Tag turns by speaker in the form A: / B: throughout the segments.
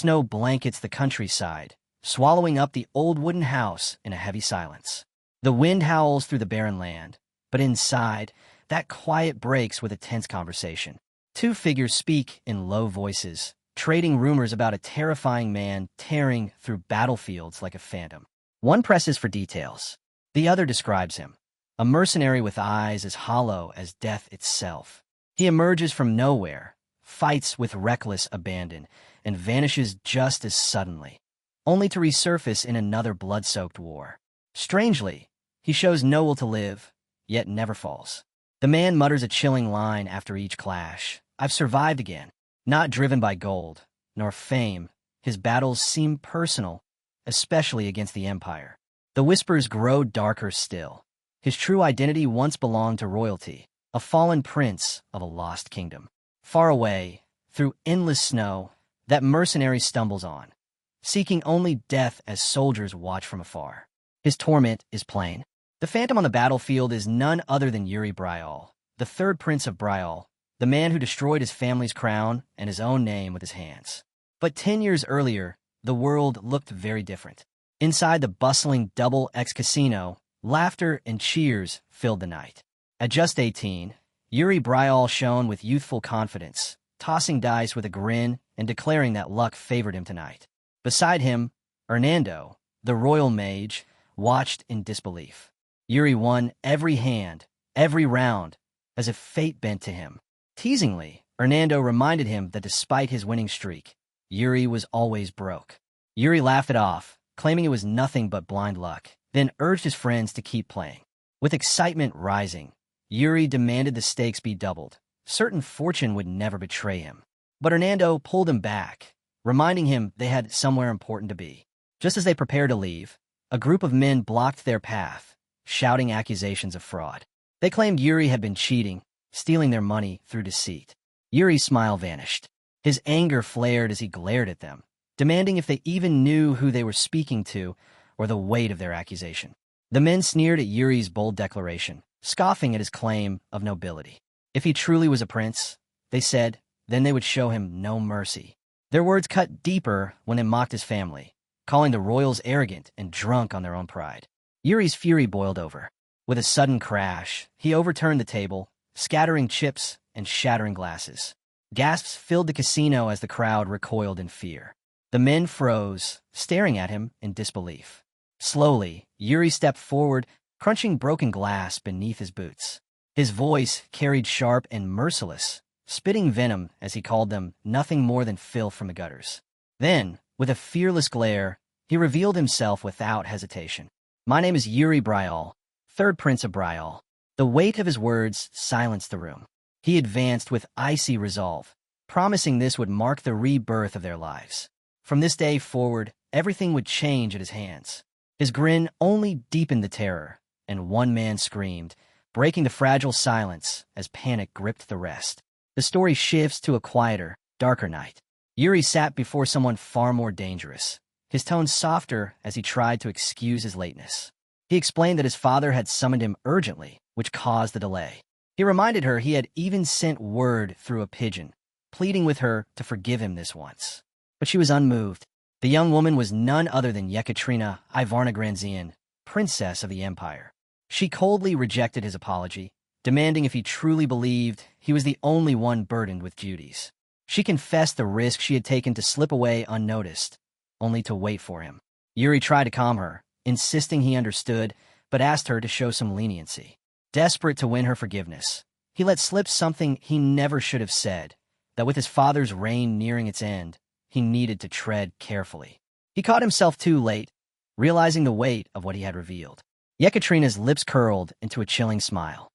A: snow blankets the countryside, swallowing up the old wooden house in a heavy silence. The wind howls through the barren land, but inside, that quiet breaks with a tense conversation. Two figures speak in low voices, trading rumors about a terrifying man tearing through battlefields like a phantom. One presses for details. The other describes him, a mercenary with eyes as hollow as death itself. He emerges from nowhere, fights with reckless abandon, and vanishes just as suddenly, only to resurface in another blood-soaked war. Strangely, he shows no will to live, yet never falls. The man mutters a chilling line after each clash. I've survived again. Not driven by gold, nor fame, his battles seem personal, especially against the Empire. The whispers grow darker still. His true identity once belonged to royalty, a fallen prince of a lost kingdom. Far away, through endless snow, that mercenary stumbles on, seeking only death as soldiers watch from afar. His torment is plain. The phantom on the battlefield is none other than Yuri Bryal, the third prince of Bryal, the man who destroyed his family's crown and his own name with his hands. But 10 years earlier, the world looked very different. Inside the bustling Double X casino, laughter and cheers filled the night. At just 18, Yuri Bryal shone with youthful confidence, tossing dice with a grin and declaring that luck favored him tonight. Beside him, Hernando, the royal mage, watched in disbelief. Yuri won every hand, every round, as if fate bent to him. Teasingly, Hernando reminded him that despite his winning streak, Yuri was always broke. Yuri laughed it off, claiming it was nothing but blind luck, then urged his friends to keep playing. With excitement rising, Yuri demanded the stakes be doubled, certain fortune would never betray him. But Hernando pulled him back, reminding him they had somewhere important to be. Just as they prepared to leave, a group of men blocked their path, shouting accusations of fraud. They claimed Yuri had been cheating, stealing their money through deceit. Yuri's smile vanished. His anger flared as he glared at them, demanding if they even knew who they were speaking to or the weight of their accusation. The men sneered at Yuri's bold declaration, scoffing at his claim of nobility. If he truly was a prince, they said, then they would show him no mercy. Their words cut deeper when they mocked his family, calling the royals arrogant and drunk on their own pride. Yuri's fury boiled over. With a sudden crash, he overturned the table, scattering chips and shattering glasses. Gasps filled the casino as the crowd recoiled in fear. The men froze, staring at him in disbelief. Slowly, Yuri stepped forward, crunching broken glass beneath his boots. His voice carried sharp and merciless, spitting venom as he called them nothing more than filth from the gutters. Then, with a fearless glare, he revealed himself without hesitation. My name is Yuri Bryal, third prince of Bryal. The weight of his words silenced the room. He advanced with icy resolve, promising this would mark the rebirth of their lives. From this day forward, everything would change at his hands. His grin only deepened the terror, and one man screamed, breaking the fragile silence as panic gripped the rest. The story shifts to a quieter, darker night. Yuri sat before someone far more dangerous, his tone softer as he tried to excuse his lateness. He explained that his father had summoned him urgently, which caused the delay. He reminded her he had even sent word through a pigeon, pleading with her to forgive him this once. But she was unmoved. The young woman was none other than Yekaterina Ivarna Granzian, princess of the Empire. She coldly rejected his apology, demanding if he truly believed he was the only one burdened with duties. She confessed the risk she had taken to slip away unnoticed, only to wait for him. Yuri tried to calm her, insisting he understood, but asked her to show some leniency. Desperate to win her forgiveness, he let slip something he never should have said, that with his father's reign nearing its end, he needed to tread carefully. He caught himself too late, realizing the weight of what he had revealed. Yekaterina's lips curled into a chilling smile.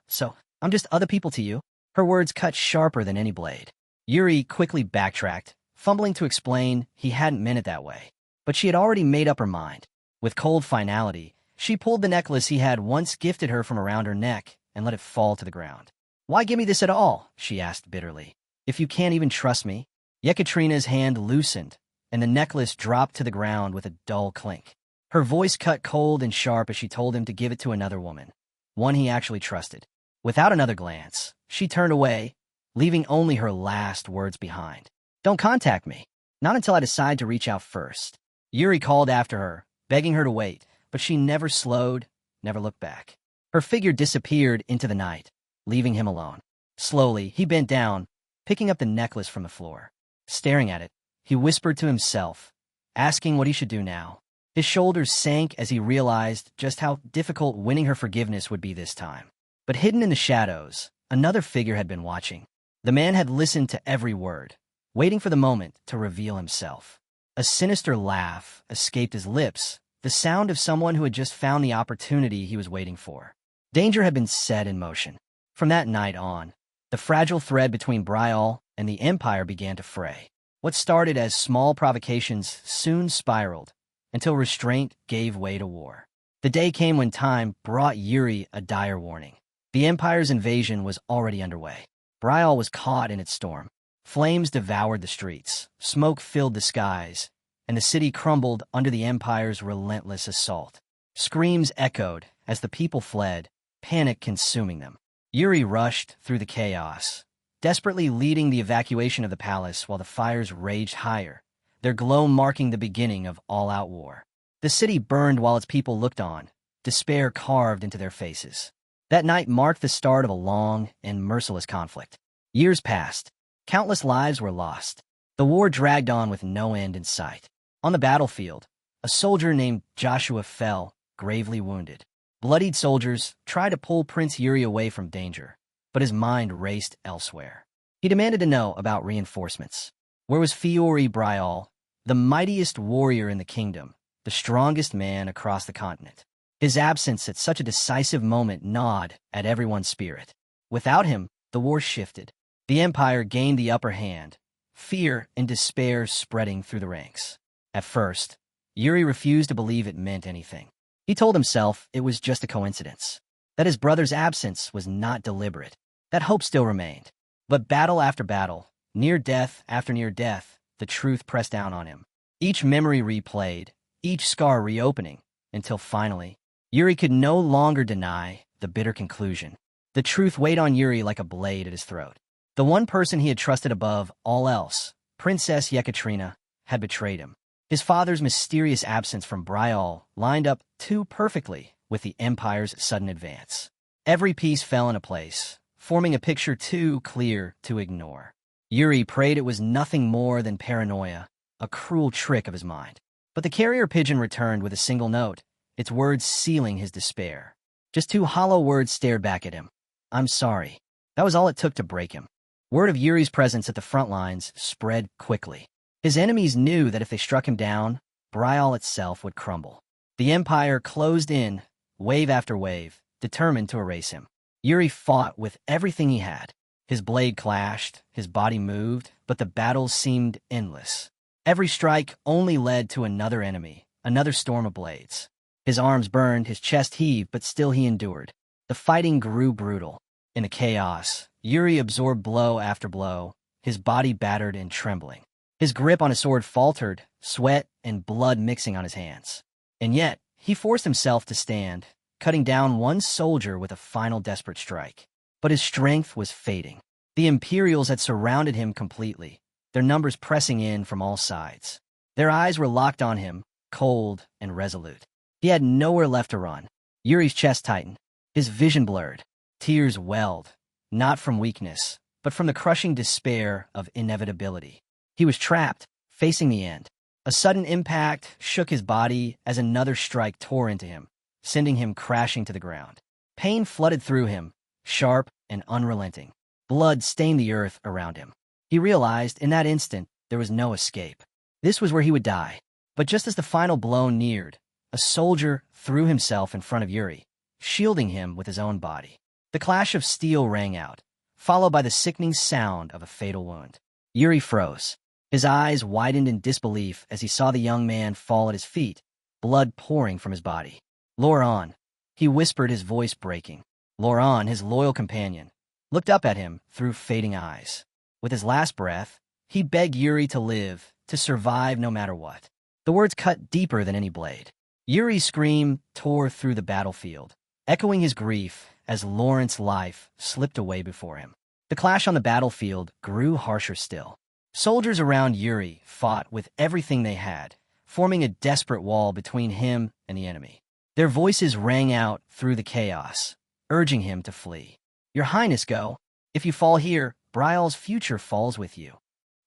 A: So, I'm just other people to you? Her words cut sharper than any blade. Yuri quickly backtracked, fumbling to explain he hadn't meant it that way. But she had already made up her mind. With cold finality, she pulled the necklace he had once gifted her from around her neck and let it fall to the ground. Why give me this at all? She asked bitterly. If you can't even trust me? Yekaterina's hand loosened, and the necklace dropped to the ground with a dull clink. Her voice cut cold and sharp as she told him to give it to another woman, one he actually trusted. Without another glance, she turned away, leaving only her last words behind. Don't contact me. Not until I decide to reach out first. Yuri called after her, begging her to wait, but she never slowed, never looked back. Her figure disappeared into the night, leaving him alone. Slowly, he bent down, picking up the necklace from the floor. Staring at it, he whispered to himself, asking what he should do now. His shoulders sank as he realized just how difficult winning her forgiveness would be this time. But hidden in the shadows, another figure had been watching. The man had listened to every word, waiting for the moment to reveal himself. A sinister laugh escaped his lips, the sound of someone who had just found the opportunity he was waiting for. Danger had been set in motion. From that night on, the fragile thread between Brial and the Empire began to fray. What started as small provocations soon spiraled, until restraint gave way to war. The day came when time brought Yuri a dire warning. The Empire's invasion was already underway. Brial was caught in its storm. Flames devoured the streets, smoke filled the skies, and the city crumbled under the Empire's relentless assault. Screams echoed as the people fled, panic consuming them. Yuri rushed through the chaos, desperately leading the evacuation of the palace while the fires raged higher, their glow marking the beginning of all-out war. The city burned while its people looked on, despair carved into their faces. That night marked the start of a long and merciless conflict. Years passed. Countless lives were lost. The war dragged on with no end in sight. On the battlefield, a soldier named Joshua fell, gravely wounded. Bloodied soldiers tried to pull Prince Yuri away from danger, but his mind raced elsewhere. He demanded to know about reinforcements. Where was Fiori Brial, the mightiest warrior in the kingdom, the strongest man across the continent? His absence at such a decisive moment gnawed at everyone's spirit. Without him, the war shifted. The Empire gained the upper hand, fear and despair spreading through the ranks. At first, Yuri refused to believe it meant anything. He told himself it was just a coincidence, that his brother's absence was not deliberate. That hope still remained. But battle after battle, near death after near death, the truth pressed down on him. Each memory replayed, each scar reopening, until finally, Yuri could no longer deny the bitter conclusion. The truth weighed on Yuri like a blade at his throat. The one person he had trusted above all else, Princess Yekaterina, had betrayed him. His father's mysterious absence from Brial lined up too perfectly with the Empire's sudden advance. Every piece fell into place, forming a picture too clear to ignore. Yuri prayed it was nothing more than paranoia, a cruel trick of his mind. But the carrier pigeon returned with a single note, its words sealing his despair. Just two hollow words stared back at him. "I'm sorry." That was all it took to break him. Word of Yuri's presence at the front lines spread quickly. His enemies knew that if they struck him down, Brial itself would crumble. The Empire closed in, wave after wave, determined to erase him. Yuri fought with everything he had. His blade clashed, his body moved, but the battles seemed endless. Every strike only led to another enemy, another storm of blades. His arms burned, his chest heaved, but still he endured. The fighting grew brutal. In the chaos, Yuri absorbed blow after blow, his body battered and trembling. His grip on his sword faltered, sweat and blood mixing on his hands. And yet, he forced himself to stand, cutting down one soldier with a final desperate strike. But his strength was fading. The Imperials had surrounded him completely, their numbers pressing in from all sides. Their eyes were locked on him, cold and resolute. He had nowhere left to run. Yuri's chest tightened, his vision blurred. Tears welled, not from weakness, but from the crushing despair of inevitability. He was trapped, facing the end. A sudden impact shook his body as another strike tore into him, sending him crashing to the ground. Pain flooded through him, sharp and unrelenting. Blood stained the earth around him. He realized in that instant there was no escape. This was where he would die. But just as the final blow neared, a soldier threw himself in front of Yuri, shielding him with his own body. The clash of steel rang out, followed by the sickening sound of a fatal wound. Yuri froze. His eyes widened in disbelief as he saw the young man fall at his feet, blood pouring from his body. "Laurent," he whispered, his voice breaking. Laurent, his loyal companion, looked up at him through fading eyes. With his last breath, he begged Yuri to live, to survive no matter what. The words cut deeper than any blade. Yuri's scream tore through the battlefield, echoing his grief as Laurent's life slipped away before him. The clash on the battlefield grew harsher still. Soldiers around Yuri fought with everything they had, forming a desperate wall between him and the enemy. Their voices rang out through the chaos, urging him to flee. "Your Highness, go. If you fall here, Brial's future falls with you."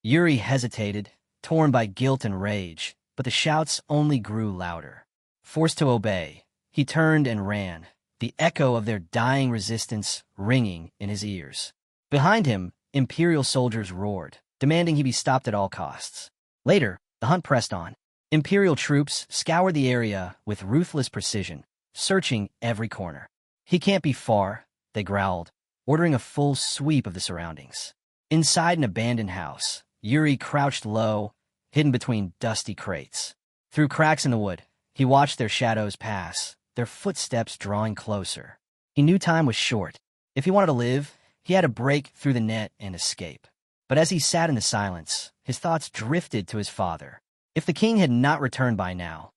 A: Yuri hesitated, torn by guilt and rage, but the shouts only grew louder. Forced to obey, he turned and ran, the echo of their dying resistance ringing in his ears. Behind him, Imperial soldiers roared, demanding he be stopped at all costs. Later, the hunt pressed on. Imperial troops scoured the area with ruthless precision, searching every corner. "He can't be far," they growled, ordering a full sweep of the surroundings. Inside an abandoned house, Yuri crouched low, hidden between dusty crates. Through cracks in the wood, he watched their shadows pass, their footsteps drawing closer. He knew time was short. If he wanted to live, he had to break through the net and escape. But as he sat in the silence, his thoughts drifted to his father. If the king had not returned by now,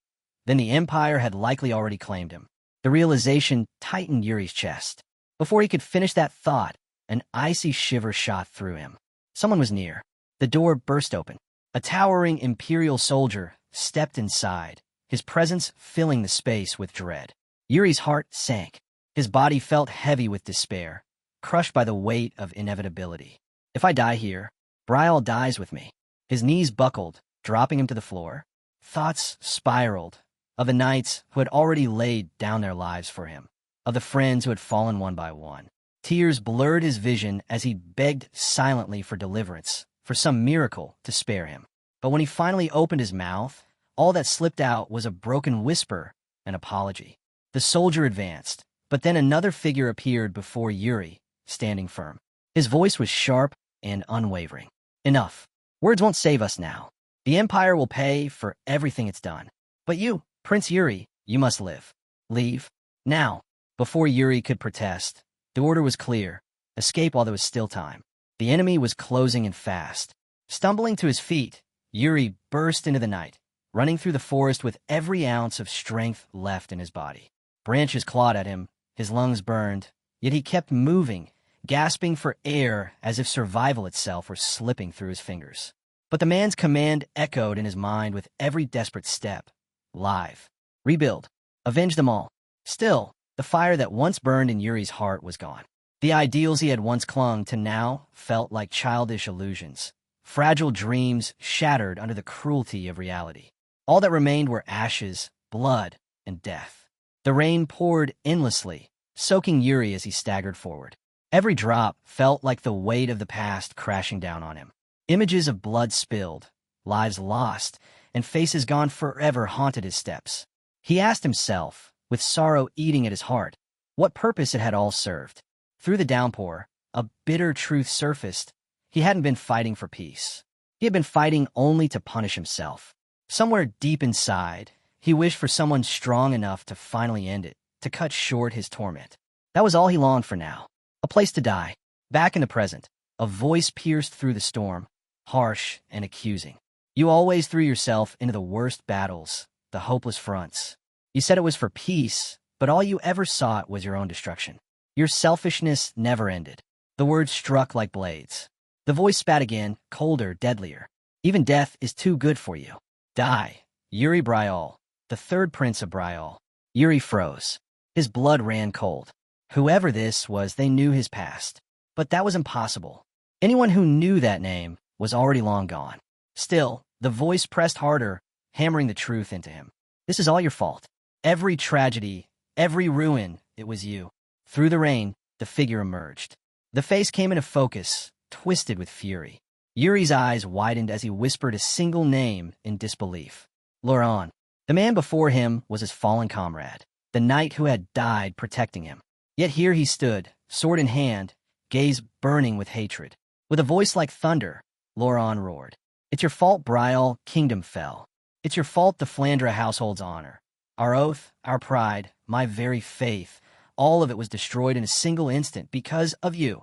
A: then the Empire had likely already claimed him. The realization tightened Yuri's chest. Before he could finish that thought, an icy shiver shot through him. Someone was near. The door burst open. A towering Imperial soldier stepped inside, his presence filling the space with dread. Yuri's heart sank. His body felt heavy with despair, crushed by the weight of inevitability. "If I die here, Brial dies with me." His knees buckled, dropping him to the floor. Thoughts spiraled, of the knights who had already laid down their lives for him, of the friends who had fallen one by one. Tears blurred his vision as he begged silently for deliverance, for some miracle to spare him. But when he finally opened his mouth, all that slipped out was a broken whisper, an apology. The soldier advanced, but then another figure appeared before Yuri, standing firm. His voice was sharp and unwavering. "Enough. Words won't save us now. The Empire will pay for everything it's done. But you, Prince Yuri, you must live. Leave. Now." Before Yuri could protest, the order was clear. Escape while there was still time. The enemy was closing in fast. Stumbling to his feet, Yuri burst into the night, running through the forest with every ounce of strength left in his body. Branches clawed at him, his lungs burned, yet he kept moving, gasping for air as if survival itself were slipping through his fingers. But the man's command echoed in his mind with every desperate step. Live. Rebuild. Avenge them all. Still, the fire that once burned in Yuri's heart was gone. The ideals he had once clung to now felt like childish illusions, fragile dreams shattered under the cruelty of reality. All that remained were ashes, blood, and death. The rain poured endlessly, soaking Yuri as he staggered forward. Every drop felt like the weight of the past crashing down on him. Images of blood spilled, lives lost, and faces gone forever haunted his steps. He asked himself, with sorrow eating at his heart, what purpose it had all served. Through the downpour, a bitter truth surfaced. He hadn't been fighting for peace. He had been fighting only to punish himself. Somewhere deep inside, he wished for someone strong enough to finally end it, to cut short his torment. That was all he longed for now. A place to die. Back in the present, a voice pierced through the storm, harsh and accusing. "You always threw yourself into the worst battles, the hopeless fronts. You said it was for peace, but all you ever sought was your own destruction. Your selfishness never ended." The words struck like blades. The voice spat again, colder, deadlier. "Even death is too good for you. Die. Yuri Brial, the third prince of Brial." Yuri froze. His blood ran cold. Whoever this was, they knew his past. But that was impossible. Anyone who knew that name was already long gone. Still, the voice pressed harder, hammering the truth into him. "This is all your fault. Every tragedy, every ruin, it was you." Through the rain, the figure emerged. The face came into focus, twisted with fury. Yuri's eyes widened as he whispered a single name in disbelief. Laurent. The man before him was his fallen comrade, the knight who had died protecting him. Yet here he stood, sword in hand, gaze burning with hatred. With a voice like thunder, Laurent roared. "It's your fault Brial kingdom fell. It's your fault the Flandre household's honor. Our oath, our pride, my very faith, all of it was destroyed in a single instant because of you."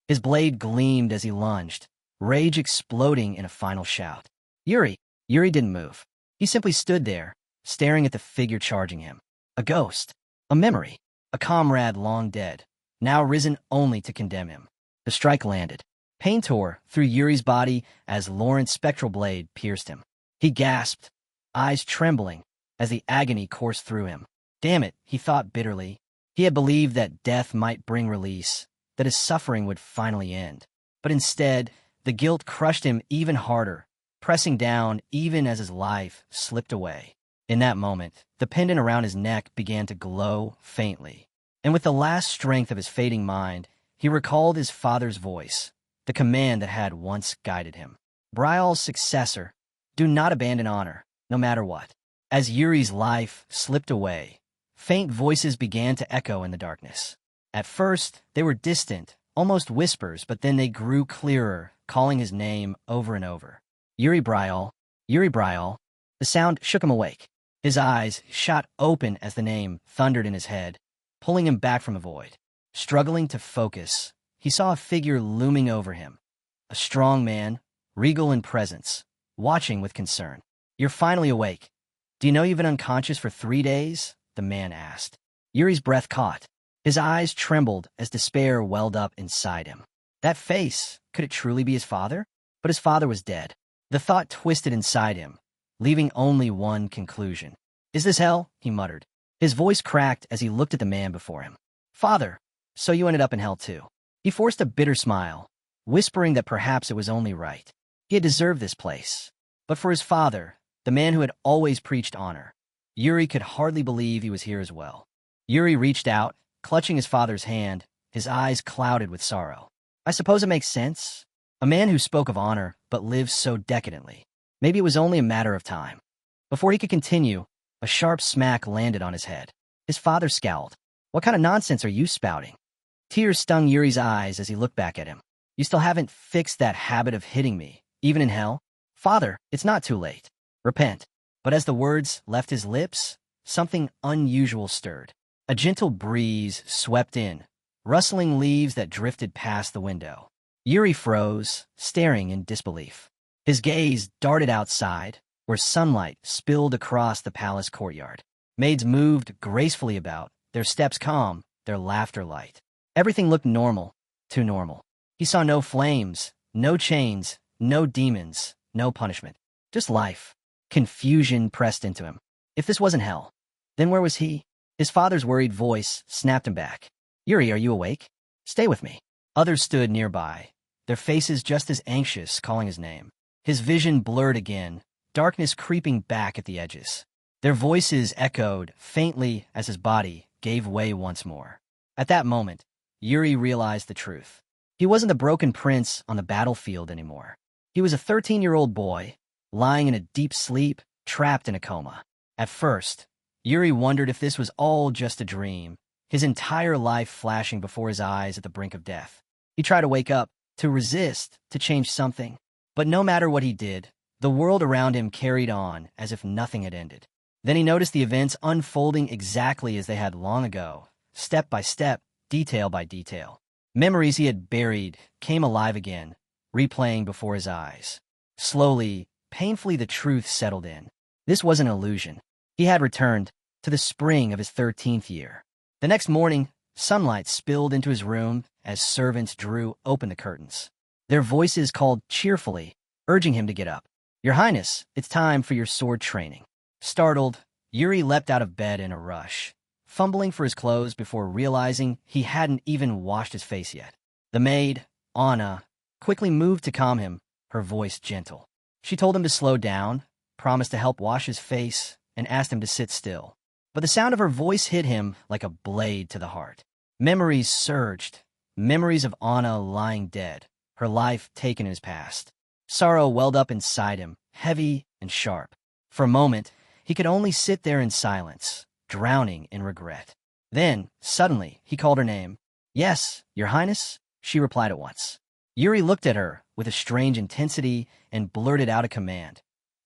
A: His blade gleamed as he lunged, rage exploding in a final shout. Yuri didn't move. He simply stood there, staring at the figure charging him. A ghost, a memory, a comrade long dead, now risen only to condemn him. The strike landed. Pain tore through Yuri's body as Lawrence's spectral blade pierced him. He gasped, eyes trembling, as the agony coursed through him. Damn it, he thought bitterly. He had believed that death might bring release, that his suffering would finally end. But instead, the guilt crushed him even harder, pressing down even as his life slipped away. In that moment, the pendant around his neck began to glow faintly. And with the last strength of his fading mind, he recalled his father's voice, the command that had once guided him. Brial's successor, do not abandon honor, no matter what. As Yuri's life slipped away, faint voices began to echo in the darkness. At first, they were distant, almost whispers, but then they grew clearer, calling his name over and over. Yuri Brial, Yuri Brial. The sound shook him awake. His eyes shot open as the name thundered in his head, pulling him back from the void. Struggling to focus, he saw a figure looming over him. A strong man, regal in presence, watching with concern. You're finally awake. Do you know you've been unconscious for 3 days? The man asked. Yuri's breath caught. His eyes trembled as despair welled up inside him. That face, could it truly be his father? But his father was dead. The thought twisted inside him, leaving only one conclusion. Is this hell? He muttered. His voice cracked as he looked at the man before him. Father, so you ended up in hell too. He forced a bitter smile, whispering that perhaps it was only right. He had deserved this place. But for his father, the man who had always preached honor, Yuri could hardly believe he was here as well. Yuri reached out, clutching his father's hand, his eyes clouded with sorrow. I suppose it makes sense. A man who spoke of honor but lived so decadently. Maybe it was only a matter of time. Before he could continue, a sharp smack landed on his head. His father scowled. What kind of nonsense are you spouting? Tears stung Yuri's eyes as he looked back at him. You still haven't fixed that habit of hitting me, even in hell? Father, it's not too late. Repent. But as the words left his lips, something unusual stirred. A gentle breeze swept in, rustling leaves that drifted past the window. Yuri froze, staring in disbelief. His gaze darted outside, where sunlight spilled across the palace courtyard. Maids moved gracefully about, their steps calm, their laughter light. Everything looked normal, too normal. He saw no flames, no chains, no demons, no punishment. Just life. Confusion pressed into him. If this wasn't hell, then where was he? His father's worried voice snapped him back. Yuri, are you awake? Stay with me. Others stood nearby, their faces just as anxious, calling his name. His vision blurred again, darkness creeping back at the edges. Their voices echoed faintly as his body gave way once more. At that moment, Yuri realized the truth. He wasn't the broken prince on the battlefield anymore. He was a 13-year-old boy, lying in a deep sleep, trapped in a coma. At first, Yuri wondered if this was all just a dream, his entire life flashing before his eyes at the brink of death. He tried to wake up, to resist, to change something. But no matter what he did, the world around him carried on as if nothing had ended. Then he noticed the events unfolding exactly as they had long ago, step by step, detail by detail. Memories he had buried came alive again, replaying before his eyes. Slowly, painfully, the truth settled in. This was an illusion. He had returned to the spring of his 13th year. The next morning, sunlight spilled into his room as servants drew open the curtains. Their voices called cheerfully, urging him to get up. Your Highness, it's time for your sword training. Startled, Yuri leapt out of bed in a rush, fumbling for his clothes before realizing he hadn't even washed his face yet. The maid, Anna, quickly moved to calm him, her voice gentle. She told him to slow down, promised to help wash his face, and asked him to sit still. But the sound of her voice hit him like a blade to the heart. Memories surged, memories of Anna lying dead, her life taken in his past. Sorrow welled up inside him, heavy and sharp. For a moment, he could only sit there in silence, drowning in regret. Then, suddenly, he called her name. Yes, Your Highness, she replied at once. Yuri looked at her with a strange intensity and blurted out a command.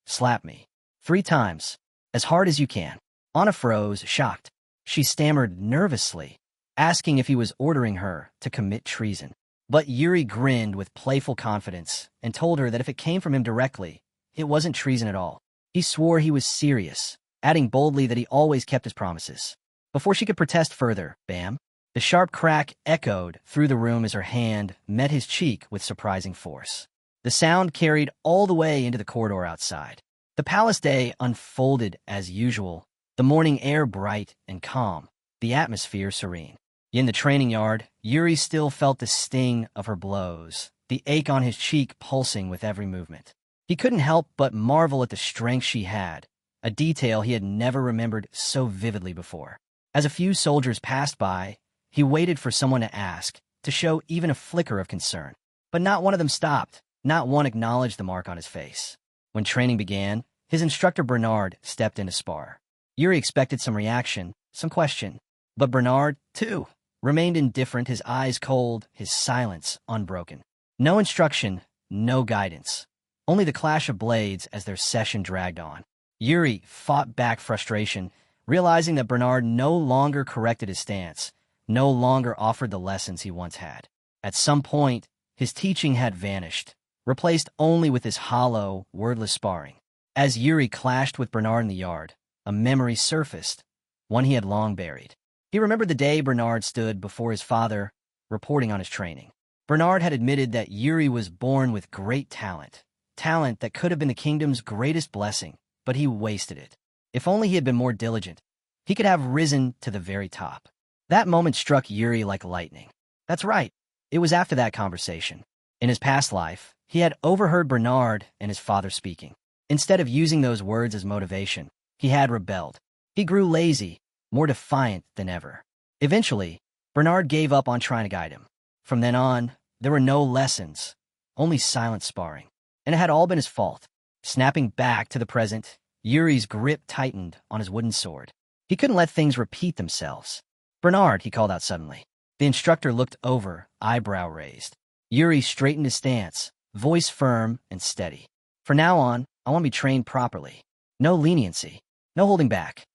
A: Slap me. 3 times. As hard as you can. Anna froze, shocked. She stammered nervously, asking if he was ordering her to commit treason. But Yuri grinned with playful confidence and told her that if it came from him directly, it wasn't treason at all. He swore he was serious, adding boldly that he always kept his promises. Before she could protest further, bam, The sharp crack echoed through the room as her hand met his cheek with surprising force. The sound carried all the way into the corridor outside. The palace day unfolded as usual, the morning air bright and calm, the atmosphere serene. In the training yard, Yuri still felt the sting of her blows, the ache on his cheek pulsing with every movement. He couldn't help but marvel at the strength she had, a detail he had never remembered so vividly before. As a few soldiers passed by, he waited for someone to ask, to show even a flicker of concern. But not one of them stopped, not one acknowledged the mark on his face. When training began, his instructor Bernard stepped in to spar. Yuri expected some reaction, some question. But Bernard, too, remained indifferent, his eyes cold, his silence unbroken. No instruction, no guidance. Only the clash of blades as their session dragged on. Yuri fought back frustration, realizing that Bernard no longer corrected his stance, no longer offered the lessons he once had. At some point, his teaching had vanished, replaced only with his hollow, wordless sparring. As Yuri clashed with Bernard in the yard, a memory surfaced, one he had long buried. He remembered the day Bernard stood before his father, reporting on his training. Bernard had admitted that Yuri was born with great talent, talent that could have been the kingdom's greatest blessing, but he wasted it. If only he had been more diligent, he could have risen to the very top. That moment struck Yuri like lightning. That's right, it was after that conversation. In his past life, he had overheard Bernard and his father speaking. Instead of using those words as motivation, he had rebelled. He grew lazy, more defiant than ever. Eventually, Bernard gave up on trying to guide him. From then on, there were no lessons, only silent sparring. And it had all been his fault. Snapping back to the present, Yuri's grip tightened on his wooden sword. He couldn't let things repeat themselves. "Bernard," he called out suddenly. The instructor looked over, eyebrow raised. Yuri straightened his stance, voice firm and steady. "From now on, I want to be trained properly. No leniency, no holding back.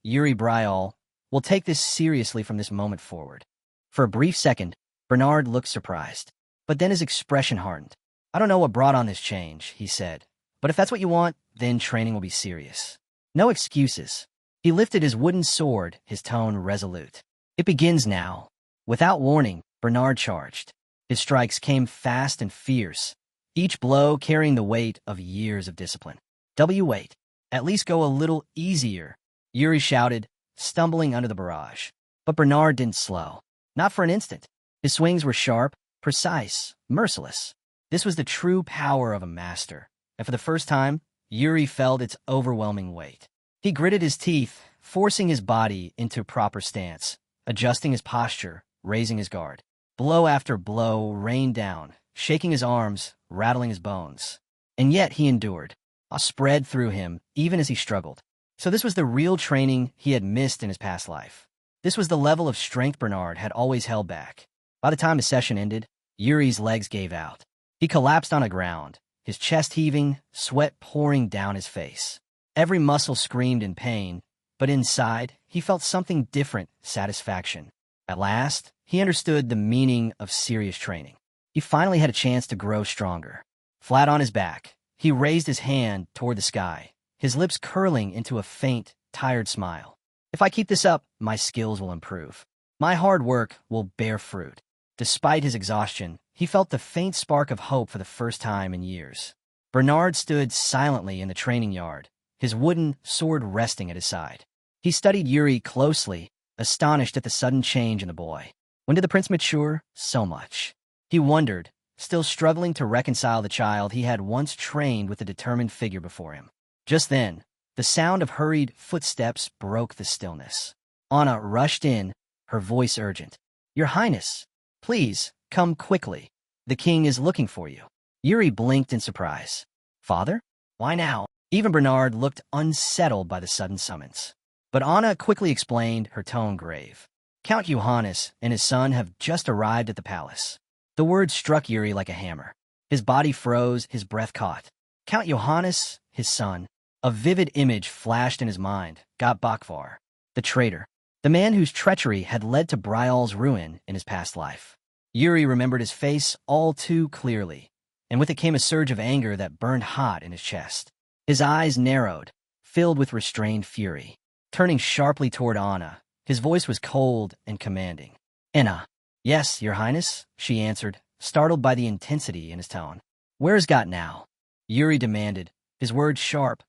A: Yuri Bryall, will take this seriously from this moment forward." For a brief second, Bernard looked surprised. But then his expression hardened. "I don't know what brought on this change," he said. "But if that's what you want, then training will be serious. No excuses." He lifted his wooden sword, his tone resolute. "It begins now." Without warning, Bernard charged. His strikes came fast and fierce, each blow carrying the weight of years of discipline. Wait. At least go a little easier," Yuri shouted, stumbling under the barrage. But Bernard didn't slow. Not for an instant. His swings were sharp, precise, merciless. This was the true power of a master, and for the first time, Yuri felt its overwhelming weight. He gritted his teeth, forcing his body into proper stance, adjusting his posture, raising his guard. Blow after blow rained down, shaking his arms, rattling his bones. And yet he endured. Awe spread through him, even as he struggled. So this was the real training he had missed in his past life. This was the level of strength Bernard had always held back. By the time his session ended, Yuri's legs gave out. He collapsed on the ground, his chest heaving, sweat pouring down his face. Every muscle screamed in pain, but inside, he felt something different, satisfaction. At last, he understood the meaning of serious training. He finally had a chance to grow stronger. Flat on his back, he raised his hand toward the sky, his lips curling into a faint, tired smile. "If I keep this up, my skills will improve. My hard work will bear fruit." Despite his exhaustion, he felt the faint spark of hope for the first time in years. Bernard stood silently in the training yard, his wooden sword resting at his side. He studied Yuri closely, astonished at the sudden change in the boy. When did the prince mature? So much. He wondered, still struggling to reconcile the child he had once trained with the determined figure before him. Just then, the sound of hurried footsteps broke the stillness. Anna rushed in, her voice urgent. "Your Highness, please, come quickly. The king is looking for you." Yuri blinked in surprise. "Father? Why now?" Even Bernard looked unsettled by the sudden summons. But Anna quickly explained, her tone grave. "Count Johannes and his son have just arrived at the palace." The word struck Yuri like a hammer. His body froze, his breath caught. Count Johannes, his son. A vivid image flashed in his mind, Got Bakvar, the traitor, the man whose treachery had led to Bryall's ruin in his past life. Yuri remembered his face all too clearly, and with it came a surge of anger that burned hot in his chest. His eyes narrowed, filled with restrained fury. Turning sharply toward Anna, His voice was cold and commanding. "Enna." "Yes, Your Highness," she answered, startled by the intensity in his tone. "Where's Got now?" Yuri demanded, his words sharp,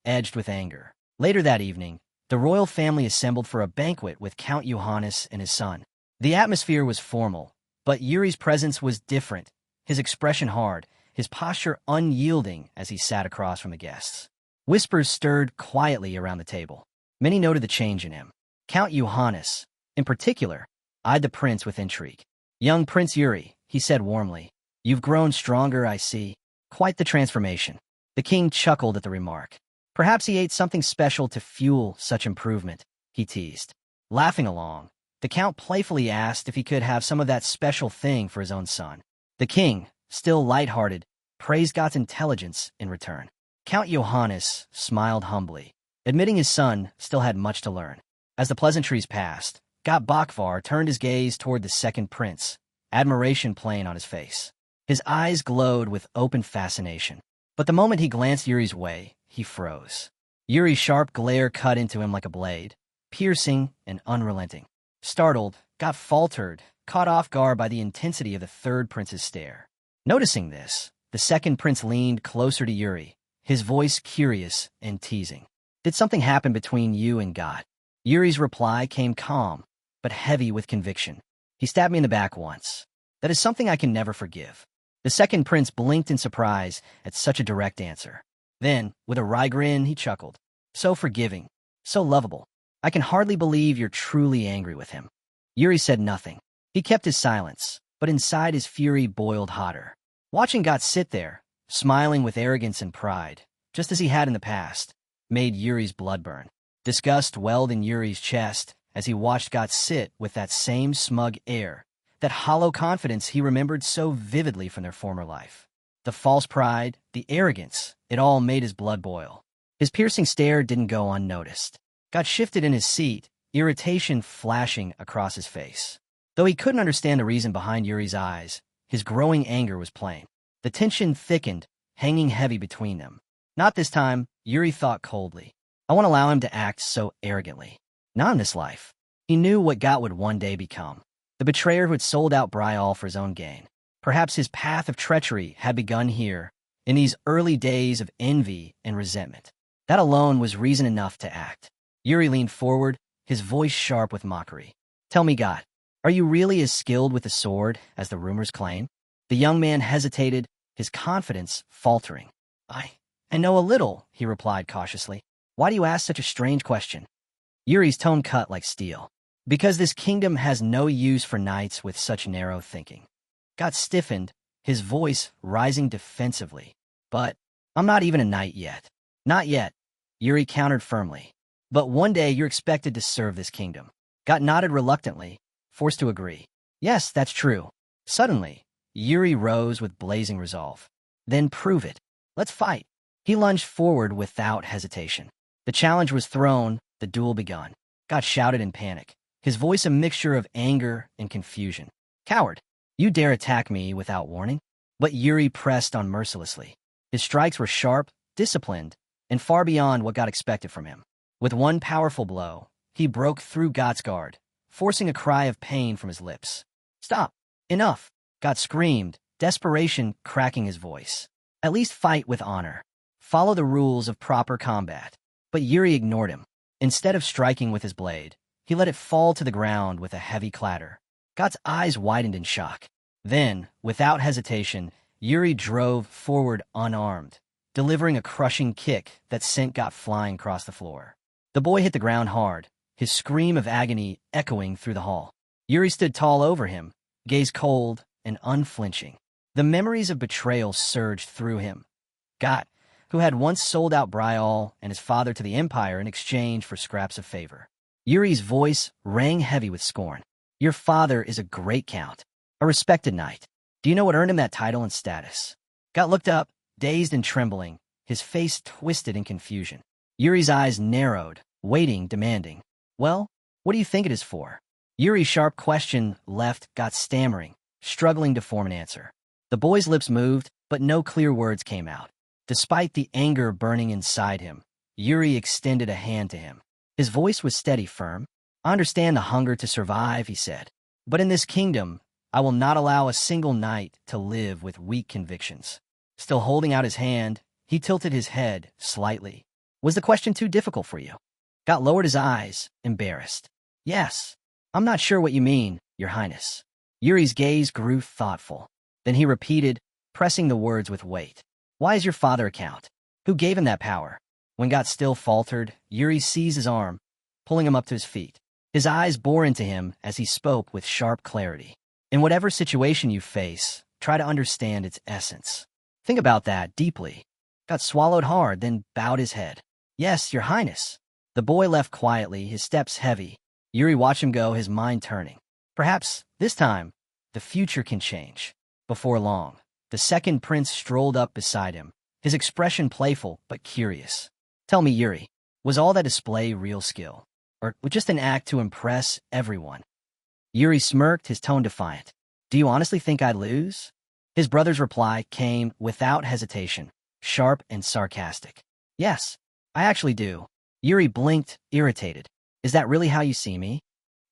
A: edged with anger. Later that evening, the royal family assembled for a banquet with Count Johannes and his son. The atmosphere was formal, but Yuri's presence was different, his expression hard, his posture unyielding as he sat across from the guests. Whispers stirred quietly around the table. Many noted the change in him. Count Johannes, in particular, eyed the prince with intrigue. "Young Prince Yuri," he said warmly, "you've grown stronger, I see. Quite the transformation." The king chuckled at the remark. Perhaps he ate something special to fuel such improvement, he teased. Laughing along, the count playfully asked if he could have some of that special thing for his own son. The king, still light-hearted, praised Got's intelligence in return. Count Johannes smiled humbly, admitting his son still had much to learn. As the pleasantries passed, Got Bakvar turned his gaze toward the second prince, admiration playing on his face. His eyes glowed with open fascination. But the moment he glanced Yuri's way, he froze. Yuri's sharp glare cut into him like a blade, piercing and unrelenting. Startled, Got faltered, caught off guard by the intensity of the third prince's stare. Noticing this, the second prince leaned closer to Yuri, his voice curious and teasing. "Did something happen between you and Got?" Yuri's reply came calm, but heavy with conviction. "He stabbed me in the back once. That is something I can never forgive." The second prince blinked in surprise at such a direct answer. Then, with a wry grin, he chuckled. "So forgiving, so lovable. I can hardly believe you're truly angry with him." Yuri said nothing. He kept his silence, but inside his fury boiled hotter. Watching Got sit there, smiling with arrogance and pride, just as he had in the past, made Yuri's blood burn. Disgust welled in Yuri's chest as he watched Got sit with that same smug air, that hollow confidence he remembered so vividly from their former life. The false pride, the arrogance, it all made his blood boil. His piercing stare didn't go unnoticed. Got shifted in his seat, irritation flashing across his face. Though he couldn't understand the reason behind Yuri's eyes, his growing anger was plain. The tension thickened, hanging heavy between them. Not this time, Yuri thought coldly. I won't allow him to act so arrogantly. Not in this life. He knew what Got would one day become. The betrayer who had sold out Bryal for his own gain. Perhaps his path of treachery had begun here, in these early days of envy and resentment. That alone was reason enough to act. Yuri leaned forward, his voice sharp with mockery. "Tell me, Got, are you really as skilled with the sword as the rumors claim?" The young man hesitated, his confidence faltering. I know a little," he replied cautiously. "Why do you ask such a strange question?" Yuri's tone cut like steel. "Because this kingdom has no use for knights with such narrow thinking." Got stiffened, his voice rising defensively. "But I'm not even a knight yet." "Not yet," Yuri countered firmly. "But one day you're expected to serve this kingdom." Got nodded reluctantly, forced to agree. "Yes, that's true." Suddenly, Yuri rose with blazing resolve. "Then prove it. Let's fight." He lunged forward without hesitation. The challenge was thrown, the duel begun. Got shouted in panic, his voice a mixture of anger and confusion. "Coward! You dare attack me without warning?" But Yuri pressed on mercilessly. His strikes were sharp, disciplined, and far beyond what Got expected from him. With one powerful blow, he broke through Got's guard, forcing a cry of pain from his lips. "Stop! Enough!" Got screamed, desperation cracking his voice. "At least fight with honor. Follow the rules of proper combat." But Yuri ignored him. Instead of striking with his blade, he let it fall to the ground with a heavy clatter. Got's eyes widened in shock. Then, without hesitation, Yuri drove forward unarmed, delivering a crushing kick that sent Got flying across the floor. The boy hit the ground hard, his scream of agony echoing through the hall. Yuri stood tall over him, gaze cold and unflinching. The memories of betrayal surged through him. Got, who had once sold out Bryal and his father to the Empire in exchange for scraps of favor. Yuri's voice rang heavy with scorn. "Your father is a great count, a respected knight. Do you know what earned him that title and status?" Got looked up, dazed and trembling, his face twisted in confusion. Yuri's eyes narrowed, waiting, demanding. "Well, what do you think it is for?" Yuri's sharp question left Got stammering, struggling to form an answer. The boy's lips moved, but no clear words came out. Despite the anger burning inside him, Yuri extended a hand to him. His voice was steady, firm. I understand the hunger to survive, he said. But in this kingdom, I will not allow a single knight to live with weak convictions. Still holding out his hand, he tilted his head slightly. Was the question too difficult for you? Got lowered his eyes, embarrassed. Yes. I'm not sure what you mean, Your Highness. Yuri's gaze grew thoughtful. Then he repeated, pressing the words with weight. Why is your father a count? Who gave him that power? When Got still faltered, Yuri seized his arm, pulling him up to his feet. His eyes bore into him as he spoke with sharp clarity. In whatever situation you face, try to understand its essence. Think about that deeply. Got swallowed hard, then bowed his head. Yes, Your Highness. The boy left quietly, his steps heavy. Yuri watched him go, his mind turning. Perhaps, this time, the future can change. Before long, the second prince strolled up beside him, his expression playful but curious. Tell me, Yuri, was all that display real skill? Or just an act to impress everyone? Yuri smirked, his tone defiant. Do you honestly think I'd lose? His brother's reply came without hesitation, sharp and sarcastic. Yes, I actually do. Yuri blinked, irritated. Is that really how you see me?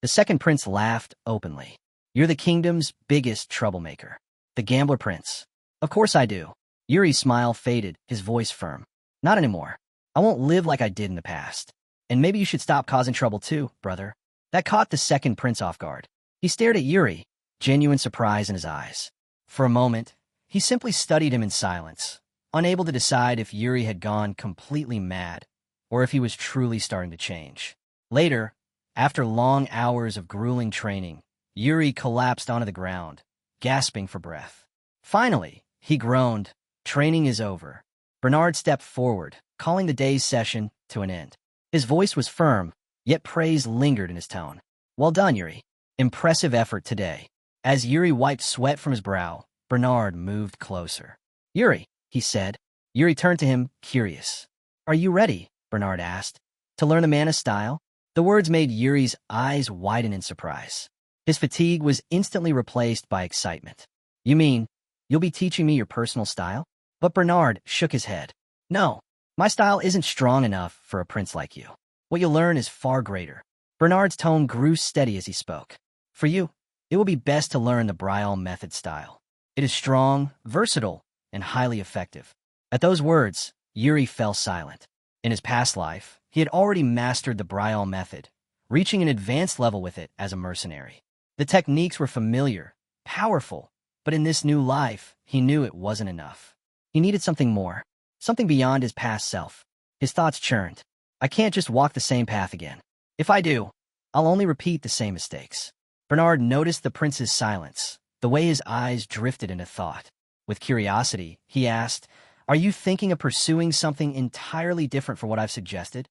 A: The second prince laughed openly. You're the kingdom's biggest troublemaker. The gambler prince. Of course I do. Yuri's smile faded, his voice firm. Not anymore. I won't live like I did in the past. And maybe you should stop causing trouble too, brother. That caught the second prince off guard. He stared at Yuri, genuine surprise in his eyes. For a moment, he simply studied him in silence, unable to decide if Yuri had gone completely mad or if he was truly starting to change. Later, after long hours of grueling training, Yuri collapsed onto the ground, gasping for breath. Finally, he groaned, training is over. Bernard stepped forward, calling the day's session to an end. His voice was firm, yet praise lingered in his tone. Well done, Yuri. Impressive effort today. As Yuri wiped sweat from his brow, Bernard moved closer. Yuri, he said. Yuri turned to him, curious. Are you ready? Bernard asked. To learn the mana style? The words made Yuri's eyes widen in surprise. His fatigue was instantly replaced by excitement. You mean, you'll be teaching me your personal style? But Bernard shook his head. No, my style isn't strong enough for a prince like you. What you'll learn is far greater. Bernard's tone grew steady as he spoke. For you, it will be best to learn the Brial method style. It is strong, versatile, and highly effective. At those words, Yuri fell silent. In his past life, he had already mastered the Brial method, reaching an advanced level with it as a mercenary. The techniques were familiar, powerful, but in this new life, he knew it wasn't enough. He needed something more, something beyond his past self. His thoughts churned. I can't just walk the same path again. If I do, I'll only repeat the same mistakes. Bernard noticed the prince's silence, the way his eyes drifted into thought. With curiosity, he asked, Are you thinking of pursuing something entirely different from what I've suggested?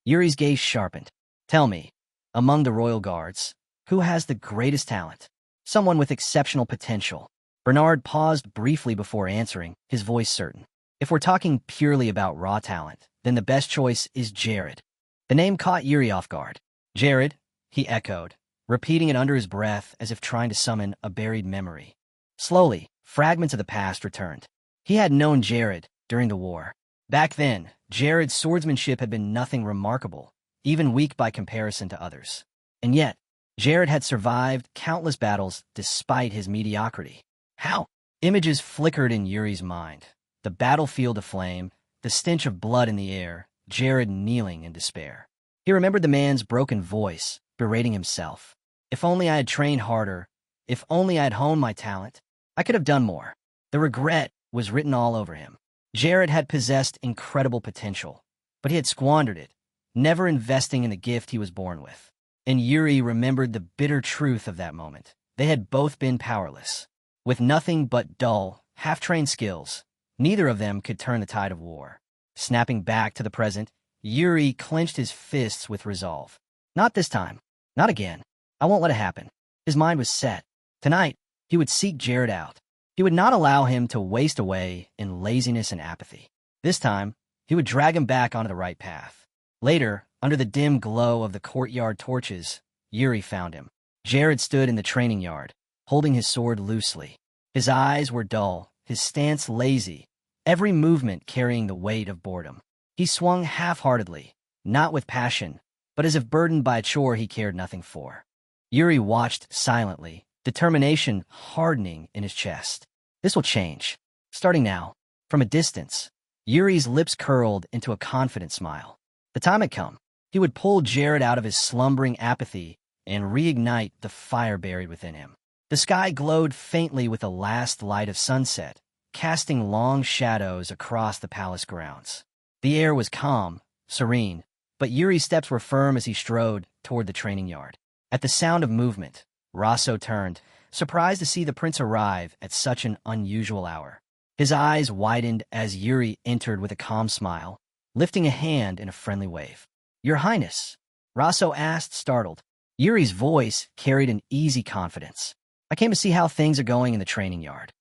A: Yuri's gaze sharpened. Tell me, among the royal guards, who has the greatest talent? Someone with exceptional potential. Bernard paused briefly before answering, his voice certain. If we're talking purely about raw talent, then the best choice is Jared. The name caught Yuri off guard. Jared, he echoed, repeating it under his breath as if trying to summon a buried memory. Slowly, fragments of the past returned. He had known Jared during the war. Back then, Jared's swordsmanship had been nothing remarkable, even weak by comparison to others. And yet, Jared had survived countless battles despite his mediocrity. How? Images flickered in Yuri's mind. The battlefield aflame, the stench of blood in the air, Jared kneeling in despair. He remembered the man's broken voice, berating himself. If only I had trained harder, if only I had honed my talent, I could have done more. The regret was written all over him. Jared had possessed incredible potential, but he had squandered it, never investing in the gift he was born with. And Yuri remembered the bitter truth of that moment. They had both been powerless. With nothing but dull, half-trained skills, neither of them could turn the tide of war. Snapping back to the present, Yuri clenched his fists with resolve. Not this time. Not again. I won't let it happen. His mind was set. Tonight, he would seek Jared out. He would not allow him to waste away in laziness and apathy. This time, he would drag him back onto the right path. Later, under the dim glow of the courtyard torches, Yuri found him. Jared stood in the training yard, holding his sword loosely. His eyes were dull, his stance lazy, every movement carrying the weight of boredom. He swung half-heartedly, not with passion, but as if burdened by a chore he cared nothing for. Yuri watched silently, determination hardening in his chest. This will change. Starting now. From a distance, Yuri's lips curled into a confident smile. The time had come. He would pull Jared out of his slumbering apathy and reignite the fire buried within him. The sky glowed faintly with the last light of sunset, casting long shadows across the palace grounds. The air was calm, serene, but Yuri's steps were firm as he strode toward the training yard. At the sound of movement, Rosso turned, surprised to see the prince arrive at such an unusual hour. His eyes widened as Yuri entered with a calm smile, lifting a hand in a friendly wave. "Your Highness," Rosso asked, startled. Yuri's voice carried an easy confidence. "I came to see how things are going in the training yard."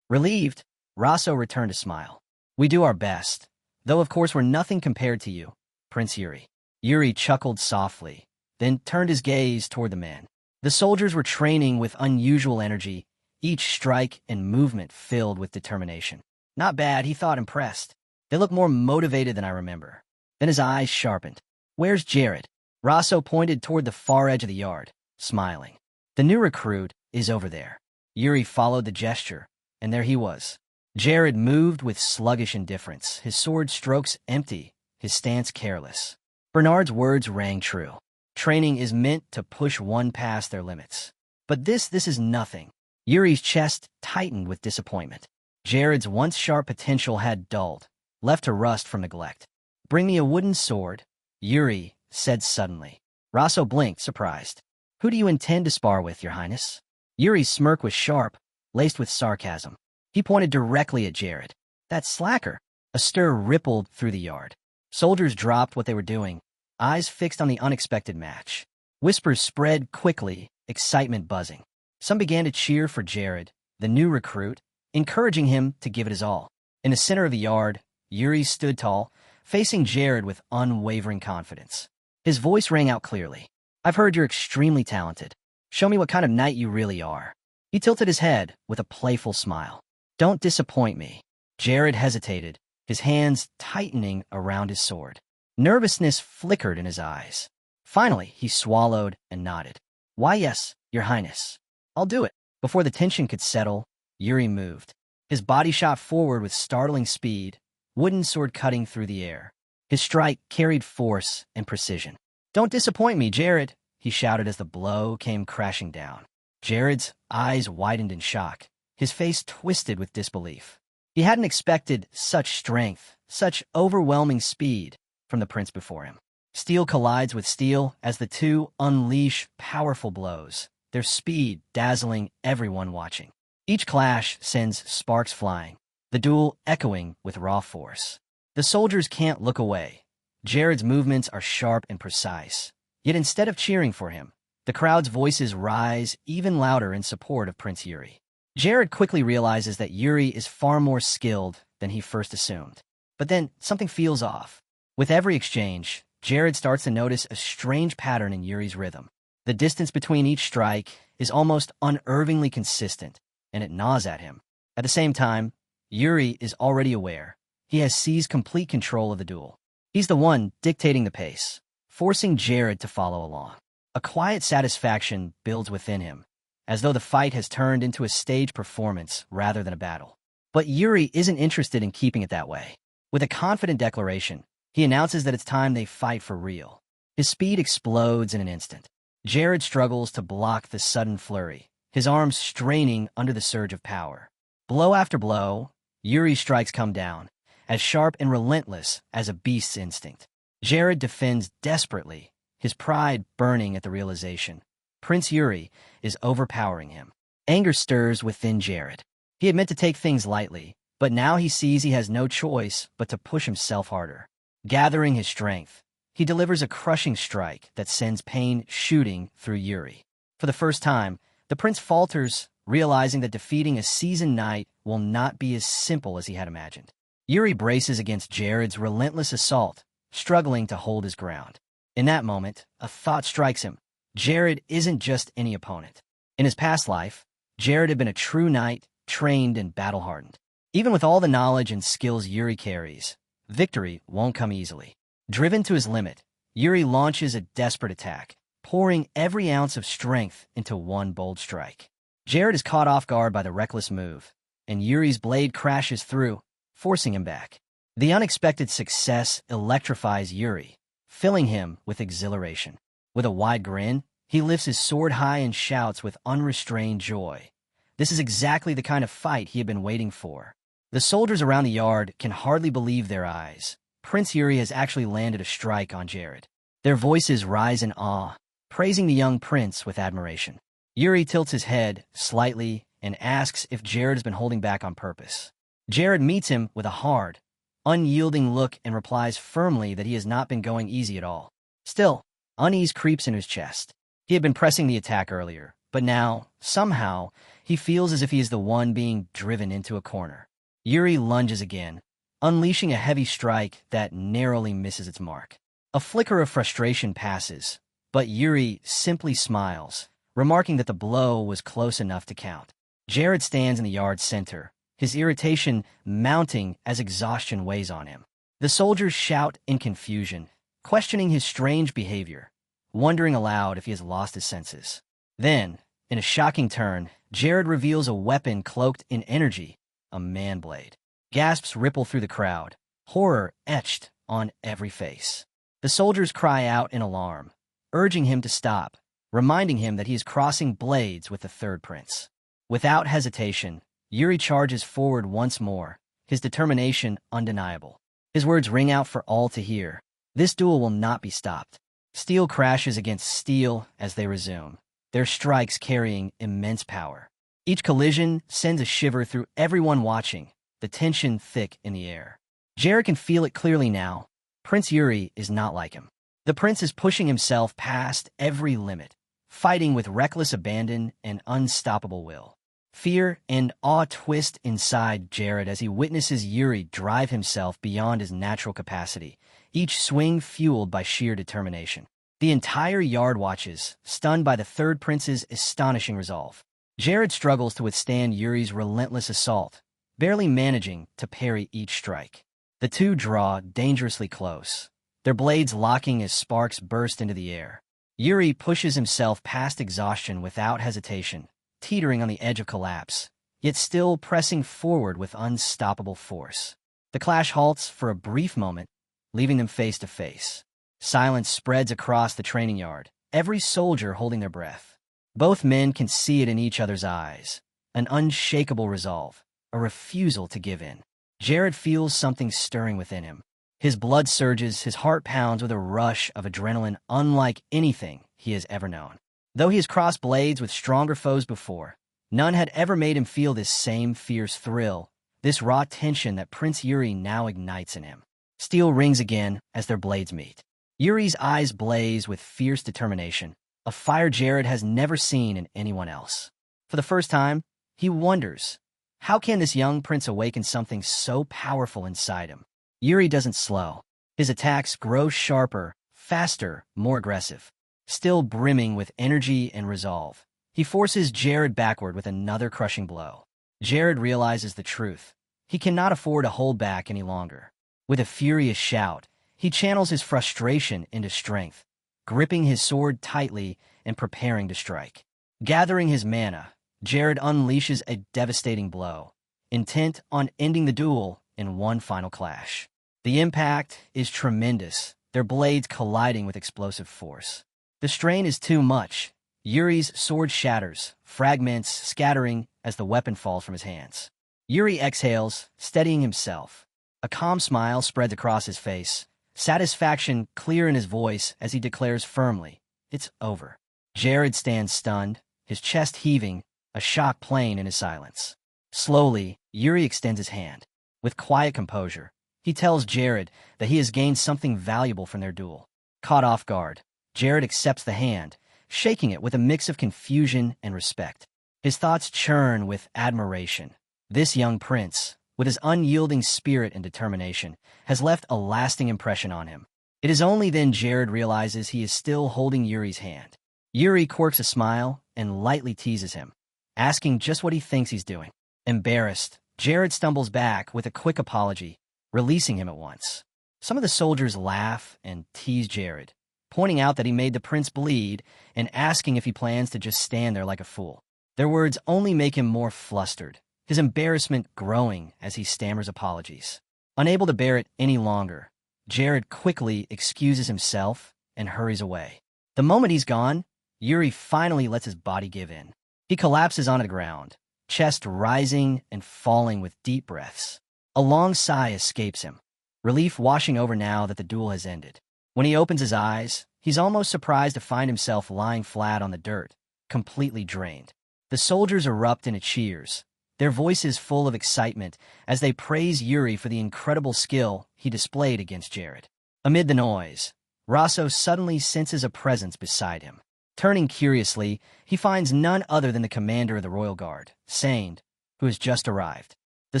A: Relieved, Rosso returned a smile. "We do our best, though of course we're nothing compared to you, Prince Yuri." Yuri chuckled softly, then turned his gaze toward the men. The soldiers were training with unusual energy, each strike and movement filled with determination. Not bad, he thought, impressed. They look more motivated than I remember. Then his eyes sharpened. "Where's Jared?" Rosso pointed toward the far edge of the yard, smiling. "The new recruit is over there." Yuri followed the gesture, and there he was. Jared moved with sluggish indifference, his sword strokes empty, his stance careless. Bernard's words rang true. Training is meant to push one past their limits. But this is nothing. Yuri's chest tightened with disappointment. Jared's once sharp potential had dulled, left to rust from neglect. "Bring me a wooden sword," Yuri said suddenly. Rosso blinked, surprised. "Who do you intend to spar with, Your Highness?" Yuri's smirk was sharp, laced with sarcasm. He pointed directly at Jared. "That slacker." A stir rippled through the yard. Soldiers dropped what they were doing, eyes fixed on the unexpected match. Whispers spread quickly, excitement buzzing. Some began to cheer for Jared, the new recruit, encouraging him to give it his all. In the center of the yard, Yuri stood tall, facing Jared with unwavering confidence. His voice rang out clearly. "I've heard you're extremely talented. Show me what kind of knight you really are." He tilted his head with a playful smile. "Don't disappoint me." Jared hesitated, his hands tightening around his sword. Nervousness flickered in his eyes. Finally, he swallowed and nodded. "Why, yes, Your Highness. I'll do it." Before the tension could settle, Yuri moved. His body shot forward with startling speed, wooden sword cutting through the air. His strike carried force and precision. "Don't disappoint me, Jared," he shouted as the blow came crashing down. Jared's eyes widened in shock, his face twisted with disbelief. He hadn't expected such strength, such overwhelming speed from the prince before him. Steel collides with steel as the two unleash powerful blows, their speed dazzling everyone watching. Each clash sends sparks flying, the duel echoing with raw force. The soldiers can't look away. Jared's movements are sharp and precise. Yet instead of cheering for him, the crowd's voices rise even louder in support of Prince Yuri. Jared quickly realizes that Yuri is far more skilled than he first assumed. But then something feels off. With every exchange, Jared starts to notice a strange pattern in Yuri's rhythm. The distance between each strike is almost unnervingly consistent, and it gnaws at him. At the same time, Yuri is already aware. He has seized complete control of the duel. He's the one dictating the pace, forcing Jared to follow along. A quiet satisfaction builds within him, as though the fight has turned into a stage performance rather than a battle. But Yuri isn't interested in keeping it that way. With a confident declaration, he announces that it's time they fight for real. His speed explodes in an instant. Jared struggles to block the sudden flurry, his arms straining under the surge of power. Blow after blow, Yuri's strikes come down, as sharp and relentless as a beast's instinct. Jared defends desperately, his pride burning at the realization. Prince Yuri is overpowering him. Anger stirs within Jared. He had meant to take things lightly, but now he sees he has no choice but to push himself harder. Gathering his strength, he delivers a crushing strike that sends pain shooting through Yuri. For the first time, the prince falters, realizing that defeating a seasoned knight will not be as simple as he had imagined. Yuri braces against Jared's relentless assault, struggling to hold his ground. In that moment, a thought strikes him. Jared isn't just any opponent. In his past life, Jared had been a true knight, trained and battle-hardened. Even with all the knowledge and skills Yuri carries, victory won't come easily. Driven to his limit, Yuri launches a desperate attack, pouring every ounce of strength into one bold strike. Jared is caught off guard by the reckless move, and Yuri's blade crashes through, forcing him back. The unexpected success electrifies Yuri, filling him with exhilaration. With a wide grin, he lifts his sword high and shouts with unrestrained joy. This is exactly the kind of fight he had been waiting for. The soldiers around the yard can hardly believe their eyes. Prince Yuri has actually landed a strike on Jared. Their voices rise in awe, praising the young prince with admiration. Yuri tilts his head slightly and asks if Jared has been holding back on purpose. Jared meets him with a hard, unyielding look and replies firmly that he has not been going easy at all. Still, unease creeps in his chest. He had been pressing the attack earlier, but now, somehow, he feels as if he is the one being driven into a corner. Yuri lunges again, unleashing a heavy strike that narrowly misses its mark. A flicker of frustration passes, but Yuri simply smiles, remarking that the blow was close enough to count. Jared stands in the yard's center, his irritation mounting as exhaustion weighs on him. The soldiers shout in confusion, questioning his strange behavior, wondering aloud if he has lost his senses. Then, in a shocking turn, Jared reveals a weapon cloaked in energy, a man blade. Gasps ripple through the crowd, horror etched on every face. The soldiers cry out in alarm, urging him to stop, reminding him that he is crossing blades with the third prince. Without hesitation, Yuri charges forward once more, his determination undeniable. His words ring out for all to hear. This duel will not be stopped. Steel crashes against steel as they resume, their strikes carrying immense power. Each collision sends a shiver through everyone watching, the tension thick in the air. Jared can feel it clearly now. Prince Yuri is not like him. The prince is pushing himself past every limit, fighting with reckless abandon and unstoppable will. Fear and awe twist inside Jared as he witnesses Yuri drive himself beyond his natural capacity, each swing fueled by sheer determination. The entire yard watches, stunned by the third prince's astonishing resolve. Jared struggles to withstand Yuri's relentless assault, barely managing to parry each strike. The two draw dangerously close, their blades locking as sparks burst into the air. Yuri pushes himself past exhaustion without hesitation, teetering on the edge of collapse, yet still pressing forward with unstoppable force. The clash halts for a brief moment, leaving them face to face. Silence spreads across the training yard, every soldier holding their breath. Both men can see it in each other's eyes, an unshakable resolve, a refusal to give in. Jared feels something stirring within him. His blood surges, his heart pounds with a rush of adrenaline unlike anything he has ever known. Though he has crossed blades with stronger foes before, none had ever made him feel this same fierce thrill, this raw tension that Prince Yuri now ignites in him. Steel rings again as their blades meet. Yuri's eyes blaze with fierce determination, a fire Jared has never seen in anyone else. For the first time, he wonders, how can this young prince awaken something so powerful inside him? Yuri doesn't slow. His attacks grow sharper, faster, more aggressive. Still brimming with energy and resolve, he forces Jared backward with another crushing blow. Jared realizes the truth. He cannot afford to hold back any longer. With a furious shout, he channels his frustration into strength, gripping his sword tightly and preparing to strike. Gathering his mana, Jared unleashes a devastating blow, intent on ending the duel in one final clash. The impact is tremendous, their blades colliding with explosive force. The strain is too much. Yuri's sword shatters, fragments scattering as the weapon falls from his hands. Yuri exhales, steadying himself. A calm smile spreads across his face, satisfaction clear in his voice as he declares firmly, "It's over." Jared stands stunned, his chest heaving, a shock plain in his silence. Slowly, Yuri extends his hand. With quiet composure, he tells Jared that he has gained something valuable from their duel. Caught off guard, Jared accepts the hand, shaking it with a mix of confusion and respect. His thoughts churn with admiration. This young prince, with his unyielding spirit and determination, has left a lasting impression on him. It is only then Jared realizes he is still holding Yuri's hand. Yuri quirks a smile and lightly teases him, asking just what he thinks he's doing. Embarrassed, Jared stumbles back with a quick apology, releasing him at once. Some of the soldiers laugh and tease Jared, pointing out that he made the prince bleed and asking if he plans to just stand there like a fool. Their words only make him more flustered, his embarrassment growing as he stammers apologies. Unable to bear it any longer, Jared quickly excuses himself and hurries away. The moment he's gone, Yuri finally lets his body give in. He collapses onto the ground, chest rising and falling with deep breaths. A long sigh escapes him, relief washing over now that the duel has ended. When he opens his eyes, he's almost surprised to find himself lying flat on the dirt, completely drained. The soldiers erupt into cheers, their voices full of excitement as they praise Yuri for the incredible skill he displayed against Jared. Amid the noise, Rosso suddenly senses a presence beside him. Turning curiously, he finds none other than the commander of the Royal Guard, Saint, who has just arrived. The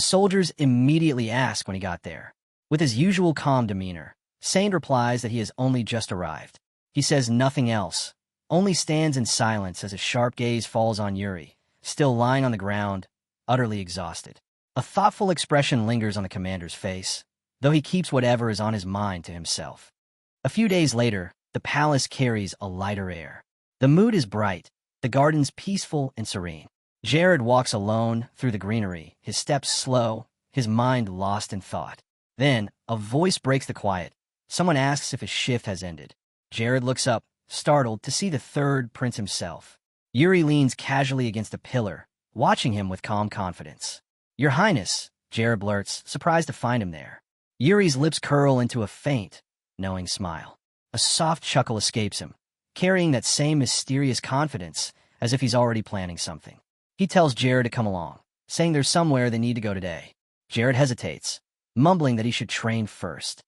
A: soldiers immediately ask when he got there. With his usual calm demeanor, Saint replies that he has only just arrived. He says nothing else, only stands in silence as a sharp gaze falls on Yuri, still lying on the ground, utterly exhausted. A thoughtful expression lingers on the commander's face, though he keeps whatever is on his mind to himself. A few days later, the palace carries a lighter air. The mood is bright, the gardens peaceful and serene. Jared walks alone through the greenery, his steps slow, his mind lost in thought. Then, a voice breaks the quiet. Someone asks if his shift has ended. Jared looks up, startled to see the third prince himself. Yuri leans casually against a pillar, watching him with calm confidence. "Your Highness," Jared blurts, surprised to find him there. Yuri's lips curl into a faint, knowing smile. A soft chuckle escapes him, carrying that same mysterious confidence as if he's already planning something. He tells Jared to come along, saying there's somewhere they need to go today. Jared hesitates, mumbling that he should train first.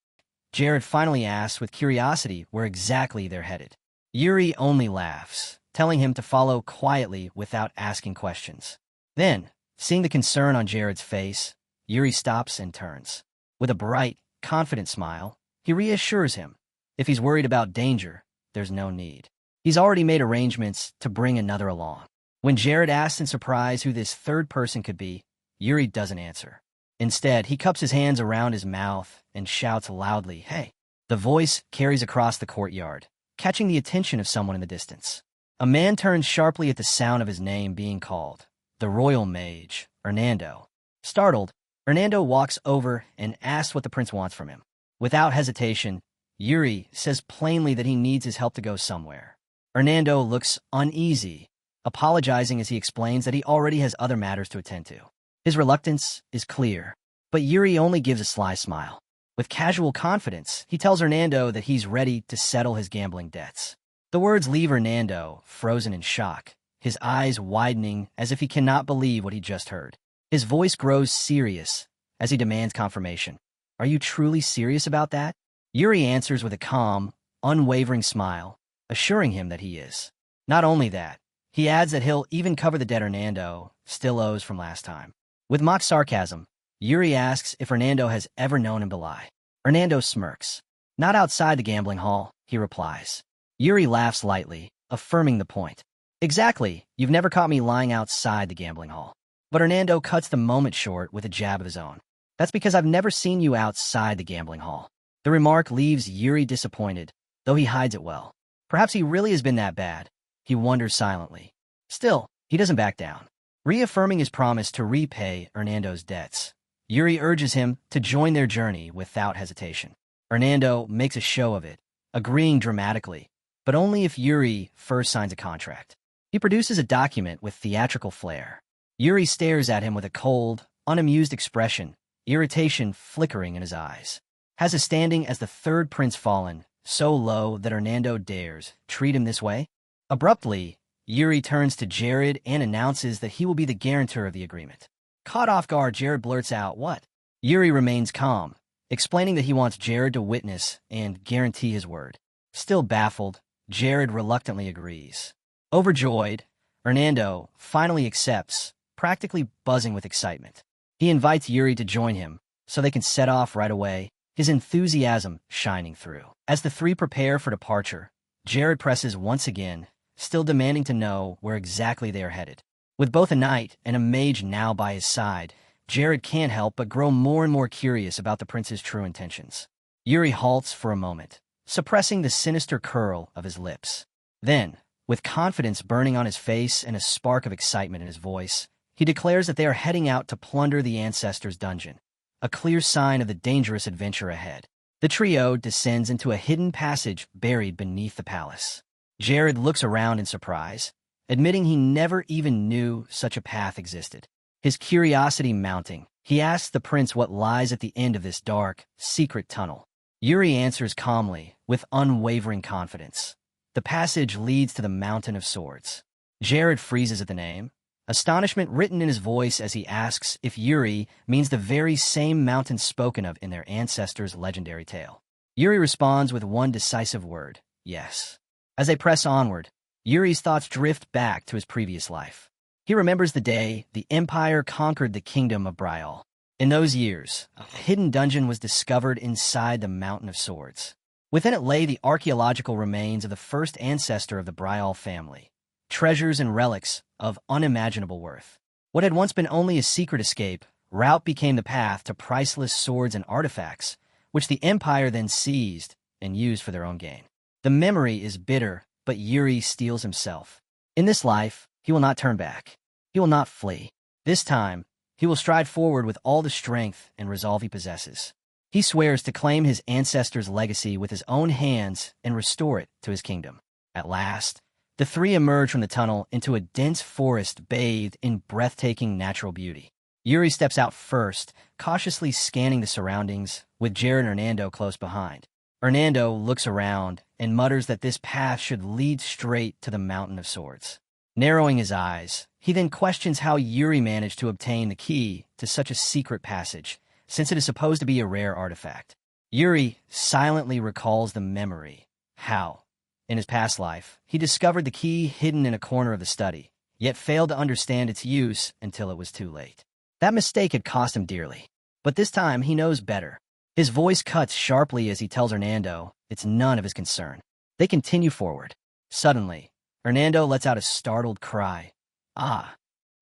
A: Jared finally asks with curiosity where exactly they're headed. Yuri only laughs, telling him to follow quietly without asking questions. Then, seeing the concern on Jared's face, Yuri stops and turns. With a bright, confident smile, he reassures him. If he's worried about danger, there's no need. He's already made arrangements to bring another along. When Jared asks in surprise who this third person could be, Yuri doesn't answer. Instead, he cups his hands around his mouth and shouts loudly, "Hey!" The voice carries across the courtyard, catching the attention of someone in the distance. A man turns sharply at the sound of his name being called. The royal mage, Hernando. Startled, Hernando walks over and asks what the prince wants from him. Without hesitation, Yuri says plainly that he needs his help to go somewhere. Hernando looks uneasy, apologizing as he explains that he already has other matters to attend to. His reluctance is clear, but Yuri only gives a sly smile. With casual confidence, he tells Hernando that he's ready to settle his gambling debts. The words leave Hernando frozen in shock, his eyes widening as if he cannot believe what he just heard. His voice grows serious as he demands confirmation. "Are you truly serious about that?" Yuri answers with a calm, unwavering smile, assuring him that he is. Not only that, he adds that he'll even cover the debt Hernando still owes from last time. With mock sarcasm, Yuri asks if Hernando has ever known him to lie. Hernando smirks. "Not outside the gambling hall," he replies. Yuri laughs lightly, affirming the point. "Exactly, you've never caught me lying outside the gambling hall." But Hernando cuts the moment short with a jab of his own. "That's because I've never seen you outside the gambling hall." The remark leaves Yuri disappointed, though he hides it well. Perhaps he really has been that bad. He wonders silently. Still, he doesn't back down. Reaffirming his promise to repay Hernando's debts, Yuri urges him to join their journey without hesitation. Hernando makes a show of it, agreeing dramatically, but only if Yuri first signs a contract. He produces a document with theatrical flair. Yuri stares at him with a cold, unamused expression, irritation flickering in his eyes. Has his standing as the third prince fallen so low that Hernando dares treat him this way? Abruptly, Yuri turns to Jared and announces that he will be the guarantor of the agreement. Caught off guard, Jared blurts out, "What?" Yuri remains calm, explaining that he wants Jared to witness and guarantee his word. Still baffled, Jared reluctantly agrees. Overjoyed, Hernando finally accepts, practically buzzing with excitement. He invites Yuri to join him so they can set off right away, his enthusiasm shining through. As the three prepare for departure, Jared presses once again, still demanding to know where exactly they are headed. With both a knight and a mage now by his side, Jared can't help but grow more and more curious about the prince's true intentions. Yuri halts for a moment, suppressing the sinister curl of his lips. Then, with confidence burning on his face and a spark of excitement in his voice, he declares that they are heading out to plunder the ancestors' dungeon, a clear sign of the dangerous adventure ahead. The trio descends into a hidden passage buried beneath the palace. Jared looks around in surprise, admitting he never even knew such a path existed. His curiosity mounting, he asks the prince what lies at the end of this dark, secret tunnel. Yuri answers calmly, with unwavering confidence. The passage leads to the Mountain of Swords. Jared freezes at the name, astonishment written in his voice as he asks if Yuri means the very same mountain spoken of in their ancestors' legendary tale. Yuri responds with one decisive word, yes. As they press onward, Yuri's thoughts drift back to his previous life. He remembers the day the Empire conquered the kingdom of Brial. In those years, a hidden dungeon was discovered inside the Mountain of Swords. Within it lay the archaeological remains of the first ancestor of the Brial family, treasures and relics of unimaginable worth. What had once been only a secret escape, route became the path to priceless swords and artifacts, which the Empire then seized and used for their own gain. The memory is bitter, but Yuri steels himself. In this life, he will not turn back. He will not flee. This time, he will stride forward with all the strength and resolve he possesses. He swears to claim his ancestors' legacy with his own hands and restore it to his kingdom. At last, the three emerge from the tunnel into a dense forest bathed in breathtaking natural beauty. Yuri steps out first, cautiously scanning the surroundings, with Jared and Hernando close behind. Hernando looks around and mutters that this path should lead straight to the Mountain of Swords. Narrowing his eyes, he then questions how Yuri managed to obtain the key to such a secret passage, since it is supposed to be a rare artifact. Yuri silently recalls the memory, how, in his past life, he discovered the key hidden in a corner of the study, yet failed to understand its use until it was too late. That mistake had cost him dearly, but this time he knows better. His voice cuts sharply as he tells Hernando it's none of his concern. They continue forward. Suddenly, Hernando lets out a startled cry. Ah!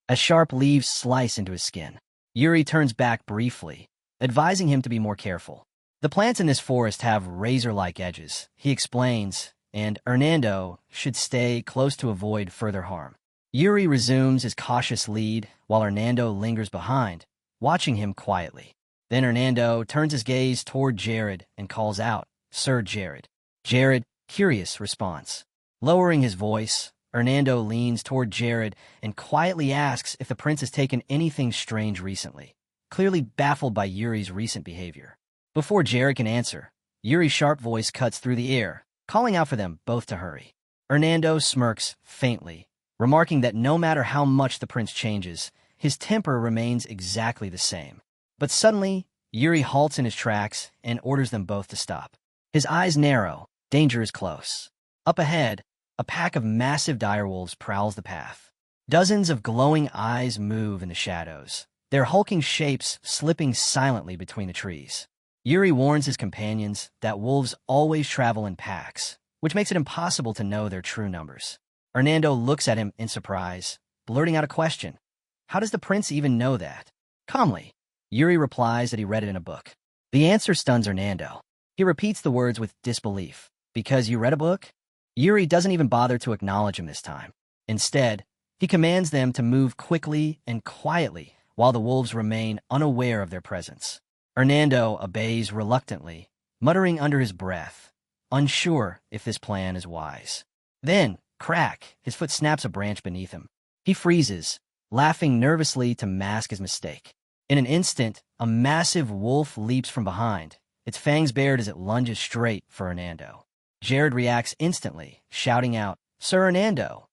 A: As sharp leaves slice into his skin. Yuri turns back briefly, advising him to be more careful. The plants in this forest have razor-like edges, he explains, and Hernando should stay close to avoid further harm. Yuri resumes his cautious lead while Hernando lingers behind, watching him quietly. Then Hernando turns his gaze toward Jared and calls out, "Sir Jared." Jared, curious, responds. Lowering his voice, Hernando leans toward Jared and quietly asks if the prince has taken anything strange recently, clearly baffled by Yuri's recent behavior. Before Jared can answer, Yuri's sharp voice cuts through the air, calling out for them both to hurry. Hernando smirks faintly, remarking that no matter how much the prince changes, his temper remains exactly the same. But suddenly, Yuri halts in his tracks and orders them both to stop. His eyes narrow, danger is close. Up ahead, a pack of massive direwolves prowls the path. Dozens of glowing eyes move in the shadows, their hulking shapes slipping silently between the trees. Yuri warns his companions that wolves always travel in packs, which makes it impossible to know their true numbers. Hernando looks at him in surprise, blurting out a question. How does the prince even know that? Calmly, Yuri replies that he read it in a book. The answer stuns Hernando. He repeats the words with disbelief. Because you read a book? Yuri doesn't even bother to acknowledge him this time. Instead, he commands them to move quickly and quietly while the wolves remain unaware of their presence. Hernando obeys reluctantly, muttering under his breath, unsure if this plan is wise. Then, crack, his foot snaps a branch beneath him. He freezes, laughing nervously to mask his mistake. In an instant, a massive wolf leaps from behind, its fangs bared as it lunges straight for Hernando. Jared reacts instantly, shouting out, "Sir Hernando!"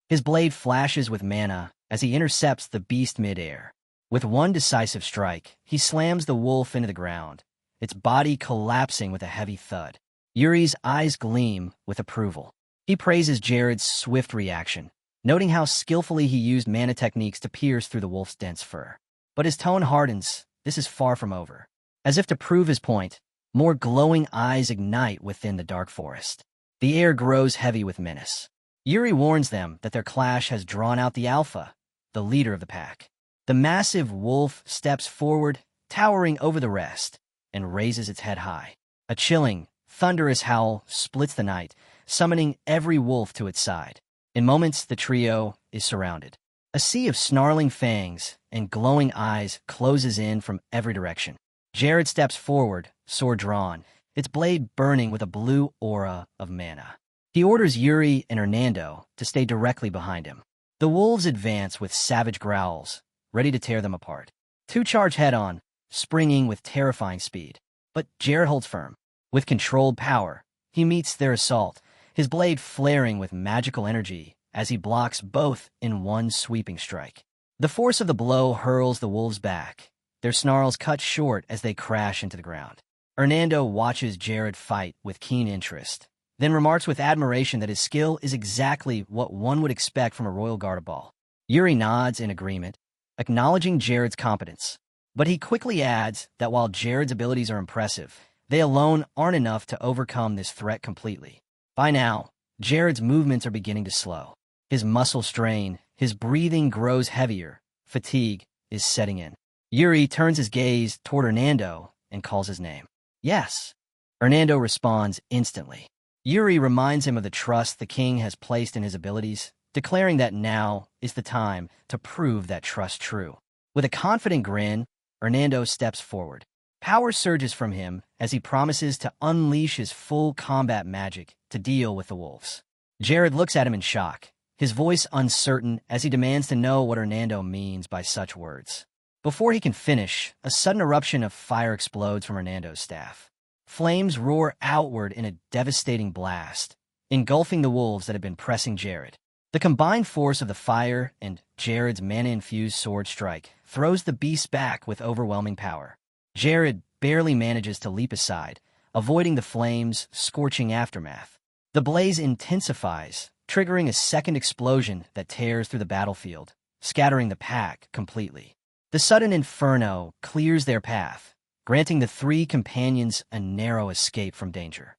A: His blade flashes with mana as he intercepts the beast mid-air. With one decisive strike, he slams the wolf into the ground, its body collapsing with a heavy thud. Yuri's eyes gleam with approval. He praises Jared's swift reaction, noting how skillfully he used mana techniques to pierce through the wolf's dense fur. But his tone hardens. This is far from over. As if to prove his point, more glowing eyes ignite within the dark forest. The air grows heavy with menace. Yuri warns them that their clash has drawn out the alpha, the leader of the pack. The massive wolf steps forward, towering over the rest, and raises its head high. A chilling, thunderous howl splits the night, summoning every wolf to its side. In moments, the trio is surrounded. A sea of snarling fangs and glowing eyes closes in from every direction. Jared steps forward, sword drawn, its blade burning with a blue aura of mana. He orders Yuri and Hernando to stay directly behind him. The wolves advance with savage growls, ready to tear them apart. Two charge head-on, springing with terrifying speed. But Jared holds firm. With controlled power, he meets their assault, his blade flaring with magical energy as he blocks both in one sweeping strike. The force of the blow hurls the wolves back, their snarls cut short as they crash into the ground. Hernando watches Jared fight with keen interest, then remarks with admiration that his skill is exactly what one would expect from a royal guard of ball. Yuri nods in agreement, acknowledging Jared's competence. But he quickly adds that while Jared's abilities are impressive, they alone aren't enough to overcome this threat completely. By now, Jared's movements are beginning to slow. His muscles strain, his breathing grows heavier, fatigue is setting in. Yuri turns his gaze toward Hernando and calls his name. Yes. Hernando responds instantly. Yuri reminds him of the trust the king has placed in his abilities, declaring that now is the time to prove that trust true. With a confident grin, Hernando steps forward. Power surges from him as he promises to unleash his full combat magic to deal with the wolves. Jared looks at him in shock, his voice uncertain as he demands to know what Hernando means by such words. Before he can finish, a sudden eruption of fire explodes from Hernando's staff. Flames roar outward in a devastating blast, engulfing the wolves that had been pressing Jared. The combined force of the fire and Jared's mana-infused sword strike throws the beast back with overwhelming power. Jared barely manages to leap aside, avoiding the flames' scorching aftermath. The blaze intensifies, triggering a second explosion that tears through the battlefield, scattering the pack completely. The sudden inferno clears their path, granting the three companions a narrow escape from danger.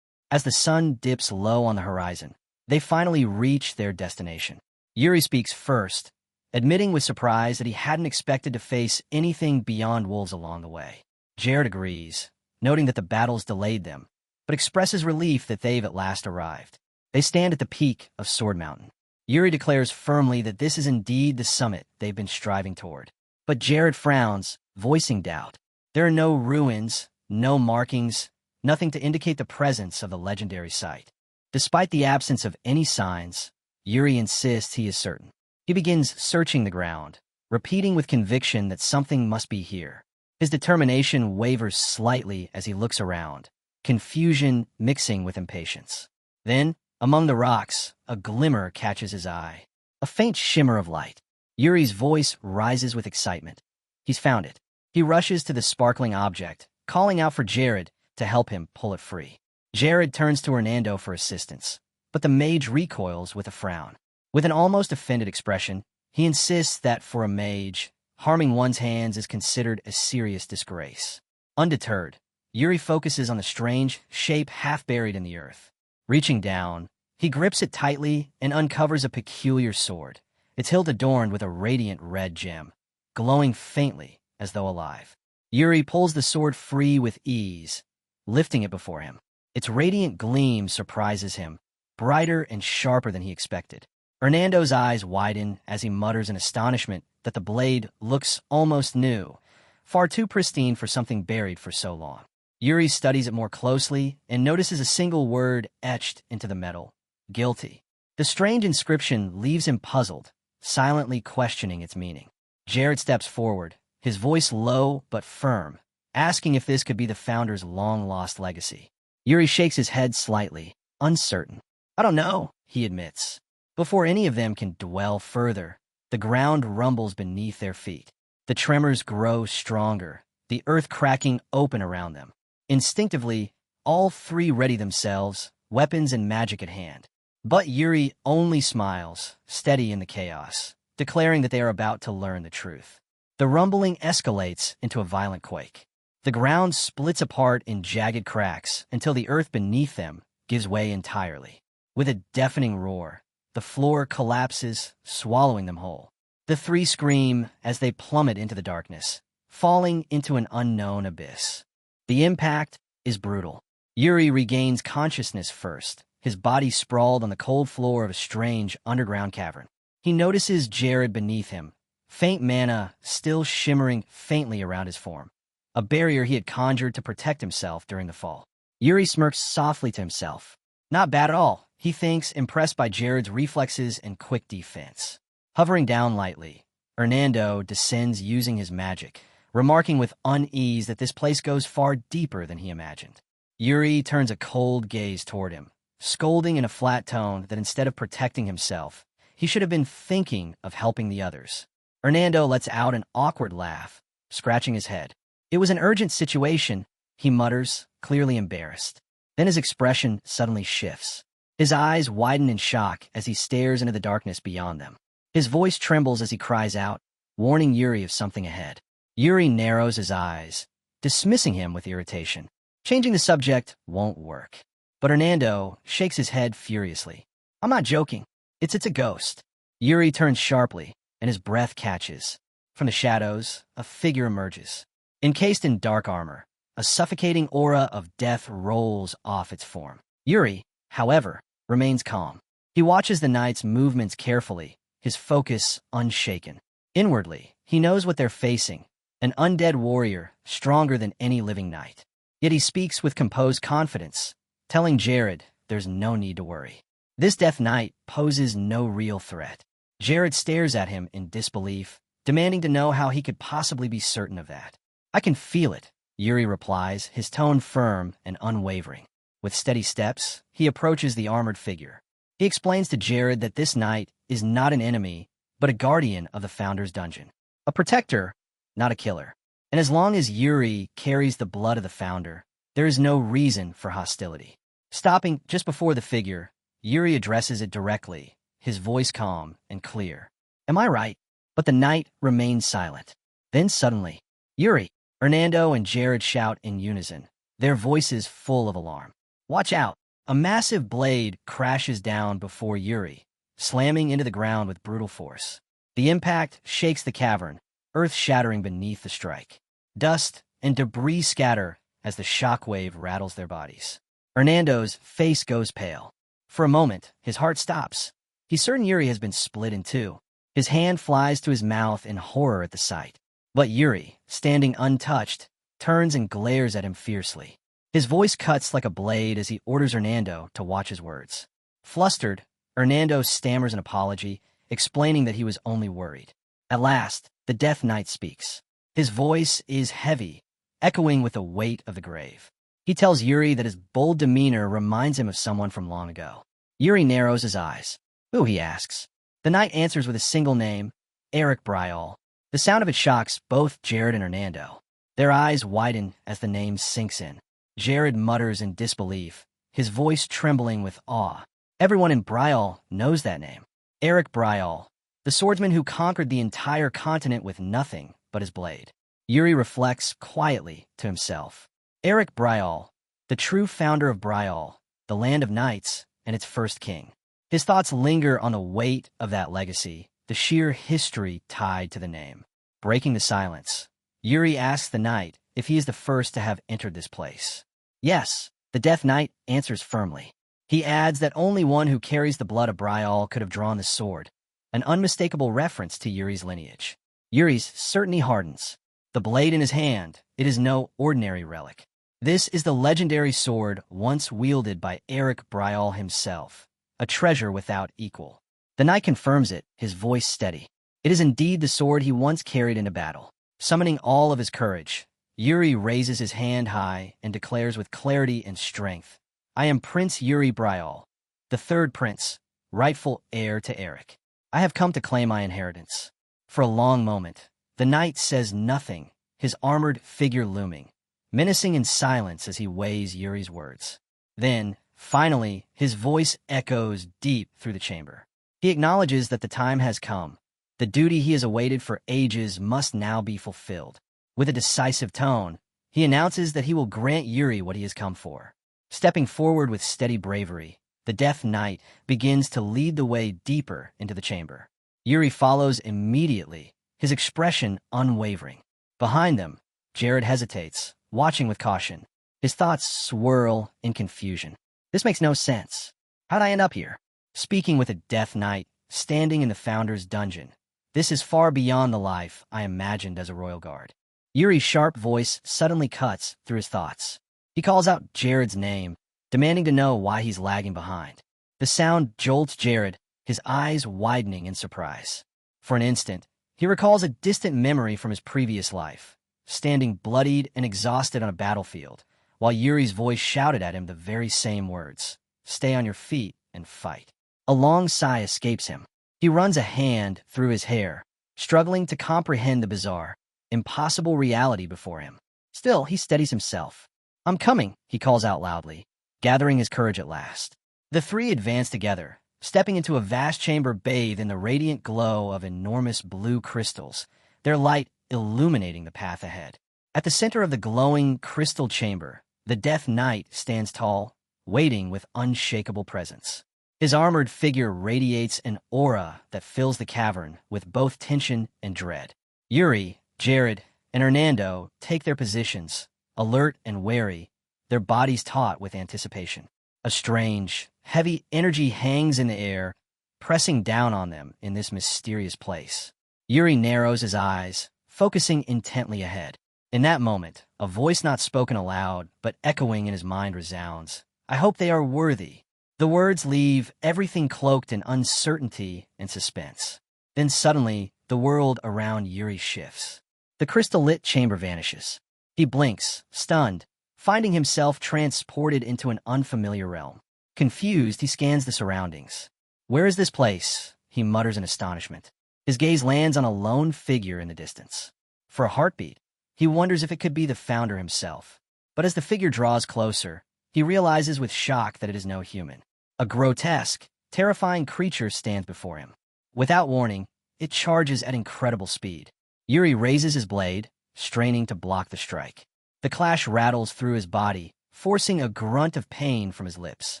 A: As the sun dips low on the horizon, they finally reach their destination. Yuri speaks first, admitting with surprise that he hadn't expected to face anything beyond wolves along the way. Jared agrees, noting that the battles delayed them, but expresses relief that they've at last arrived. They stand at the peak of Sword Mountain. Yuri declares firmly that this is indeed the summit they've been striving toward. But Jared frowns, voicing doubt. There are no ruins, no markings, nothing to indicate the presence of the legendary site. Despite the absence of any signs, Yuri insists he is certain. He begins searching the ground, repeating with conviction that something must be here. His determination wavers slightly as he looks around, confusion mixing with impatience. Then, among the rocks, a glimmer catches his eye. A faint shimmer of light. Yuri's voice rises with excitement. He's found it. He rushes to the sparkling object, calling out for Jared to help him pull it free. Jared turns to Hernando for assistance, but the mage recoils with a frown. With an almost offended expression, he insists that for a mage, harming one's hands is considered a serious disgrace. Undeterred, Yuri focuses on the strange shape half buried in the earth. Reaching down, he grips it tightly and uncovers a peculiar sword, its hilt adorned with a radiant red gem, glowing faintly as though alive. Yuri pulls the sword free with ease, lifting it before him. Its radiant gleam surprises him, brighter and sharper than he expected. Hernando's eyes widen as he mutters in astonishment that the blade looks almost new, far too pristine for something buried for so long. Yuri studies it more closely and notices a single word etched into the metal: guilty. The strange inscription leaves him puzzled, silently questioning its meaning. Jared steps forward, his voice low but firm, asking if this could be the founder's long-lost legacy. Yuri shakes his head slightly, uncertain. I don't know, he admits. Before any of them can dwell further, the ground rumbles beneath their feet. The tremors grow stronger, the earth cracking open around them. Instinctively, all three ready themselves, weapons and magic at hand. But Yuri only smiles, steady in the chaos, declaring that they are about to learn the truth. The rumbling escalates into a violent quake. The ground splits apart in jagged cracks until the earth beneath them gives way entirely. With a deafening roar, the floor collapses, swallowing them whole. The three scream as they plummet into the darkness, falling into an unknown abyss. The impact is brutal. Yuri regains consciousness first, his body sprawled on the cold floor of a strange underground cavern. He notices Jared beneath him, faint mana still shimmering faintly around his form, a barrier he had conjured to protect himself during the fall. Yuri smirks softly to himself. Not bad at all, he thinks, impressed by Jared's reflexes and quick defense. Hovering down lightly, Hernando descends using his magic, remarking with unease that this place goes far deeper than he imagined. Yuri turns a cold gaze toward him, scolding in a flat tone that instead of protecting himself, he should have been thinking of helping the others. Hernando lets out an awkward laugh, scratching his head. It was an urgent situation, he mutters, clearly embarrassed. Then his expression suddenly shifts. His eyes widen in shock as he stares into the darkness beyond them. His voice trembles as he cries out, warning Yuri of something ahead. Yuri narrows his eyes, dismissing him with irritation. Changing the subject won't work. But Hernando shakes his head furiously. I'm not joking. It's a ghost. Yuri turns sharply, and his breath catches. From the shadows, a figure emerges. Encased in dark armor, a suffocating aura of death rolls off its form. Yuri, however, remains calm. He watches the knight's movements carefully, his focus unshaken. Inwardly, he knows what they're facing, an undead warrior stronger than any living knight. Yet he speaks with composed confidence, telling Jared there's no need to worry. This Death Knight poses no real threat. Jared stares at him in disbelief, demanding to know how he could possibly be certain of that. I can feel it, Yuri replies, his tone firm and unwavering. With steady steps, he approaches the armored figure. He explains to Jared that this knight is not an enemy, but a guardian of the Founder's dungeon. A protector, not a killer. And as long as Yuri carries the blood of the Founder, there is no reason for hostility. Stopping just before the figure, Yuri addresses it directly, his voice calm and clear. Am I right? But the knight remains silent. Then suddenly, Yuri, Hernando and Jared shout in unison, their voices full of alarm. Watch out! A massive blade crashes down before Yuri, slamming into the ground with brutal force. The impact shakes the cavern, earth shattering beneath the strike. Dust and debris scatter as the shockwave rattles their bodies. Hernando's face goes pale. For a moment, his heart stops. He's certain Yuri has been split in two. His hand flies to his mouth in horror at the sight. But Yuri, standing untouched, turns and glares at him fiercely. His voice cuts like a blade as he orders Hernando to watch his words. Flustered, Hernando stammers an apology, explaining that he was only worried. At last, the Death Knight speaks. His voice is heavy, echoing with the weight of the grave. He tells Yuri that his bold demeanor reminds him of someone from long ago. Yuri narrows his eyes. Who, he asks. The knight answers with a single name, Eric Bryall. The sound of it shocks both Jared and Hernando. Their eyes widen as the name sinks in. Jared mutters in disbelief, his voice trembling with awe. Everyone in Bryall knows that name. Eric Bryall, the swordsman who conquered the entire continent with nothing but his blade. Yuri reflects quietly to himself. Eric Bryall, the true founder of Bryall, the land of knights, and its first king. His thoughts linger on the weight of that legacy, the sheer history tied to the name. Breaking the silence, Yuri asks the knight if he is the first to have entered this place. Yes, the Death Knight answers firmly. He adds that only one who carries the blood of Bryall could have drawn the sword, an unmistakable reference to Yuri's lineage. Yuri's certainty hardens. The blade in his hand, it is no ordinary relic. This is the legendary sword once wielded by Eric Bryall himself, a treasure without equal. The knight confirms it, his voice steady. It is indeed the sword he once carried into battle. Summoning all of his courage, Yuri raises his hand high and declares with clarity and strength, I am Prince Yuri Bryall, the third prince, rightful heir to Eric. I have come to claim my inheritance. For a long moment, the knight says nothing, his armored figure looming, menacing in silence as he weighs Yuri's words. Then, finally, his voice echoes deep through the chamber. He acknowledges that the time has come. The duty he has awaited for ages must now be fulfilled. With a decisive tone, he announces that he will grant Yuri what he has come for. Stepping forward with steady bravery, the Death Knight begins to lead the way deeper into the chamber. Yuri follows immediately, his expression unwavering. Behind them, Jared hesitates, watching with caution. His thoughts swirl in confusion. This makes no sense. How'd I end up here? Speaking with a Death Knight, standing in the Founder's dungeon. This is far beyond the life I imagined as a royal guard. Yuri's sharp voice suddenly cuts through his thoughts. He calls out Jared's name, demanding to know why he's lagging behind. The sound jolts Jared, his eyes widening in surprise. For an instant, he recalls a distant memory from his previous life, standing bloodied and exhausted on a battlefield, while Yuri's voice shouted at him the very same words, "Stay on your feet and fight." A long sigh escapes him. He runs a hand through his hair, struggling to comprehend the bizarre, impossible reality before him. Still, he steadies himself. "I'm coming," he calls out loudly, gathering his courage at last. The three advance together, stepping into a vast chamber bathed in the radiant glow of enormous blue crystals, their light illuminating the path ahead. At the center of the glowing crystal chamber, the Death Knight stands tall, waiting with unshakable presence. His armored figure radiates an aura that fills the cavern with both tension and dread. Yuri, Jared, and Hernando take their positions, alert and wary, their bodies taut with anticipation. A strange, heavy energy hangs in the air, pressing down on them in this mysterious place. Yuri narrows his eyes, focusing intently ahead. In that moment, a voice not spoken aloud, but echoing in his mind resounds. "I hope they are worthy." The words leave everything cloaked in uncertainty and suspense. Then suddenly, the world around Yuri shifts. The crystal-lit chamber vanishes. He blinks, stunned, finding himself transported into an unfamiliar realm. Confused, he scans the surroundings. "Where is this place?" he mutters in astonishment. His gaze lands on a lone figure in the distance. For a heartbeat, he wonders if it could be the Founder himself. But as the figure draws closer, he realizes with shock that it is no human. A grotesque, terrifying creature stands before him. Without warning, it charges at incredible speed. Yuri raises his blade, straining to block the strike. The clash rattles through his body, forcing a grunt of pain from his lips.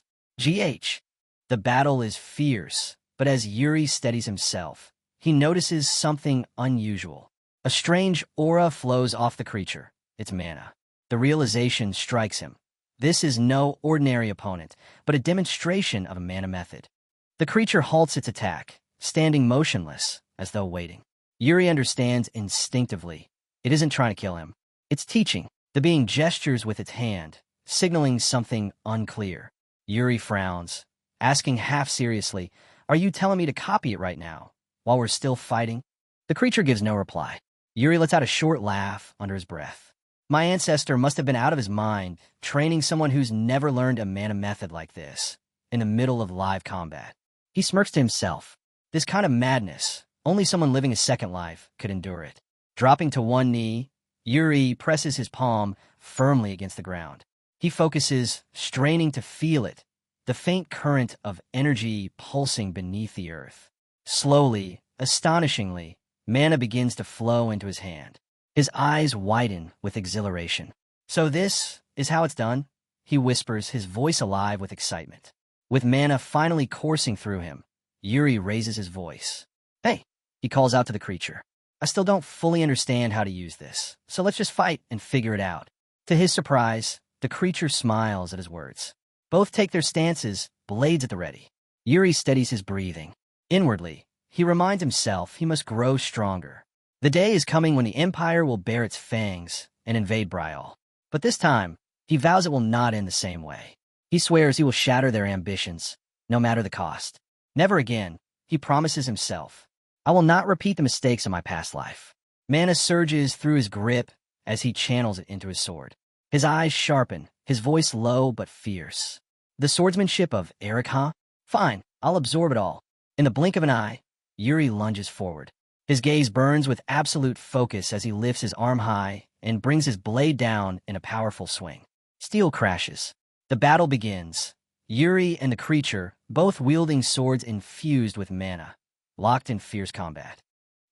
A: GH. The battle is fierce, but as Yuri steadies himself, he notices something unusual. A strange aura flows off the creature, its mana. The realization strikes him. This is no ordinary opponent, but a demonstration of a mana method. The creature halts its attack, standing motionless, as though waiting. Yuri understands instinctively. It isn't trying to kill him. It's teaching. The being gestures with its hand, signaling something unclear. Yuri frowns, asking half seriously, "Are you telling me to copy it right now, while we're still fighting?" The creature gives no reply. Yuri lets out a short laugh under his breath. "My ancestor must have been out of his mind, training someone who's never learned a mana method like this, in the middle of live combat." He smirks to himself. This kind of madness, only someone living a second life could endure it. Dropping to one knee, Yuri presses his palm firmly against the ground. He focuses, straining to feel it, the faint current of energy pulsing beneath the earth. Slowly, astonishingly, mana begins to flow into his hand. His eyes widen with exhilaration. "So this is how it's done?" he whispers, his voice alive with excitement. With mana finally coursing through him, Yuri raises his voice. "Hey," he calls out to the creature. "I still don't fully understand how to use this, so let's just fight and figure it out." To his surprise, the creature smiles at his words. Both take their stances, blades at the ready. Yuri steadies his breathing. Inwardly, he reminds himself he must grow stronger. The day is coming when the Empire will bare its fangs and invade Bryal. But this time, he vows it will not end the same way. He swears he will shatter their ambitions, no matter the cost. Never again, he promises himself. "I will not repeat the mistakes of my past life." Mana surges through his grip as he channels it into his sword. His eyes sharpen, his voice low but fierce. "The swordsmanship of Eric, huh? Fine, I'll absorb it all." In the blink of an eye, Yuri lunges forward. His gaze burns with absolute focus as he lifts his arm high and brings his blade down in a powerful swing. Steel crashes. The battle begins. Yuri and the creature, both wielding swords infused with mana, locked in fierce combat.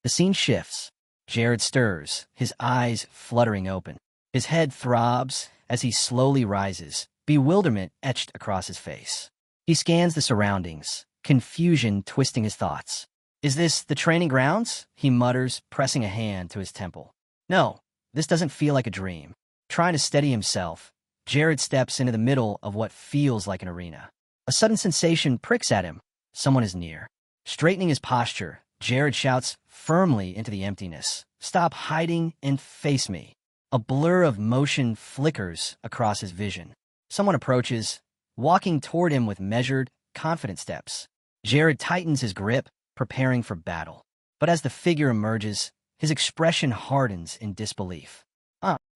A: The scene shifts. Jared stirs, his eyes fluttering open. His head throbs as he slowly rises, bewilderment etched across his face. He scans the surroundings, confusion twisting his thoughts. "Is this the training grounds?" he mutters, pressing a hand to his temple. "No, this doesn't feel like a dream." Trying to steady himself, Jared steps into the middle of what feels like an arena. A sudden sensation pricks at him. Someone is near. Straightening his posture, Jared shouts firmly into the emptiness, "Stop hiding and face me." A blur of motion flickers across his vision. Someone approaches, walking toward him with measured, confident steps. Jared tightens his grip, preparing for battle. But as the figure emerges, his expression hardens in disbelief.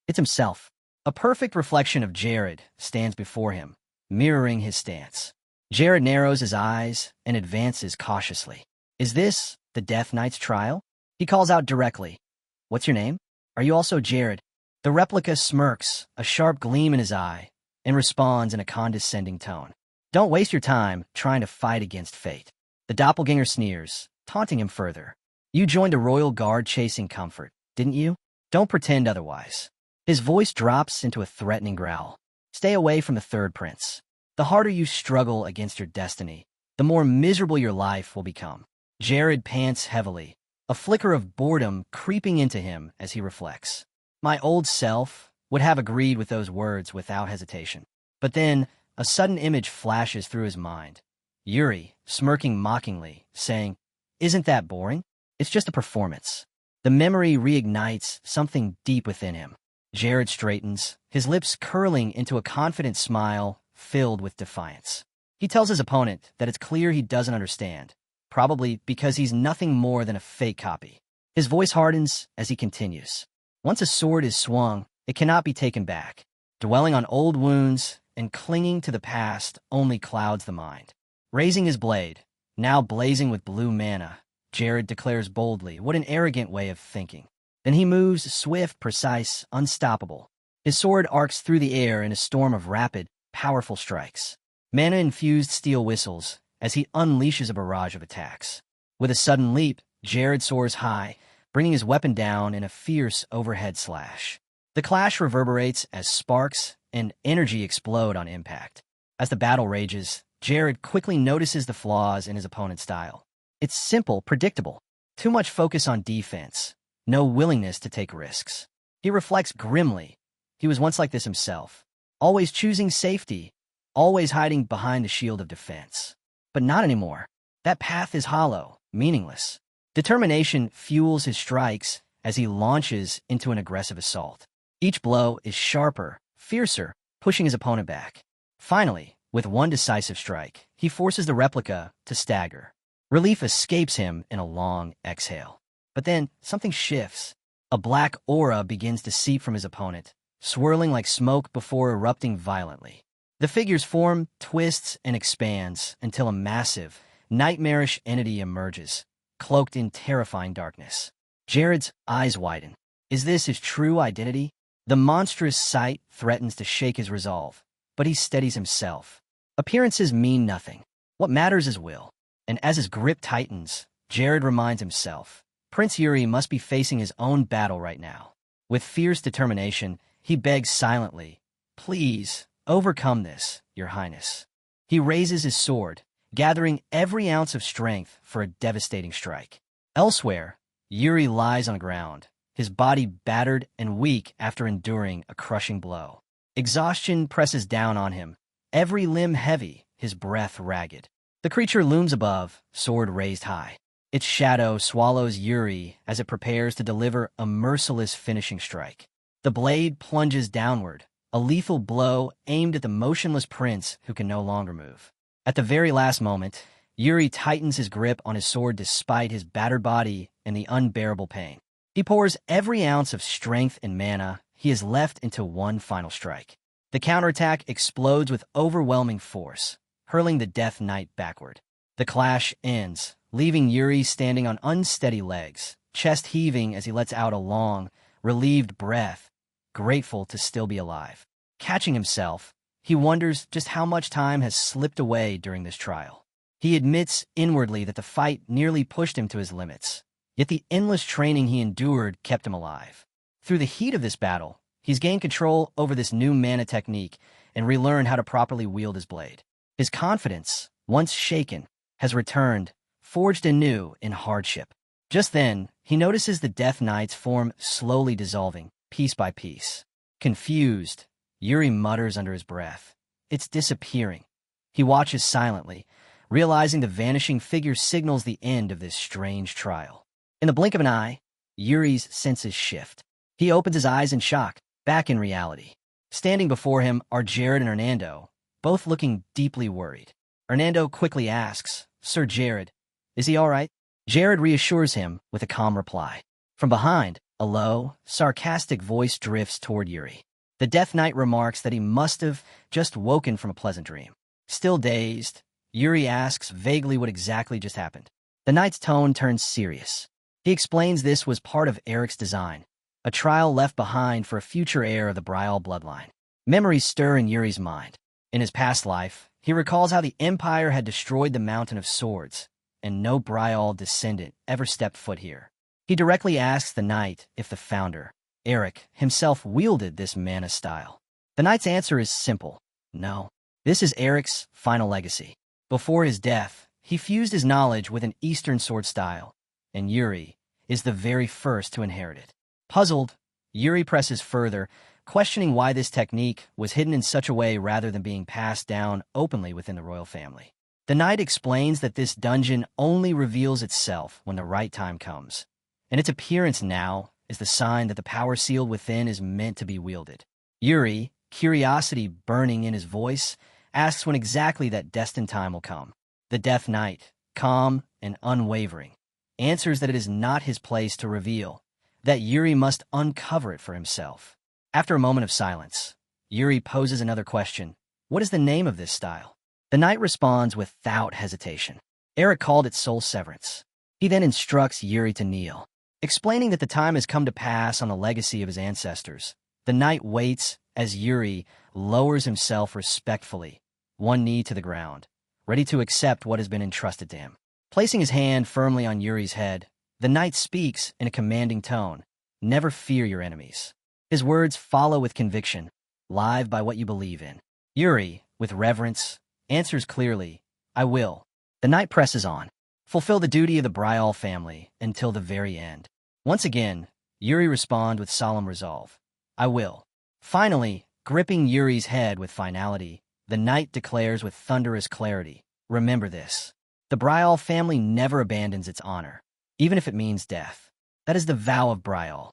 A: It's himself. A perfect reflection of Jared stands before him, mirroring his stance. Jared narrows his eyes and advances cautiously. "Is this the Death Knight's trial?" He calls out directly. "What's your name? Are you also Jared?" The replica smirks, a sharp gleam in his eye, and responds in a condescending tone. "Don't waste your time trying to fight against fate." The doppelganger sneers, taunting him further. "You joined a royal guard chasing comfort, didn't you? Don't pretend otherwise." His voice drops into a threatening growl. "Stay away from the third prince. The harder you struggle against your destiny, the more miserable your life will become." Jared pants heavily, a flicker of boredom creeping into him as he reflects. My old self would have agreed with those words without hesitation. But then, a sudden image flashes through his mind. Yuri, smirking mockingly, saying, "Isn't that boring? It's just a performance." The memory reignites something deep within him. Jared straightens, his lips curling into a confident smile filled with defiance. He tells his opponent that it's clear he doesn't understand, probably because he's nothing more than a fake copy. His voice hardens as he continues. "Once a sword is swung, it cannot be taken back. Dwelling on old wounds and clinging to the past only clouds the mind." Raising his blade, now blazing with blue mana, Jared declares boldly, "What an arrogant way of thinking." Then he moves swift, precise, unstoppable. His sword arcs through the air in a storm of rapid, powerful strikes. Mana-infused steel whistles as he unleashes a barrage of attacks. With a sudden leap, Jared soars high, bringing his weapon down in a fierce overhead slash. The clash reverberates as sparks and energy explode on impact. As the battle rages, Jared quickly notices the flaws in his opponent's style. It's simple, predictable. Too much focus on defense. No willingness to take risks. He reflects grimly. He was once like this himself, always choosing safety, always hiding behind the shield of defense. But not anymore. That path is hollow, meaningless. Determination fuels his strikes as he launches into an aggressive assault. Each blow is sharper, fiercer, pushing his opponent back. Finally, with one decisive strike, he forces the replica to stagger. Relief escapes him in a long exhale. But then, something shifts. A black aura begins to seep from his opponent, swirling like smoke before erupting violently. The figure's form twists and expands until a massive, nightmarish entity emerges, cloaked in terrifying darkness. Jared's eyes widen. Is this his true identity? The monstrous sight threatens to shake his resolve, but he steadies himself. Appearances mean nothing. What matters is will. And as his grip tightens, Jared reminds himself, Prince Yuri must be facing his own battle right now. With fierce determination, he begs silently, "Please, overcome this, Your Highness." He raises his sword, gathering every ounce of strength for a devastating strike. Elsewhere, Yuri lies on the ground, his body battered and weak after enduring a crushing blow. Exhaustion presses down on him, every limb heavy, his breath ragged. The creature looms above, sword raised high. Its shadow swallows Yuri as it prepares to deliver a merciless finishing strike. The blade plunges downward, a lethal blow aimed at the motionless prince who can no longer move. At the very last moment, Yuri tightens his grip on his sword despite his battered body and the unbearable pain. He pours every ounce of strength and mana he has left into one final strike. The counterattack explodes with overwhelming force, hurling the Death Knight backward. The clash ends, leaving Yuri standing on unsteady legs, chest heaving as he lets out a long, relieved breath, grateful to still be alive. Catching himself, he wonders just how much time has slipped away during this trial. He admits inwardly that the fight nearly pushed him to his limits, yet the endless training he endured kept him alive. Through the heat of this battle, he's gained control over this new mana technique and relearned how to properly wield his blade. His confidence, once shaken, has returned, forged anew in hardship. Just then, he notices the Death Knight's form slowly dissolving, piece by piece. Confused, Yuri mutters under his breath. It's disappearing. He watches silently, realizing the vanishing figure signals the end of this strange trial. In the blink of an eye, Yuri's senses shift. He opens his eyes in shock, back in reality. Standing before him are Jared and Hernando, both looking deeply worried. Hernando quickly asks, Sir Jared, is he all right? Jared reassures him with a calm reply. From behind, a low, sarcastic voice drifts toward Yuri. The Death Knight remarks that he must have just woken from a pleasant dream. Still dazed, Yuri asks vaguely what exactly just happened. The knight's tone turns serious. He explains this was part of Eric's design, a trial left behind for a future heir of the Brial bloodline. Memories stir in Yuri's mind. In his past life, he recalls how the Empire had destroyed the Mountain of Swords, and no Brial descendant ever stepped foot here. He directly asks the knight if the founder, Eric, himself wielded this mana style. The knight's answer is simple. No. This is Eric's final legacy. Before his death, he fused his knowledge with an Eastern sword style, and Yuri is the very first to inherit it. Puzzled, Yuri presses further, questioning why this technique was hidden in such a way rather than being passed down openly within the royal family. The knight explains that this dungeon only reveals itself when the right time comes, and its appearance now is the sign that the power sealed within is meant to be wielded. Yuri, curiosity burning in his voice, asks when exactly that destined time will come. The Death Knight, calm and unwavering, answers that it is not his place to reveal, that Yuri must uncover it for himself. After a moment of silence, Yuri poses another question. What is the name of this style? The knight responds without hesitation. Eric called it Soul Severance. He then instructs Yuri to kneel, explaining that the time has come to pass on the legacy of his ancestors. The knight waits as Yuri lowers himself respectfully, one knee to the ground, ready to accept what has been entrusted to him. Placing his hand firmly on Yuri's head, the knight speaks in a commanding tone. Never fear your enemies. His words follow with conviction. Live by what you believe in. Yuri, with reverence, answers clearly, I will. The knight presses on. Fulfill the duty of the Brial family until the very end. Once again, Yuri responds with solemn resolve. I will. Finally, gripping Yuri's head with finality, the knight declares with thunderous clarity, remember this. The Brial family never abandons its honor, even if it means death. That is the vow of Brial.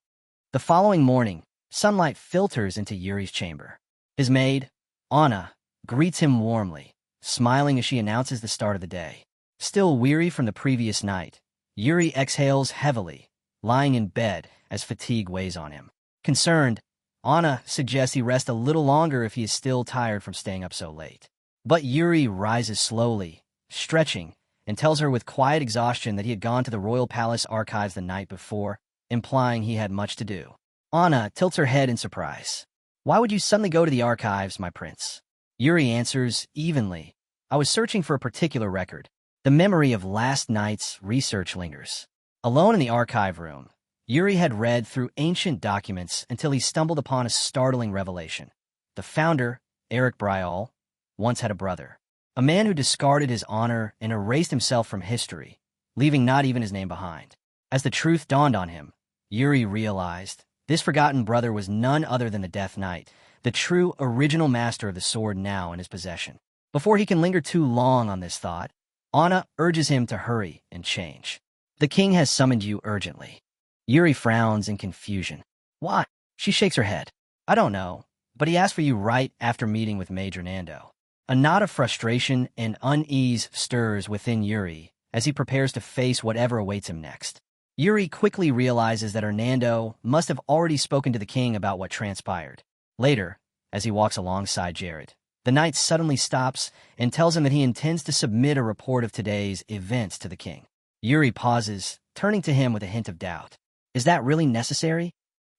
A: The following morning, sunlight filters into Yuri's chamber. His maid, Anna, greets him warmly, smiling as she announces the start of the day. Still weary from the previous night, Yuri exhales heavily, lying in bed as fatigue weighs on him. Concerned, Anna suggests he rest a little longer if he is still tired from staying up so late. But Yuri rises slowly, stretching, and tells her with quiet exhaustion that he had gone to the royal palace archives the night before, implying he had much to do. Anna tilts her head in surprise. Why would you suddenly go to the archives, my prince? Yuri answers evenly. I was searching for a particular record. The memory of last night's research lingers. Alone in the archive room, Yuri had read through ancient documents until he stumbled upon a startling revelation. The founder, Eric Brial, once had a brother, a man who discarded his honor and erased himself from history, leaving not even his name behind. As the truth dawned on him, Yuri realized this forgotten brother was none other than the Death Knight, the true original master of the sword now in his possession. Before he can linger too long on this thought, Anna urges him to hurry and change. The king has summoned you urgently. Yuri frowns in confusion. Why? She shakes her head. I don't know, but he asked for you right after meeting with Major Nando. A knot of frustration and unease stirs within Yuri as he prepares to face whatever awaits him next. Yuri quickly realizes that Hernando must have already spoken to the king about what transpired. Later, as he walks alongside Jared, the knight suddenly stops and tells him that he intends to submit a report of today's events to the king. Yuri pauses, turning to him with a hint of doubt. Is that really necessary?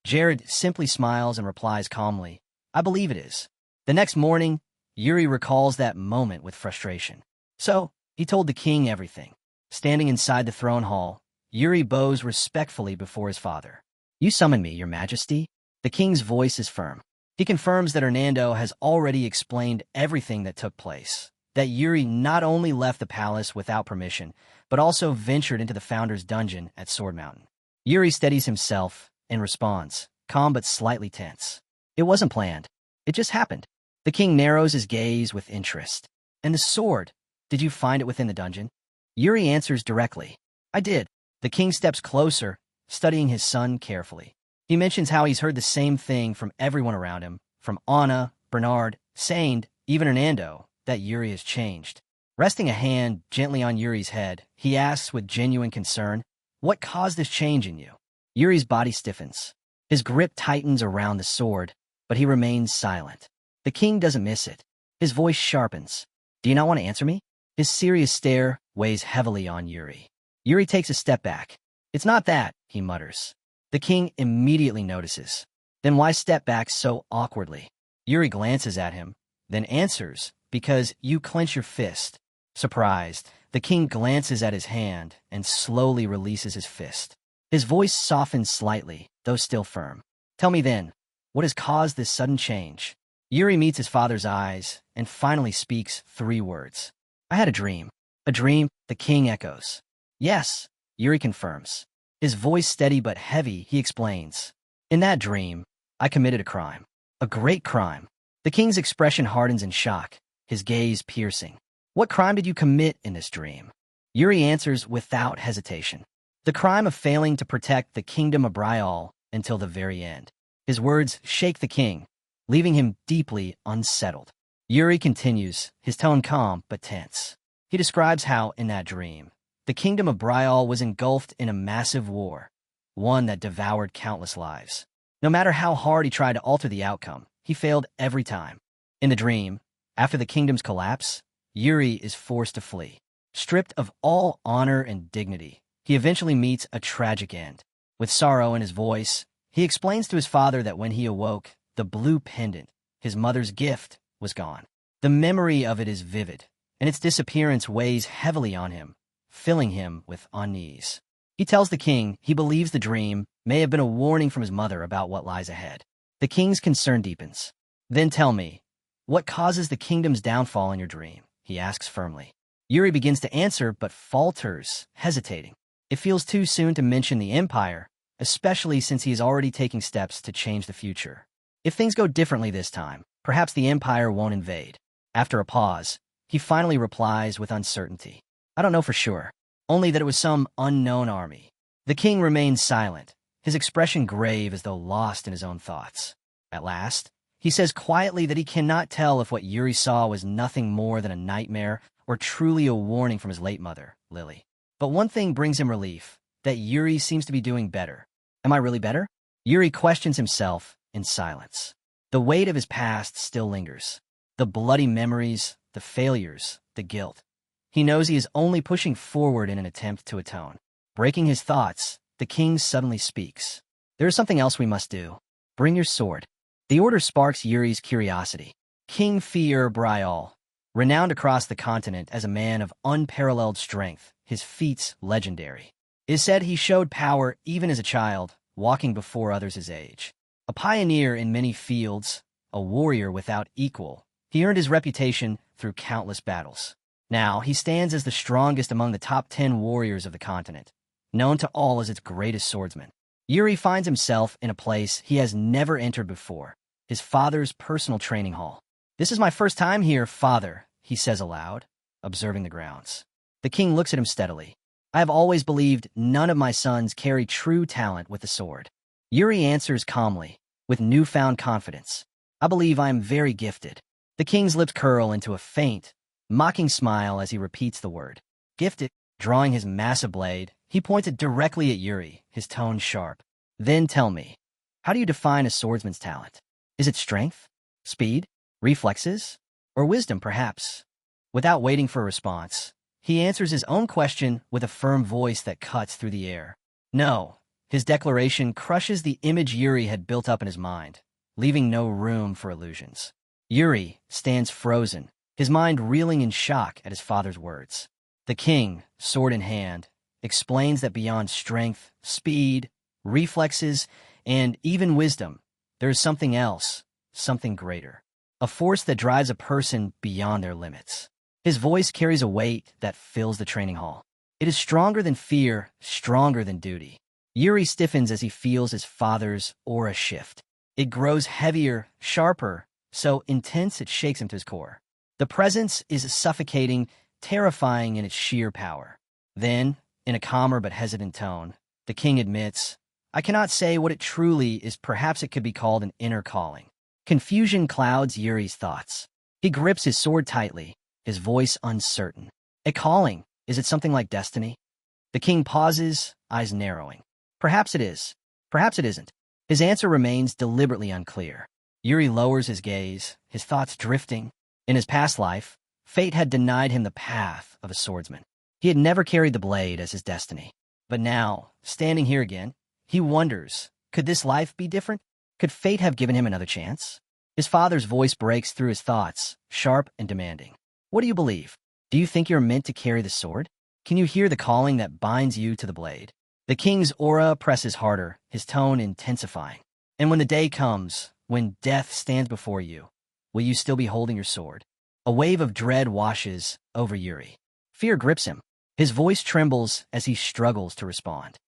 A: Jared simply smiles and replies calmly, I believe it is. The next morning, Yuri recalls that moment with frustration. So, he told the king everything. Standing inside the throne hall, Yuri bows respectfully before his father. You summon me, your majesty? The king's voice is firm. He confirms that Hernando has already explained everything that took place, that Yuri not only left the palace without permission, but also ventured into the founder's dungeon at Sword Mountain. Yuri steadies himself and responds, calm but slightly tense. It wasn't planned. It just happened. The king narrows his gaze with interest. And the sword, did you find it within the dungeon? Yuri answers directly. I did. The king steps closer, studying his son carefully. He mentions how he's heard the same thing from everyone around him, from Anna, Bernard, Saint, even Hernando, that Yuri has changed. Resting a hand gently on Yuri's head, he asks with genuine concern, what caused this change in you? Yuri's body stiffens. His grip tightens around the sword, but he remains silent. The king doesn't miss it. His voice sharpens. Do you not want to answer me? His serious stare weighs heavily on Yuri. Yuri takes a step back. It's not that, he mutters. The king immediately notices. Then why step back so awkwardly? Yuri glances at him, then answers, because you clench your fist. Surprised, the king glances at his hand and slowly releases his fist. His voice softens slightly, though still firm. Tell me then, what has caused this sudden change? Yuri meets his father's eyes and finally speaks 3 words. I had a dream. A dream, the king echoes. Yes, Yuri confirms. His voice steady but heavy, he explains. In that dream, I committed a crime. A great crime. The king's expression hardens in shock, his gaze piercing. What crime did you commit in this dream? Yuri answers without hesitation. The crime of failing to protect the kingdom of Bryal until the very end. His words shake the king, leaving him deeply unsettled. Yuri continues, his tone calm but tense. He describes how, in that dream, the kingdom of Bryal was engulfed in a massive war, one that devoured countless lives. No matter how hard he tried to alter the outcome, he failed every time. In the dream, after the kingdom's collapse, Yuri is forced to flee. Stripped of all honor and dignity, he eventually meets a tragic end. With sorrow in his voice, he explains to his father that when he awoke, the blue pendant, his mother's gift, was gone. The memory of it is vivid, and its disappearance weighs heavily on him, filling him with unease. He tells the king he believes the dream may have been a warning from his mother about what lies ahead. The king's concern deepens. Then tell me, what causes the kingdom's downfall in your dream? He asks firmly. Yuri begins to answer but falters, hesitating. It feels too soon to mention the empire, especially since he is already taking steps to change the future. If things go differently this time, perhaps the empire won't invade. After a pause, he finally replies with uncertainty. I don't know for sure, only that it was some unknown army. The king remains silent, his expression grave as though lost in his own thoughts. At last, he says quietly that he cannot tell if what Yuri saw was nothing more than a nightmare or truly a warning from his late mother, Lily. But one thing brings him relief, that Yuri seems to be doing better. Am I really better? Yuri questions himself in silence. The weight of his past still lingers. The bloody memories, the failures, the guilt. He knows he is only pushing forward in an attempt to atone. Breaking his thoughts, the king suddenly speaks. There is something else we must do. Bring your sword. The order sparks Yuri's curiosity. King Fier Bryal, renowned across the continent as a man of unparalleled strength, his feats legendary. It is said he showed power even as a child, walking before others his age. A pioneer in many fields, a warrior without equal, he earned his reputation through countless battles. Now, he stands as the strongest among the top 10 warriors of the continent, known to all as its greatest swordsman. Yuri finds himself in a place he has never entered before, his father's personal training hall. This is my first time here, father, he says aloud, observing the grounds. The king looks at him steadily. I have always believed none of my sons carry true talent with the sword. Yuri answers calmly, with newfound confidence. I believe I am very gifted. The king's lips curl into a faint, mocking smile as he repeats the word. Gifted. Drawing his massive blade, he pointed directly at Yuri, his tone sharp. Then tell me, how do you define a swordsman's talent? Is it strength? Speed? Reflexes? Or wisdom, perhaps? Without waiting for a response, he answers his own question with a firm voice that cuts through the air. No. His declaration crushes the image Yuri had built up in his mind, leaving no room for illusions. Yuri stands frozen, his mind reeling in shock at his father's words. The king, sword in hand, explains that beyond strength, speed, reflexes, and even wisdom, there is something else, something greater. A force that drives a person beyond their limits. His voice carries a weight that fills the training hall. It is stronger than fear, stronger than duty. Yuri stiffens as he feels his father's aura shift. It grows heavier, sharper, so intense it shakes him to his core. The presence is suffocating, terrifying in its sheer power. Then, in a calmer but hesitant tone, the king admits, I cannot say what it truly is. Perhaps it could be called an inner calling. Confusion clouds Yuri's thoughts. He grips his sword tightly, his voice uncertain. A calling? Is it something like destiny? The king pauses, eyes narrowing. Perhaps it is. Perhaps it isn't. His answer remains deliberately unclear. Yuri lowers his gaze, his thoughts drifting. In his past life, fate had denied him the path of a swordsman. He had never carried the blade as his destiny. But now, standing here again, he wonders, could this life be different? Could fate have given him another chance? His father's voice breaks through his thoughts, sharp and demanding. What do you believe? Do you think you're meant to carry the sword? Can you hear the calling that binds you to the blade? The king's aura presses harder, his tone intensifying. And when the day comes, when death stands before you, will you still be holding your sword? A wave of dread washes over Yuri. Fear grips him. His voice trembles as he struggles to respond.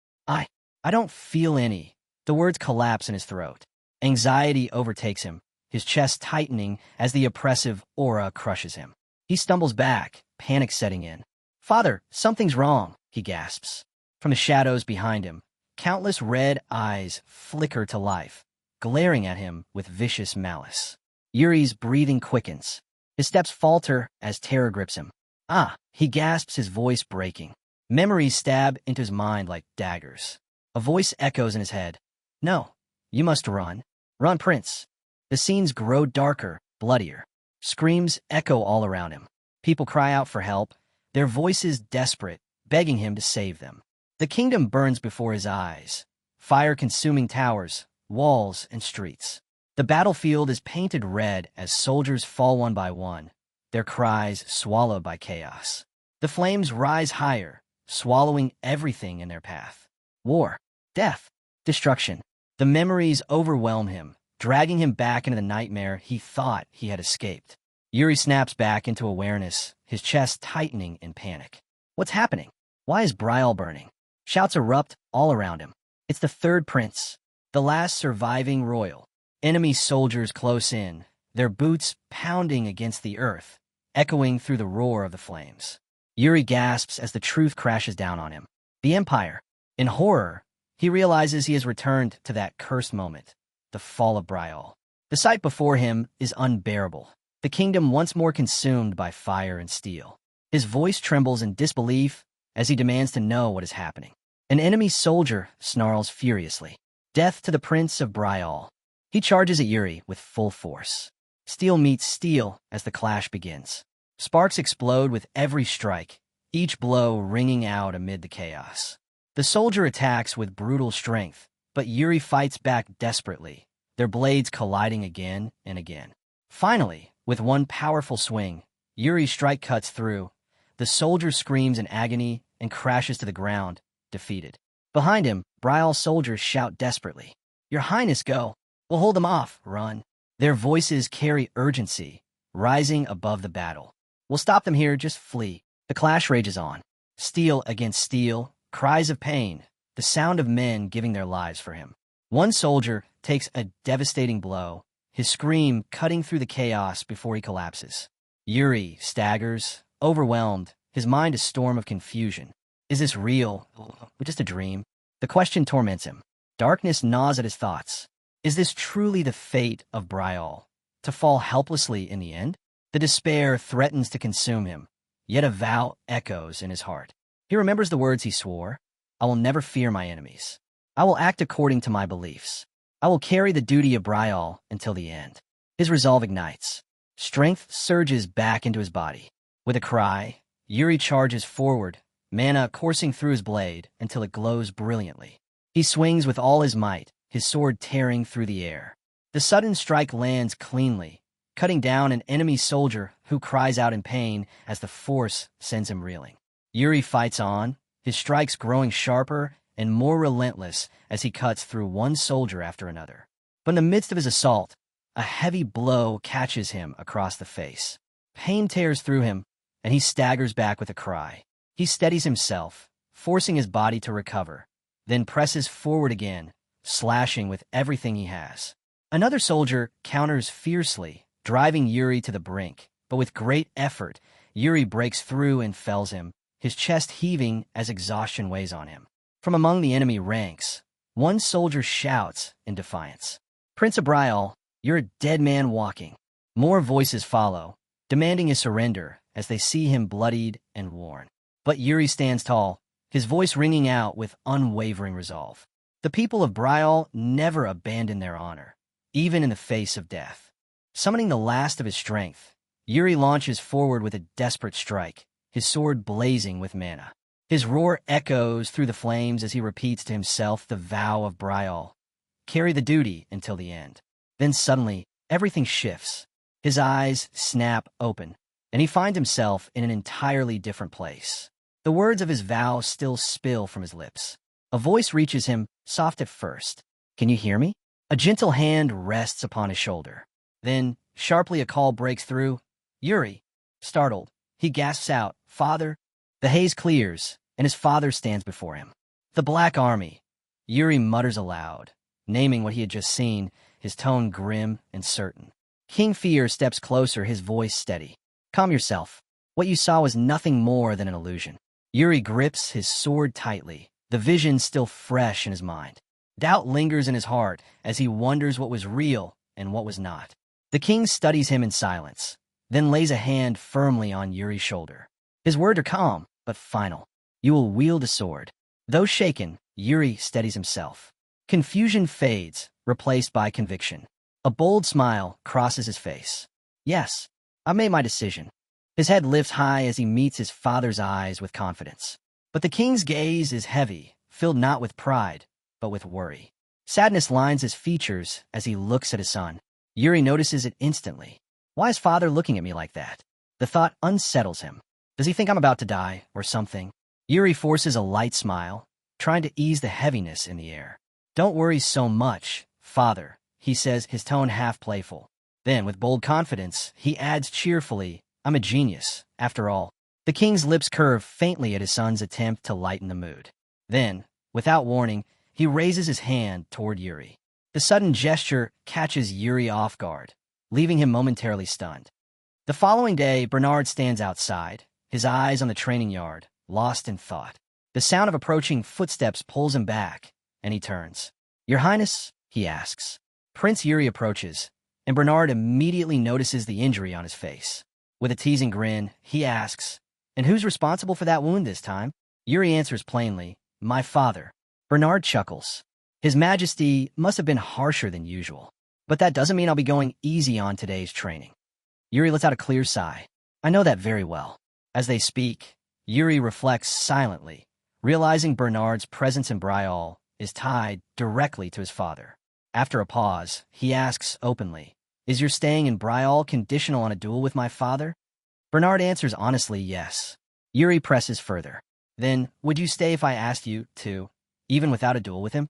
A: I don't feel any. The words collapse in his throat. Anxiety overtakes him, his chest tightening as the oppressive aura crushes him. He stumbles back, panic setting in. Father, something's wrong, he gasps. From the shadows behind him, countless red eyes flicker to life, glaring at him with vicious malice. Yuri's breathing quickens. His steps falter as terror grips him. He gasps, his voice breaking. Memories stab into his mind like daggers. A voice echoes in his head. No, you must run. Run, prince. The scenes grow darker, bloodier. Screams echo all around him. People cry out for help, their voices desperate, begging him to save them. The kingdom burns before his eyes. Fire consuming towers, walls, and streets. The battlefield is painted red as soldiers fall one by one, their cries swallowed by chaos. The flames rise higher, swallowing everything in their path. War, death, destruction. The memories overwhelm him, dragging him back into the nightmare he thought he had escaped. Yuri snaps back into awareness, his chest tightening in panic. What's happening? Why is Brial burning? Shouts erupt all around him. It's the third prince, the last surviving royal. Enemy soldiers close in, their boots pounding against the earth, echoing through the roar of the flames. Yuri gasps as the truth crashes down on him. The Empire. In horror, he realizes he has returned to that cursed moment, the fall of Brial. The sight before him is unbearable, the kingdom once more consumed by fire and steel. His voice trembles in disbelief as he demands to know what is happening. An enemy soldier snarls furiously. Death to the Prince of Brial. He charges at Yuri with full force. Steel meets steel as the clash begins. Sparks explode with every strike, each blow ringing out amid the chaos. The soldier attacks with brutal strength, but Yuri fights back desperately, their blades colliding again and again. Finally, with one powerful swing, Yuri's strike cuts through. The soldier screams in agony and crashes to the ground, defeated. Behind him, Brial's soldiers shout desperately. Your Highness, go. We'll hold them off. Run. Their voices carry urgency, rising above the battle. We'll stop them here, just flee. The clash rages on. Steel against steel, cries of pain, the sound of men giving their lives for him. One soldier takes a devastating blow, his scream cutting through the chaos before he collapses. Yuri staggers, overwhelmed, his mind a storm of confusion. Is this real? Or just a dream? The question torments him. Darkness gnaws at his thoughts. Is this truly the fate of Brial, to fall helplessly in the end? The despair threatens to consume him, yet a vow echoes in his heart. He remembers the words he swore. I will never fear my enemies. I will act according to my beliefs. I will carry the duty of Brial until the end. His resolve ignites. Strength surges back into his body. With a cry, Yuri charges forward, mana coursing through his blade until it glows brilliantly. He swings with all his might, his sword tearing through the air. The sudden strike lands cleanly, cutting down an enemy soldier who cries out in pain as the force sends him reeling. Yuri fights on, his strikes growing sharper and more relentless as he cuts through one soldier after another. But in the midst of his assault, a heavy blow catches him across the face. Pain tears through him, and he staggers back with a cry. He steadies himself, forcing his body to recover, then presses forward again, slashing with everything he has. Another soldier counters fiercely, driving Yuri to the brink. But with great effort, Yuri breaks through and fells him, his chest heaving as exhaustion weighs on him. From among the enemy ranks, one soldier shouts in defiance, "Prince Abrial, you're a dead man walking." More voices follow, demanding his surrender as they see him bloodied and worn. But Yuri stands tall, his voice ringing out with unwavering resolve. The people of Brial never abandon their honor, even in the face of death. Summoning the last of his strength, Yuri launches forward with a desperate strike, his sword blazing with mana. His roar echoes through the flames as he repeats to himself the vow of Brial: carry the duty until the end. Then suddenly, everything shifts. His eyes snap open, and he finds himself in an entirely different place. The words of his vow still spill from his lips. A voice reaches him, soft at first. "Can you hear me?" A gentle hand rests upon his shoulder. Then, sharply a call breaks through. "Yuri!" Startled, he gasps out, "Father!" The haze clears, and his father stands before him. "The Black Army." Yuri mutters aloud, naming what he had just seen, his tone grim and certain. King Fear steps closer, his voice steady. "Calm yourself. What you saw was nothing more than an illusion." Yuri grips his sword tightly, the vision still fresh in his mind. Doubt lingers in his heart as he wonders what was real and what was not. The king studies him in silence, then lays a hand firmly on Yuri's shoulder. His words are calm, but final. "You will wield a sword." Though shaken, Yuri steadies himself. Confusion fades, replaced by conviction. A bold smile crosses his face. "Yes, I made my decision." His head lifts high as he meets his father's eyes with confidence. But the king's gaze is heavy, filled not with pride, but with worry. Sadness lines his features as he looks at his son. Yuri notices it instantly. Why is father looking at me like that? The thought unsettles him. Does he think I'm about to die, or something? Yuri forces a light smile, trying to ease the heaviness in the air. "Don't worry so much, father," he says, his tone half playful. Then, with bold confidence, he adds cheerfully, "I'm a genius, after all." The king's lips curve faintly at his son's attempt to lighten the mood. Then, without warning, he raises his hand toward Yuri. The sudden gesture catches Yuri off guard, leaving him momentarily stunned. The following day, Bernard stands outside, his eyes on the training yard, lost in thought. The sound of approaching footsteps pulls him back, and he turns. "Your Highness?" he asks. Prince Yuri approaches, and Bernard immediately notices the injury on his face. With a teasing grin, he asks, "And who's responsible for that wound this time?" Yuri answers plainly, "My father." Bernard chuckles. His Majesty must have been harsher than usual. But that doesn't mean I'll be going easy on today's training. Yuri lets out a clear sigh. "I know that very well." As they speak, Yuri reflects silently, realizing Bernard's presence in Brial is tied directly to his father. After a pause, he asks openly, "Is your staying in Brial conditional on a duel with my father?" Bernard answers honestly, yes. Yuri presses further. "Then, would you stay if I asked you to, even without a duel with him?"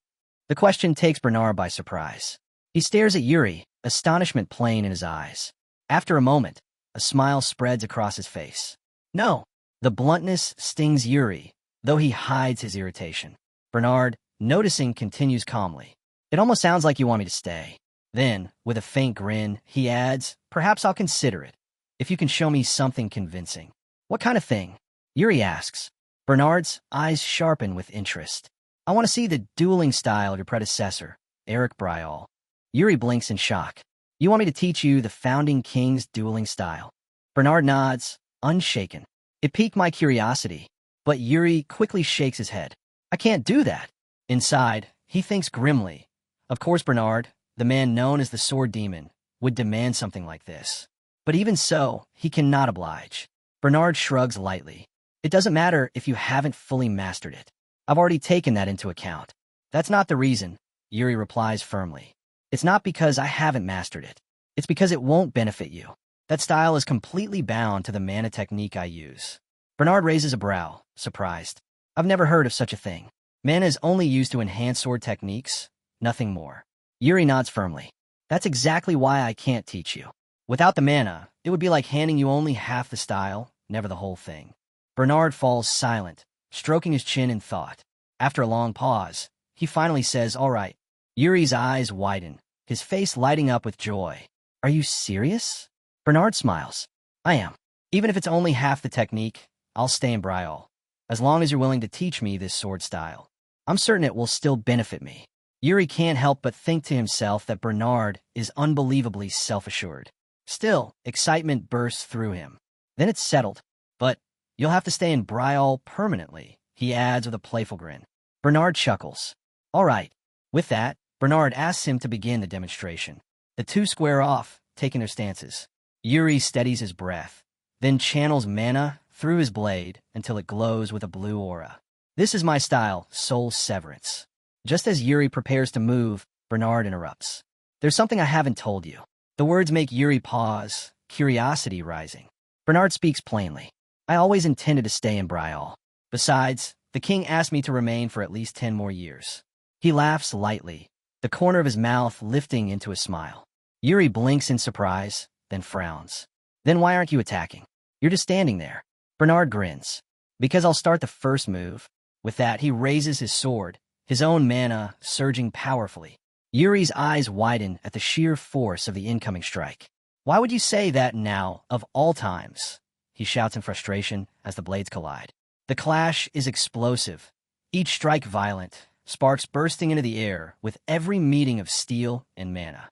A: The question takes Bernard by surprise. He stares at Yuri, astonishment plain in his eyes. After a moment, a smile spreads across his face. "No." The bluntness stings Yuri, though he hides his irritation. Bernard, noticing, continues calmly. "It almost sounds like you want me to stay." Then, with a faint grin, he adds, "Perhaps I'll consider it, if you can show me something convincing." "What kind of thing?" Yuri asks. Bernard's eyes sharpen with interest. "I want to see the dueling style of your predecessor, Eric Brial." Yuri blinks in shock. "You want me to teach you the founding king's dueling style?" Bernard nods, unshaken. It piqued my curiosity, but Yuri quickly shakes his head. "I can't do that." Inside, he thinks grimly. Of course Bernard, the man known as the Sword Demon, would demand something like this. But even so, he cannot oblige. Bernard shrugs lightly. "It doesn't matter if you haven't fully mastered it. I've already taken that into account." "That's not the reason," Yuri replies firmly. "It's not because I haven't mastered it. It's because it won't benefit you. That style is completely bound to the mana technique I use." Bernard raises a brow, surprised. "I've never heard of such a thing. Mana is only used to enhance sword techniques, nothing more." Yuri nods firmly. "That's exactly why I can't teach you. Without the mana, it would be like handing you only half the style, never the whole thing." Bernard falls silent, stroking his chin in thought. After a long pause, he finally says, "All right." Yuri's eyes widen, his face lighting up with joy. Are you serious? Bernard smiles. I am. Even if it's only half the technique, I'll stay in Bryall. As long as you're willing to teach me this sword style. I'm certain it will still benefit me. Yuri can't help but think to himself that Bernard is unbelievably self-assured. Still, excitement bursts through him. Then it's settled. But you'll have to stay in Bryall permanently, he adds with a playful grin. Bernard chuckles. All right. With that, Bernard asks him to begin the demonstration. The two square off, taking their stances. Yuri steadies his breath, then channels mana through his blade until it glows with a blue aura. This is my style, Soul Severance. Just as Yuri prepares to move, Bernard interrupts. There's something I haven't told you. The words make Yuri pause, curiosity rising. Bernard speaks plainly. I always intended to stay in Bryall. Besides, the king asked me to remain for at least 10 more years. He laughs lightly, the corner of his mouth lifting into a smile. Yuri blinks in surprise, then frowns. Then why aren't you attacking? You're just standing there. Bernard grins. Because I'll start the first move. With that, he raises his sword, his own mana surging powerfully. Yuri's eyes widen at the sheer force of the incoming strike. Why would you say that now, of all times? He shouts in frustration as the blades collide. The clash is explosive, each strike violent, sparks bursting into the air with every meeting of steel and mana.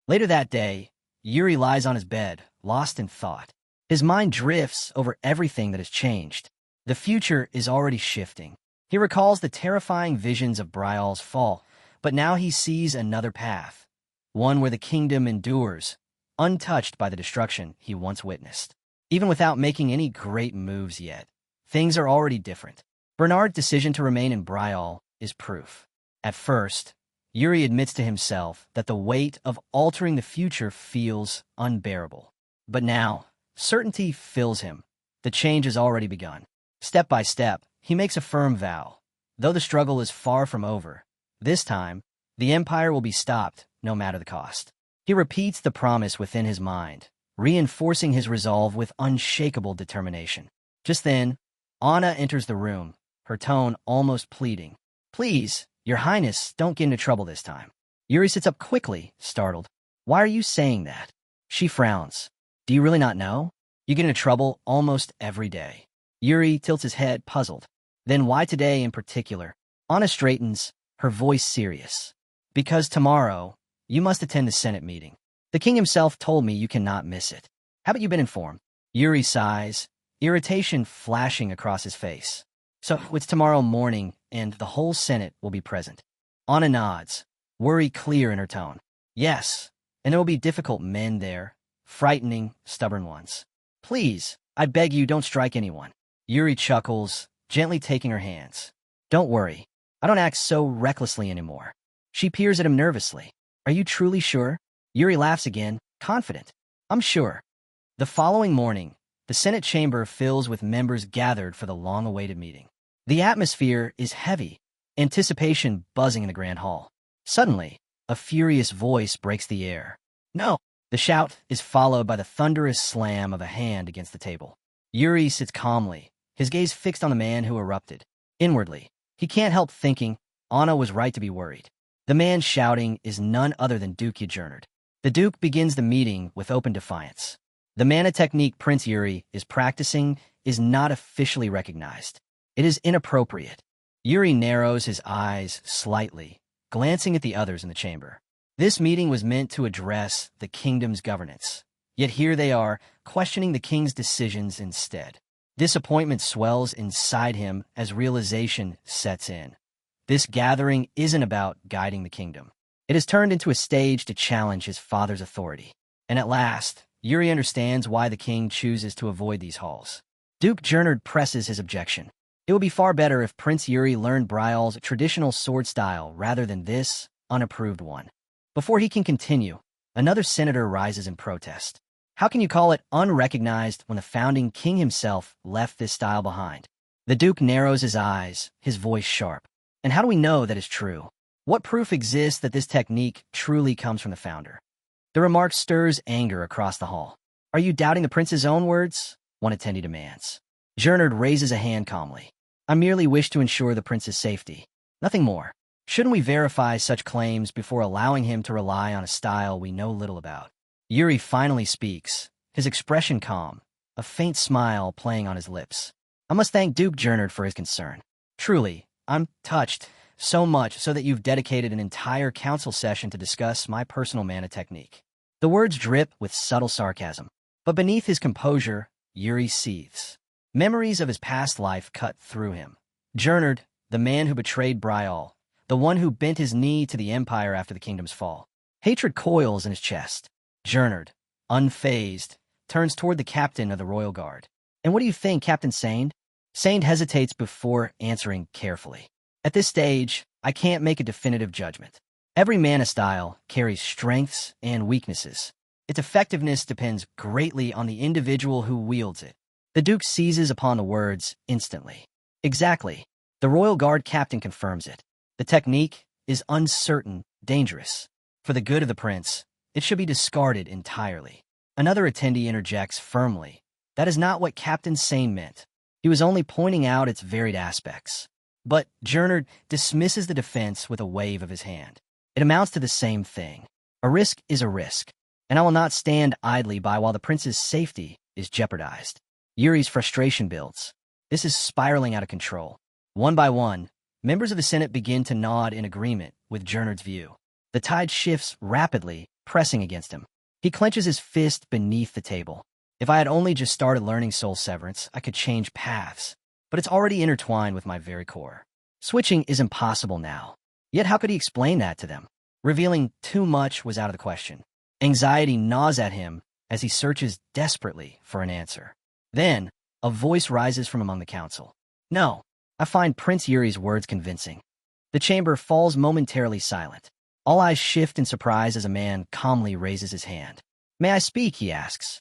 A: Later that day, Yuri lies on his bed, lost in thought. His mind drifts over everything that has changed. The future is already shifting. He recalls the terrifying visions of Bryall's fall, but now he sees another path, one where the kingdom endures, untouched by the destruction he once witnessed. Even without making any great moves yet, things are already different. Bernard's decision to remain in Bryall is proof. At first, Yuri admits to himself that the weight of altering the future feels unbearable. But now, certainty fills him. The change has already begun. Step by step, he makes a firm vow. Though the struggle is far from over, this time, the Empire will be stopped, no matter the cost. He repeats the promise within his mind, reinforcing his resolve with unshakable determination. Just then, Anna enters the room, her tone almost pleading. Please, Your Highness, don't get into trouble this time. Yuri sits up quickly, startled. Why are you saying that? She frowns. Do you really not know? You get into trouble almost every day. Yuri tilts his head, puzzled. Then why today in particular? Anna straightens, her voice serious. Because tomorrow, you must attend the Senate meeting. The king himself told me you cannot miss it. Haven't you been informed? Yuri sighs, irritation flashing across his face. So it's tomorrow morning, and the whole Senate will be present. Anna nods, worry clear in her tone. Yes, and there will be difficult men there, frightening, stubborn ones. Please, I beg you, don't strike anyone. Yuri chuckles, gently taking her hands. Don't worry, I don't act so recklessly anymore. She peers at him nervously. Are you truly sure? Yuri laughs again, confident. I'm sure. The following morning, the Senate chamber fills with members gathered for the long-awaited meeting. The atmosphere is heavy, anticipation buzzing in the grand hall. Suddenly, a furious voice breaks the air. No! The shout is followed by the thunderous slam of a hand against the table. Yuri sits calmly, his gaze fixed on the man who erupted. Inwardly, he can't help thinking Anna was right to be worried. The man shouting is none other than Duke Yjernerd. The Duke begins the meeting with open defiance. The mana technique Prince Yuri is practicing is not officially recognized. It is inappropriate. Yuri narrows his eyes slightly, glancing at the others in the chamber. This meeting was meant to address the kingdom's governance. Yet here they are, questioning the king's decisions instead. Disappointment swells inside him as realization sets in. This gathering isn't about guiding the kingdom. It has turned into a stage to challenge his father's authority. And at last, Yuri understands why the king chooses to avoid these halls. Duke Yjernerd presses his objection. It would be far better if Prince Yuri learned Bryall's traditional sword style rather than this unapproved one. Before he can continue, another senator rises in protest. How can you call it unrecognized when the founding king himself left this style behind? The Duke narrows his eyes, his voice sharp. And how do we know that is true? What proof exists that this technique truly comes from the founder? The remark stirs anger across the hall. Are you doubting the prince's own words? One attendee demands. Yjernerd raises a hand calmly. I merely wish to ensure the prince's safety. Nothing more. Shouldn't we verify such claims before allowing him to rely on a style we know little about? Yuri finally speaks, his expression calm, a faint smile playing on his lips. I must thank Duke Gernard for his concern. Truly, I'm touched, so much so that you've dedicated an entire council session to discuss my personal mana technique. The words drip with subtle sarcasm, but beneath his composure, Yuri seethes. Memories of his past life cut through him. Gernard, the man who betrayed Brial, the one who bent his knee to the Empire after the kingdom's fall. Hatred coils in his chest. Gernard, unfazed, turns toward the captain of the Royal Guard. And what do you think, Captain Sand? Sand hesitates before answering carefully. At this stage, I can't make a definitive judgment. Every mana style carries strengths and weaknesses. Its effectiveness depends greatly on the individual who wields it. The Duke seizes upon the words instantly. Exactly. The Royal Guard captain confirms it. The technique is uncertain, dangerous. For the good of the prince, it should be discarded entirely. Another attendee interjects firmly. That is not what Captain Sane meant. He was only pointing out its varied aspects. But Gernard dismisses the defense with a wave of his hand. It amounts to the same thing. A risk is a risk, and I will not stand idly by while the prince's safety is jeopardized. Yuri's frustration builds. This is spiraling out of control. One by one, members of the Senate begin to nod in agreement with Gernard's view. The tide shifts rapidly, pressing against him. He clenches his fist beneath the table. If I had only just started learning soul severance, I could change paths. But it's already intertwined with my very core. Switching is impossible now. Yet how could he explain that to them? Revealing too much was out of the question. Anxiety gnaws at him as he searches desperately for an answer. Then, a voice rises from among the council. No, I find Prince Yuri's words convincing. The chamber falls momentarily silent. All eyes shift in surprise as a man calmly raises his hand. May I speak, he asks.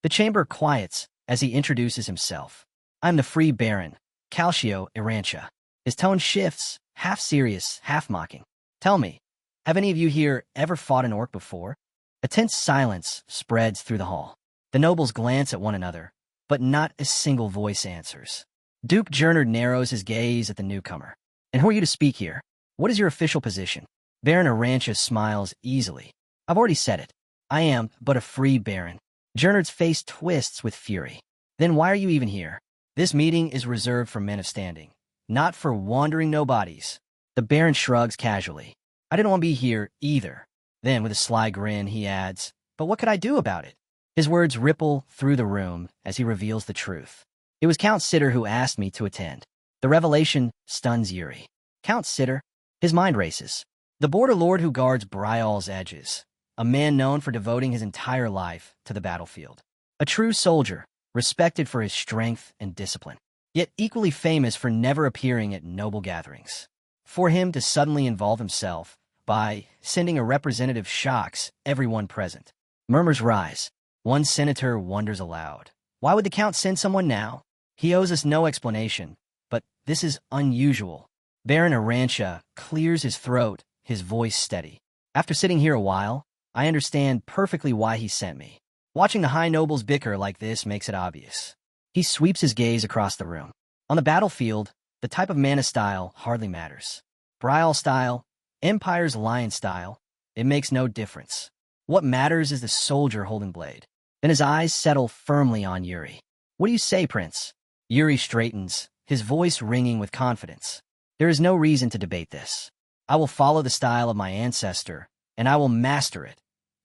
A: The chamber quiets as he introduces himself. I'm the free baron, Calcio Irantia. His tone shifts, half serious, half mocking. Tell me, have any of you here ever fought an orc before? A tense silence spreads through the hall. The nobles glance at one another, but not a single voice answers. Duke Gernard narrows his gaze at the newcomer. And who are you to speak here? What is your official position? Baron Irantia smiles easily. I've already said it. I am but a free baron. Gernard's face twists with fury. Then why are you even here? This meeting is reserved for men of standing, not for wandering nobodies. The baron shrugs casually. I didn't want to be here either. Then, with a sly grin, he adds, but what could I do about it? His words ripple through the room as he reveals the truth. It was Count Sitter who asked me to attend. The revelation stuns Yuri. Count Sitter? His mind races. The border lord who guards Brial's edges. A man known for devoting his entire life to the battlefield. A true soldier, respected for his strength and discipline, yet equally famous for never appearing at noble gatherings. For him to suddenly involve himself by sending a representative shocks everyone present. Murmurs rise. One senator wonders aloud. Why would the count send someone now? He owes us no explanation, but this is unusual. Baron Irantia clears his throat, his voice steady. After sitting here a while, I understand perfectly why he sent me. Watching the high nobles bicker like this makes it obvious. He sweeps his gaze across the room. On the battlefield, the type of mana style hardly matters. Brial style, Empire's lion style, it makes no difference. What matters is the soldier holding blade. Then his eyes settle firmly on Yuri. What do you say, Prince? Yuri straightens, his voice ringing with confidence. There is no reason to debate this. I will follow the style of my ancestor, and I will master it,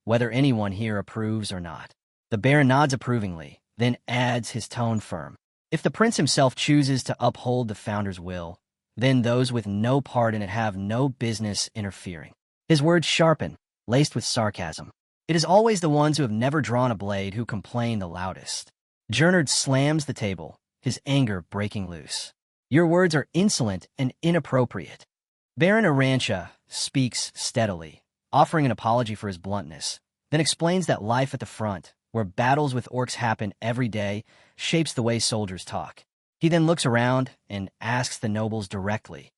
A: whether anyone here approves or not. The baron nods approvingly, then adds, his tone firm. If the prince himself chooses to uphold the founder's will, then those with no part in it have no business interfering. His words sharpen, laced with sarcasm. It is always the ones who have never drawn a blade who complain the loudest. Gernard slams the table, his anger breaking loose. Your words are insolent and inappropriate. Baron Irantia speaks steadily, offering an apology for his bluntness, then explains that life at the front, where battles with orcs happen every day, shapes the way soldiers talk. He then looks around and asks the nobles directly,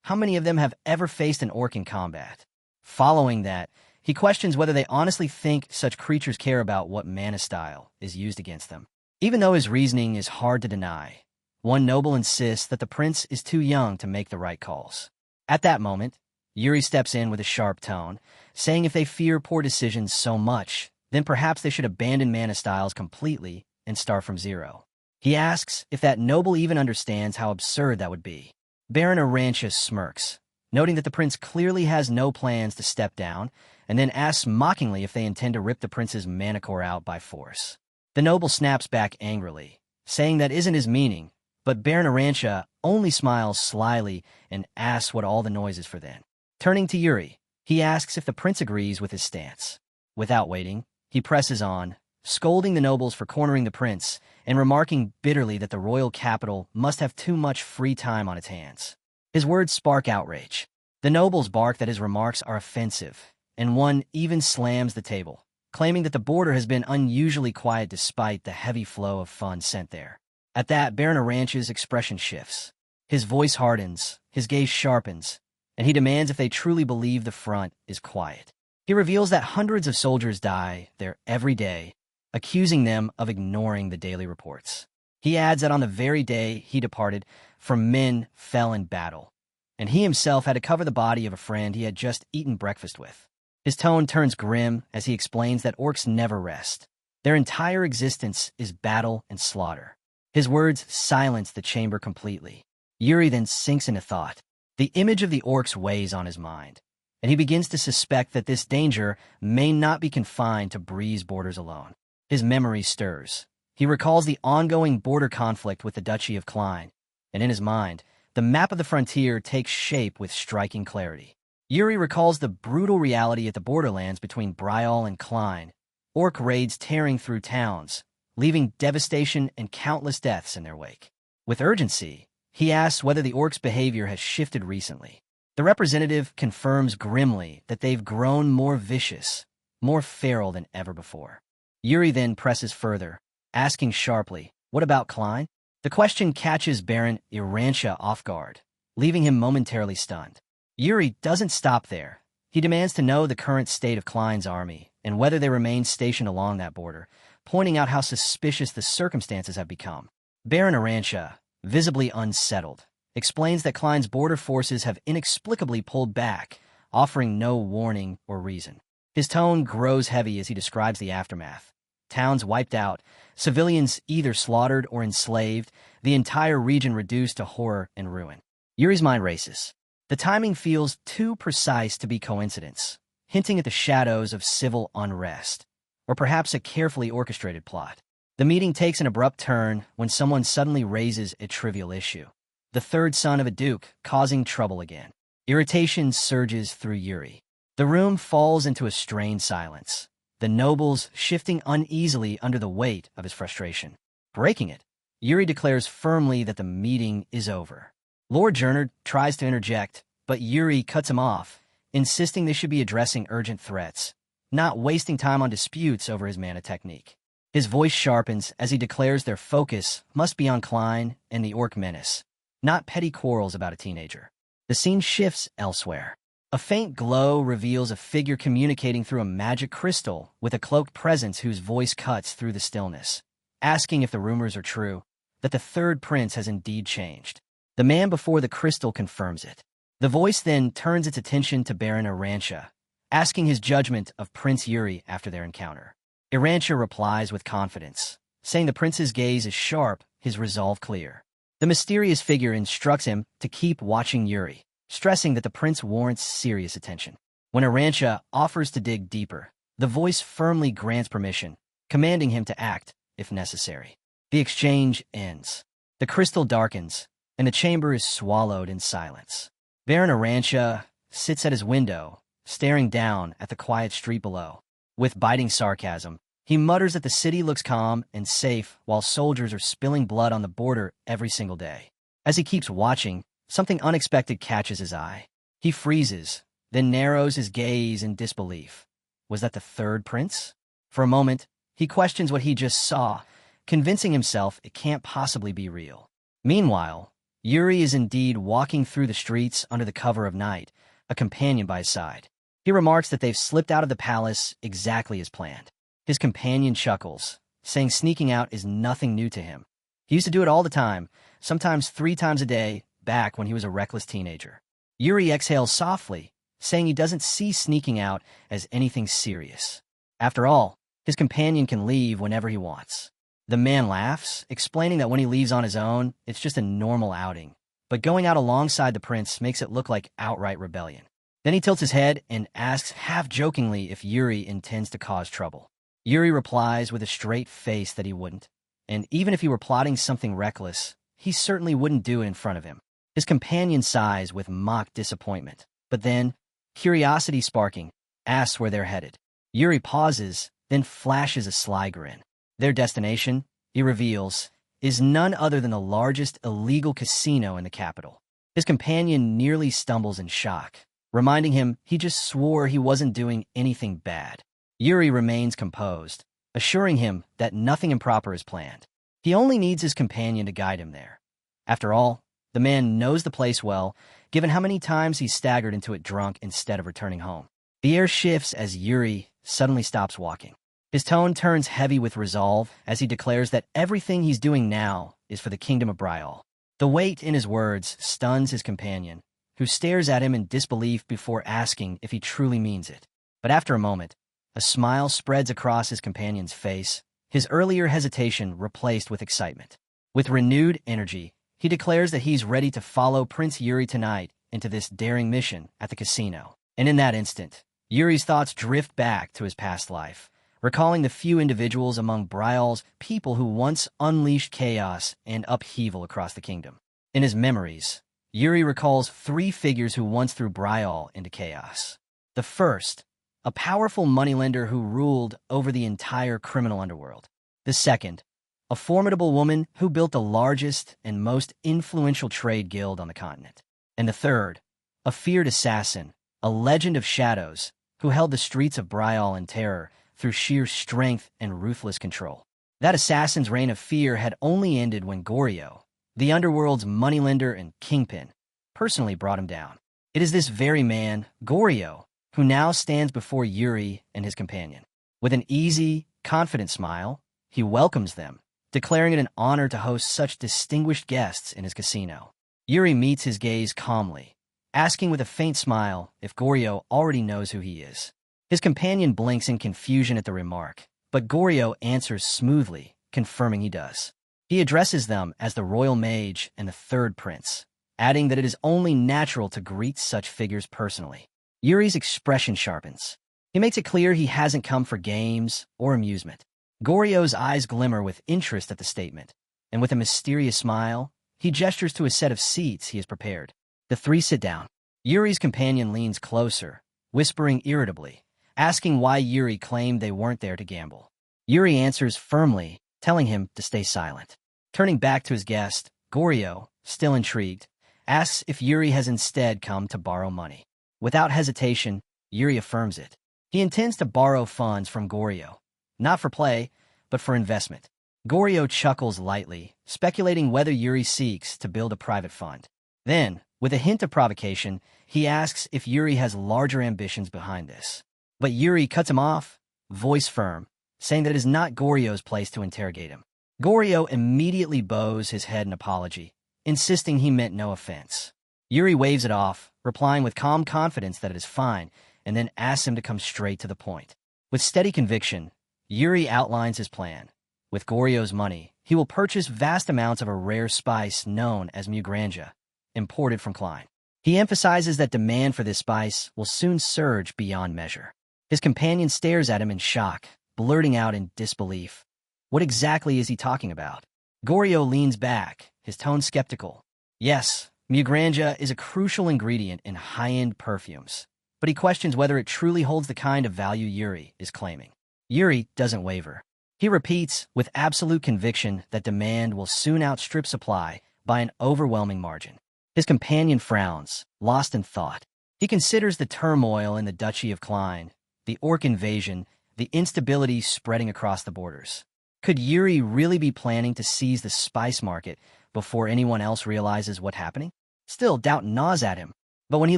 A: how many of them have ever faced an orc in combat? Following that, he questions whether they honestly think such creatures care about what mana style is used against them. Even though his reasoning is hard to deny, one noble insists that the prince is too young to make the right calls. At that moment, Yuri steps in with a sharp tone, saying if they fear poor decisions so much, then perhaps they should abandon mana styles completely and start from zero. He asks if that noble even understands how absurd that would be. Baron Arantia smirks, noting that the prince clearly has no plans to step down, and then asks mockingly if they intend to rip the prince's mana core out by force. The noble snaps back angrily, saying that isn't his meaning, but Baron Arantia only smiles slyly and asks what all the noise is for then. Turning to Yuri, he asks if the prince agrees with his stance. Without waiting, he presses on, scolding the nobles for cornering the prince and remarking bitterly that the royal capital must have too much free time on its hands. His words spark outrage. The nobles bark that his remarks are offensive, and one even slams the table, claiming that the border has been unusually quiet despite the heavy flow of funds sent there. At that, Baron Arantia's expression shifts. His voice hardens, his gaze sharpens, and he demands if they truly believe the front is quiet. He reveals that hundreds of soldiers die there every day, accusing them of ignoring the daily reports. He adds that on the very day he departed, men fell in battle, and he himself had to cover the body of a friend he had just eaten breakfast with. His tone turns grim as he explains that orcs never rest. Their entire existence is battle and slaughter. His words silence the chamber completely. Yuri then sinks into thought. The image of the orcs weighs on his mind, and he begins to suspect that this danger may not be confined to Breeze borders alone. His memory stirs. He recalls the ongoing border conflict with the Duchy of Klein, and in his mind, the map of the frontier takes shape with striking clarity. Yuri recalls the brutal reality at the borderlands between Bryal and Klein, orc raids tearing through towns, leaving devastation and countless deaths in their wake. With urgency, he asks whether the orcs' behavior has shifted recently. The representative confirms grimly that they've grown more vicious, more feral than ever before. Yuri then presses further, asking sharply, "What about Klein?" The question catches Baron Arantia off guard, leaving him momentarily stunned. Yuri doesn't stop there. He demands to know the current state of Klein's army and whether they remain stationed along that border, pointing out how suspicious the circumstances have become. Baron Arantia, visibly unsettled, explains that Klein's border forces have inexplicably pulled back, offering no warning or reason. His tone grows heavy as he describes the aftermath. Towns wiped out, civilians either slaughtered or enslaved, the entire region reduced to horror and ruin. Yuri's mind races. The timing feels too precise to be coincidence, hinting at the shadows of civil unrest, or perhaps a carefully orchestrated plot. The meeting takes an abrupt turn when someone suddenly raises a trivial issue. The third son of a duke, causing trouble again. Irritation surges through Yuri. The room falls into a strained silence, the nobles shifting uneasily under the weight of his frustration. Breaking it, Yuri declares firmly that the meeting is over. Lord Jernard tries to interject, but Yuri cuts him off, insisting they should be addressing urgent threats, not wasting time on disputes over his mana technique. His voice sharpens as he declares their focus must be on Klein and the orc menace, not petty quarrels about a teenager. The scene shifts elsewhere. A faint glow reveals a figure communicating through a magic crystal with a cloaked presence whose voice cuts through the stillness, asking if the rumors are true, that the third prince has indeed changed. The man before the crystal confirms it. The voice then turns its attention to Baron Arantia, asking his judgment of Prince Yuri after their encounter. Arantia replies with confidence, saying the prince's gaze is sharp, his resolve clear. The mysterious figure instructs him to keep watching Yuri, stressing that the prince warrants serious attention. When Arantia offers to dig deeper, the voice firmly grants permission, commanding him to act if necessary. The exchange ends. The crystal darkens, and the chamber is swallowed in silence. Baron Arantia sits at his window, staring down at the quiet street below. With biting sarcasm, he mutters that the city looks calm and safe while soldiers are spilling blood on the border every single day. As he keeps watching, something unexpected catches his eye. He freezes, then narrows his gaze in disbelief. Was that the third prince? For a moment, he questions what he just saw, convincing himself it can't possibly be real. Meanwhile, Yuri is indeed walking through the streets under the cover of night, a companion by his side. He remarks that they've slipped out of the palace exactly as planned. His companion chuckles, saying sneaking out is nothing new to him. He used to do it all the time, sometimes 3 times a day, back when he was a reckless teenager. Yuri exhales softly, saying he doesn't see sneaking out as anything serious. After all, His companion can leave whenever he wants. The man laughs, explaining that when he leaves on his own, it's just a normal outing. But going out alongside the prince makes it look like outright rebellion. Then he tilts his head and asks half-jokingly if Yuri intends to cause trouble. Yuri replies with a straight face that he wouldn't, and even if he were plotting something reckless, he certainly wouldn't do it in front of him. His companion sighs with mock disappointment, but then, curiosity sparking, asks where they're headed. Yuri pauses, then flashes a sly grin. Their destination, he reveals, is none other than the largest illegal casino in the capital. His companion nearly stumbles in shock, reminding him he just swore he wasn't doing anything bad. Yuri remains composed, assuring him that nothing improper is planned. He only needs his companion to guide him there. After all, the man knows the place well, given how many times he staggered into it drunk instead of returning home. The air shifts as Yuri suddenly stops walking. His tone turns heavy with resolve as he declares that everything he's doing now is for the kingdom of Bryal. The weight in his words stuns his companion, who stares at him in disbelief before asking if he truly means it. But after a moment, a smile spreads across his companion's face, his earlier hesitation replaced with excitement. With renewed energy, he declares that he's ready to follow Prince Yuri tonight into this daring mission at the casino. And in that instant, Yuri's thoughts drift back to his past life, recalling the few individuals among Bryal's people who once unleashed chaos and upheaval across the kingdom. In his memories, Yuri recalls 3 figures who once threw Bryal into chaos. The first, a powerful moneylender who ruled over the entire criminal underworld. The second, a formidable woman who built the largest and most influential trade guild on the continent. And the third, a feared assassin, a legend of shadows, who held the streets of Bryal in terror through sheer strength and ruthless control. That assassin's reign of fear had only ended when Goryo, the underworld's moneylender and kingpin, personally brought him down. It is this very man, Goryo, who now stands before Yuri and his companion. With an easy, confident smile, he welcomes them, declaring it an honor to host such distinguished guests in his casino. Yuri meets his gaze calmly, asking with a faint smile if Goryo already knows who he is. His companion blinks in confusion at the remark, but Goryo answers smoothly, confirming he does. He addresses them as the royal mage and the third prince, adding that it is only natural to greet such figures personally. Yuri's expression sharpens. He makes it clear he hasn't come for games or amusement. Goryo's eyes glimmer with interest at the statement, and with a mysterious smile, he gestures to a set of seats he has prepared. The 3 sit down. Yuri's companion leans closer, whispering irritably, asking why Yuri claimed they weren't there to gamble. Yuri answers firmly, telling him to stay silent. Turning back to his guest, Goryo, still intrigued, asks if Yuri has instead come to borrow money. Without hesitation, Yuri affirms it. He intends to borrow funds from Goryo, not for play, but for investment. Goryo chuckles lightly, speculating whether Yuri seeks to build a private fund. Then, with a hint of provocation, he asks if Yuri has larger ambitions behind this. But Yuri cuts him off, voice firm, saying that it is not Goryo's place to interrogate him. Goryo immediately bows his head in apology, insisting he meant no offense. Yuri waves it off, replying with calm confidence that it is fine, and then asks him to come straight to the point. With steady conviction, Yuri outlines his plan. With Goryo's money, he will purchase vast amounts of a rare spice known as mugranja, imported from Klein. He emphasizes that demand for this spice will soon surge beyond measure. His companion stares at him in shock, blurting out in disbelief. What exactly is he talking about? Goryo leans back, his tone skeptical. Yes, mugranja is a crucial ingredient in high-end perfumes, but he questions whether it truly holds the kind of value Yuri is claiming. Yuri doesn't waver. He repeats with absolute conviction that demand will soon outstrip supply by an overwhelming margin. His companion frowns, lost in thought. He considers the turmoil in the Duchy of Klein, the orc invasion, the instability spreading across the borders. Could Yuri really be planning to seize the spice market before anyone else realizes what's happening? Still, doubt gnaws at him. But when he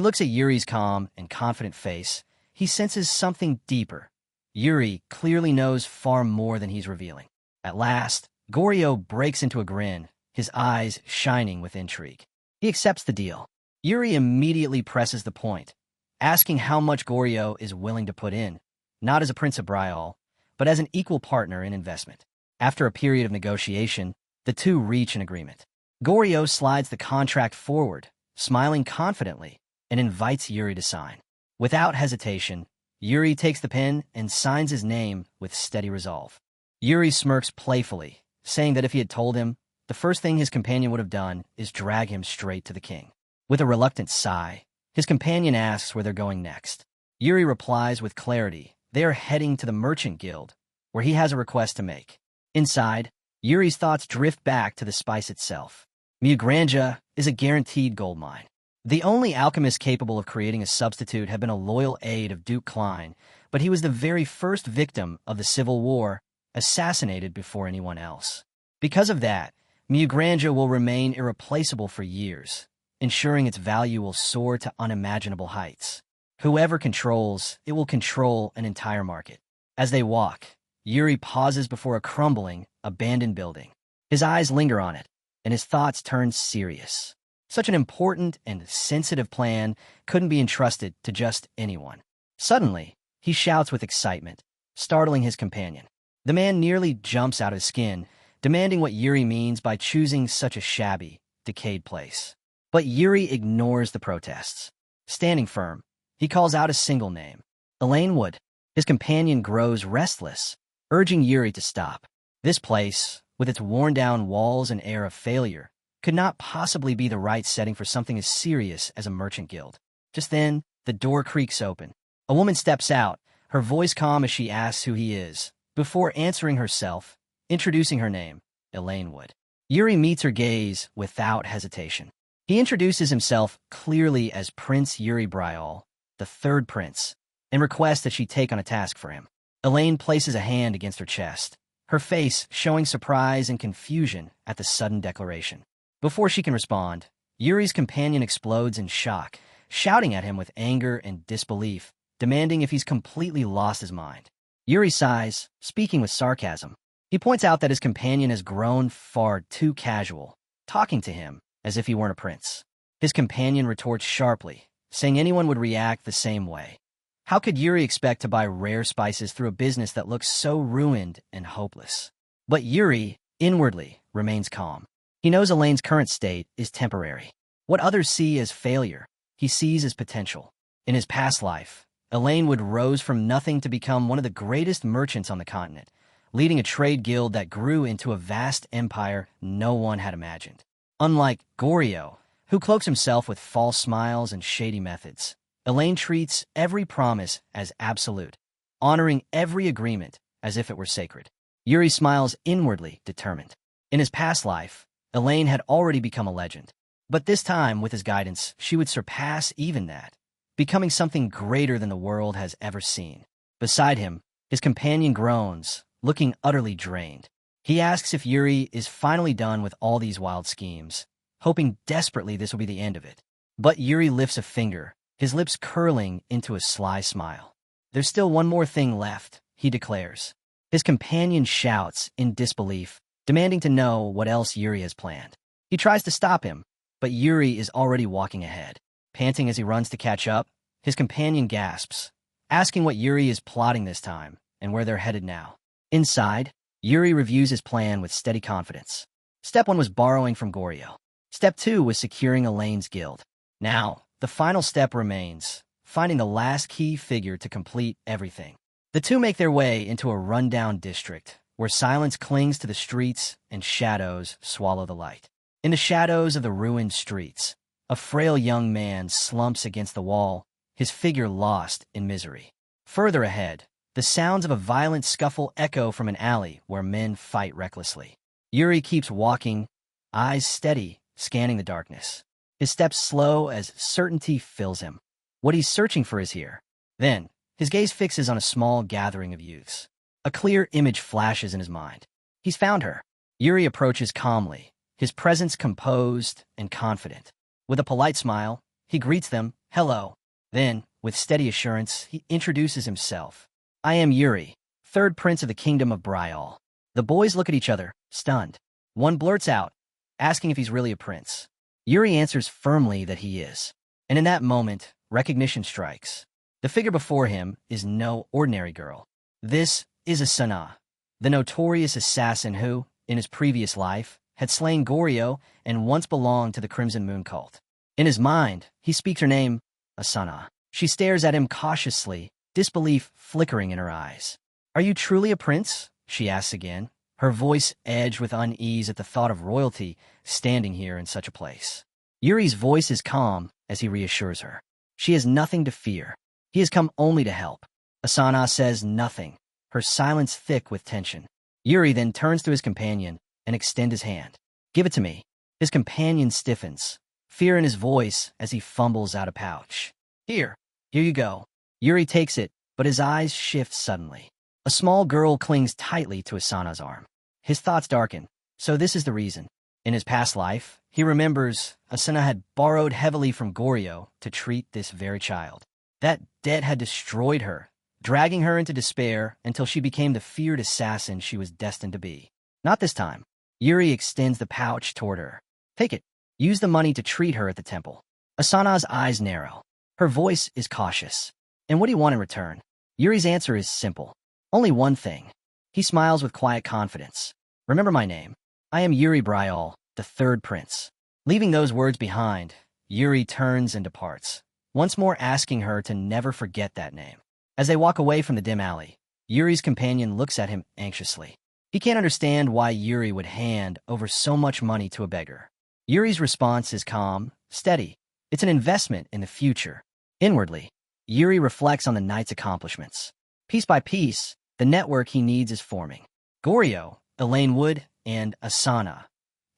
A: looks at Yuri's calm and confident face, he senses something deeper. Yuri clearly knows far more than he's revealing. At last, Goryo breaks into a grin, his eyes shining with intrigue. He accepts the deal. Yuri immediately presses the point, asking how much Goryo is willing to put in, not as a Prince of Bryal, but as an equal partner in investment. After a period of negotiation, the two reach an agreement. Goryo slides the contract forward, smiling confidently, and invites Yuri to sign. Without hesitation, Yuri takes the pen and signs his name with steady resolve. Yuri smirks playfully, saying that if he had told him, the first thing his companion would have done is drag him straight to the king. With a reluctant sigh, his companion asks where they're going next. Yuri replies with clarity, they are heading to the Merchant Guild, where he has a request to make. Inside, Yuri's thoughts drift back to the spice itself. Mugranja is a guaranteed gold mine. The only alchemist capable of creating a substitute had been a loyal aide of Duke Klein, but he was the very first victim of the Civil War, assassinated before anyone else. Because of that, Mugranja will remain irreplaceable for years, ensuring its value will soar to unimaginable heights. Whoever controls, it will control an entire market. As they walk, Yuri pauses before a crumbling, abandoned building. His eyes linger on it, and his thoughts turn serious. Such an important and sensitive plan couldn't be entrusted to just anyone. Suddenly, he shouts with excitement, startling his companion. The man nearly jumps out of his skin, demanding what Yuri means by choosing such a shabby, decayed place. But Yuri ignores the protests. Standing firm, he calls out a single name, Elaine Wood. His companion grows restless, urging Yuri to stop. This place, with its worn-down walls and air of failure, could not possibly be the right setting for something as serious as a merchant guild. Just then, the door creaks open. A woman steps out, her voice calm as she asks who he is, before answering herself, introducing her name, Elaine Wood. Yuri meets her gaze without hesitation. He introduces himself clearly as Prince Yuri Bryal, the third prince, and requests that she take on a task for him. Elaine places a hand against her chest, her face showing surprise and confusion at the sudden declaration. Before she can respond, Yuri's companion explodes in shock, shouting at him with anger and disbelief, demanding if he's completely lost his mind. Yuri sighs, speaking with sarcasm. He points out that his companion has grown far too casual, talking to him as if he weren't a prince. His companion retorts sharply, saying anyone would react the same way. How could Yuri expect to buy rare spices through a business that looks so ruined and hopeless? But Yuri, inwardly, remains calm. He knows Elaine's current state is temporary. What others see as failure, he sees as potential. In his past life, Elaine Wood rose from nothing to become one of the greatest merchants on the continent, leading a trade guild that grew into a vast empire no one had imagined. Unlike Goryo, who cloaks himself with false smiles and shady methods, Elaine treats every promise as absolute, honoring every agreement as if it were sacred. Yuri smiles inwardly, determined. In his past life, Elaine had already become a legend. But this time, with his guidance, she would surpass even that, becoming something greater than the world has ever seen. Beside him, his companion groans, looking utterly drained. He asks if Yuri is finally done with all these wild schemes, hoping desperately this will be the end of it. But Yuri lifts a finger, his lips curling into a sly smile. There's still one more thing left, he declares. His companion shouts in disbelief, demanding to know what else Yuri has planned. He tries to stop him, but Yuri is already walking ahead. Panting as he runs to catch up, his companion gasps, asking what Yuri is plotting this time and where they're headed now. Inside, Yuri reviews his plan with steady confidence. Step 1 was borrowing from Goryo. Step 2 was securing Elaine's guild. Now, the final step remains, finding the last key figure to complete everything. The two make their way into a rundown district, where silence clings to the streets and shadows swallow the light. In the shadows of the ruined streets, a frail young man slumps against the wall, his figure lost in misery. Further ahead, the sounds of a violent scuffle echo from an alley where men fight recklessly. Yuri keeps walking, eyes steady, scanning the darkness. His steps slow as certainty fills him. What he's searching for is here. Then, his gaze fixes on a small gathering of youths. A clear image flashes in his mind. He's found her. Yuri approaches calmly, his presence composed and confident. With a polite smile, he greets them, hello. Then, with steady assurance, he introduces himself. I am Yuri, third prince of the kingdom of Bryal. The boys look at each other, stunned. One blurts out, asking if he's really a prince. Yuri answers firmly that he is. And in that moment, recognition strikes. The figure before him is no ordinary girl. This is Asuna, the notorious assassin who, in his previous life, had slain Goryo and once belonged to the Crimson Moon cult. In his mind, he speaks her name, Asuna. She stares at him cautiously, disbelief flickering in her eyes. "Are you truly a prince?" she asks again, her voice edged with unease at the thought of royalty standing here in such a place. Yuri's voice is calm as he reassures her. She has nothing to fear. He has come only to help. Asana says nothing, her silence thick with tension. Yuri then turns to his companion and extends his hand. "Give it to me." His companion stiffens, fear in his voice as he fumbles out a pouch. Here you go." Yuri takes it, but his eyes shift suddenly. A small girl clings tightly to Asana's arm. His thoughts darken. So this is the reason. In his past life, he remembers Asuna had borrowed heavily from Goryo to treat this very child. That debt had destroyed her, dragging her into despair until she became the feared assassin she was destined to be. Not this time. Yuri extends the pouch toward her. "Take it. Use the money to treat her at the temple." Asana's eyes narrow. Her voice is cautious. "And what do you want in return?" Yuri's answer is simple. Only one thing. He smiles with quiet confidence. "Remember my name. I am Yuri Bryal, the third prince." Leaving those words behind, Yuri turns and departs, once more asking her to never forget that name. As they walk away from the dim alley, Yuri's companion looks at him anxiously. He can't understand why Yuri would hand over so much money to a beggar. Yuri's response is calm, steady. It's an investment in the future. Inwardly, Yuri reflects on the night's accomplishments. Piece by piece, the network he needs is forming. Goryo, Elaine Wood, and Asana.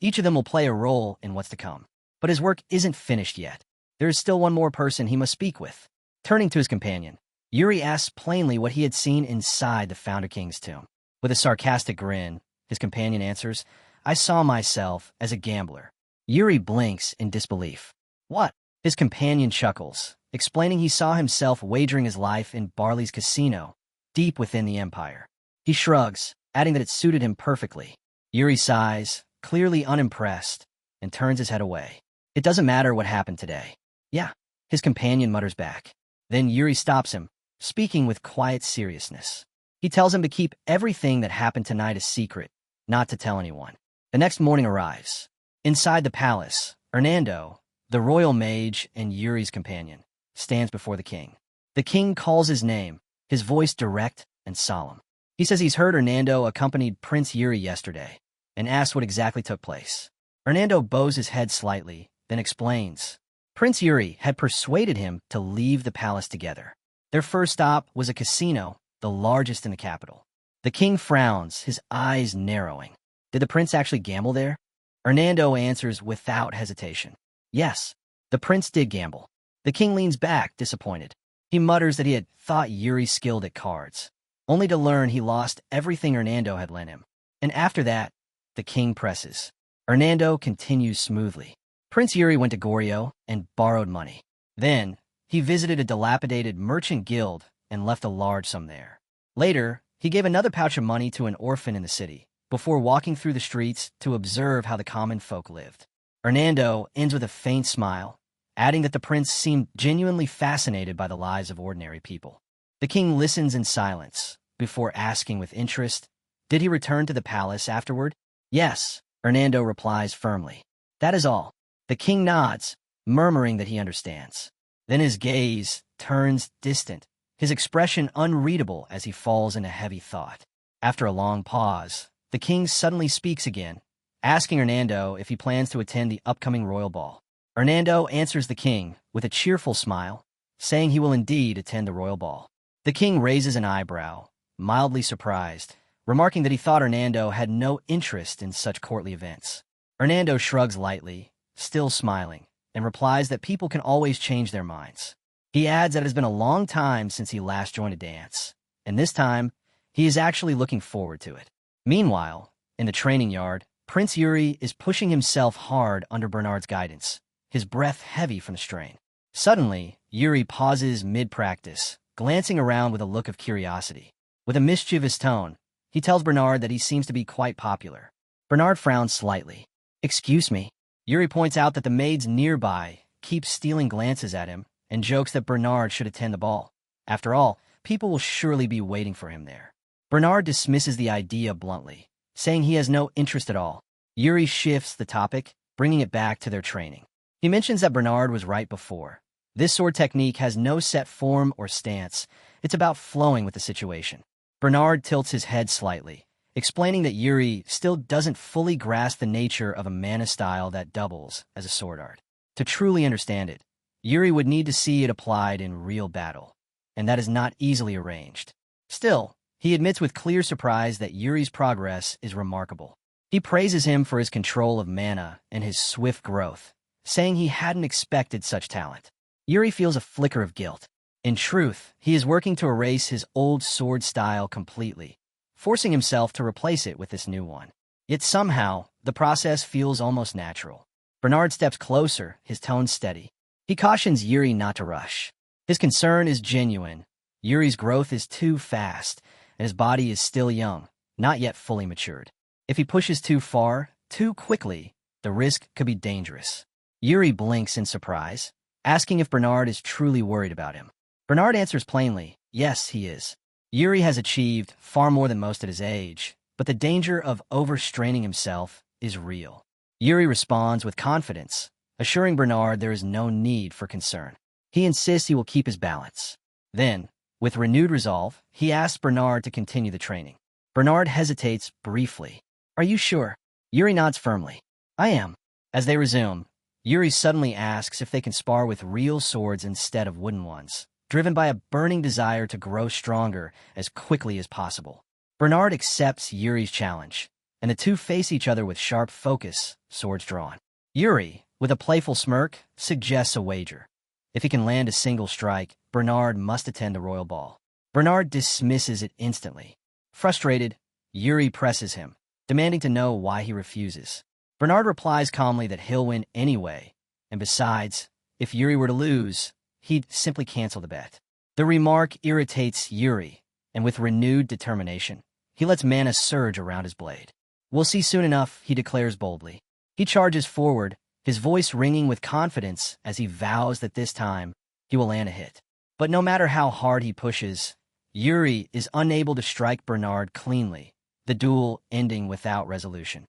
A: Each of them will play a role in what's to come. But his work isn't finished yet. There is still one more person he must speak with. Turning to his companion, Yuri asks plainly what he had seen inside the Founder King's tomb. With a sarcastic grin, his companion answers, "I saw myself as a gambler." Yuri blinks in disbelief. "What?" His companion chuckles, explaining he saw himself wagering his life in Barley's casino, deep within the Empire. He shrugs, adding that it suited him perfectly. Yuri sighs, clearly unimpressed, and turns his head away. "It doesn't matter what happened today." "Yeah," his companion mutters back. Then Yuri stops him, speaking with quiet seriousness. He tells him to keep everything that happened tonight a secret, not to tell anyone. The next morning arrives. Inside the palace, Hernando, the royal mage and Yuri's companion, stands before the king. The king calls his name, his voice direct and solemn. He says he's heard Hernando accompanied Prince Yuri yesterday, and asks what exactly took place. Hernando bows his head slightly, then explains. Prince Yuri had persuaded him to leave the palace together. Their first stop was a casino, the largest in the capital. The king frowns, his eyes narrowing. Did the prince actually gamble there? Hernando answers without hesitation. Yes, the prince did gamble. The king leans back, disappointed. He mutters that he had thought Yuri skilled at cards, only to learn he lost everything Hernando had lent him. And after that, the king presses. Hernando continues smoothly. Prince Yuri went to Goryo and borrowed money. Then, he visited a dilapidated merchant guild and left a large sum there. Later, he gave another pouch of money to an orphan in the city, before walking through the streets to observe how the common folk lived. Hernando ends with a faint smile, adding that the prince seemed genuinely fascinated by the lives of ordinary people. The king listens in silence, before asking with interest, did he return to the palace afterward? Yes, Hernando replies firmly. That is all. The king nods, murmuring that he understands. Then his gaze turns distant, his expression unreadable as he falls into heavy thought. After a long pause, the king suddenly speaks again, asking Hernando if he plans to attend the upcoming royal ball. Hernando answers the king with a cheerful smile, saying he will indeed attend the royal ball. The king raises an eyebrow, mildly surprised, remarking that he thought Hernando had no interest in such courtly events. Hernando shrugs lightly, still smiling, and replies that people can always change their minds. He adds that it has been a long time since he last joined a dance, and this time, he is actually looking forward to it. Meanwhile, in the training yard, Prince Yuri is pushing himself hard under Bernard's guidance, his breath heavy from the strain. Suddenly, Yuri pauses mid-practice, glancing around with a look of curiosity. With a mischievous tone, he tells Bernard that he seems to be quite popular. Bernard frowns slightly. Excuse me. Yuri points out that the maids nearby keep stealing glances at him and jokes that Bernard should attend the ball. After all, people will surely be waiting for him there. Bernard dismisses the idea bluntly, saying he has no interest at all. Yuri shifts the topic, bringing it back to their training. He mentions that Bernard was right before. This sword technique has no set form or stance. It's about flowing with the situation. Bernard tilts his head slightly, explaining that Yuri still doesn't fully grasp the nature of a mana style that doubles as a sword art. To truly understand it, Yuri would need to see it applied in real battle, and that is not easily arranged. Still, he admits with clear surprise that Yuri's progress is remarkable. He praises him for his control of mana and his swift growth, saying he hadn't expected such talent. Yuri feels a flicker of guilt. In truth, he is working to erase his old sword style completely, forcing himself to replace it with this new one. Yet somehow, the process feels almost natural. Bernard steps closer, his tone steady. He cautions Yuri not to rush. His concern is genuine. Yuri's growth is too fast, and his body is still young, not yet fully matured. If he pushes too far, too quickly, the risk could be dangerous. Yuri blinks in surprise, asking if Bernard is truly worried about him. Bernard answers plainly, yes, he is. Yuri has achieved far more than most at his age, but the danger of overstraining himself is real. Yuri responds with confidence, assuring Bernard there is no need for concern. He insists he will keep his balance. Then, with renewed resolve, he asks Bernard to continue the training. Bernard hesitates briefly. Are you sure? Yuri nods firmly. I am. As they resume, Yuri suddenly asks if they can spar with real swords instead of wooden ones, driven by a burning desire to grow stronger as quickly as possible. Bernard accepts Yuri's challenge, and the two face each other with sharp focus, swords drawn. Yuri, with a playful smirk, suggests a wager. If he can land a single strike, Bernard must attend the royal ball. Bernard dismisses it instantly. Frustrated, Yuri presses him, demanding to know why he refuses. Bernard replies calmly that he'll win anyway, and besides, if Yuri were to lose, he'd simply cancel the bet. The remark irritates Yuri, and with renewed determination, he lets mana surge around his blade. We'll see soon enough, he declares boldly. He charges forward, his voice ringing with confidence as he vows that this time he will land a hit. But no matter how hard he pushes, Yuri is unable to strike Bernard cleanly, the duel ending without resolution.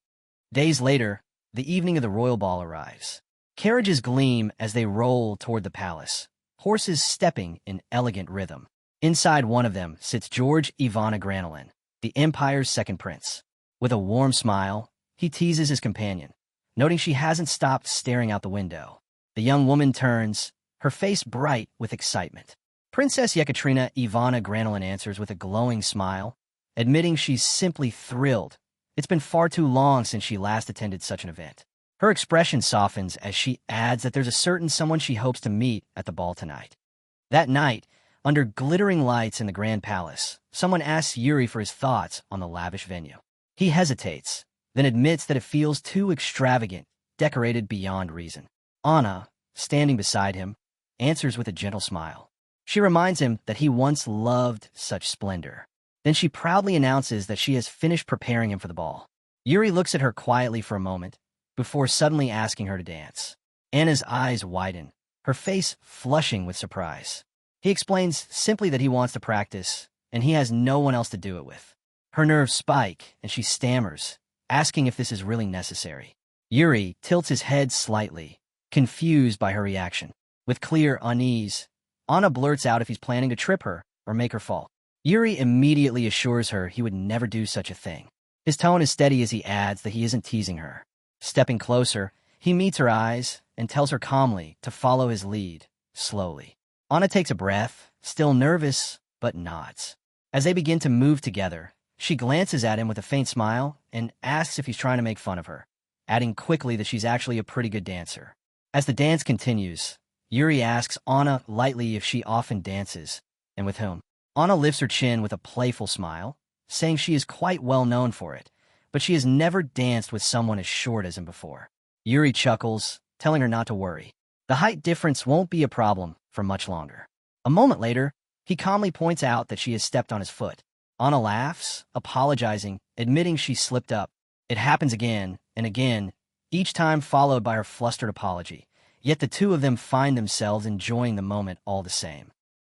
A: Days later, the evening of the royal ball arrives. Carriages gleam as they roll toward the palace, horses stepping in elegant rhythm. Inside one of them sits George Ivana Granolin, the empire's second prince. With a warm smile, he teases his companion, noting she hasn't stopped staring out the window. The young woman turns, her face bright with excitement. Princess Yekaterina Ivana Granolin answers with a glowing smile, admitting she's simply thrilled. It's been far too long since she last attended such an event. Her expression softens as she adds that there's a certain someone she hopes to meet at the ball tonight. That night, under glittering lights in the Grand Palace, someone asks Yuri for his thoughts on the lavish venue. He hesitates, then admits that it feels too extravagant, decorated beyond reason. Anna, standing beside him, answers with a gentle smile. She reminds him that he once loved such splendor. Then she proudly announces that she has finished preparing him for the ball. Yuri looks at her quietly for a moment, before suddenly asking her to dance. Anna's eyes widen, her face flushing with surprise. He explains simply that he wants to practice, and he has no one else to do it with. Her nerves spike, and she stammers, asking if this is really necessary. Yuri tilts his head slightly, confused by her reaction. With clear unease, Anna blurts out if he's planning to trip her or make her fall. Yuri immediately assures her he would never do such a thing. His tone is steady as he adds that he isn't teasing her. Stepping closer, he meets her eyes and tells her calmly to follow his lead, slowly. Anna takes a breath, still nervous, but nods. As they begin to move together, she glances at him with a faint smile and asks if he's trying to make fun of her, adding quickly that she's actually a pretty good dancer. As the dance continues, Yuri asks Anna lightly if she often dances, and with whom. Anna lifts her chin with a playful smile, saying she is quite well known for it, but she has never danced with someone as short as him before. Yuri chuckles, telling her not to worry. The height difference won't be a problem for much longer. A moment later, he calmly points out that she has stepped on his foot. Anna laughs, apologizing, admitting she slipped up. It happens again and again, each time followed by her flustered apology. Yet the two of them find themselves enjoying the moment all the same.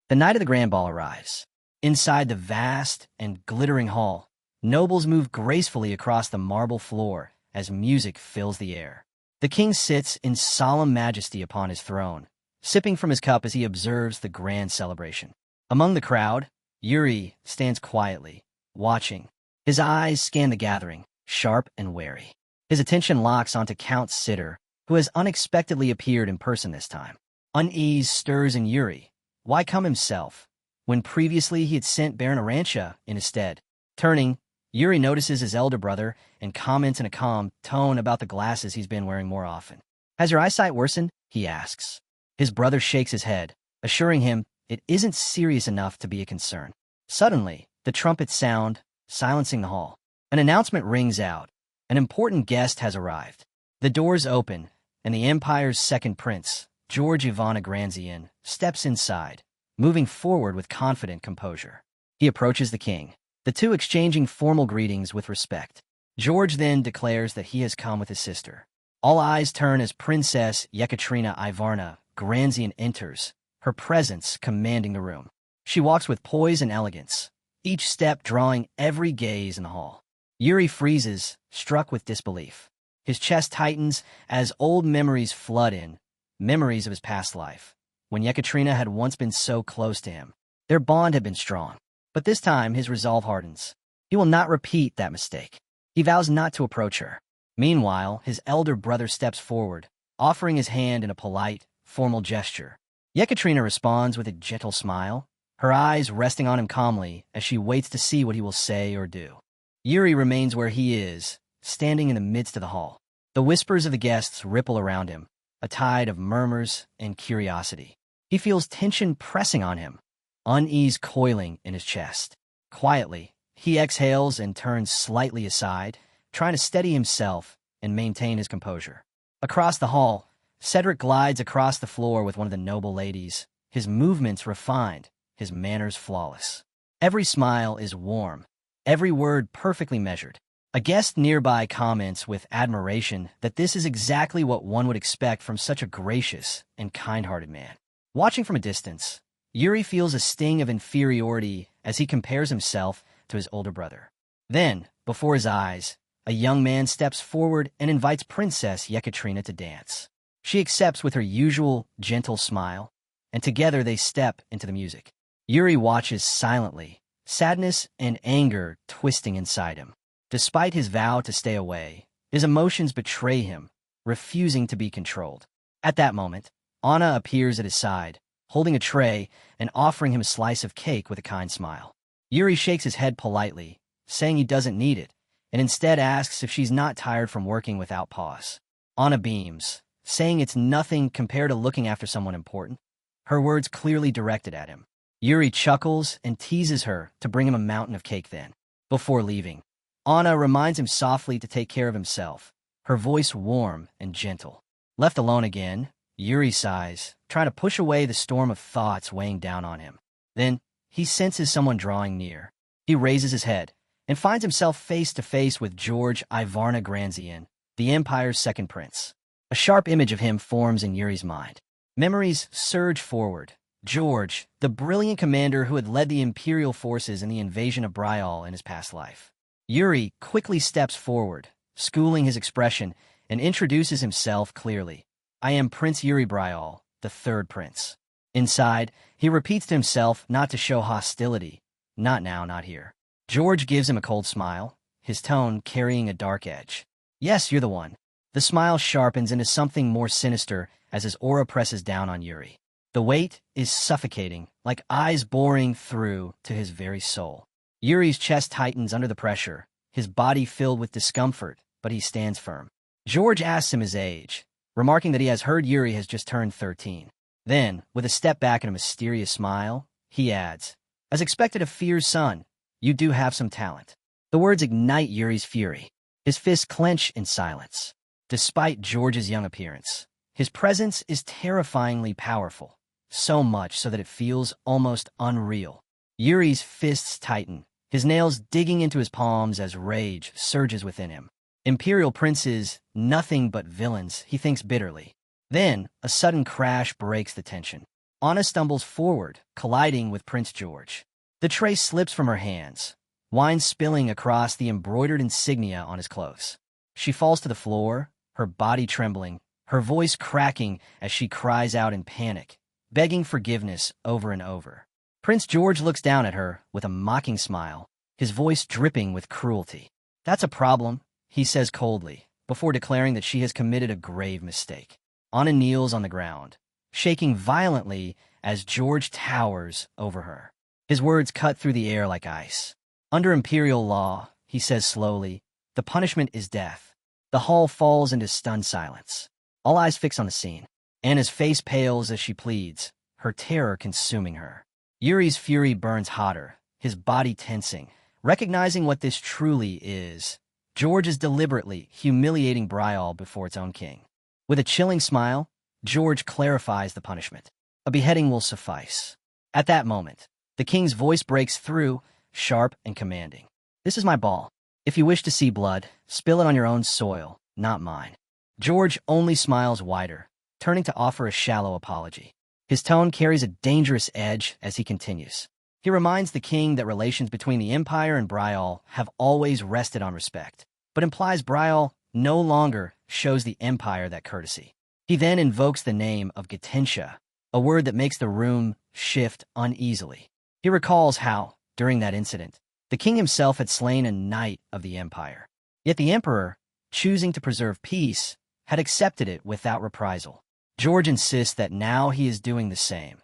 A: The night of the grand ball arrives. Inside the vast and glittering hall, nobles move gracefully across the marble floor as music fills the air. The king sits in solemn majesty upon his throne, sipping from his cup as he observes the grand celebration. Among the crowd, Yuri stands quietly, watching. His eyes scan the gathering, sharp and wary. His attention locks onto Count Sitter, who has unexpectedly appeared in person this time. Unease stirs in Yuri. Why come himself, when previously he had sent Baron Arantia in his stead? Turning, Yuri notices his elder brother and comments in a calm tone about the glasses he's been wearing more often. "Has your eyesight worsened?" he asks. His brother shakes his head, assuring him it isn't serious enough to be a concern. Suddenly, the trumpets sound, silencing the hall. An announcement rings out. An important guest has arrived. The doors open, and the Empire's second prince, George Ivana Granzian, steps inside, moving forward with confident composure. He approaches the king, the two exchanging formal greetings with respect. George then declares that he has come with his sister. All eyes turn as Princess Yekaterina Ivarna Granzian enters, her presence commanding the room. She walks with poise and elegance, each step drawing every gaze in the hall. Yuri freezes, struck with disbelief. His chest tightens as old memories flood in, memories of his past life, when Yekaterina had once been so close to him. Their bond had been strong, but this time his resolve hardens. He will not repeat that mistake. He vows not to approach her. Meanwhile, his elder brother steps forward, offering his hand in a polite, formal gesture. Yekaterina responds with a gentle smile, her eyes resting on him calmly as she waits to see what he will say or do. Yuri remains where he is, standing in the midst of the hall. The whispers of the guests ripple around him, a tide of murmurs and curiosity. He feels tension pressing on him, unease coiling in his chest. Quietly, he exhales and turns slightly aside, trying to steady himself and maintain his composure. Across the hall, Cedric glides across the floor with one of the noble ladies, his movements refined, his manners flawless. Every smile is warm, every word perfectly measured. A guest nearby comments with admiration that this is exactly what one would expect from such a gracious and kind-hearted man. Watching from a distance, Yuri feels a sting of inferiority as he compares himself to his older brother. Then, before his eyes, a young man steps forward and invites Princess Yekaterina to dance. She accepts with her usual gentle smile, and together they step into the music. Yuri watches silently, sadness and anger twisting inside him. Despite his vow to stay away, his emotions betray him, refusing to be controlled. At that moment, Anna appears at his side, holding a tray and offering him a slice of cake with a kind smile. Yuri shakes his head politely, saying he doesn't need it, and instead asks if she's not tired from working without pause. Anna beams, saying it's nothing compared to looking after someone important, her words clearly directed at him. Yuri chuckles and teases her to bring him a mountain of cake then. Before leaving, Anna reminds him softly to take care of himself, her voice warm and gentle. Left alone again, Yuri sighs, trying to push away the storm of thoughts weighing down on him. Then, he senses someone drawing near. He raises his head and finds himself face to face with George Ivarna Granzian, the Empire's second prince. A sharp image of him forms in Yuri's mind. Memories surge forward. George, the brilliant commander who had led the Imperial forces in the invasion of Bryal in his past life. Yuri quickly steps forward, schooling his expression, and introduces himself clearly. "I am Prince Yuri Bryal, the third prince." Inside, he repeats to himself not to show hostility. Not now, not here. George gives him a cold smile, his tone carrying a dark edge. "Yes, you're the one." The smile sharpens into something more sinister as his aura presses down on Yuri. The weight is suffocating, like eyes boring through to his very soul. Yuri's chest tightens under the pressure, his body filled with discomfort, but he stands firm. George asks him his age, remarking that he has heard Yuri has just turned 13. Then, with a step back and a mysterious smile, he adds, "As expected of Fear's son, you do have some talent." The words ignite Yuri's fury. His fists clench in silence. Despite George's young appearance, his presence is terrifyingly powerful, so much so that it feels almost unreal. Yuri's fists tighten, his nails digging into his palms as rage surges within him. Imperial princes, nothing but villains, he thinks bitterly. Then, a sudden crash breaks the tension. Anna stumbles forward, colliding with Prince George. The tray slips from her hands, wine spilling across the embroidered insignia on his clothes. She falls to the floor, her body trembling, her voice cracking as she cries out in panic, begging forgiveness over and over. Prince George looks down at her with a mocking smile, his voice dripping with cruelty. "That's a problem," he says coldly, before declaring that she has committed a grave mistake. Anna kneels on the ground, shaking violently as George towers over her. His words cut through the air like ice. "Under imperial law," he says slowly, "the punishment is death." The hall falls into stunned silence. All eyes fix on the scene. Anna's face pales as she pleads, her terror consuming her. Yuri's fury burns hotter, his body tensing, recognizing what this truly is. George is deliberately humiliating Brial before its own king. With a chilling smile, George clarifies the punishment. A beheading will suffice. At that moment, the king's voice breaks through, sharp and commanding. "This is my ball. If you wish to see blood, spill it on your own soil, not mine." George only smiles wider, turning to offer a shallow apology. His tone carries a dangerous edge as he continues. He reminds the king that relations between the Empire and Brial have always rested on respect, but implies Brial no longer shows the Empire that courtesy. He then invokes the name of Gatentia, a word that makes the room shift uneasily. He recalls how, during that incident, the king himself had slain a knight of the Empire. Yet the emperor, choosing to preserve peace, had accepted it without reprisal. George insists that now he is doing the same,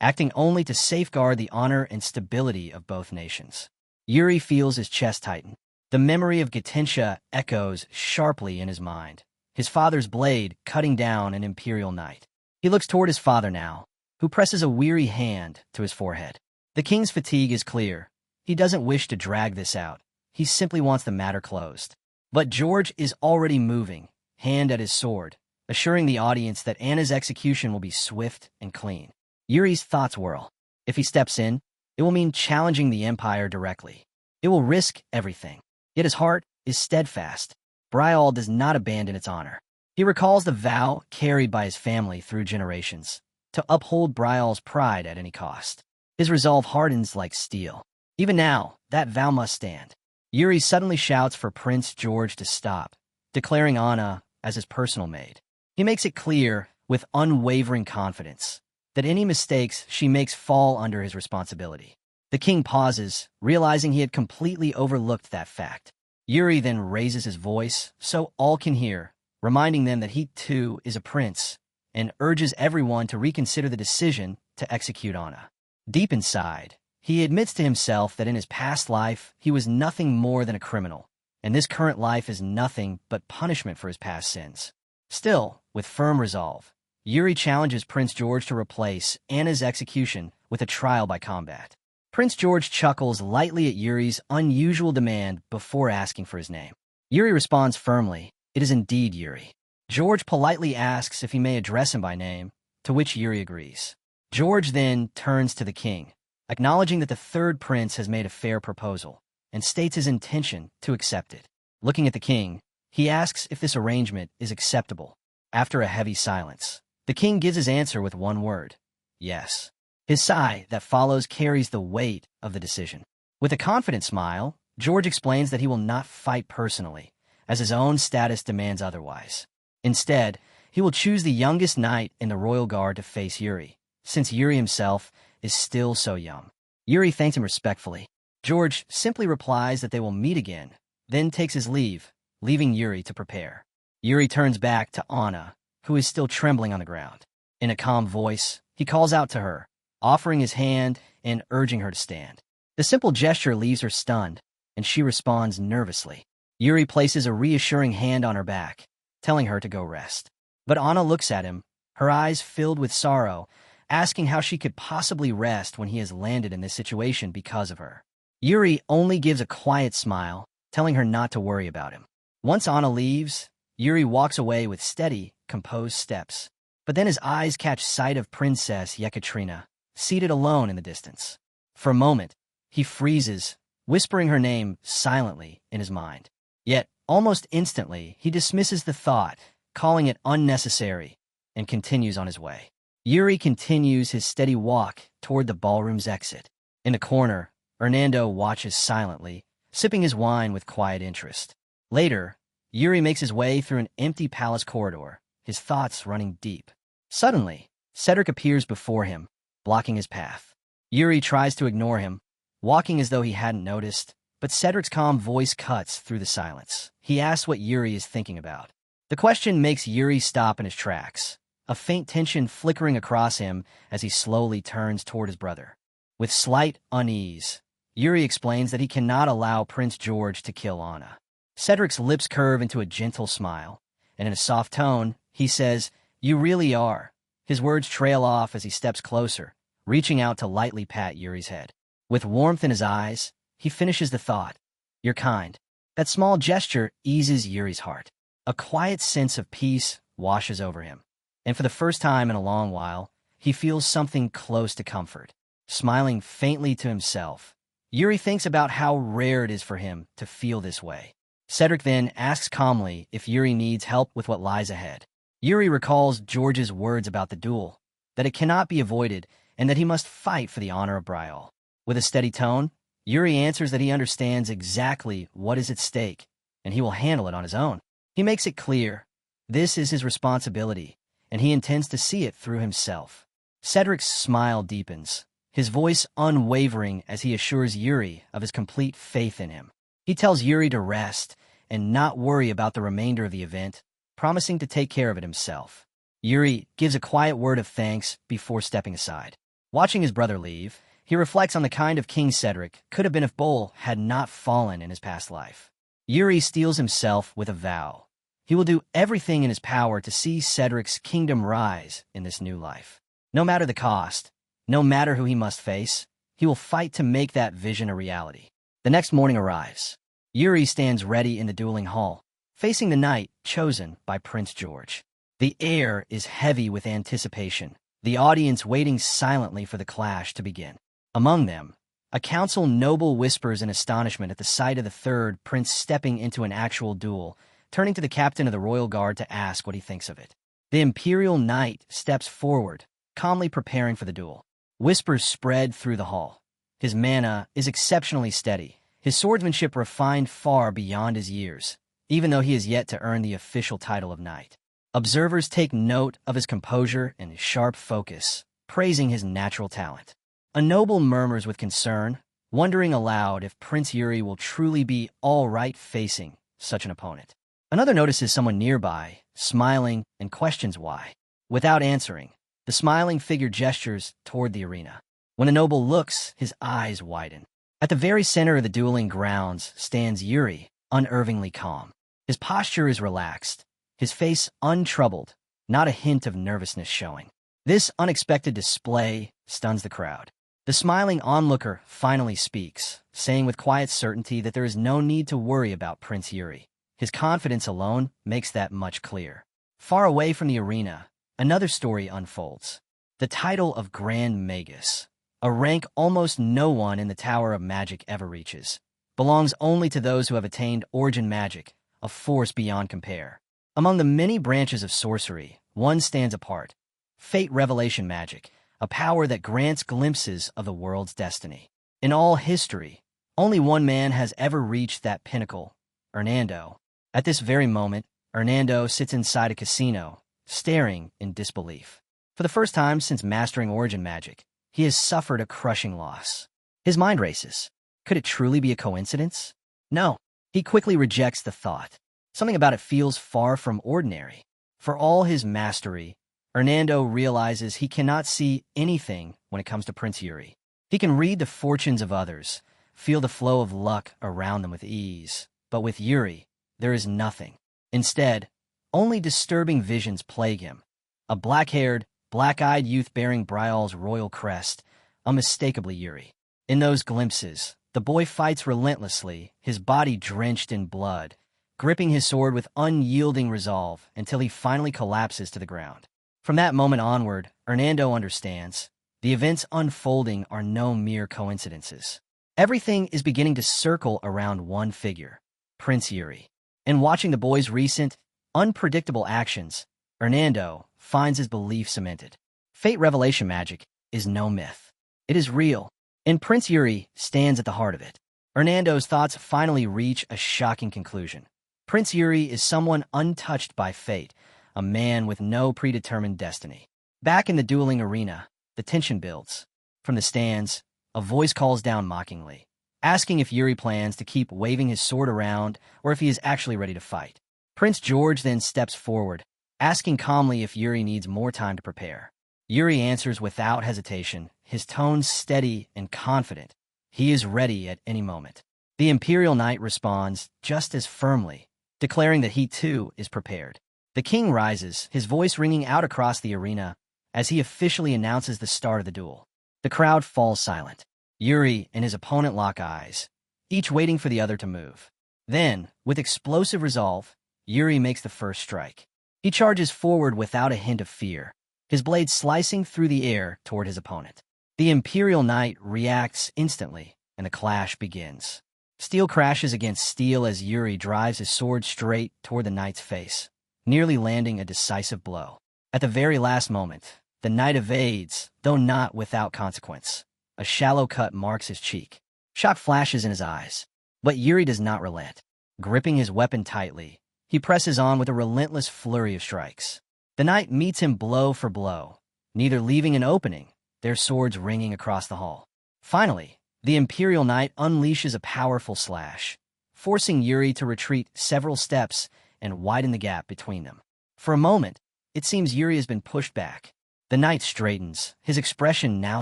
A: acting only to safeguard the honor and stability of both nations. Yuri feels his chest tighten. The memory of Gatentia echoes sharply in his mind, his father's blade cutting down an imperial knight. He looks toward his father now, who presses a weary hand to his forehead. The king's fatigue is clear. He doesn't wish to drag this out. He simply wants the matter closed. But George is already moving, hand at his sword, assuring the audience that Anna's execution will be swift and clean. Yuri's thoughts whirl. If he steps in, it will mean challenging the Empire directly. It will risk everything. Yet his heart is steadfast. Brial does not abandon its honor. He recalls the vow carried by his family through generations, to uphold Brial's pride at any cost. His resolve hardens like steel. Even now, that vow must stand. Yuri suddenly shouts for Prince George to stop, declaring Anna as his personal maid. He makes it clear, with unwavering confidence, that any mistakes she makes fall under his responsibility. The king pauses, realizing he had completely overlooked that fact. Yuri then raises his voice, so all can hear, reminding them that he too is a prince, and urges everyone to reconsider the decision to execute Anna. Deep inside, he admits to himself that in his past life he was nothing more than a criminal, and this current life is nothing but punishment for his past sins. Still, with firm resolve, Yuri challenges Prince George to replace Anna's execution with a trial by combat. Prince George chuckles lightly at Yuri's unusual demand before asking for his name. Yuri responds firmly, "It is indeed Yuri." George politely asks if he may address him by name, to which Yuri agrees. George then turns to the king, acknowledging that the third prince has made a fair proposal, and states his intention to accept it. Looking at the king, he asks if this arrangement is acceptable. After a heavy silence, the king gives his answer with one word: yes. His sigh that follows carries the weight of the decision. With a confident smile, George explains that he will not fight personally, as his own status demands otherwise. Instead, he will choose the youngest knight in the royal guard to face Yuri, since Yuri himself is still so young. Yuri thanks him respectfully. George simply replies that they will meet again, then takes his leave, leaving Yuri to prepare. Yuri turns back to Anna, who is still trembling on the ground. In a calm voice, he calls out to her, offering his hand and urging her to stand. The simple gesture leaves her stunned, and she responds nervously. Yuri places a reassuring hand on her back, telling her to go rest. But Anna looks at him, her eyes filled with sorrow, asking how she could possibly rest when he has landed in this situation because of her. Yuri only gives a quiet smile, telling her not to worry about him. Once Anna leaves, Yuri walks away with steady, composed steps. But then his eyes catch sight of Princess Yekaterina, seated alone in the distance. For a moment, he freezes, whispering her name silently in his mind. Yet, almost instantly, he dismisses the thought, calling it unnecessary, and continues on his way. Yuri continues his steady walk toward the ballroom's exit. In the corner, Hernando watches silently, sipping his wine with quiet interest. Later, Yuri makes his way through an empty palace corridor, his thoughts running deep. Suddenly, Cedric appears before him, blocking his path. Yuri tries to ignore him, walking as though he hadn't noticed, but Cedric's calm voice cuts through the silence. He asks what Yuri is thinking about. The question makes Yuri stop in his tracks, a faint tension flickering across him as he slowly turns toward his brother. With slight unease, Yuri explains that he cannot allow Prince George to kill Anna. Cedric's lips curve into a gentle smile, and in a soft tone, he says, "You really are." His words trail off as he steps closer, reaching out to lightly pat Yuri's head. With warmth in his eyes, he finishes the thought, "You're kind." That small gesture eases Yuri's heart. A quiet sense of peace washes over him, and for the first time in a long while, he feels something close to comfort. Smiling faintly to himself, Yuri thinks about how rare it is for him to feel this way. Cedric then asks calmly if Yuri needs help with what lies ahead. Yuri recalls George's words about the duel, that it cannot be avoided and that he must fight for the honor of Brial. With a steady tone, Yuri answers that he understands exactly what is at stake, and he will handle it on his own. He makes it clear, this is his responsibility, and he intends to see it through himself. Cedric's smile deepens, his voice unwavering as he assures Yuri of his complete faith in him. He tells Yuri to rest and not worry about the remainder of the event, promising to take care of it himself. Yuri gives a quiet word of thanks before stepping aside. Watching his brother leave, he reflects on the kind of king Cedric could have been if Bull had not fallen in his past life. Yuri steels himself with a vow. He will do everything in his power to see Cedric's kingdom rise in this new life. No matter the cost, no matter who he must face, he will fight to make that vision a reality. The next morning arrives. Yuri stands ready in the dueling hall, facing the knight chosen by Prince George. The air is heavy with anticipation, the audience waiting silently for the clash to begin. Among them, a council noble whispers in astonishment at the sight of the third prince stepping into an actual duel, turning to the captain of the royal guard to ask what he thinks of it. The imperial knight steps forward, calmly preparing for the duel. Whispers spread through the hall. His mana is exceptionally steady, his swordsmanship refined far beyond his years, even though he has yet to earn the official title of knight. Observers take note of his composure and his sharp focus, praising his natural talent. A noble murmurs with concern, wondering aloud if Prince Yuri will truly be all right facing such an opponent. Another notices someone nearby, smiling, and questions why. Without answering, the smiling figure gestures toward the arena. When the noble looks, his eyes widen. At the very center of the dueling grounds stands Yuri, unervingly calm. His posture is relaxed, his face untroubled, not a hint of nervousness showing. This unexpected display stuns the crowd. The smiling onlooker finally speaks, saying with quiet certainty that there is no need to worry about Prince Yuri. His confidence alone makes that much clear. Far away from the arena, another story unfolds. The title of Grand Magus, a rank almost no one in the Tower of Magic ever reaches, belongs only to those who have attained origin magic, a force beyond compare. Among the many branches of sorcery, one stands apart: Fate Revelation Magic, a power that grants glimpses of the world's destiny. In all history, only one man has ever reached that pinnacle: Hernando. At this very moment, Hernando sits inside a casino, staring in disbelief. For the first time since mastering origin magic, he has suffered a crushing loss. His mind races. Could it truly be a coincidence? No. He quickly rejects the thought. Something about it feels far from ordinary. For all his mastery, Hernando realizes he cannot see anything when it comes to Prince Yuri. He can read the fortunes of others, feel the flow of luck around them with ease. But with Yuri, there is nothing. Instead, only disturbing visions plague him. A black-haired, black-eyed youth bearing Brial's royal crest, unmistakably Yuri. In those glimpses, the boy fights relentlessly, his body drenched in blood, gripping his sword with unyielding resolve until he finally collapses to the ground. From that moment onward, Hernando understands, the events unfolding are no mere coincidences. Everything is beginning to circle around one figure: Prince Yuri. In watching the boy's recent, unpredictable actions, Hernando finds his belief cemented. Fate Revelation Magic is no myth. It is real, And Prince Yuri stands at the heart of it. Hernando's thoughts finally reach a shocking conclusion. Prince Yuri is someone untouched by fate, a man with no predetermined destiny. Back in the dueling arena, the tension builds. From the stands, a voice calls down mockingly, asking if Yuri plans to keep waving his sword around or if he is actually ready to fight. Prince George then steps forward, asking calmly if Yuri needs more time to prepare. Yuri answers without hesitation, his tone steady and confident. He is ready at any moment. The Imperial Knight responds just as firmly, declaring that he too is prepared. The king rises, his voice ringing out across the arena as he officially announces the start of the duel. The crowd falls silent. Yuri and his opponent lock eyes, each waiting for the other to move. Then, with explosive resolve, Yuri makes the first strike. He charges forward without a hint of fear, his blade slicing through the air toward his opponent. The Imperial Knight reacts instantly, and the clash begins. Steel crashes against steel as Yuri drives his sword straight toward the knight's face, nearly landing a decisive blow. At the very last moment, the knight evades, though not without consequence. A shallow cut marks his cheek. Shock flashes in his eyes. But Yuri does not relent. Gripping his weapon tightly, he presses on with a relentless flurry of strikes. The knight meets him blow for blow, neither leaving an opening, their swords ringing across the hall. Finally, the Imperial Knight unleashes a powerful slash, forcing Yuri to retreat several steps and widen the gap between them. For a moment, it seems Yuri has been pushed back. The knight straightens, his expression now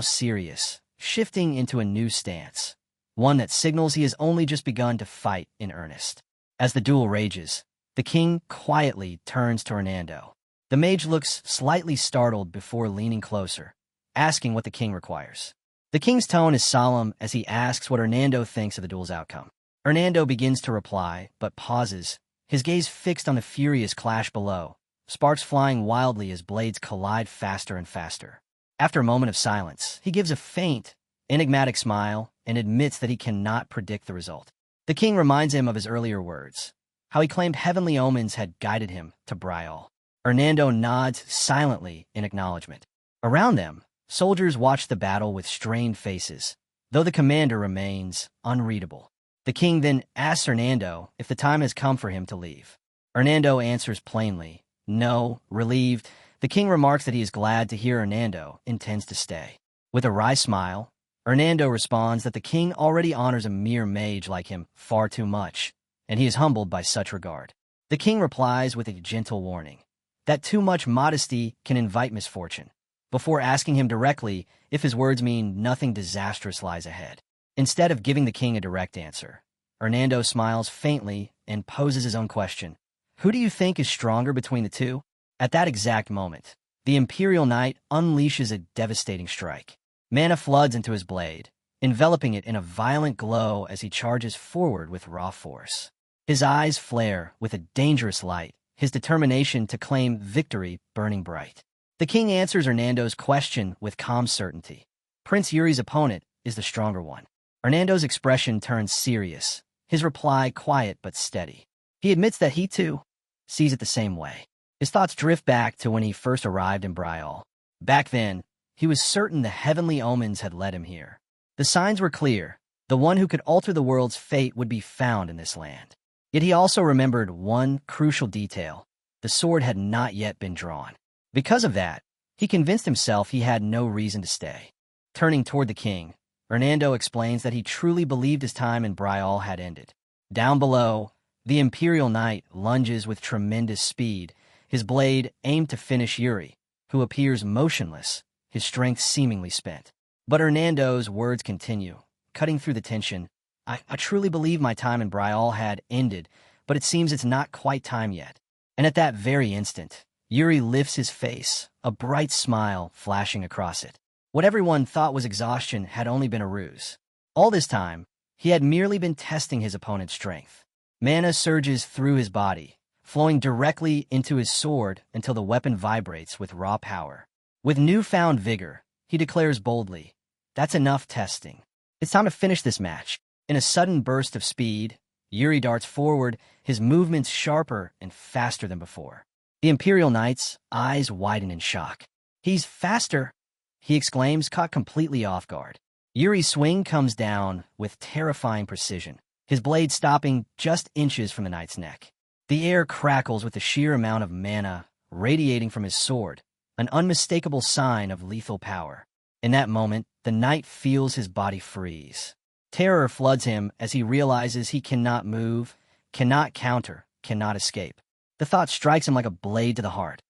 A: serious, shifting into a new stance, one that signals he has only just begun to fight in earnest. As the duel rages, the king quietly turns to Hernando. The mage looks slightly startled before leaning closer, asking what the king requires. The king's tone is solemn as he asks what Hernando thinks of the duel's outcome. Hernando begins to reply, but pauses, his gaze fixed on the furious clash below, sparks flying wildly as blades collide faster and faster. After a moment of silence, he gives a faint, enigmatic smile and admits that he cannot predict the result. The king reminds him of his earlier words, how he claimed heavenly omens had guided him to Brial. Hernando nods silently in acknowledgement. Around them, soldiers watch the battle with strained faces, though the commander remains unreadable. The king then asks Hernando if the time has come for him to leave. Hernando answers plainly, no. Relieved, the king remarks that he is glad to hear Hernando intends to stay. With a wry smile, Hernando responds that the king already honors a mere mage like him far too much, and he is humbled by such regard. The king replies with a gentle warning that too much modesty can invite misfortune, before asking him directly if his words mean nothing disastrous lies ahead. Instead of giving the king a direct answer, Hernando smiles faintly and poses his own question. Who do you think is stronger between the two? At that exact moment, the Imperial Knight unleashes a devastating strike. Mana floods into his blade, enveloping it in a violent glow as he charges forward with raw force. His eyes flare with a dangerous light, his determination to claim victory burning bright. The king answers Hernando's question with calm certainty. Prince Yuri's opponent is the stronger one. Hernando's expression turns serious, his reply quiet but steady. He admits that he, too, sees it the same way. His thoughts drift back to when he first arrived in Brial. Back then, he was certain the heavenly omens had led him here. The signs were clear. The one who could alter the world's fate would be found in this land. Yet he also remembered one crucial detail. The sword had not yet been drawn. Because of that, he convinced himself he had no reason to stay. Turning toward the king, Hernando explains that he truly believed his time in Brial had ended. Down below, the Imperial Knight lunges with tremendous speed, his blade aimed to finish Yuri, who appears motionless, his strength seemingly spent. But Hernando's words continue, cutting through the tension. I truly believe my time in Brial had ended, but it seems it's not quite time yet. And at that very instant, Yuri lifts his face, a bright smile flashing across it. What everyone thought was exhaustion had only been a ruse. All this time, he had merely been testing his opponent's strength. Mana surges through his body, flowing directly into his sword until the weapon vibrates with raw power. With newfound vigor, he declares boldly, "That's enough testing. It's time to finish this match." In a sudden burst of speed, Yuri darts forward, his movements sharper and faster than before. The Imperial Knight's eyes widen in shock. "He's faster!" he exclaims, caught completely off guard. Yuri's swing comes down with terrifying precision, his blade stopping just inches from the knight's neck. The air crackles with the sheer amount of mana radiating from his sword, an unmistakable sign of lethal power. In that moment, the knight feels his body freeze. Terror floods him as he realizes he cannot move, cannot counter, cannot escape. The thought strikes him like a blade to the heart.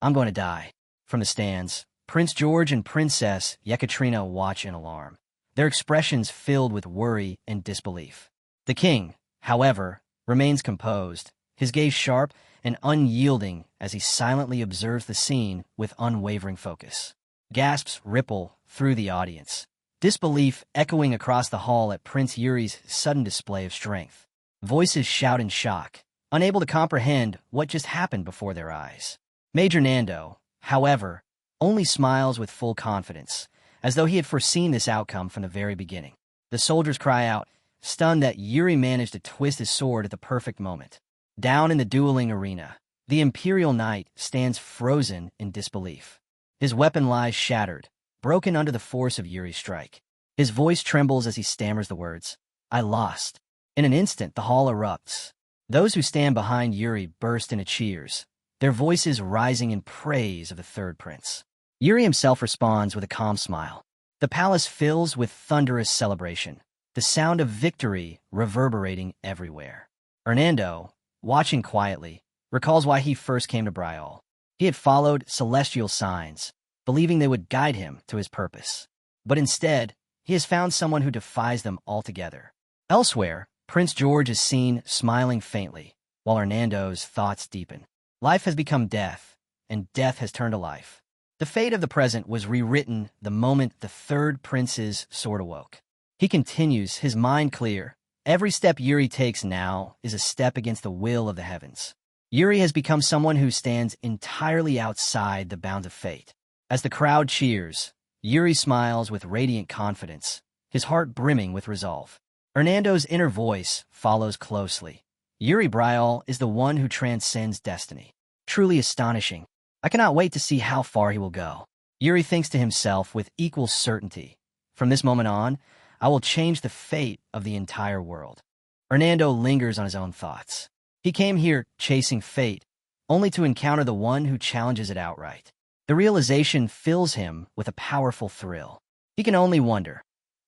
A: I'm going to die. From the stands, Prince George and Princess Yekaterina watch in alarm, their expressions filled with worry and disbelief. The king, however, remains composed, his gaze sharp and unyielding as he silently observes the scene with unwavering focus. Gasps ripple through the audience, disbelief echoing across the hall at Prince Yuri's sudden display of strength. Voices shout in shock, unable to comprehend what just happened before their eyes. Major Nando, however, only smiles with full confidence, as though he had foreseen this outcome from the very beginning. The soldiers cry out, stunned that Yuri managed to twist his sword at the perfect moment. Down in the dueling arena, the Imperial Knight stands frozen in disbelief. His weapon lies shattered, broken under the force of Yuri's strike. His voice trembles as he stammers the words, "I lost." In an instant, the hall erupts. Those who stand behind Yuri burst into cheers, their voices rising in praise of the third prince. Yuri himself responds with a calm smile. The palace fills with thunderous celebration, the sound of victory reverberating everywhere. Hernando, watching quietly, recalls why he first came to Brial. He had followed celestial signs, believing they would guide him to his purpose. But instead, he has found someone who defies them altogether. Elsewhere, Prince George is seen smiling faintly, while Hernando's thoughts deepen. Life has become death, and death has turned to life. The fate of the present was rewritten the moment the third prince's sword awoke. He continues, his mind clear. Every step Yuri takes now is a step against the will of the heavens. Yuri has become someone who stands entirely outside the bounds of fate. As the crowd cheers, Yuri smiles with radiant confidence, his heart brimming with resolve. Hernando's inner voice follows closely. Yuri Brial is the one who transcends destiny. Truly astonishing. I cannot wait to see how far he will go. Yuri thinks to himself with equal certainty. From this moment on, I will change the fate of the entire world. Hernando lingers on his own thoughts. He came here chasing fate, only to encounter the one who challenges it outright. The realization fills him with a powerful thrill. He can only wonder,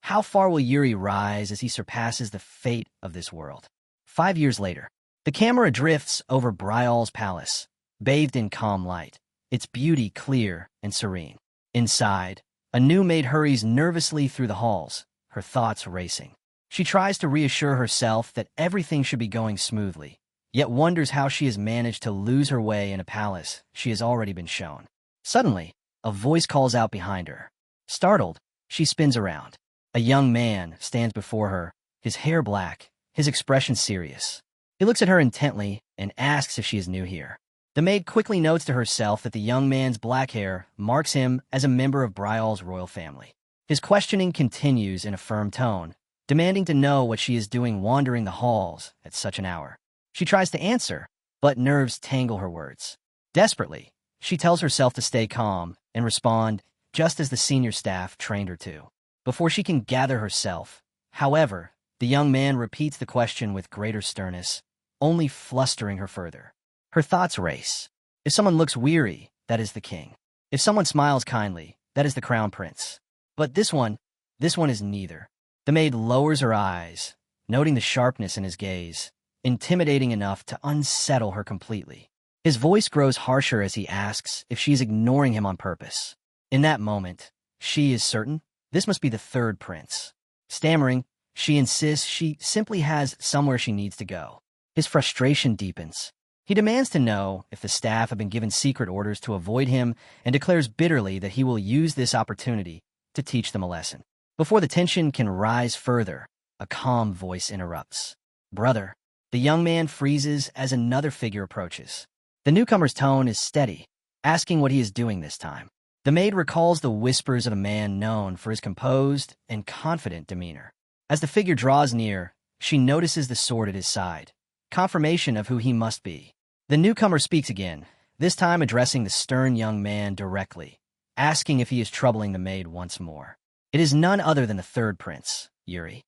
A: how far will Yuri rise as he surpasses the fate of this world? 5 years later, the camera drifts over Brial's palace, bathed in calm light, its beauty clear and serene. Inside, a new maid hurries nervously through the halls, her thoughts racing. She tries to reassure herself that everything should be going smoothly, yet wonders how she has managed to lose her way in a palace she has already been shown. Suddenly, a voice calls out behind her. Startled, she spins around. A young man stands before her, his hair black, his expression serious. He looks at her intently and asks if she is new here. The maid quickly notes to herself that the young man's black hair marks him as a member of Brial's royal family. His questioning continues in a firm tone, demanding to know what she is doing wandering the halls at such an hour. She tries to answer, but nerves tangle her words. Desperately, she tells herself to stay calm and respond just as the senior staff trained her to. Before she can gather herself, however, the young man repeats the question with greater sternness, only flustering her further. Her thoughts race. If someone looks weary, that is the king. If someone smiles kindly, that is the crown prince. But this one is neither. The maid lowers her eyes, noting the sharpness in his gaze, intimidating enough to unsettle her completely. His voice grows harsher as he asks if she is ignoring him on purpose. In that moment, she is certain this must be the third prince. Stammering, she insists she simply has somewhere she needs to go. His frustration deepens. He demands to know if the staff have been given secret orders to avoid him and declares bitterly that he will use this opportunity to teach them a lesson. Before the tension can rise further, a calm voice interrupts. "Brother." The young man freezes as another figure approaches. The newcomer's tone is steady, asking what he is doing this time. The maid recalls the whispers of a man known for his composed and confident demeanor. As the figure draws near, she notices the sword at his side, confirmation of who he must be. The newcomer speaks again, this time addressing the stern young man directly, asking if he is troubling the maid once more. It is none other than the third prince, Yuri.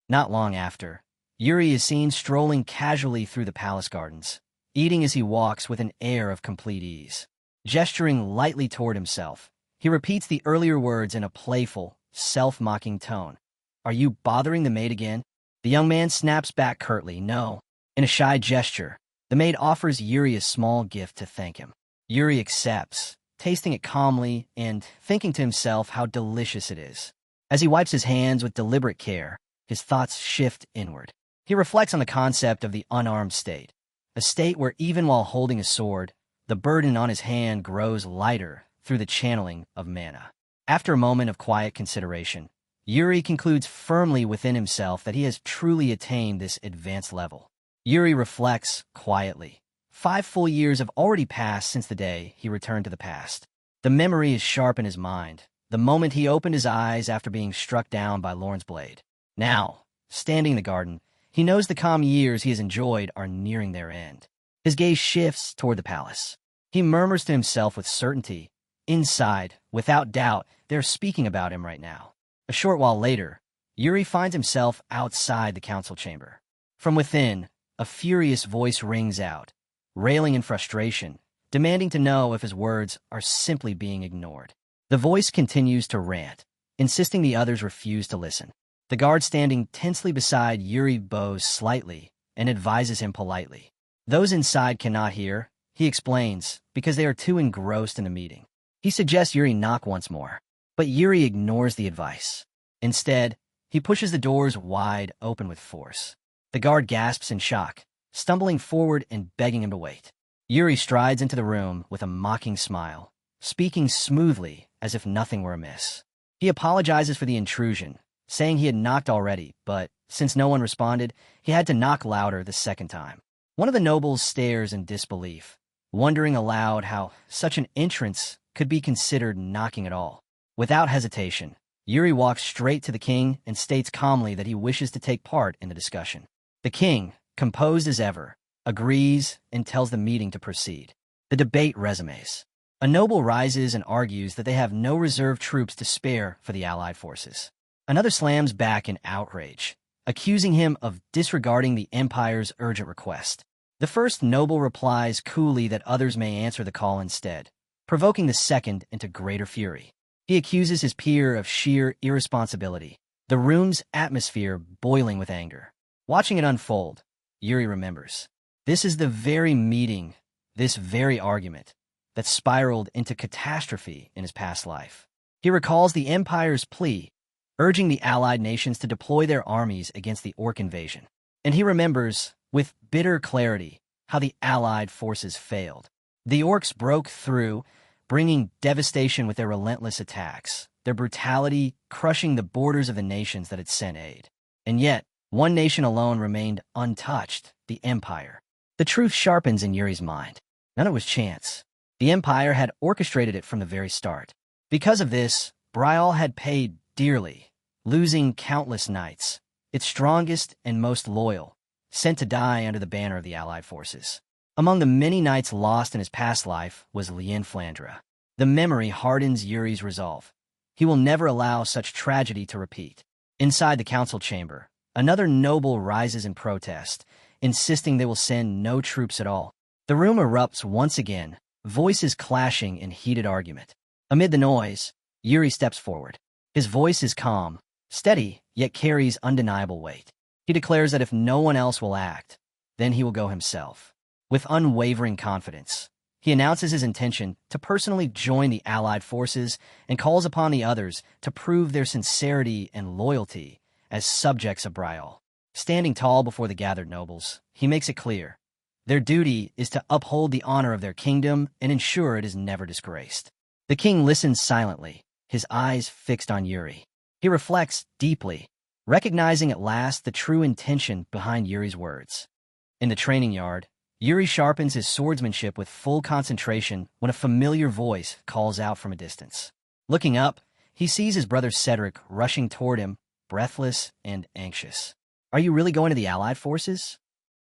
A: Not long after, Yuri is seen strolling casually through the palace gardens, eating as he walks with an air of complete ease. Gesturing lightly toward himself, he repeats the earlier words in a playful, self-mocking tone. Are you bothering the maid again? The young man snaps back curtly, no. In a shy gesture, the maid offers Yuri a small gift to thank him. Yuri accepts, tasting it calmly and thinking to himself how delicious it is. As he wipes his hands with deliberate care, his thoughts shift inward. He reflects on the concept of the unarmed state, a state where even while holding a sword, the burden on his hand grows lighter through the channeling of mana. After a moment of quiet consideration, Yuri concludes firmly within himself that he has truly attained this advanced level. Yuri reflects quietly. 5 full years have already passed since the day he returned to the past. The memory is sharp in his mind, the moment he opened his eyes after being struck down by Lorne's blade. Now, standing in the garden, he knows the calm years he has enjoyed are nearing their end. His gaze shifts toward the palace. He murmurs to himself with certainty. Inside, without doubt, they're speaking about him right now. A short while later, Yuri finds himself outside the council chamber. From within, a furious voice rings out, railing in frustration, demanding to know if his words are simply being ignored. The voice continues to rant, insisting the others refuse to listen. The guard standing tensely beside Yuri bows slightly and advises him politely. Those inside cannot hear, he explains, because they are too engrossed in the meeting. He suggests Yuri knock once more, but Yuri ignores the advice. Instead, he pushes the doors wide open with force. The guard gasps in shock, stumbling forward and begging him to wait. Yuri strides into the room with a mocking smile, speaking smoothly as if nothing were amiss. He apologizes for the intrusion, saying he had knocked already, but since no one responded, he had to knock louder the second time. One of the nobles stares in disbelief, wondering aloud how such an entrance could be considered knocking at all. Without hesitation, Yuri walks straight to the king and states calmly that he wishes to take part in the discussion. The king, composed as ever, agrees and tells the meeting to proceed. The debate resumes. A noble rises and argues that they have no reserve troops to spare for the Allied forces. Another slams back in outrage, accusing him of disregarding the Empire's urgent request. The first noble replies coolly that others may answer the call instead, provoking the second into greater fury. He accuses his peer of sheer irresponsibility, the room's atmosphere boiling with anger. Watching it unfold, Yuri remembers. This is the very meeting, this very argument, that spiraled into catastrophe in his past life. He recalls the Empire's plea, urging the Allied nations to deploy their armies against the Orc invasion. And he remembers, with bitter clarity, how the Allied forces failed. The Orcs broke through, bringing devastation with their relentless attacks, their brutality crushing the borders of the nations that had sent aid. And yet, one nation alone remained untouched, the Empire. The truth sharpens in Yuri's mind. None of it was chance. The Empire had orchestrated it from the very start. Because of this, Brial had paid dearly, losing countless knights, its strongest and most loyal, sent to die under the banner of the Allied forces. Among the many knights lost in his past life was Lien Flandre. The memory hardens Yuri's resolve. He will never allow such tragedy to repeat. Inside the council chamber, another noble rises in protest, insisting they will send no troops at all. The room erupts once again, voices clashing in heated argument. Amid the noise, Yuri steps forward. His voice is calm, steady, yet carries undeniable weight. He declares that if no one else will act, then he will go himself. With unwavering confidence, he announces his intention to personally join the Allied forces and calls upon the others to prove their sincerity and loyalty as subjects of Brial. Standing tall before the gathered nobles, he makes it clear. Their duty is to uphold the honor of their kingdom and ensure it is never disgraced. The king listens silently, his eyes fixed on Yuri. He reflects deeply, recognizing at last the true intention behind Yuri's words. In the training yard, Yuri sharpens his swordsmanship with full concentration when a familiar voice calls out from a distance. Looking up, he sees his brother Cedric rushing toward him, breathless and anxious. Are you really going to the Allied forces?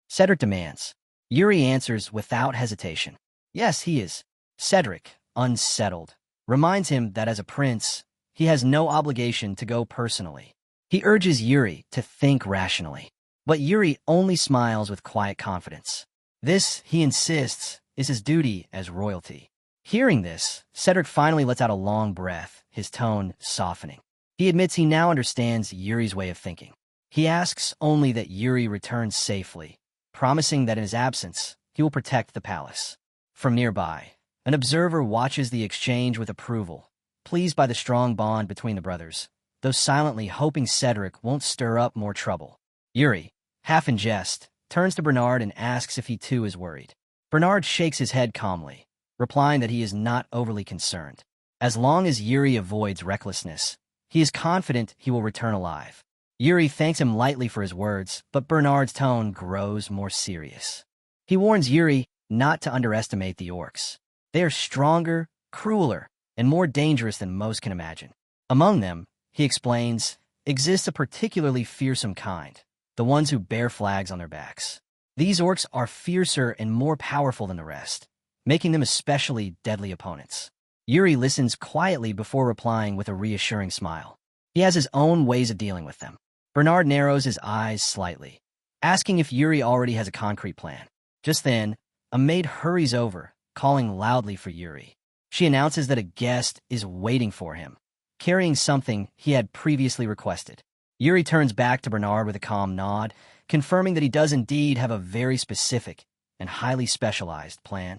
A: Cedric demands. Yuri answers without hesitation. Yes, he is. Cedric, unsettled, reminds him that as a prince, he has no obligation to go personally. He urges Yuri to think rationally. But Yuri only smiles with quiet confidence. This, he insists, is his duty as royalty. Hearing this, Cedric finally lets out a long breath, his tone softening. He admits he now understands Yuri's way of thinking. He asks only that Yuri returns safely, promising that in his absence, he will protect the palace. From nearby, an observer watches the exchange with approval, pleased by the strong bond between the brothers, though silently hoping Cedric won't stir up more trouble. Yuri, half in jest, turns to Bernard and asks if he too is worried. Bernard shakes his head calmly, replying that he is not overly concerned. As long as Yuri avoids recklessness, he is confident he will return alive. Yuri thanks him lightly for his words, but Bernard's tone grows more serious. He warns Yuri not to underestimate the orcs. They are stronger, crueler, and more dangerous than most can imagine. Among them, he explains, exists a particularly fearsome kind, the ones who bear flags on their backs. These orcs are fiercer and more powerful than the rest, making them especially deadly opponents. Yuri listens quietly before replying with a reassuring smile. He has his own ways of dealing with them. Bernard narrows his eyes slightly, asking if Yuri already has a concrete plan. Just then, a maid hurries over, calling loudly for Yuri. She announces that a guest is waiting for him, carrying something he had previously requested. Yuri turns back to Bernard with a calm nod, confirming that he does indeed have a very specific and highly specialized plan.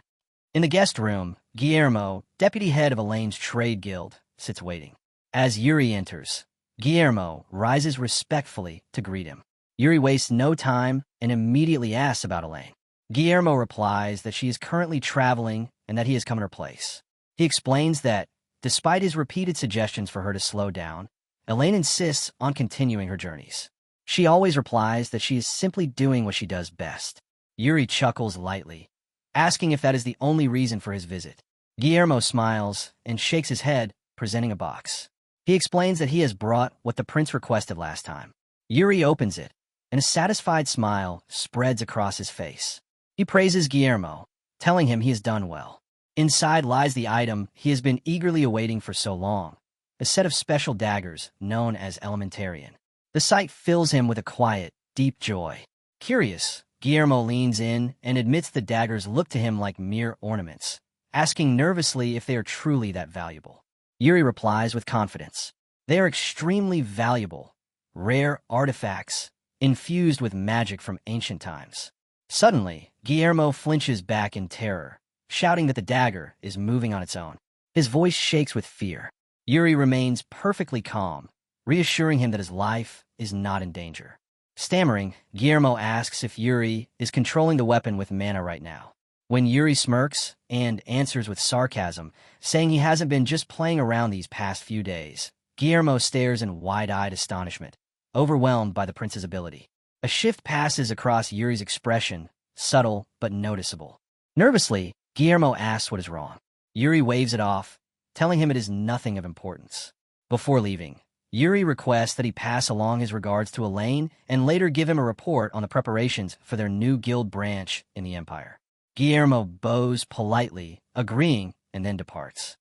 A: In the guest room, Guillermo, deputy head of Elaine's trade guild, sits waiting. As Yuri enters, Guillermo rises respectfully to greet him. Yuri wastes no time and immediately asks about Elaine. Guillermo replies that she is currently traveling and that he has come in her place. He explains that, despite his repeated suggestions for her to slow down, Elaine insists on continuing her journeys. She always replies that she is simply doing what she does best. Yuri chuckles lightly, asking if that is the only reason for his visit. Guillermo smiles and shakes his head, presenting a box. He explains that he has brought what the prince requested last time. Yuri opens it, and a satisfied smile spreads across his face. He praises Guillermo, telling him he has done well. Inside lies the item he has been eagerly awaiting for so long, a set of special daggers known as Elementarian. The sight fills him with a quiet, deep joy. Curious, Guillermo leans in and admits the daggers look to him like mere ornaments, asking nervously if they are truly that valuable. Yuri replies with confidence. They are extremely valuable, rare artifacts, infused with magic from ancient times. Suddenly, Guillermo flinches back in terror, shouting that the dagger is moving on its own. His voice shakes with fear. Yuri remains perfectly calm, reassuring him that his life is not in danger. Stammering, Guillermo asks if Yuri is controlling the weapon with mana right now. When Yuri smirks and answers with sarcasm, saying he hasn't been just playing around these past few days, Guillermo stares in wide-eyed astonishment, overwhelmed by the prince's ability. A shift passes across Yuri's expression, subtle but noticeable. Nervously, Guillermo asks what is wrong. Yuri waves it off, telling him it is nothing of importance. Before leaving, Yuri requests that he pass along his regards to Elaine and later give him a report on the preparations for their new guild branch in the Empire. Guillermo bows politely, agreeing, and then departs.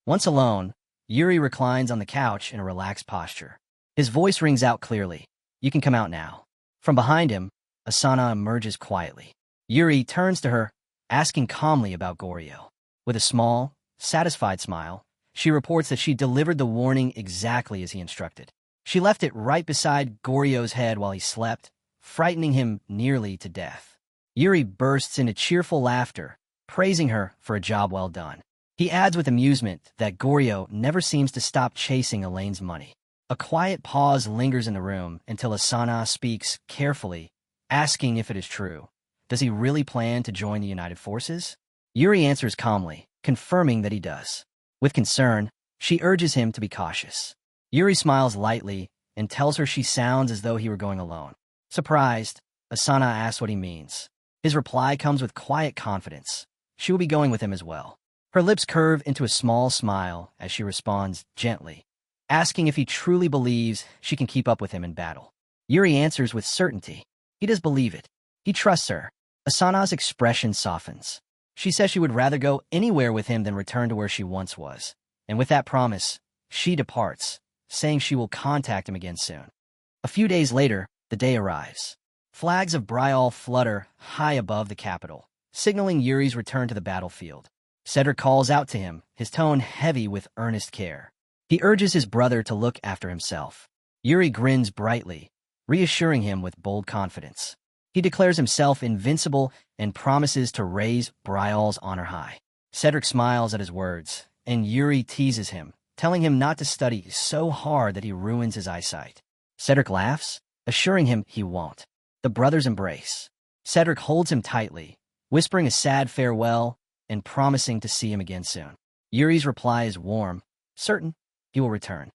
A: Once alone, Yuri reclines on the couch in a relaxed posture. His voice rings out clearly. "You can come out now." From behind him, Asana emerges quietly. Yuri turns to her, asking calmly about Goryo. With a small, satisfied smile, she reports that she delivered the warning exactly as he instructed. She left it right beside Goryo's head while he slept, frightening him nearly to death. Yuri bursts into cheerful laughter, praising her for a job well done. He adds with amusement that Goryo never seems to stop chasing Elaine's money. A quiet pause lingers in the room until Asana speaks carefully, asking if it is true. Does he really plan to join the United Forces? Yuri answers calmly, confirming that he does. With concern, she urges him to be cautious. Yuri smiles lightly and tells her she sounds as though he were going alone. Surprised, Asana asks what he means. His reply comes with quiet confidence. She will be going with him as well. Her lips curve into a small smile as she responds gently, asking if he truly believes she can keep up with him in battle. Yuri answers with certainty. He does believe it. He trusts her. Asana's expression softens. She says she would rather go anywhere with him than return to where she once was. And with that promise, she departs, saying she will contact him again soon. A few days later, the day arrives. Flags of Brial flutter high above the capital, signaling Yuri's return to the battlefield. Cedric calls out to him, his tone heavy with earnest care. He urges his brother to look after himself. Yuri grins brightly, reassuring him with bold confidence. He declares himself invincible and promises to raise Brial's honor high. Cedric smiles at his words, and Yuri teases him, telling him not to study so hard that he ruins his eyesight. Cedric laughs, assuring him he won't. The brothers embrace. Cedric holds him tightly, whispering a sad farewell and promising to see him again soon. Yuri's reply is warm, certain he will return.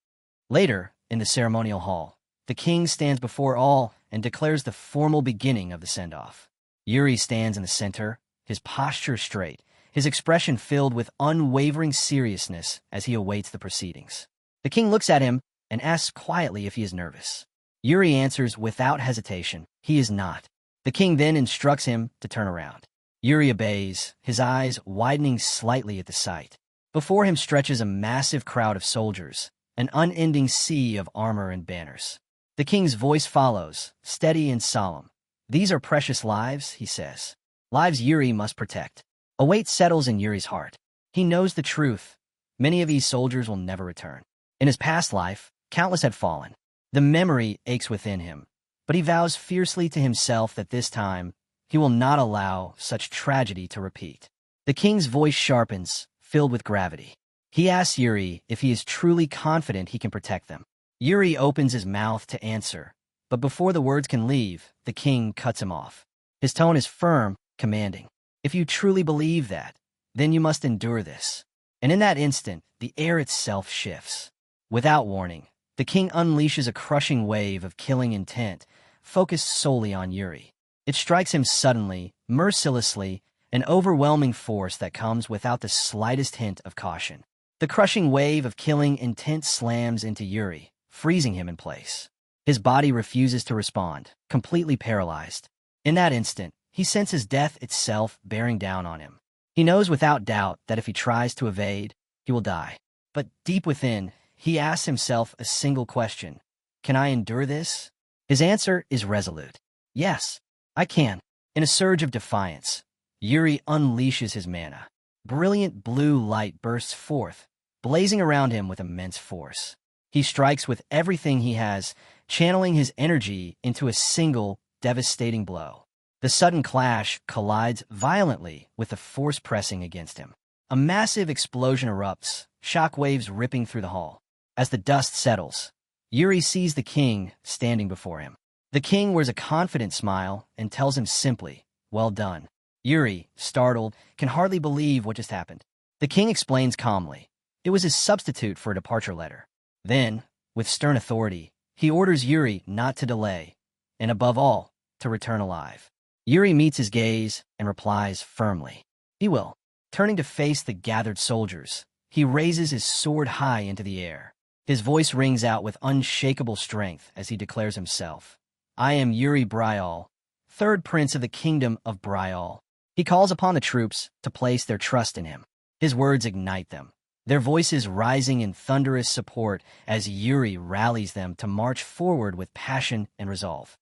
A: Later, in the ceremonial hall, the king stands before all and declares the formal beginning of the send-off. Yuri stands in the center, his posture straight, his expression filled with unwavering seriousness as he awaits the proceedings. The king looks at him and asks quietly if he is nervous. Yuri answers without hesitation, he is not. The king then instructs him to turn around. Yuri obeys, his eyes widening slightly at the sight. Before him stretches a massive crowd of soldiers, an unending sea of armor and banners. The king's voice follows, steady and solemn. These are precious lives, he says. Lives Yuri must protect. A weight settles in Yuri's heart. He knows the truth. Many of these soldiers will never return. In his past life, countless had fallen. The memory aches within him, but he vows fiercely to himself that this time he will not allow such tragedy to repeat. The king's voice sharpens, filled with gravity. He asks Yuri if he is truly confident he can protect them. Yuri opens his mouth to answer, but before the words can leave, the king cuts him off. His tone is firm, commanding. If you truly believe that, then you must endure this. And in that instant, the air itself shifts. Without warning, the king unleashes a crushing wave of killing intent, focused solely on Yuri. It strikes him suddenly, mercilessly, an overwhelming force that comes without the slightest hint of caution. The crushing wave of killing intent slams into Yuri, freezing him in place. His body refuses to respond, completely paralyzed. In that instant, he senses death itself bearing down on him. He knows without doubt that if he tries to evade, he will die. But deep within, he asks himself a single question. Can I endure this? His answer is resolute. Yes, I can. In a surge of defiance, Yuri unleashes his mana. Brilliant blue light bursts forth, blazing around him with immense force. He strikes with everything he has, channeling his energy into a single, devastating blow. The sudden clash collides violently with the force pressing against him. A massive explosion erupts, shock waves ripping through the hall. As the dust settles, Yuri sees the king standing before him. The king wears a confident smile and tells him simply, "Well done." Yuri, startled, can hardly believe what just happened. The king explains calmly. It was his substitute for a departure letter. Then, with stern authority, he orders Yuri not to delay, and above all, to return alive. Yuri meets his gaze and replies firmly. He will. Turning to face the gathered soldiers, he raises his sword high into the air. His voice rings out with unshakable strength as he declares himself. I am Yuri Brial, third prince of the kingdom of Brial. He calls upon the troops to place their trust in him. His words ignite them, their voices rising in thunderous support as Yuri rallies them to march forward with passion and resolve.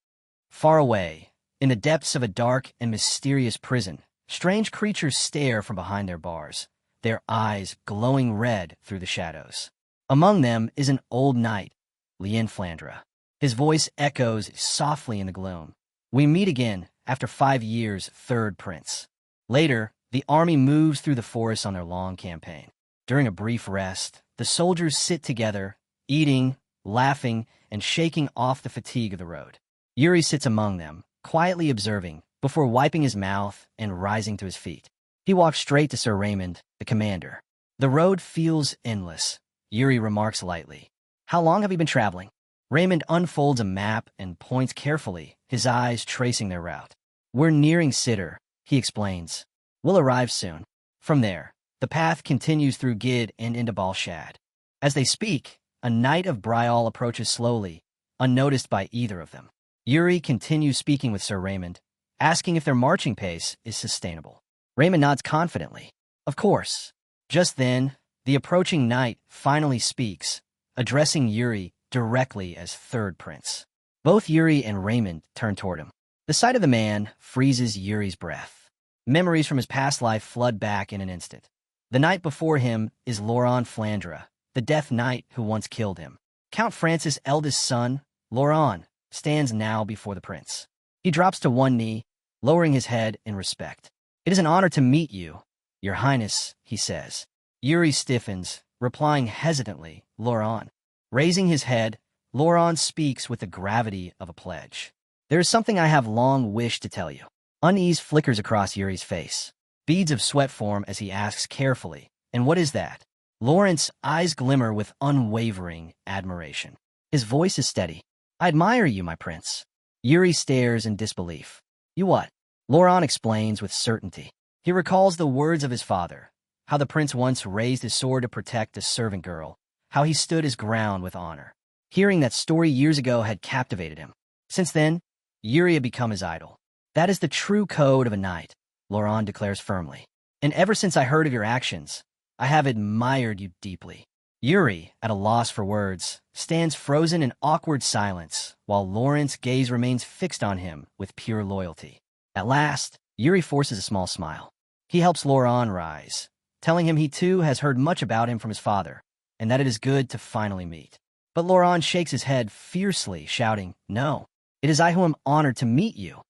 A: Far away, in the depths of a dark and mysterious prison, strange creatures stare from behind their bars, their eyes glowing red through the shadows. Among them is an old knight, Lien Flandra. His voice echoes softly in the gloom. We meet again after 5 years, third prince. Later, the army moves through the forest on their long campaign. During a brief rest, the soldiers sit together, eating, laughing, and shaking off the fatigue of the road. Yuri sits among them, quietly observing, before wiping his mouth and rising to his feet. He walks straight to Sir Raymond, the commander. The road feels endless, Yuri remarks lightly. How long have you been traveling? Raymond unfolds a map and points carefully, his eyes tracing their route. We're nearing Sitter, he explains. We'll arrive soon. From there, the path continues through Gid and into Balshad. As they speak, a knight of Brial approaches slowly, unnoticed by either of them. Yuri continues speaking with Sir Raymond, asking if their marching pace is sustainable. Raymond nods confidently. Of course. Just then, The approaching knight finally speaks, addressing Yuri directly as third prince. Both Yuri and Raymond turn toward him. The sight of the man freezes Yuri's breath. Memories from his past life flood back in an instant. The knight before him is Laurent Flandre, the Death Knight who once killed him. Count Francis' eldest son, Laurent, stands now before the prince. He drops to one knee, lowering his head in respect. "It is an honor to meet you, Your Highness," he says. Yuri stiffens, replying hesitantly, "Laurent." Raising his head, Laurent speaks with the gravity of a pledge. "There is something I have long wished to tell you." Unease flickers across Yuri's face. Beads of sweat form as he asks carefully, "And what is that?" Laurent's eyes glimmer with unwavering admiration. His voice is steady. "I admire you, my prince." Yuri stares in disbelief. "You what?" Laurent explains with certainty. He recalls the words of his father, how the prince once raised his sword to protect a servant girl, how he stood his ground with honor. Hearing that story years ago had captivated him. Since then, Yuri had become his idol. "That is the true code of a knight," Laurent declares firmly. "And ever since I heard of your actions, I have admired you deeply." Yuri, at a loss for words, stands frozen in awkward silence, while Laurent's gaze remains fixed on him with pure loyalty. At last, Yuri forces a small smile. He helps Laurent rise, telling him he too has heard much about him from his father, and that it is good to finally meet. But Laurent shakes his head fiercely, shouting, "No, it is I who am honored to meet you."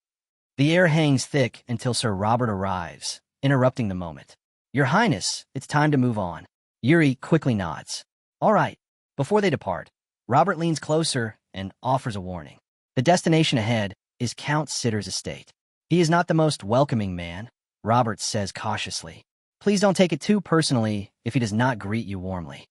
A: The air hangs thick until Sir Robert arrives, interrupting the moment. "Your Highness, it's time to move on." Yuri quickly nods. "All right." Before they depart, Robert leans closer and offers a warning. The destination ahead is Count Sitter's estate. "He is not the most welcoming man," Robert says cautiously. "Please don't take it too personally if he does not greet you warmly."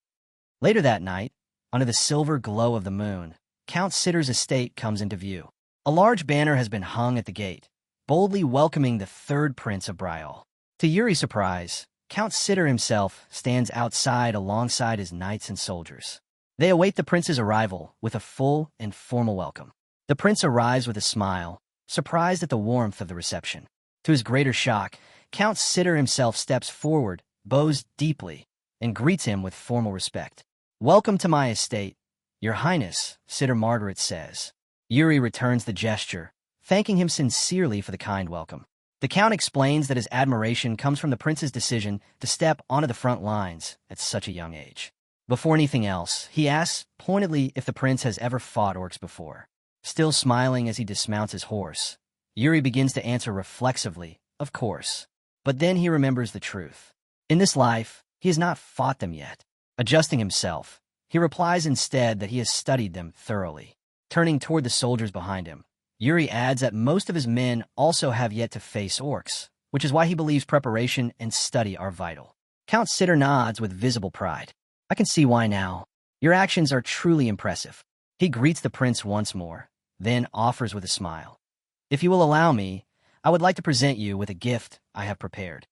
A: Later that night, under the silver glow of the moon, Count Sitter's estate comes into view. A large banner has been hung at the gate, boldly welcoming the third prince of Briol. To Yuri's surprise, Count Sitter himself stands outside alongside his knights and soldiers. They await the prince's arrival with a full and formal welcome. The prince arrives with a smile, surprised at the warmth of the reception. To his greater shock, Count Sitter himself steps forward, bows deeply, and greets him with formal respect. "Welcome to my estate, Your Highness," Sitter Margaret says. Yuri returns the gesture, thanking him sincerely for the kind welcome. The Count explains that his admiration comes from the prince's decision to step onto the front lines at such a young age. Before anything else, he asks pointedly if the prince has ever fought orcs before. Still smiling as he dismounts his horse, Yuri begins to answer reflexively, "Of course." But then he remembers the truth. In this life, he has not fought them yet. Adjusting himself, he replies instead that he has studied them thoroughly. Turning toward the soldiers behind him, Yuri adds that most of his men also have yet to face orcs, which is why he believes preparation and study are vital. Count Sitter nods with visible pride. "I can see why now. Your actions are truly impressive." He greets the prince once more, then offers with a smile, "If you will allow me, I would like to present you with a gift I have prepared."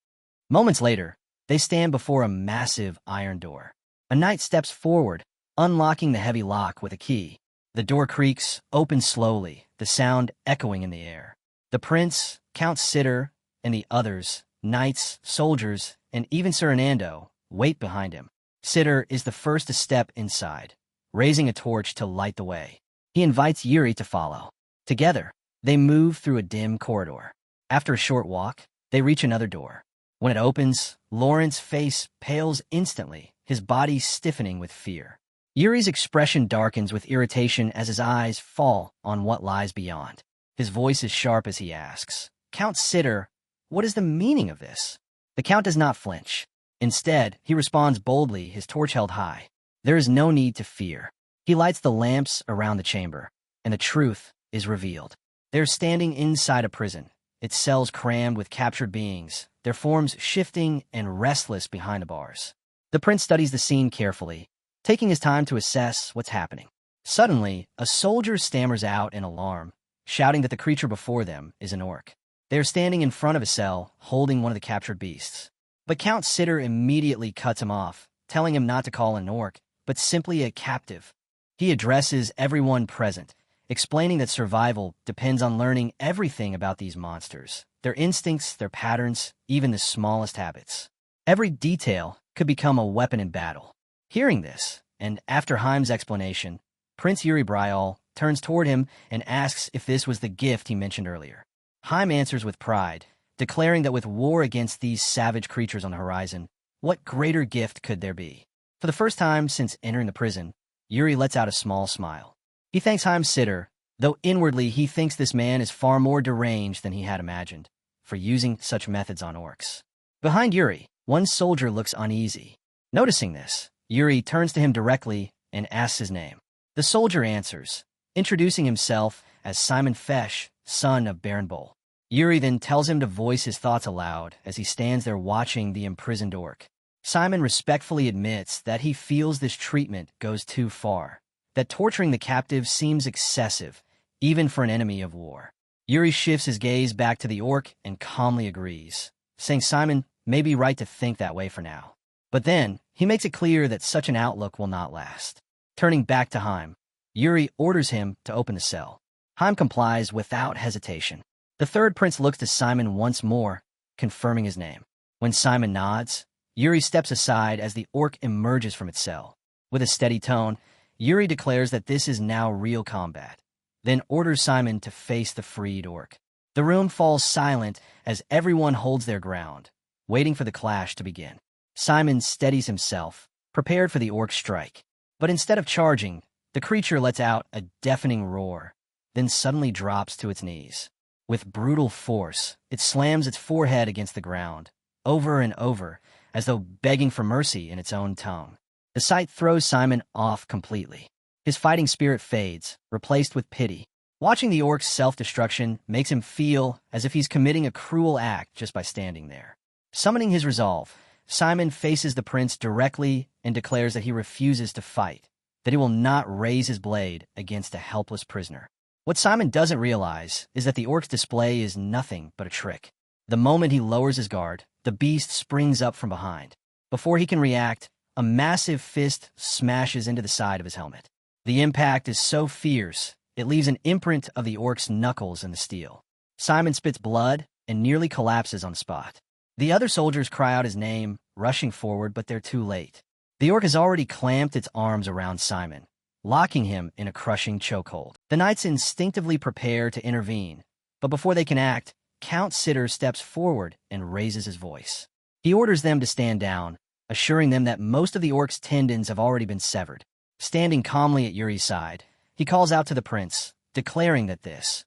A: Moments later, they stand before a massive iron door. A knight steps forward, unlocking the heavy lock with a key. The door creaks, opens slowly, the sound echoing in the air. The prince, Count Sitter, and the others, knights, soldiers, and even Sir Anando, wait behind him. Sitter is the first to step inside, raising a torch to light the way. He invites Yuri to follow. Together, they move through a dim corridor. After a short walk, they reach another door. When it opens, Laurent's face pales instantly, his body stiffening with fear. Yuri's expression darkens with irritation as his eyes fall on what lies beyond. His voice is sharp as he asks, "Count Sitter, what is the meaning of this?" The Count does not flinch. Instead, he responds boldly, his torch held high. There is no need to fear. He lights the lamps around the chamber, and the truth is revealed. They're standing inside a prison, its cells crammed with captured beings, their forms shifting and restless behind the bars. The prince studies the scene carefully, taking his time to assess what's happening. Suddenly, a soldier stammers out in alarm, shouting that the creature before them is an orc. They are standing in front of a cell, holding one of the captured beasts. But Count Sitter immediately cuts him off, telling him not to call an orc, but simply a captive. He addresses everyone present, explaining that survival depends on learning everything about these monsters, their instincts, their patterns, even the smallest habits. Every detail could become a weapon in battle. Hearing this, and after Heim's explanation, Prince Yuri Bryal turns toward him and asks if this was the gift he mentioned earlier. Heim answers with pride, declaring that with war against these savage creatures on the horizon, what greater gift could there be? For the first time since entering the prison, Yuri lets out a small smile. He thanks Heim's sitter, though inwardly he thinks this man is far more deranged than he had imagined, for using such methods on orcs. Behind Yuri, one soldier looks uneasy. Noticing this, Yuri turns to him directly and asks his name. The soldier answers, introducing himself as Simon Fesh, son of Baron Bull. Yuri then tells him to voice his thoughts aloud as he stands there watching the imprisoned orc. Simon respectfully admits that he feels this treatment goes too far, that torturing the captive seems excessive, even for an enemy of war. Yuri shifts his gaze back to the orc and calmly agrees, saying Simon may be right to think that way for now. But then, he makes it clear that such an outlook will not last. Turning back to Heim, Yuri orders him to open the cell. Heim complies without hesitation. The third prince looks to Simon once more, confirming his name. When Simon nods, Yuri steps aside as the orc emerges from its cell. With a steady tone, Yuri declares that this is now real combat, then orders Simon to face the freed orc. The room falls silent as everyone holds their ground, waiting for the clash to begin. Simon steadies himself, prepared for the orc's strike. But instead of charging, the creature lets out a deafening roar, then suddenly drops to its knees. With brutal force, it slams its forehead against the ground, over and over, as though begging for mercy in its own tongue. The sight throws Simon off completely. His fighting spirit fades, replaced with pity. Watching the orc's self-destruction makes him feel as if he's committing a cruel act just by standing there. Summoning his resolve, Simon faces the prince directly and declares that he refuses to fight, that he will not raise his blade against a helpless prisoner. What Simon doesn't realize is that the orc's display is nothing but a trick. The moment he lowers his guard, the beast springs up from behind. Before he can react, a massive fist smashes into the side of his helmet. The impact is so fierce, it leaves an imprint of the orc's knuckles in the steel. Simon spits blood and nearly collapses on the spot. The other soldiers cry out his name, rushing forward, but they're too late. The orc has already clamped its arms around Simon, locking him in a crushing chokehold. The knights instinctively prepare to intervene, but before they can act, Count Sitter steps forward and raises his voice. He orders them to stand down, assuring them that most of the orc's tendons have already been severed. Standing calmly at Yuri's side, he calls out to the prince, declaring that this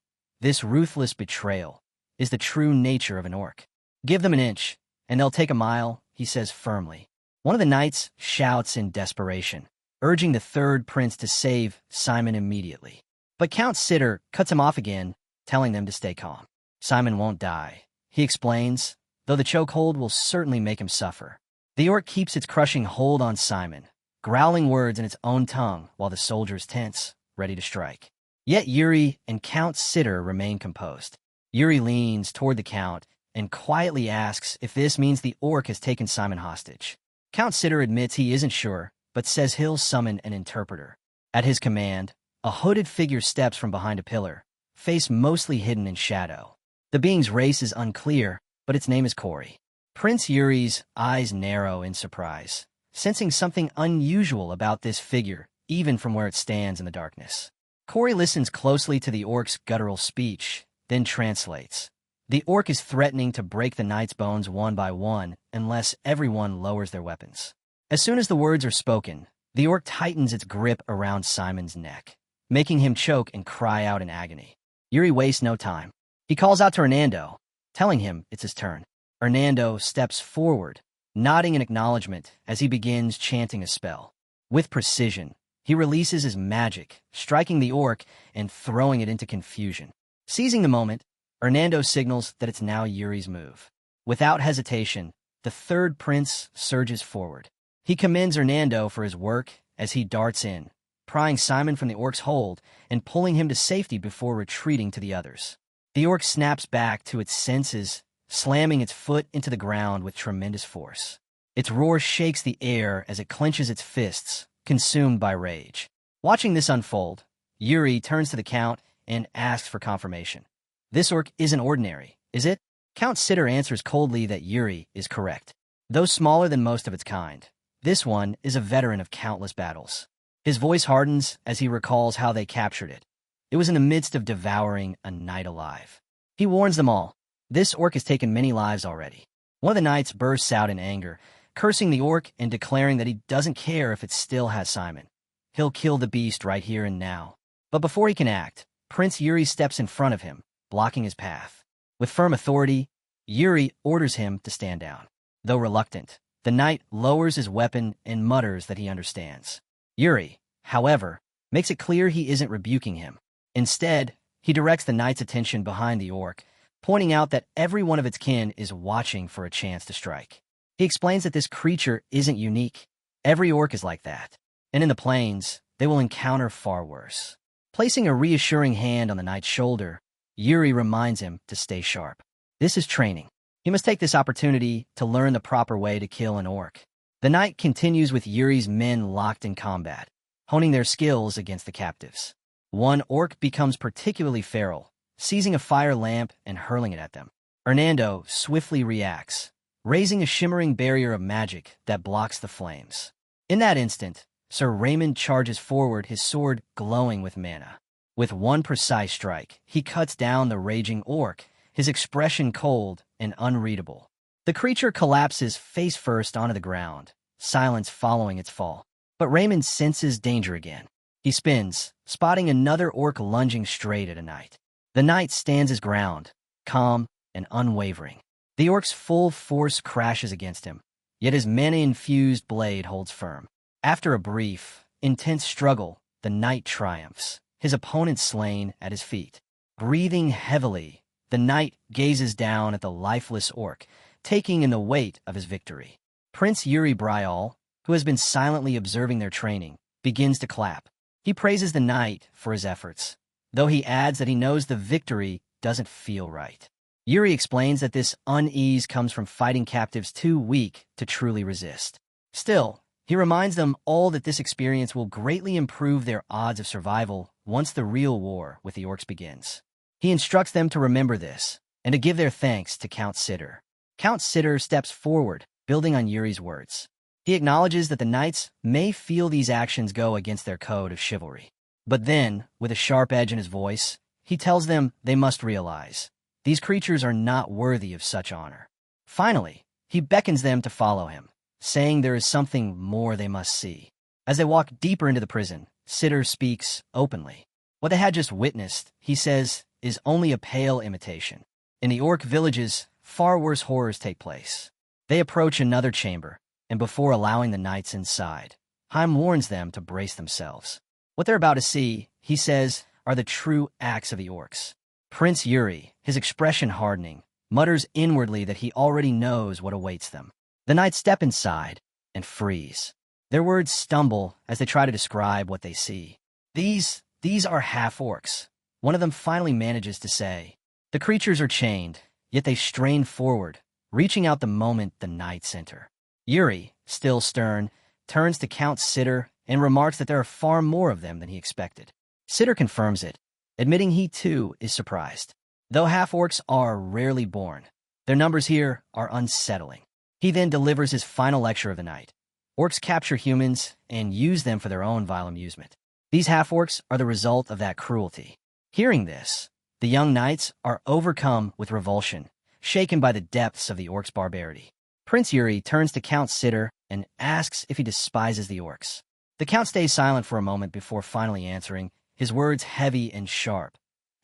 A: ruthless betrayal, is the true nature of an orc. Give them an inch, and they'll take a mile, he says firmly. One of the knights shouts in desperation, urging the third prince to save Simon immediately. But Count Sitter cuts him off again, telling them to stay calm. Simon won't die, he explains, though the chokehold will certainly make him suffer. The orc keeps its crushing hold on Simon, growling words in its own tongue while the soldiers tense, ready to strike. Yet Yuri and Count Sitter remain composed. Yuri leans toward the count and quietly asks if this means the orc has taken Simon hostage. Count Sitter admits he isn't sure, but says he'll summon an interpreter. At his command, a hooded figure steps from behind a pillar, face mostly hidden in shadow. The being's race is unclear, but its name is Corey. Prince Yuri's eyes narrow in surprise, sensing something unusual about this figure, even from where it stands in the darkness. Corey listens closely to the orc's guttural speech, then translates. The orc is threatening to break the knight's bones one by one unless everyone lowers their weapons. As soon as the words are spoken, the orc tightens its grip around Simon's neck, making him choke and cry out in agony. Yuri wastes no time. He calls out to Hernando, telling him it's his turn. Hernando steps forward, nodding in acknowledgement as he begins chanting a spell. With precision, he releases his magic, striking the orc and throwing it into confusion. Seizing the moment, Hernando signals that it's now Yuri's move. Without hesitation, the third prince surges forward. He commends Hernando for his work as he darts in, prying Simon from the orc's hold and pulling him to safety before retreating to the others. The orc snaps back to its senses, slamming its foot into the ground with tremendous force. Its roar shakes the air as it clenches its fists, consumed by rage. Watching this unfold, Yuri turns to the count and asks for confirmation. This orc isn't ordinary, is it? Count Sitter answers coldly that Yuri is correct. Though smaller than most of its kind, this one is a veteran of countless battles. His voice hardens as he recalls how they captured it. It was in the midst of devouring a knight alive. He warns them all. This orc has taken many lives already. One of the knights bursts out in anger, cursing the orc and declaring that he doesn't care if it still has Simon. He'll kill the beast right here and now. But before he can act, Prince Yuri steps in front of him, blocking his path. With firm authority, Yuri orders him to stand down. Though reluctant, the knight lowers his weapon and mutters that he understands. Yuri, however, makes it clear he isn't rebuking him. Instead, he directs the knight's attention behind the orc, pointing out that every one of its kin is watching for a chance to strike. He explains that this creature isn't unique. Every orc is like that. And in the plains, they will encounter far worse. Placing a reassuring hand on the knight's shoulder, Yuri reminds him to stay sharp. This is training. He must take this opportunity to learn the proper way to kill an orc. The knight continues with Yuri's men locked in combat, honing their skills against the captives. One orc becomes particularly feral, seizing a fire lamp and hurling it at them. Hernando swiftly reacts, raising a shimmering barrier of magic that blocks the flames. In that instant, Sir Raymond charges forward, his sword glowing with mana. With one precise strike, he cuts down the raging orc, his expression cold and unreadable. The creature collapses face first onto the ground, silence following its fall. But Raymond senses danger again. He spins, spotting another orc lunging straight at a knight. The knight stands his ground, calm and unwavering. The orc's full force crashes against him, yet his mana-infused blade holds firm. After a brief, intense struggle, the knight triumphs, his opponent slain at his feet. Breathing heavily, the knight gazes down at the lifeless orc, taking in the weight of his victory. Prince Yuri Bryal, who has been silently observing their training, begins to clap. He praises the knight for his efforts, though he adds that he knows the victory doesn't feel right. Yuri explains that this unease comes from fighting captives too weak to truly resist. Still, he reminds them all that this experience will greatly improve their odds of survival once the real war with the orcs begins. He instructs them to remember this, and to give their thanks to Count Sitter. Count Sitter steps forward, building on Yuri's words. He acknowledges that the knights may feel these actions go against their code of chivalry. But then, with a sharp edge in his voice, he tells them they must realize these creatures are not worthy of such honor. Finally, he beckons them to follow him, saying there is something more they must see. As they walk deeper into the prison, Sitter speaks openly. What they had just witnessed, he says, is only a pale imitation. In the orc villages, far worse horrors take place. They approach another chamber, and before allowing the knights inside, Heim warns them to brace themselves. What they're about to see, he says, are the true acts of the orcs. Prince Yuri, his expression hardening, mutters inwardly that he already knows what awaits them. The knights step inside and freeze. Their words stumble as they try to describe what they see. These are half-orcs. One of them finally manages to say. The creatures are chained, yet they strain forward, reaching out the moment the knights enter. Yuri, still stern, turns to Count Sitter and remarks that there are far more of them than he expected. Sitter confirms it, admitting he too is surprised. Though half-orcs are rarely born, their numbers here are unsettling. He then delivers his final lecture of the night. Orcs capture humans and use them for their own vile amusement. These half-orcs are the result of that cruelty. Hearing this, the young knights are overcome with revulsion, shaken by the depths of the orcs' barbarity. Prince Yuri turns to Count Sitter and asks if he despises the orcs. The Count stays silent for a moment before finally answering, his words heavy and sharp.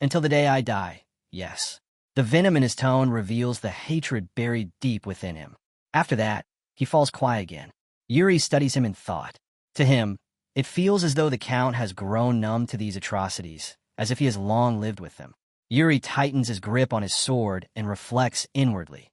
A: Until the day I die, yes. The venom in his tone reveals the hatred buried deep within him. After that, he falls quiet again. Yuri studies him in thought. To him, it feels as though the Count has grown numb to these atrocities, as if he has long lived with them. Yuri tightens his grip on his sword and reflects inwardly.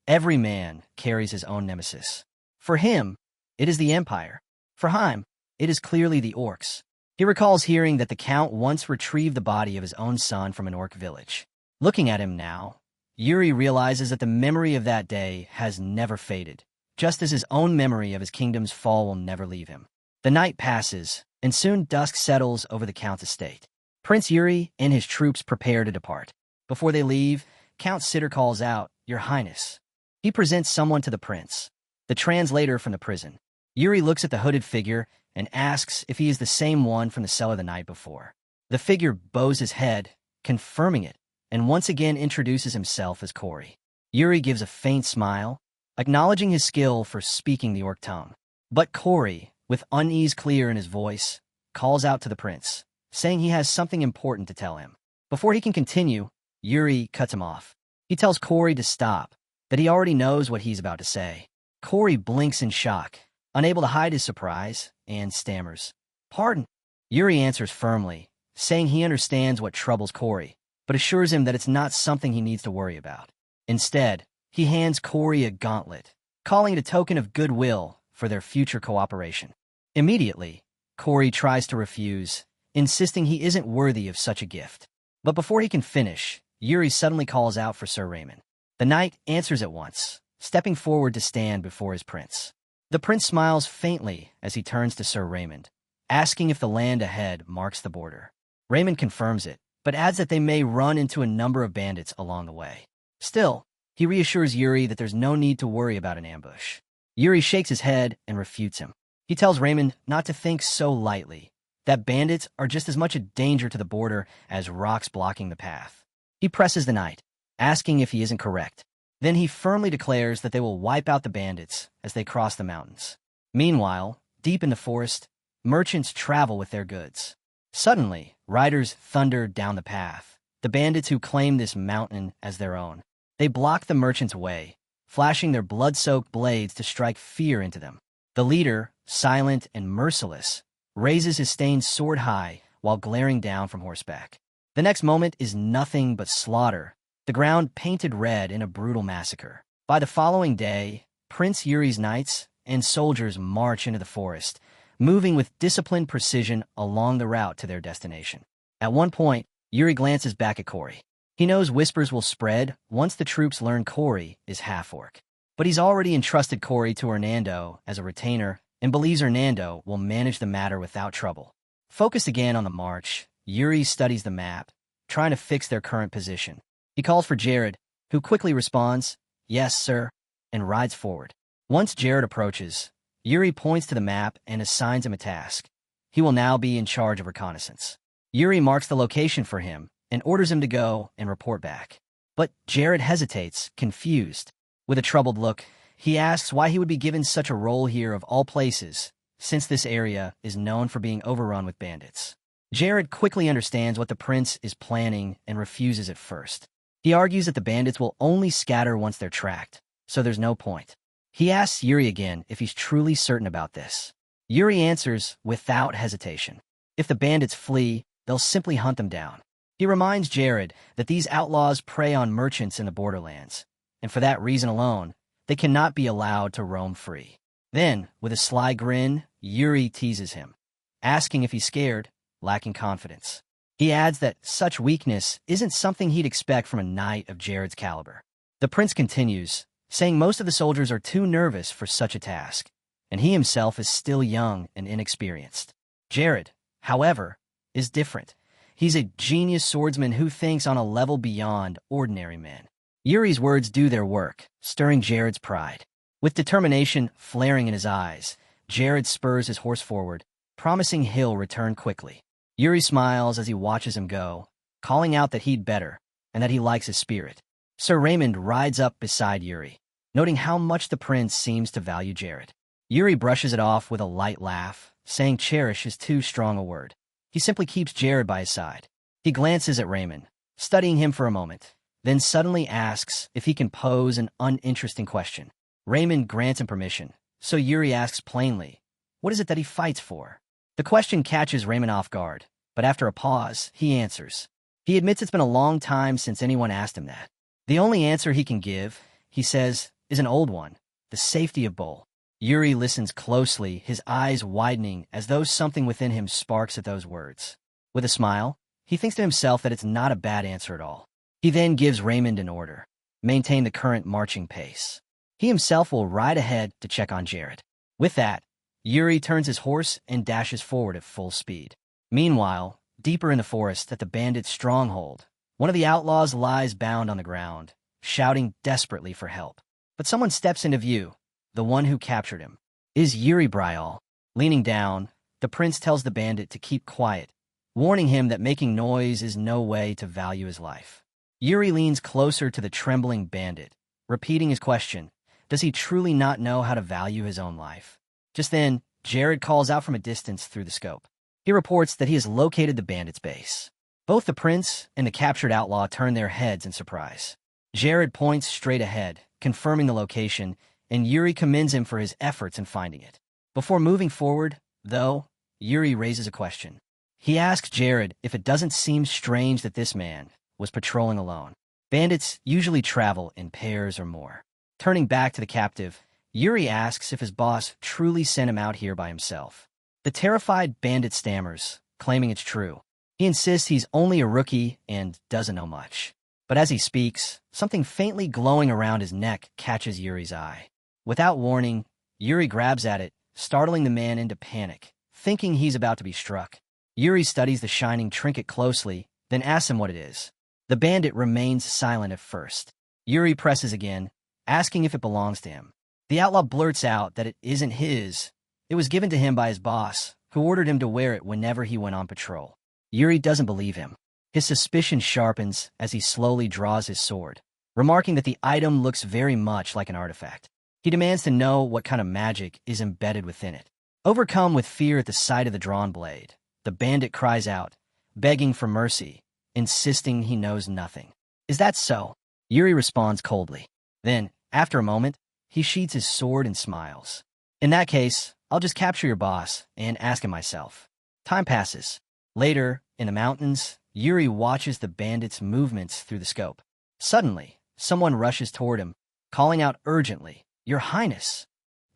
A: Every man carries his own nemesis. For him, it is the Empire. For Heim, it is clearly the orcs. He recalls hearing that the Count once retrieved the body of his own son from an orc village. Looking at him now, Yuri realizes that the memory of that day has never faded, just as his own memory of his kingdom's fall will never leave him. The night passes, and soon dusk settles over the Count's estate. Prince Yuri and his troops prepare to depart. Before they leave, Count Sitter calls out, "Your Highness." He presents someone to the prince, the translator from the prison. Yuri looks at the hooded figure and asks if he is the same one from the cellar the night before. The figure bows his head, confirming it, and once again introduces himself as Corey. Yuri gives a faint smile, acknowledging his skill for speaking the orc tongue. But Corey, with unease clear in his voice, calls out to the prince, saying he has something important to tell him. Before he can continue, Yuri cuts him off. He tells Corey to stop, that he already knows what he's about to say. Corey blinks in shock, unable to hide his surprise, and stammers, "Pardon." Yuri answers firmly, saying he understands what troubles Corey, but assures him that it's not something he needs to worry about. Instead, he hands Corey a gauntlet, calling it a token of goodwill for their future cooperation. Immediately, Corey tries to refuse, insisting he isn't worthy of such a gift. But before he can finish, Yuri suddenly calls out for Sir Raymond. The knight answers at once, stepping forward to stand before his prince. The prince smiles faintly as he turns to Sir Raymond, asking if the land ahead marks the border. Raymond confirms it, but adds that they may run into a number of bandits along the way. Still, he reassures Yuri that there's no need to worry about an ambush. Yuri shakes his head and refutes him. He tells Raymond not to think so lightly, that bandits are just as much a danger to the border as rocks blocking the path. He presses the knight, asking if he isn't correct. Then he firmly declares that they will wipe out the bandits as they cross the mountains. Meanwhile, deep in the forest, merchants travel with their goods. Suddenly, riders thunder down the path, the bandits who claim this mountain as their own. They block the merchants' way, flashing their blood-soaked blades to strike fear into them. The leader, silent and merciless, raises his stained sword high while glaring down from horseback. The next moment is nothing but slaughter, the ground painted red in a brutal massacre. By the following day, Prince Yuri's knights and soldiers march into the forest, moving with disciplined precision along the route to their destination. At one point, Yuri glances back at Corey. He knows whispers will spread once the troops learn Corey is half-orc. But he's already entrusted Corey to Hernando as a retainer and believes Hernando will manage the matter without trouble. Focused again on the march, Yuri studies the map, trying to fix their current position. He calls for Jared, who quickly responds, "Yes, sir," and rides forward. Once Jared approaches, Yuri points to the map and assigns him a task. He will now be in charge of reconnaissance. Yuri marks the location for him and orders him to go and report back. But Jared hesitates, confused. With a troubled look, he asks why he would be given such a role here of all places, since this area is known for being overrun with bandits. Jared quickly understands what the prince is planning and refuses at first. He argues that the bandits will only scatter once they're tracked, so there's no point. He asks Yuri again if he's truly certain about this. Yuri answers without hesitation. If the bandits flee, they'll simply hunt them down. He reminds Jared that these outlaws prey on merchants in the borderlands, and for that reason alone, they cannot be allowed to roam free. Then, with a sly grin, Yuri teases him, asking if he's scared, lacking confidence. He adds that such weakness isn't something he'd expect from a knight of Jared's caliber. The prince continues, saying most of the soldiers are too nervous for such a task, and he himself is still young and inexperienced. Jared, however, is different. He's a genius swordsman who thinks on a level beyond ordinary men. Yuri's words do their work, stirring Jared's pride. With determination flaring in his eyes, Jared spurs his horse forward, promising he'll return quickly. Yuri smiles as he watches him go, calling out that he'd better, and that he likes his spirit. Sir Raymond rides up beside Yuri, noting how much the prince seems to value Jared. Yuri brushes it off with a light laugh, saying cherish is too strong a word. He simply keeps Jared by his side. He glances at Raymond, studying him for a moment, then suddenly asks if he can pose an uninteresting question. Raymond grants him permission, so Yuri asks plainly, what is it that he fights for? The question catches Raymond off guard, but after a pause, he answers. He admits it's been a long time since anyone asked him that. The only answer he can give, he says, is an old one, the safety of Bull. Yuri listens closely, his eyes widening as though something within him sparks at those words. With a smile, he thinks to himself that it's not a bad answer at all. He then gives Raymond an order. Maintain the current marching pace. He himself will ride ahead to check on Jared. With that, Yuri turns his horse and dashes forward at full speed. Meanwhile, deeper in the forest at the bandits' stronghold, one of the outlaws lies bound on the ground, shouting desperately for help. But someone steps into view, the one who captured him, is Yuri Bryal. Leaning down, the prince tells the bandit to keep quiet, warning him that making noise is no way to value his life. Yuri leans closer to the trembling bandit, repeating his question. Does he truly not know how to value his own life? Just then, Jared calls out from a distance through the scope. He reports that he has located the bandit's base. Both the prince and the captured outlaw turn their heads in surprise. Jared points straight ahead, confirming the location, and Yuri commends him for his efforts in finding it. Before moving forward, though, Yuri raises a question. He asks Jared if it doesn't seem strange that this man was patrolling alone. Bandits usually travel in pairs or more. Turning back to the captive, Yuri asks if his boss truly sent him out here by himself. The terrified bandit stammers, claiming it's true. He insists he's only a rookie and doesn't know much. But as he speaks, something faintly glowing around his neck catches Yuri's eye. Without warning, Yuri grabs at it, startling the man into panic, thinking he's about to be struck. Yuri studies the shining trinket closely, then asks him what it is. The bandit remains silent at first. Yuri presses again, asking if it belongs to him. The outlaw blurts out that it isn't his. It was given to him by his boss, who ordered him to wear it whenever he went on patrol. Yuri doesn't believe him. His suspicion sharpens as he slowly draws his sword, remarking that the item looks very much like an artifact. He demands to know what kind of magic is embedded within it. Overcome with fear at the sight of the drawn blade, the bandit cries out, begging for mercy, insisting he knows nothing. Is that so? Yuri responds coldly. Then, after a moment, he sheathes his sword and smiles. In that case, I'll just capture your boss and ask him myself. Time passes. Later, in the mountains, Yuri watches the bandit's movements through the scope. Suddenly, someone rushes toward him, calling out urgently, "Your Highness!"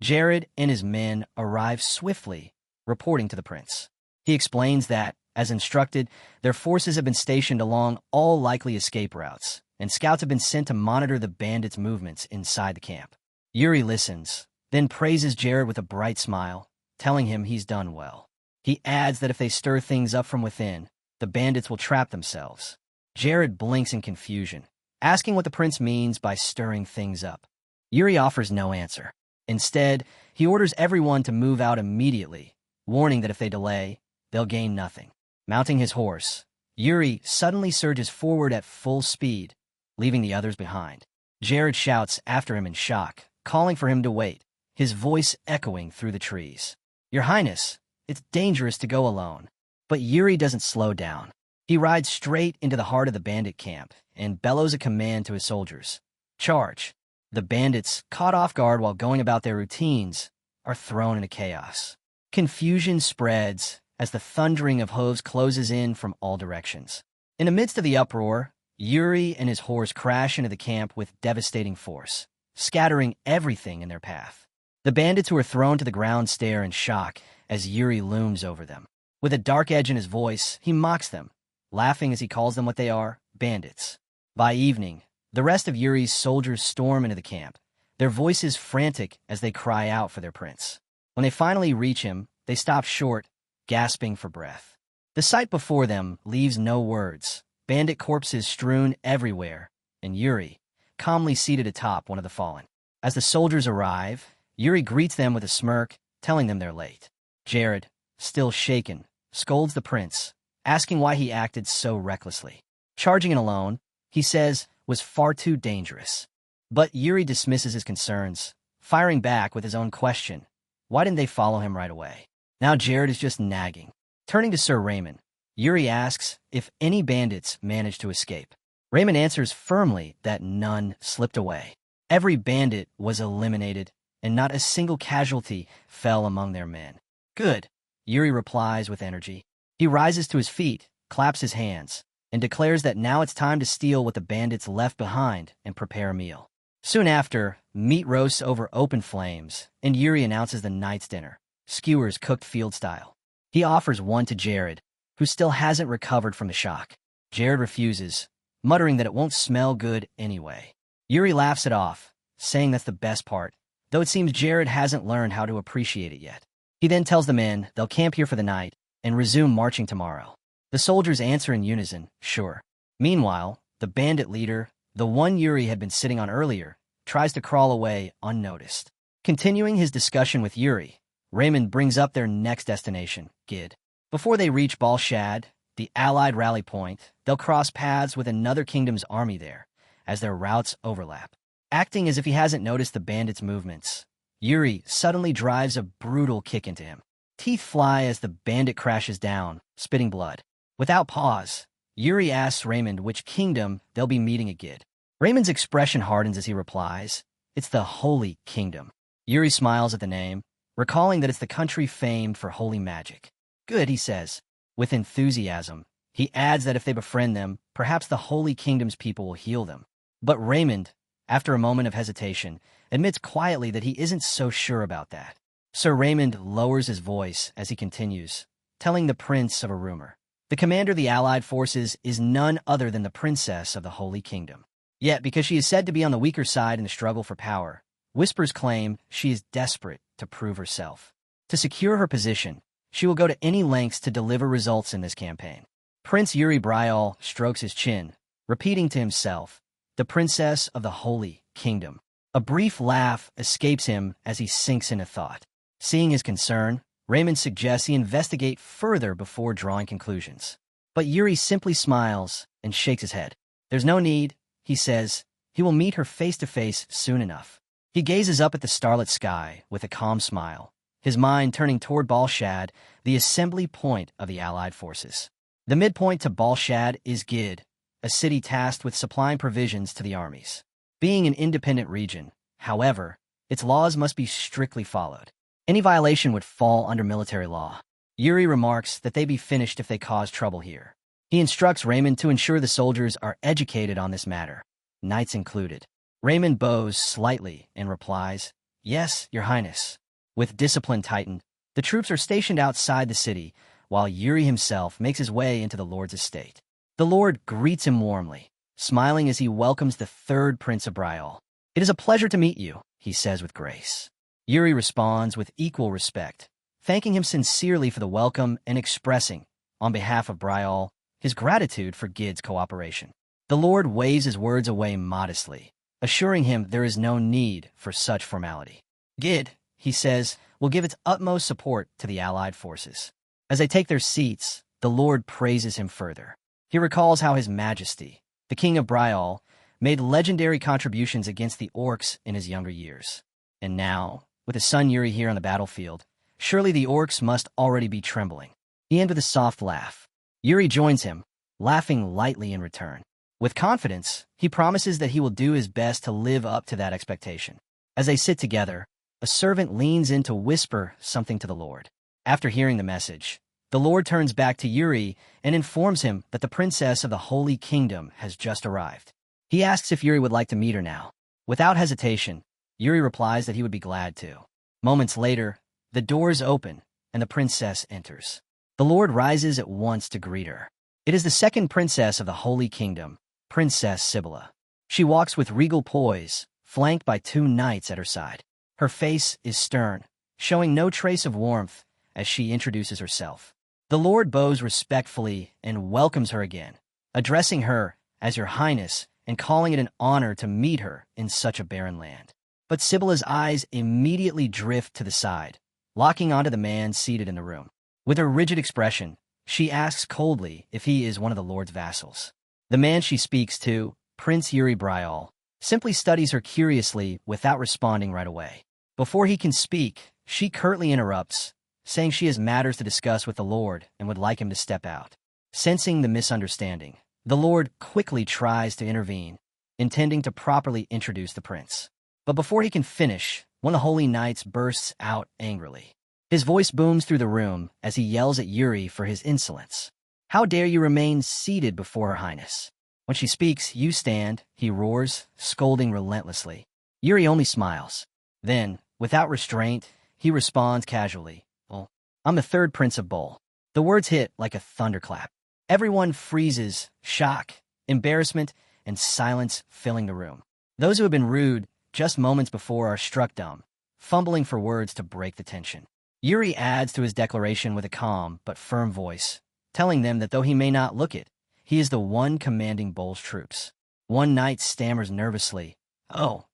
A: Jared and his men arrive swiftly, reporting to the prince. He explains that, as instructed, their forces have been stationed along all likely escape routes, and scouts have been sent to monitor the bandits' movements inside the camp. Yuri listens, then praises Jared with a bright smile, telling him he's done well. He adds that if they stir things up from within, the bandits will trap themselves. Jared blinks in confusion, asking what the prince means by stirring things up. Yuri offers no answer. Instead, he orders everyone to move out immediately, warning that if they delay, they'll gain nothing. Mounting his horse, Yuri suddenly surges forward at full speed, leaving the others behind. Jared shouts after him in shock, calling for him to wait, his voice echoing through the trees. "Your Highness, it's dangerous to go alone." But Yuri doesn't slow down. He rides straight into the heart of the bandit camp and bellows a command to his soldiers. Charge! The bandits, caught off guard while going about their routines, are thrown into chaos. Confusion spreads as the thundering of hooves closes in from all directions. In the midst of the uproar, Yuri and his horse crash into the camp with devastating force, scattering everything in their path. The bandits who are thrown to the ground stare in shock as Yuri looms over them. With a dark edge in his voice, he mocks them, laughing as he calls them what they are, bandits. By evening, the rest of Yuri's soldiers storm into the camp, their voices frantic as they cry out for their prince. When they finally reach him, they stop short, gasping for breath. The sight before them leaves no words, bandit corpses strewn everywhere, and Yuri, calmly seated atop one of the fallen. As the soldiers arrive, Yuri greets them with a smirk, telling them they're late. Jared, still shaken, scolds the prince, asking why he acted so recklessly. Charging in alone, he says, was far too dangerous. But Yuri dismisses his concerns, firing back with his own question. Why didn't they follow him right away? Now Jared is just nagging. Turning to Sir Raymond, Yuri asks if any bandits managed to escape. Raymond answers firmly that none slipped away. Every bandit was eliminated, and not a single casualty fell among their men. Good, Yuri replies with energy. He rises to his feet, claps his hands, and declares that now it's time to steal what the bandits left behind and prepare a meal. Soon after, meat roasts over open flames, and Yuri announces the night's dinner, skewers cooked field style. He offers one to Jared, who still hasn't recovered from the shock. Jared refuses, muttering that it won't smell good anyway. Yuri laughs it off, saying that's the best part, though it seems Jared hasn't learned how to appreciate it yet. He then tells the men they'll camp here for the night and resume marching tomorrow. The soldiers answer in unison, sure. Meanwhile, the bandit leader, the one Yuri had been sitting on earlier, tries to crawl away unnoticed. Continuing his discussion with Yuri, Raymond brings up their next destination, Gid. Before they reach Balshad, the Allied rally point, they'll cross paths with another kingdom's army there, as their routes overlap. Acting as if he hasn't noticed the bandits' movements, Yuri suddenly drives a brutal kick into him. Teeth fly as the bandit crashes down, spitting blood. Without pause, Yuri asks Raymond which kingdom they'll be meeting at Gid. Raymond's expression hardens as he replies, "It's the Holy Kingdom." Yuri smiles at the name, recalling that it's the country famed for holy magic. "Good," he says, with enthusiasm. He adds that if they befriend them, perhaps the Holy Kingdom's people will heal them. But Raymond, after a moment of hesitation, admits quietly that he isn't so sure about that. Sir Raymond lowers his voice as he continues, telling the prince of a rumor. The commander of the Allied forces is none other than the princess of the Holy Kingdom. Yet, because she is said to be on the weaker side in the struggle for power, whispers claim she is desperate to prove herself. To secure her position, she will go to any lengths to deliver results in this campaign. Prince Yuri Bryal strokes his chin, repeating to himself, "The princess of the Holy Kingdom." A brief laugh escapes him as he sinks into thought. Seeing his concern, Raymond suggests he investigate further before drawing conclusions. But Yuri simply smiles and shakes his head. "There's no need," he says. He will meet her face to face soon enough. He gazes up at the starlit sky with a calm smile, his mind turning toward Balshad, the assembly point of the Allied forces. The midpoint to Balshad is Gid, a city tasked with supplying provisions to the armies. Being an independent region, however, its laws must be strictly followed. Any violation would fall under military law. Yuri remarks that they be finished if they cause trouble here. He instructs Raymond to ensure the soldiers are educated on this matter, knights included. Raymond bows slightly and replies, "Yes, Your Highness." With discipline tightened, the troops are stationed outside the city, while Yuri himself makes his way into the Lord's estate. The Lord greets him warmly, smiling as he welcomes the third Prince of Bryal. "It is a pleasure to meet you," he says with grace. Yuri responds with equal respect, thanking him sincerely for the welcome and expressing, on behalf of Bryal, his gratitude for Gid's cooperation. The Lord waves his words away modestly, assuring him there is no need for such formality. Gid, he says, will give its utmost support to the Allied forces. As they take their seats, the Lord praises him further. He recalls how His Majesty, the King of Bryal, made legendary contributions against the orcs in his younger years. And now, with his son Yuri here on the battlefield, surely the orcs must already be trembling. He ends with a soft laugh. Yuri joins him, laughing lightly in return. With confidence, he promises that he will do his best to live up to that expectation. As they sit together, a servant leans in to whisper something to the Lord. After hearing the message, the Lord turns back to Yuri and informs him that the princess of the Holy Kingdom has just arrived. He asks if Yuri would like to meet her now. Without hesitation, Yuri replies that he would be glad to. Moments later, the doors open and the princess enters. The Lord rises at once to greet her. It is the second princess of the Holy Kingdom, Princess Sibylla. She walks with regal poise, flanked by two knights at her side. Her face is stern, showing no trace of warmth as she introduces herself. The Lord bows respectfully and welcomes her again, addressing her as Your Highness and calling it an honor to meet her in such a barren land. But Sibylla's eyes immediately drift to the side, locking onto the man seated in the room. With her rigid expression, she asks coldly if he is one of the Lord's vassals. The man she speaks to, Prince Yuri Bryal, simply studies her curiously without responding right away. Before he can speak, she curtly interrupts, saying she has matters to discuss with the Lord and would like him to step out. Sensing the misunderstanding, the Lord quickly tries to intervene, intending to properly introduce the prince. But before he can finish, one of the holy knights bursts out angrily. His voice booms through the room as he yells at Yuri for his insolence. "How dare you remain seated before Her Highness? When she speaks, you stand," he roars, scolding relentlessly. Yuri only smiles. Then, without restraint, he responds casually, "Well, I'm the third Prince of Bol." The words hit like a thunderclap. Everyone freezes, shock, embarrassment, and silence filling the room. Those who have been rude just moments before are struck dumb, fumbling for words to break the tension. Yuri adds to his declaration with a calm but firm voice, telling them that though he may not look it, he is the one commanding Bol's troops. One knight stammers nervously, "Oh,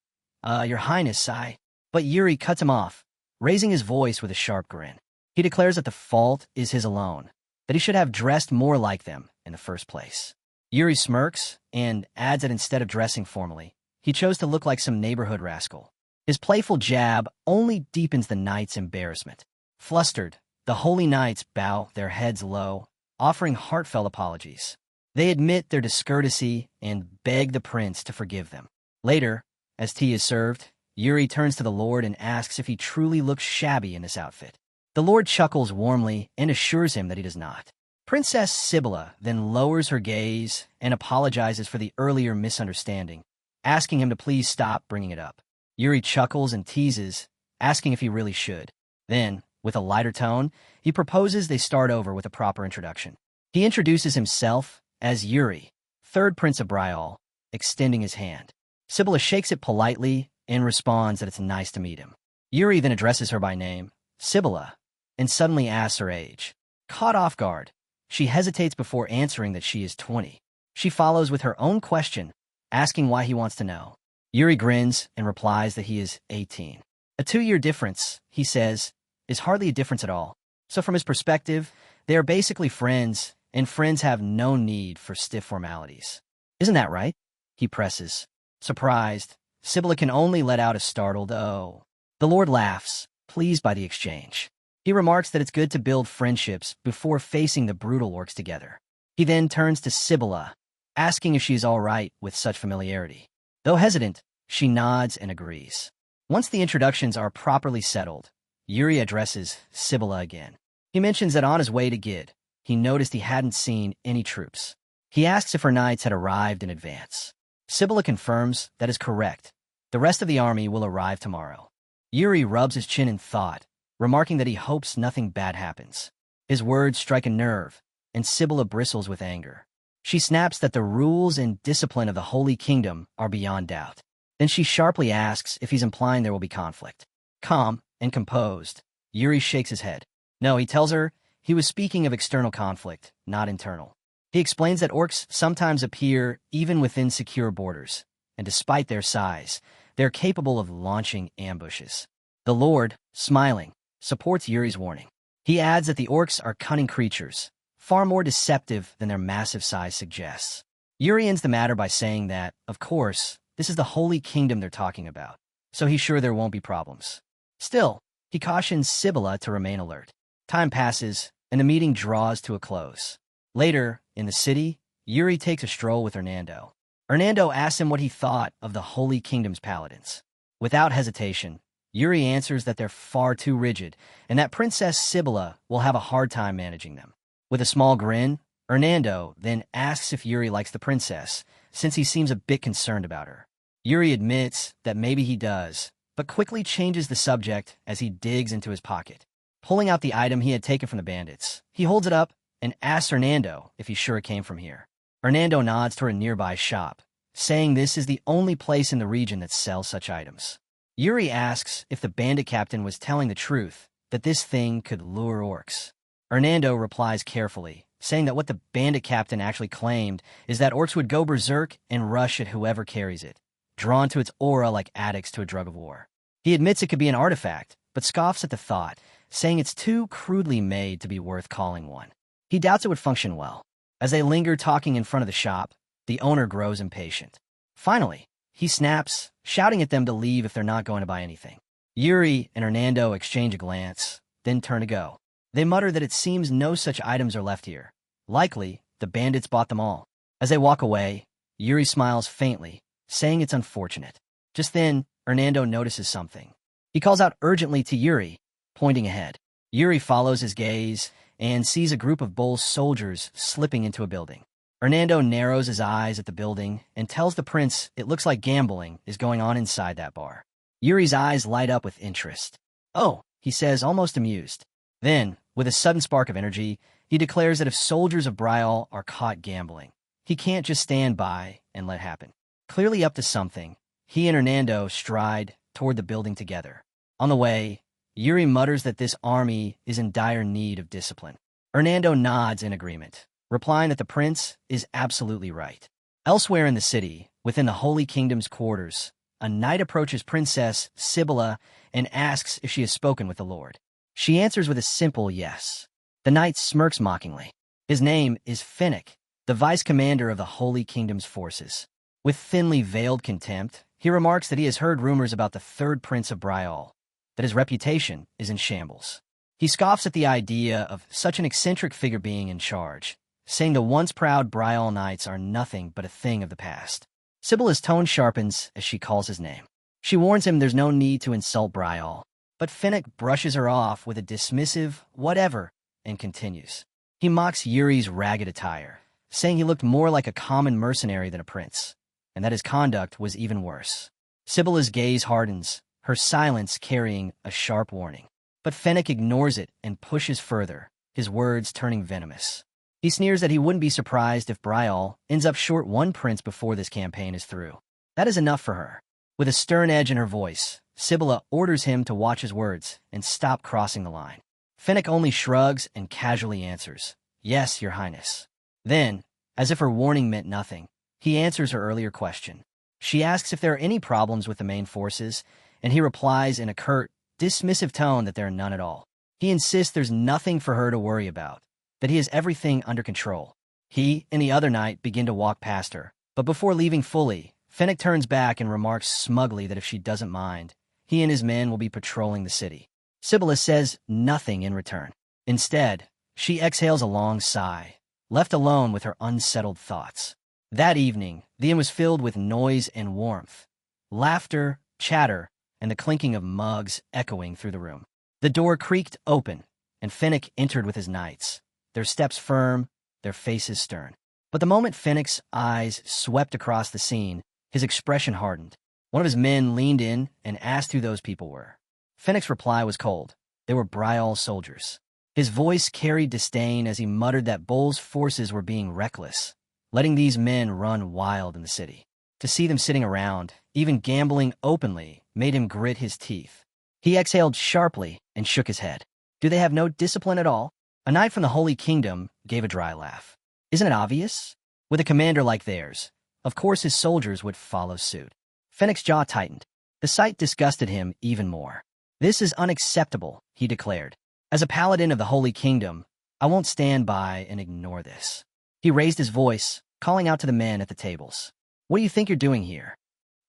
A: Your Highness, I..." But Yuri cuts him off, raising his voice with a sharp grin. He declares that the fault is his alone, that he should have dressed more like them in the first place. Yuri smirks and adds that instead of dressing formally, he chose to look like some neighborhood rascal. His playful jab only deepens the knight's embarrassment. Flustered, the holy knights bow their heads low, offering heartfelt apologies. They admit their discourtesy and beg the prince to forgive them. Later, as tea is served, Yuri turns to the Lord and asks if he truly looks shabby in this outfit. The Lord chuckles warmly and assures him that he does not. Princess Sibylla then lowers her gaze and apologizes for the earlier misunderstanding, asking him to please stop bringing it up. Yuri chuckles and teases, asking if he really should. Then, with a lighter tone, he proposes they start over with a proper introduction. He introduces himself as Yuri, third prince of Bryal, extending his hand. Sibylla shakes it politely and responds that it's nice to meet him. Yuri then addresses her by name, Sibylla, and suddenly asks her age. Caught off guard, she hesitates before answering that she is 20. She follows with her own question, asking why he wants to know. Yuri grins and replies that he is 18. A 2-year difference, he says, is hardly a difference at all. So from his perspective, they are basically friends, and friends have no need for stiff formalities. Isn't that right? He presses. Surprised, Sibylla can only let out a startled "oh." The Lord laughs, pleased by the exchange. He remarks that it's good to build friendships before facing the brutal orcs together. He then turns to Sibylla, asking if she is all right with such familiarity. Though hesitant, she nods and agrees. Once the introductions are properly settled, Yuri addresses Sibylla again. He mentions that on his way to Gid, he noticed he hadn't seen any troops. He asks if her knights had arrived in advance. Sibylla confirms that is correct. The rest of the army will arrive tomorrow. Yuri rubs his chin in thought, remarking that he hopes nothing bad happens. His words strike a nerve, and Sibylla bristles with anger. She snaps that the rules and discipline of the Holy Kingdom are beyond doubt. Then she sharply asks if he's implying there will be conflict. Calm and composed, Yuri shakes his head. No, he tells her he was speaking of external conflict, not internal. He explains that orcs sometimes appear even within secure borders, and despite their size, they're capable of launching ambushes. The Lord, smiling, supports Yuri's warning. He adds that the orcs are cunning creatures, far more deceptive than their massive size suggests. Yuri ends the matter by saying that, of course, this is the Holy Kingdom they're talking about, so he's sure there won't be problems. Still, he cautions Sibylla to remain alert. Time passes, and the meeting draws to a close. Later, in the city, Yuri takes a stroll with Hernando. Hernando asks him what he thought of the Holy Kingdom's paladins. Without hesitation, Yuri answers that they're far too rigid, and that Princess Sibylla will have a hard time managing them. With a small grin, Hernando then asks if Yuri likes the princess, since he seems a bit concerned about her. Yuri admits that maybe he does, but quickly changes the subject as he digs into his pocket. Pulling out the item he had taken from the bandits, he holds it up and asks Hernando if he's sure it came from here. Hernando nods toward a nearby shop, saying this is the only place in the region that sells such items. Yuri asks if the bandit captain was telling the truth, that this thing could lure orcs. Hernando replies carefully, saying that what the bandit captain actually claimed is that orcs would go berserk and rush at whoever carries it, drawn to its aura like addicts to a drug of war. He admits it could be an artifact, but scoffs at the thought, saying it's too crudely made to be worth calling one. He doubts it would function well. As they linger talking in front of the shop, the owner grows impatient. Finally, he snaps, shouting at them to leave if they're not going to buy anything. Yuri and Hernando exchange a glance, then turn to go. They mutter that it seems no such items are left here. Likely, the bandits bought them all. As they walk away, Yuri smiles faintly, saying it's unfortunate. Just then, Hernando notices something. He calls out urgently to Yuri, pointing ahead. Yuri follows his gaze and sees a group of bull soldiers slipping into a building. Hernando narrows his eyes at the building and tells the prince it looks like gambling is going on inside that bar. Yuri's eyes light up with interest. Oh, he says, almost amused. Then, with a sudden spark of energy, he declares that if soldiers of Bryal are caught gambling, he can't just stand by and let it happen. Clearly up to something, he and Hernando stride toward the building together. On the way, Yuri mutters that this army is in dire need of discipline. Hernando nods in agreement, replying that the prince is absolutely right. Elsewhere in the city, within the Holy Kingdom's quarters, a knight approaches Princess Sibylla and asks if she has spoken with the Lord. She answers with a simple yes. The knight smirks mockingly. His name is Finnick, the vice commander of the Holy Kingdom's forces. With thinly veiled contempt, he remarks that he has heard rumors about the third prince of Brial, that his reputation is in shambles. He scoffs at the idea of such an eccentric figure being in charge, saying the once proud Brial knights are nothing but a thing of the past. Sibylla's tone sharpens as she calls his name. She warns him there's no need to insult Brial, but Finnick brushes her off with a dismissive whatever and continues. He mocks Yuri's ragged attire, saying he looked more like a common mercenary than a prince, and that his conduct was even worse. Sibylla's gaze hardens, her silence carrying a sharp warning. But Finnick ignores it and pushes further, his words turning venomous. He sneers that he wouldn't be surprised if Brial ends up short one prince before this campaign is through. That is enough for her. With a stern edge in her voice, Sibylla orders him to watch his words and stop crossing the line. Finnick only shrugs and casually answers, "Yes, Your Highness." Then, as if her warning meant nothing, he answers her earlier question. She asks if there are any problems with the main forces, and he replies in a curt, dismissive tone that there are none at all. He insists there's nothing for her to worry about, that he has everything under control. He and the other knight begin to walk past her, but before leaving fully, Finnick turns back and remarks smugly that if she doesn't mind, he and his men will be patrolling the city. Sibylla says nothing in return. Instead, she exhales a long sigh, left alone with her unsettled thoughts. That evening, the inn was filled with noise and warmth, laughter, chatter, and the clinking of mugs echoing through the room. The door creaked open, and Finnick entered with his knights, their steps firm, their faces stern. But the moment Finnick's eyes swept across the scene, his expression hardened. One of his men leaned in and asked who those people were. Finnick's reply was cold. They were Brial's soldiers. His voice carried disdain as he muttered that Bull's forces were being reckless, letting these men run wild in the city. To see them sitting around, even gambling openly, made him grit his teeth. He exhaled sharply and shook his head. Do they have no discipline at all? A knight from the Holy Kingdom gave a dry laugh. Isn't it obvious? With a commander like theirs, of course his soldiers would follow suit. Finnick's jaw tightened. The sight disgusted him even more. This is unacceptable, he declared. As a paladin of the Holy Kingdom, I won't stand by and ignore this. He raised his voice, calling out to the men at the tables. What do you think you're doing here?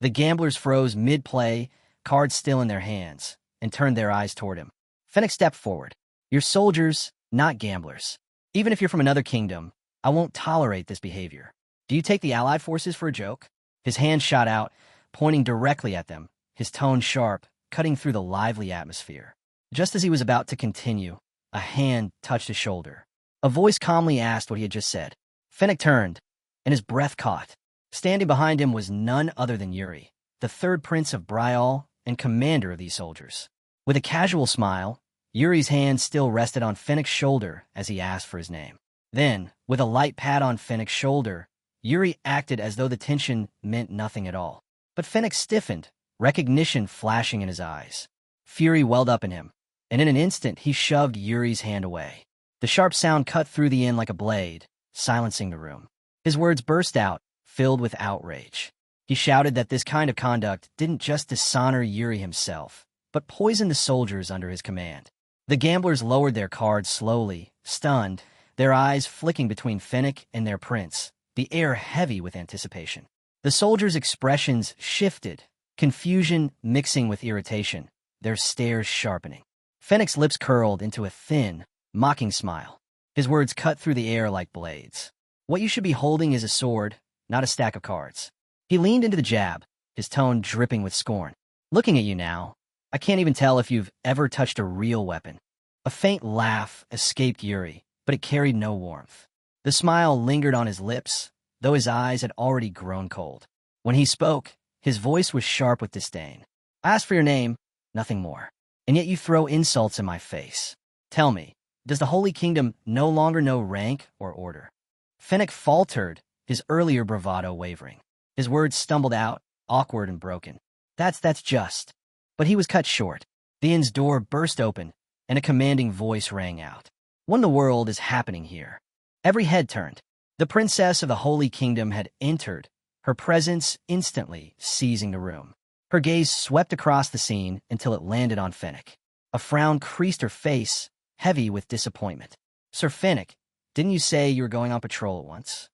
A: The gamblers froze mid-play, cards still in their hands, and turned their eyes toward him. Finnick stepped forward. You're soldiers, not gamblers. Even if you're from another kingdom, I won't tolerate this behavior. Do you take the allied forces for a joke? His hand shot out, pointing directly at them, his tone sharp, cutting through the lively atmosphere. Just as he was about to continue, a hand touched his shoulder. A voice calmly asked what he had just said. Finnick turned, and his breath caught. Standing behind him was none other than Yuri, the third prince of Brial and commander of these soldiers. With a casual smile, Yuri's hand still rested on Finnick's shoulder as he asked for his name. Then, with a light pat on Finnick's shoulder, Yuri acted as though the tension meant nothing at all. But Finnick stiffened, recognition flashing in his eyes. Fury welled up in him, and in an instant he shoved Yuri's hand away. The sharp sound cut through the inn like a blade, silencing the room. His words burst out, filled with outrage. He shouted that this kind of conduct didn't just dishonor Yuri himself, but poisoned the soldiers under his command. The gamblers lowered their cards slowly, stunned, their eyes flicking between Finnick and their prince, the air heavy with anticipation. The soldiers' expressions shifted, confusion mixing with irritation, their stares sharpening. Finnick's lips curled into a thin, mocking smile. His words cut through the air like blades. What you should be holding is a sword, not a stack of cards. He leaned into the jab, his tone dripping with scorn. Looking at you now, I can't even tell if you've ever touched a real weapon. A faint laugh escaped Yuri, but it carried no warmth. The smile lingered on his lips, though his eyes had already grown cold. When he spoke, his voice was sharp with disdain. I asked for your name, nothing more. And yet you throw insults in my face. Tell me, does the Holy Kingdom no longer know rank or order? Finnick faltered, his earlier bravado wavering. His words stumbled out, awkward and broken. That's just. But he was cut short. The inn's door burst open, and a commanding voice rang out. What in the world is happening here? Every head turned. The princess of the Holy Kingdom had entered, her presence instantly seizing the room. Her gaze swept across the scene until it landed on Finnick. A frown creased her face, heavy with disappointment. Sir Finnick, didn't you say you were going on patrol at once?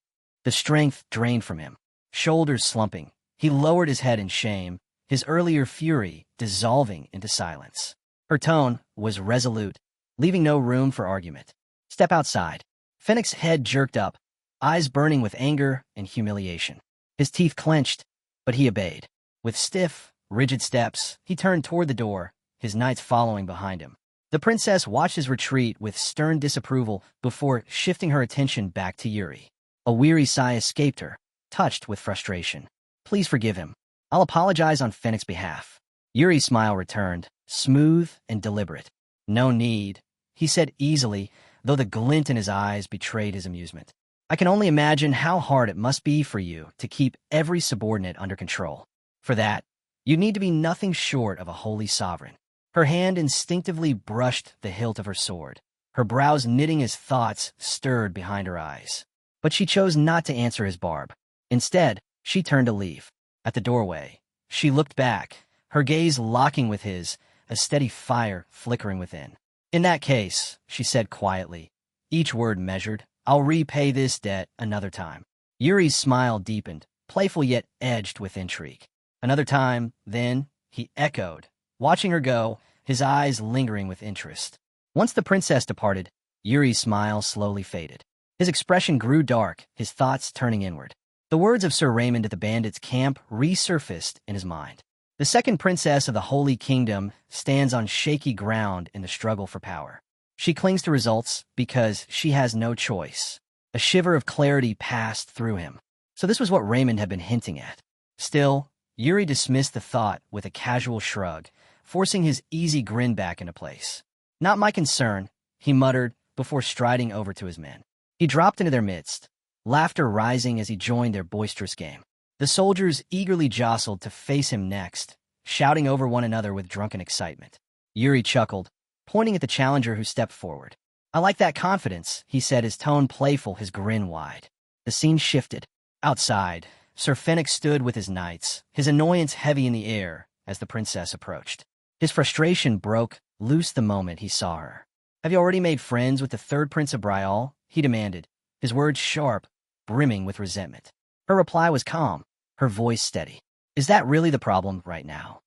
A: The strength drained from him. Shoulders slumping, he lowered his head in shame, his earlier fury dissolving into silence. Her tone was resolute, leaving no room for argument. Step outside. Finnick's head jerked up, eyes burning with anger and humiliation. His teeth clenched, but he obeyed. With stiff, rigid steps, he turned toward the door, his knights following behind him. The princess watched his retreat with stern disapproval before shifting her attention back to Yuri. A weary sigh escaped her, touched with frustration. Please forgive him. I'll apologize on Finnick's behalf. Yuri's smile returned, smooth and deliberate. No need, he said easily, though the glint in his eyes betrayed his amusement. I can only imagine how hard it must be for you to keep every subordinate under control. For that, you need to be nothing short of a holy sovereign. Her hand instinctively brushed the hilt of her sword, her brows knitting as thoughts stirred behind her eyes. But she chose not to answer his barb. Instead, she turned to leave. At the doorway, she looked back, her gaze locking with his, a steady fire flickering within. In that case, she said quietly, each word measured, I'll repay this debt another time. Yuri's smile deepened, playful yet edged with intrigue. Another time, then, he echoed, watching her go, his eyes lingering with interest. Once the princess departed, Yuri's smile slowly faded. His expression grew dark, his thoughts turning inward. The words of Sir Raymond at the bandits' camp resurfaced in his mind. The second princess of the Holy Kingdom stands on shaky ground in the struggle for power. She clings to results because she has no choice. A shiver of clarity passed through him. So this was what Raymond had been hinting at. Still, Yuri dismissed the thought with a casual shrug, forcing his easy grin back into place. Not my concern, he muttered before striding over to his men. He dropped into their midst, laughter rising as he joined their boisterous game. The soldiers eagerly jostled to face him next, shouting over one another with drunken excitement. Yuri chuckled, pointing at the challenger who stepped forward. I like that confidence, he said, his tone playful, his grin wide. The scene shifted. Outside, Sir Finnick stood with his knights, his annoyance heavy in the air as the princess approached. His frustration broke loose the moment he saw her. Have you already made friends with the third prince of Brial? He demanded, his words sharp, brimming with resentment. Her reply was calm, her voice steady. Is that really the problem right now?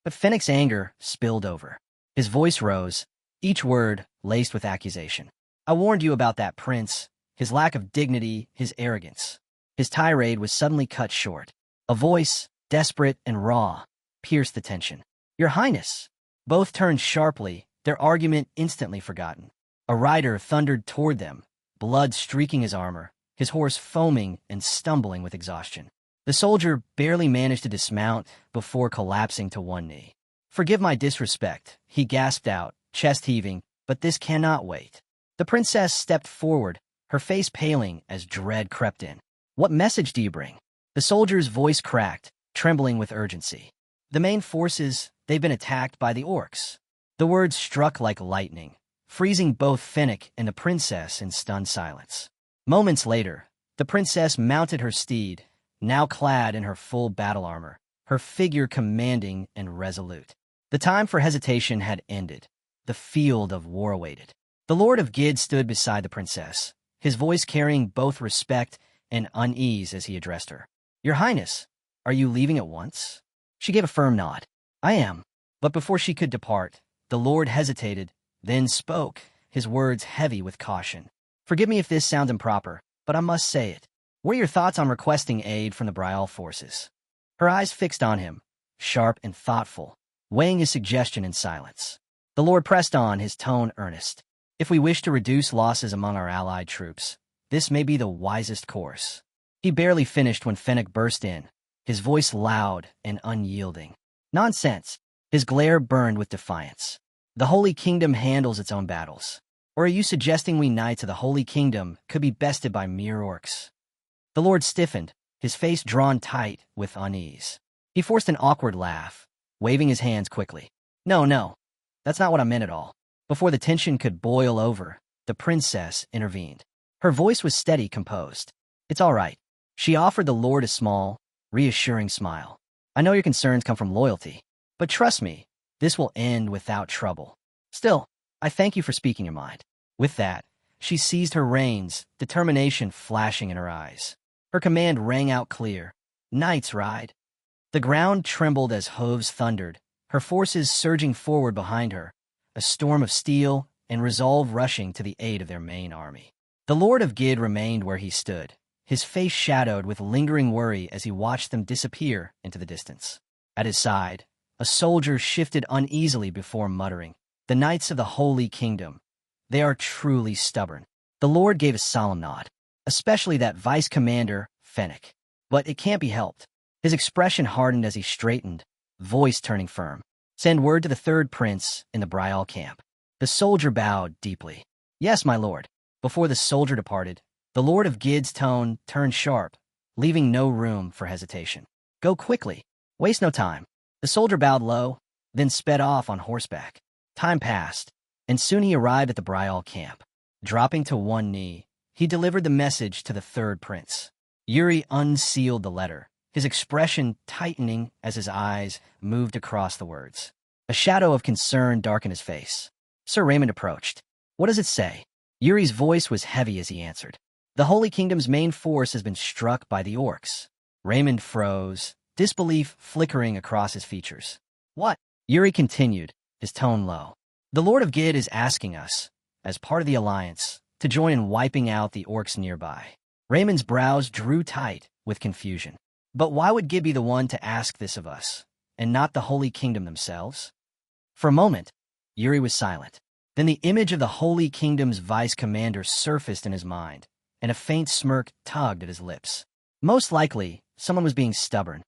A: But Finnick's anger spilled over. His voice rose, each word laced with accusation. I warned you about that prince, his lack of dignity, his arrogance. His tirade was suddenly cut short. A voice, desperate and raw, pierced the tension. Your Highness! Both turned sharply, their argument instantly forgotten. A rider thundered toward them, blood streaking his armor, his horse foaming and stumbling with exhaustion. The soldier barely managed to dismount before collapsing to one knee. Forgive my disrespect, he gasped out, chest heaving, but this cannot wait. The princess stepped forward, her face paling as dread crept in. What message do you bring? The soldier's voice cracked, trembling with urgency. The main forces, they've been attacked by the orcs. The words struck like lightning, freezing both Finnick and the princess in stunned silence. Moments later, the princess mounted her steed, now clad in her full battle armor, her figure commanding and resolute. The time for hesitation had ended. The field of war awaited. The Lord of Gid stood beside the princess, his voice carrying both respect and unease as he addressed her. Your Highness, are you leaving at once? She gave a firm nod. I am. But before she could depart, the Lord hesitated, then spoke, his words heavy with caution. Forgive me if this sounds improper, but I must say it. What are your thoughts on requesting aid from the Brial forces? Her eyes fixed on him, sharp and thoughtful, weighing his suggestion in silence. The Lord pressed on, his tone earnest. If we wish to reduce losses among our allied troops, this may be the wisest course. He barely finished when Finnick burst in, his voice loud and unyielding. Nonsense! His glare burned with defiance. The Holy Kingdom handles its own battles. Or are you suggesting we knights of the Holy Kingdom could be bested by mere orcs? The Lord stiffened, his face drawn tight with unease. He forced an awkward laugh, waving his hands quickly. No, that's not what I meant at all. Before the tension could boil over, the princess intervened. Her voice was steady, composed. It's all right. She offered the Lord a small, reassuring smile. I know your concerns come from loyalty, but trust me, this will end without trouble. Still, I thank you for speaking your mind." With that, she seized her reins, determination flashing in her eyes. Her command rang out clear. "Knights, ride." The ground trembled as hooves thundered, her forces surging forward behind her, a storm of steel and resolve rushing to the aid of their main army. The Lord of Gid remained where he stood, his face shadowed with lingering worry as he watched them disappear into the distance. At his side, a soldier shifted uneasily before muttering, "The Knights of the Holy Kingdom. They are truly stubborn." The Lord gave a solemn nod, especially that Vice Commander, Fennec. But it can't be helped. His expression hardened as he straightened, voice turning firm. "Send word to the third prince in the Bryal camp." The soldier bowed deeply. "Yes, my lord." Before the soldier departed, the Lord of Gid's tone turned sharp, leaving no room for hesitation. "Go quickly. Waste no time." The soldier bowed low, then sped off on horseback. Time passed, and soon he arrived at the Bryal camp. Dropping to one knee, he delivered the message to the third prince. Yuri unsealed the letter, his expression tightening as his eyes moved across the words. A shadow of concern darkened his face. Sir Raymond approached. "What does it say?" Yuri's voice was heavy as he answered. "The Holy Kingdom's main force has been struck by the orcs." Raymond froze, disbelief flickering across his features. "What?" Yuri continued, his tone low. "The Lord of Gid is asking us, as part of the alliance, to join in wiping out the orcs nearby." Raymond's brows drew tight with confusion. "But why would Gid be the one to ask this of us, and not the Holy Kingdom themselves?" For a moment, Yuri was silent. Then the image of the Holy Kingdom's vice commander surfaced in his mind, and a faint smirk tugged at his lips. Most likely, someone was being stubborn.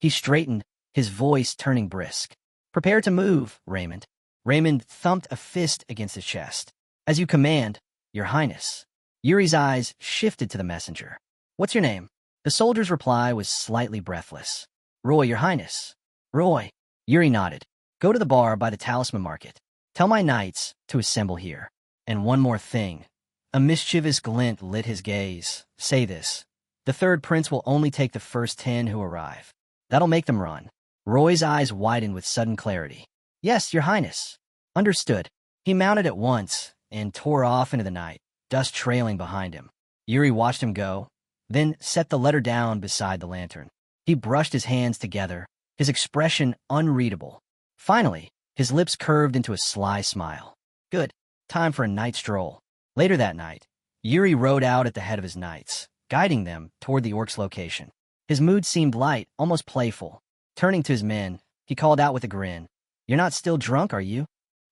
A: He straightened, his voice turning brisk. "Prepare to move, Raymond." Raymond thumped a fist against his chest. "As you command, Your Highness." Yuri's eyes shifted to the messenger. "What's your name?" The soldier's reply was slightly breathless. "Roy, Your Highness." "Roy." Yuri nodded. "Go to the bar by the Talisman Market. Tell my knights to assemble here. And one more thing." A mischievous glint lit his gaze. "Say this. The third prince will only take the first 10 who arrive. That'll make them run." Roy's eyes widened with sudden clarity. "Yes, Your Highness." "Understood." He mounted at once and tore off into the night, dust trailing behind him. Yuri watched him go, then set the letter down beside the lantern. He brushed his hands together, his expression unreadable. Finally, his lips curved into a sly smile. "Good. Time for a night stroll." Later that night, Yuri rode out at the head of his knights, guiding them toward the orcs' location. His mood seemed light, almost playful. Turning to his men, he called out with a grin, "You're not still drunk, are you?"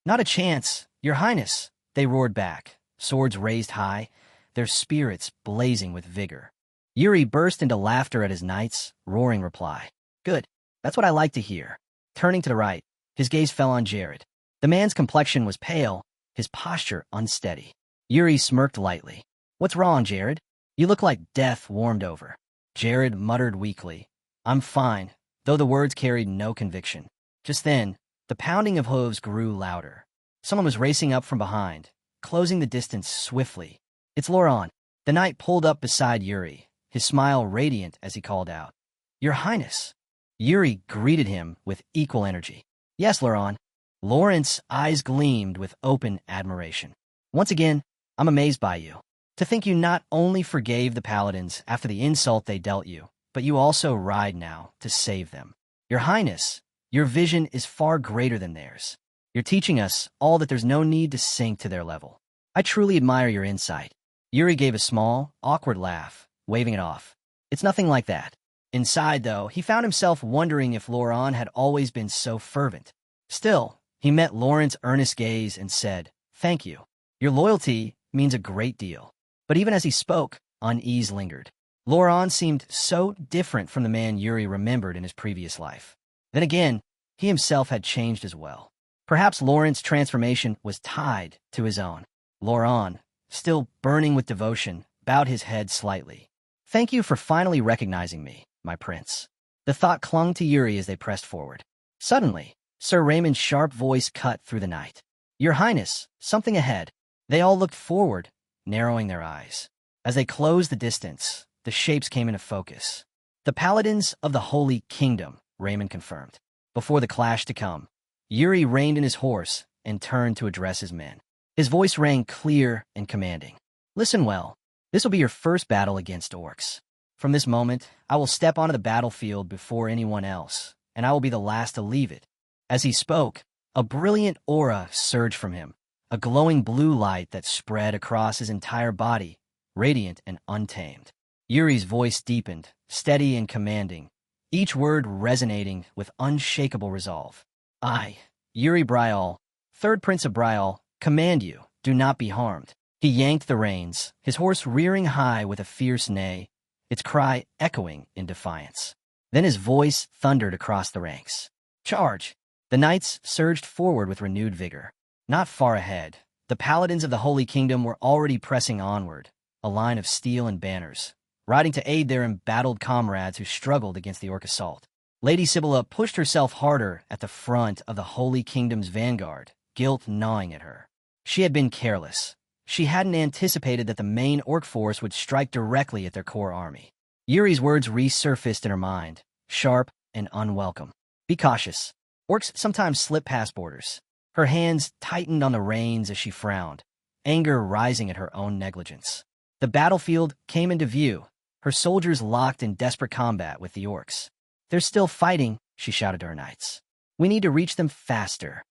A: "Not a chance, Your Highness," they roared back, swords raised high, their spirits blazing with vigor. Yuri burst into laughter at his knights' roaring reply. "Good. That's what I like to hear." Turning to the right, his gaze fell on Jared. The man's complexion was pale, his posture unsteady. Yuri smirked lightly. "What's wrong, Jared? You look like death warmed over." Jared muttered weakly, "I'm fine," though the words carried no conviction. Just then, the pounding of hooves grew louder. Someone was racing up from behind, closing the distance swiftly. "It's Laurent." The knight pulled up beside Yuri, his smile radiant as he called out, "Your Highness." Yuri greeted him with equal energy. "Yes, Laurent." Laurent's eyes gleamed with open admiration. "Once again, I'm amazed by you. To think you not only forgave the paladins after the insult they dealt you, but you also ride now to save them. Your Highness, your vision is far greater than theirs. You're teaching us all that there's no need to sink to their level. I truly admire your insight." Yuri gave a small, awkward laugh, waving it off. "It's nothing like that." Inside, though, he found himself wondering if Laurent had always been so fervent. Still, he met Laurent's earnest gaze and said, "Thank you. Your loyalty means a great deal." But even as he spoke, unease lingered. Laurent seemed so different from the man Yuri remembered in his previous life. Then again, he himself had changed as well. Perhaps Laurent's transformation was tied to his own. Laurent, still burning with devotion, bowed his head slightly. "Thank you for finally recognizing me, my prince." The thought clung to Yuri as they pressed forward. Suddenly, Sir Raymond's sharp voice cut through the night. "Your Highness, something ahead." They all looked forward, narrowing their eyes. As they closed the distance, the shapes came into focus. The paladins of the Holy Kingdom, Raymond confirmed. Before the clash to come, Yuri reined in his horse and turned to address his men. His voice rang clear and commanding. Listen well. This will be your first battle against orcs. From this moment, I will step onto the battlefield before anyone else, and I will be the last to leave it. As he spoke, a brilliant aura surged from him, a glowing blue light that spread across his entire body, radiant and untamed. Yuri's voice deepened, steady and commanding, each word resonating with unshakable resolve. I, Yuri Bryal, third prince of Bryal, command you, do not be harmed. He yanked the reins, his horse rearing high with a fierce neigh, its cry echoing in defiance. Then his voice thundered across the ranks. Charge! The knights surged forward with renewed vigor. Not far ahead, the paladins of the Holy Kingdom were already pressing onward, a line of steel and banners, riding to aid their embattled comrades who struggled against the orc assault. Lady Sibylla pushed herself harder at the front of the Holy Kingdom's vanguard, guilt gnawing at her. She had been careless. She hadn't anticipated that the main orc force would strike directly at their core army. Yuri's words resurfaced in her mind, sharp and unwelcome. Be cautious. Orcs sometimes slip past borders. Her hands tightened on the reins as she frowned, anger rising at her own negligence. The battlefield came into view, her soldiers locked in desperate combat with the orcs. They're still fighting, she shouted to her knights. We need to reach them faster.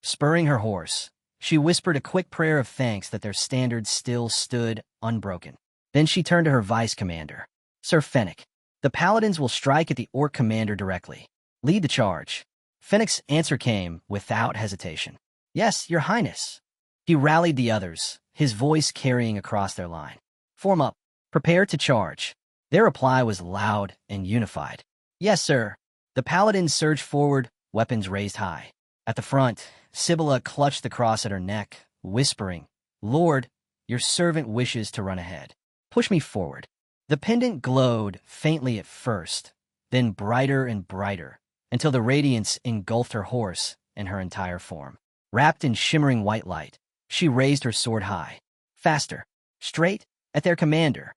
A: Spurring her horse, she whispered a quick prayer of thanks that their standards still stood unbroken. Then she turned to her vice commander. Sir Fennec, the paladins will strike at the orc commander directly. Lead the charge. Fennec's answer came without hesitation. Yes, your highness. He rallied the others, his voice carrying across their line. Form up. Prepare to charge. Their reply was loud and unified. Yes, sir. The paladins surged forward, weapons raised high. At the front, Sibylla clutched the cross at her neck, whispering, Lord, your servant wishes to run ahead. Push me forward. The pendant glowed faintly at first, then brighter and brighter, until the radiance engulfed her horse and her entire form. Wrapped in shimmering white light, she raised her sword high. Faster, straight, at their commander.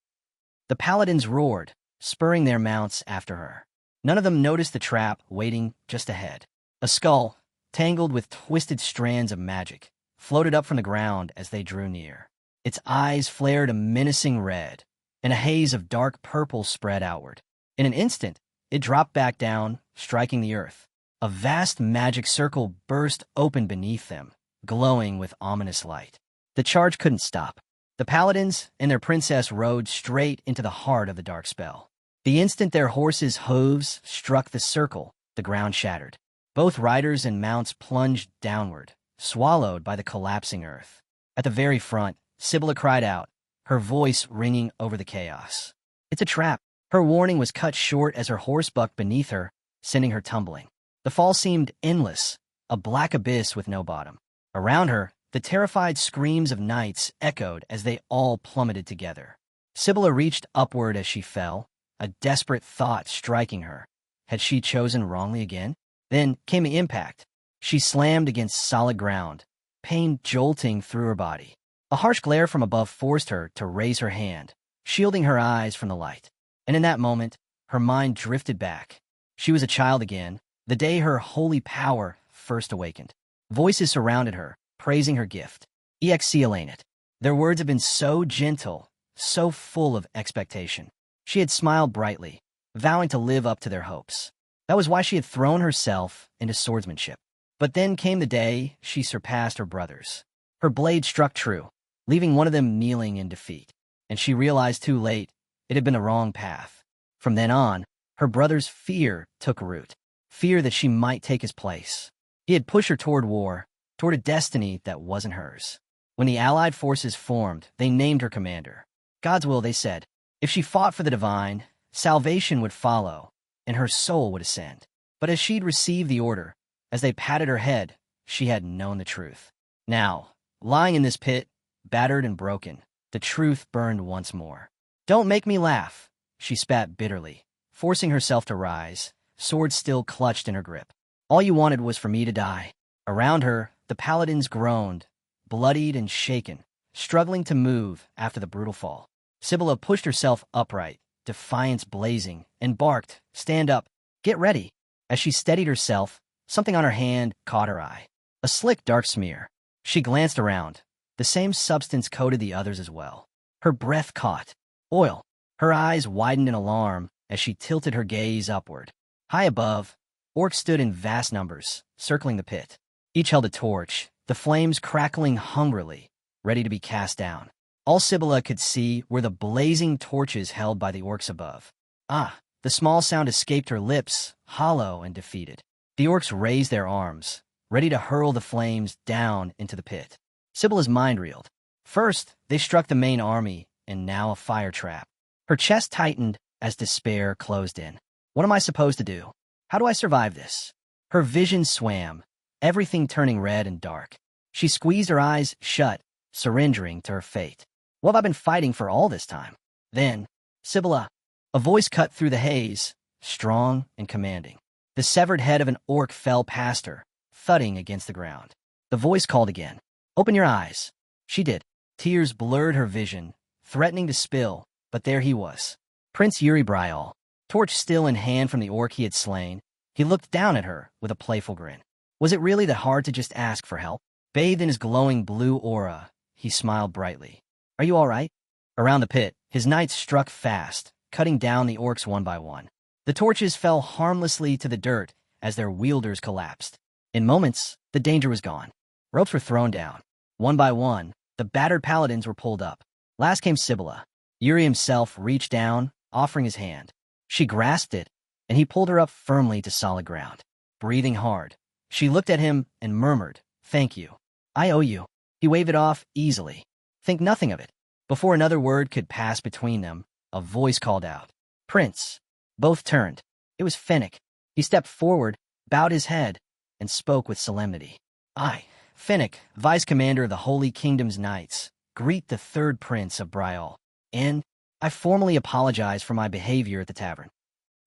A: The paladins roared, spurring their mounts after her. None of them noticed the trap waiting just ahead. A skull, tangled with twisted strands of magic, floated up from the ground as they drew near. Its eyes flared a menacing red, and a haze of dark purple spread outward. In an instant, it dropped back down, striking the earth. A vast magic circle burst open beneath them, glowing with ominous light. The charge couldn't stop. The paladins and their princess rode straight into the heart of the dark spell. The instant their horses' hooves struck the circle, the ground shattered. Both riders and mounts plunged downward, swallowed by the collapsing earth. At the very front, Sibylla cried out, her voice ringing over the chaos. It's a trap. Her warning was cut short as her horse bucked beneath her, sending her tumbling. The fall seemed endless, a black abyss with no bottom. Around her, the terrified screams of knights echoed as they all plummeted together. Sibylla reached upward as she fell, a desperate thought striking her. Had she chosen wrongly again? Then came the impact. She slammed against solid ground, pain jolting through her body. A harsh glare from above forced her to raise her hand, shielding her eyes from the light. And in that moment, her mind drifted back. She was a child again, the day her holy power first awakened. Voices surrounded her, praising her gift. Excelate. Their words had been so gentle, so full of expectation. She had smiled brightly, vowing to live up to their hopes. That was why she had thrown herself into swordsmanship. But then came the day she surpassed her brothers. Her blade struck true, leaving one of them kneeling in defeat. And she realized too late it had been the wrong path. From then on, her brother's fear took root, fear that she might take his place. He had pushed her toward war, toward a destiny that wasn't hers. When the Allied forces formed, they named her commander. God's will, they said. If she fought for the divine, salvation would follow, and her soul would ascend. But as she'd received the order, as they patted her head, she had known the truth. Now, lying in this pit, battered and broken, the truth burned once more. Don't make me laugh, she spat bitterly, forcing herself to rise, sword still clutched in her grip. All you wanted was for me to die. Around her, the paladins groaned, bloodied and shaken, struggling to move after the brutal fall. Sibylla pushed herself upright, defiance blazing, and barked, Stand up, get ready. As she steadied herself, something on her hand caught her eye. A slick, dark smear. She glanced around. The same substance coated the others as well. Her breath caught. Oil. Her eyes widened in alarm as she tilted her gaze upward. High above, orcs stood in vast numbers, circling the pit. Each held a torch, the flames crackling hungrily, ready to be cast down. All Sibylla could see were the blazing torches held by the orcs above. Ah! The small sound escaped her lips, hollow and defeated. The orcs raised their arms, ready to hurl the flames down into the pit. Sibylla's mind reeled. First, they struck the main army, and now a fire trap. Her chest tightened as despair closed in. What am I supposed to do? How do I survive this? Her vision swam, everything turning red and dark. She squeezed her eyes shut, surrendering to her fate. What have I been fighting for all this time? Then, Sibylla, a voice cut through the haze, strong and commanding. The severed head of an orc fell past her, thudding against the ground. The voice called again. Open your eyes. She did. Tears blurred her vision, threatening to spill, but there he was. Prince Yuri Bryal, torch still in hand from the orc he had slain. He looked down at her with a playful grin. Was it really that hard to just ask for help? Bathed in his glowing blue aura, he smiled brightly. Are you all right? Around the pit, his knights struck fast, cutting down the orcs one by one. The torches fell harmlessly to the dirt as their wielders collapsed. In moments, the danger was gone. Ropes were thrown down. One by one, the battered paladins were pulled up. Last came Sibylla. Yuri himself reached down, offering his hand. She grasped it, and he pulled her up firmly to solid ground. Breathing hard, she looked at him and murmured, "Thank you. I owe you." He waved it off easily. Think nothing of it. Before another word could pass between them, a voice called out, "Prince." Both turned. It was Finnick. He stepped forward, bowed his head, and spoke with solemnity. "I, Finnick, Vice Commander of the Holy Kingdom's Knights, greet the third Prince of Bryal, and I formally apologize for my behavior at the tavern."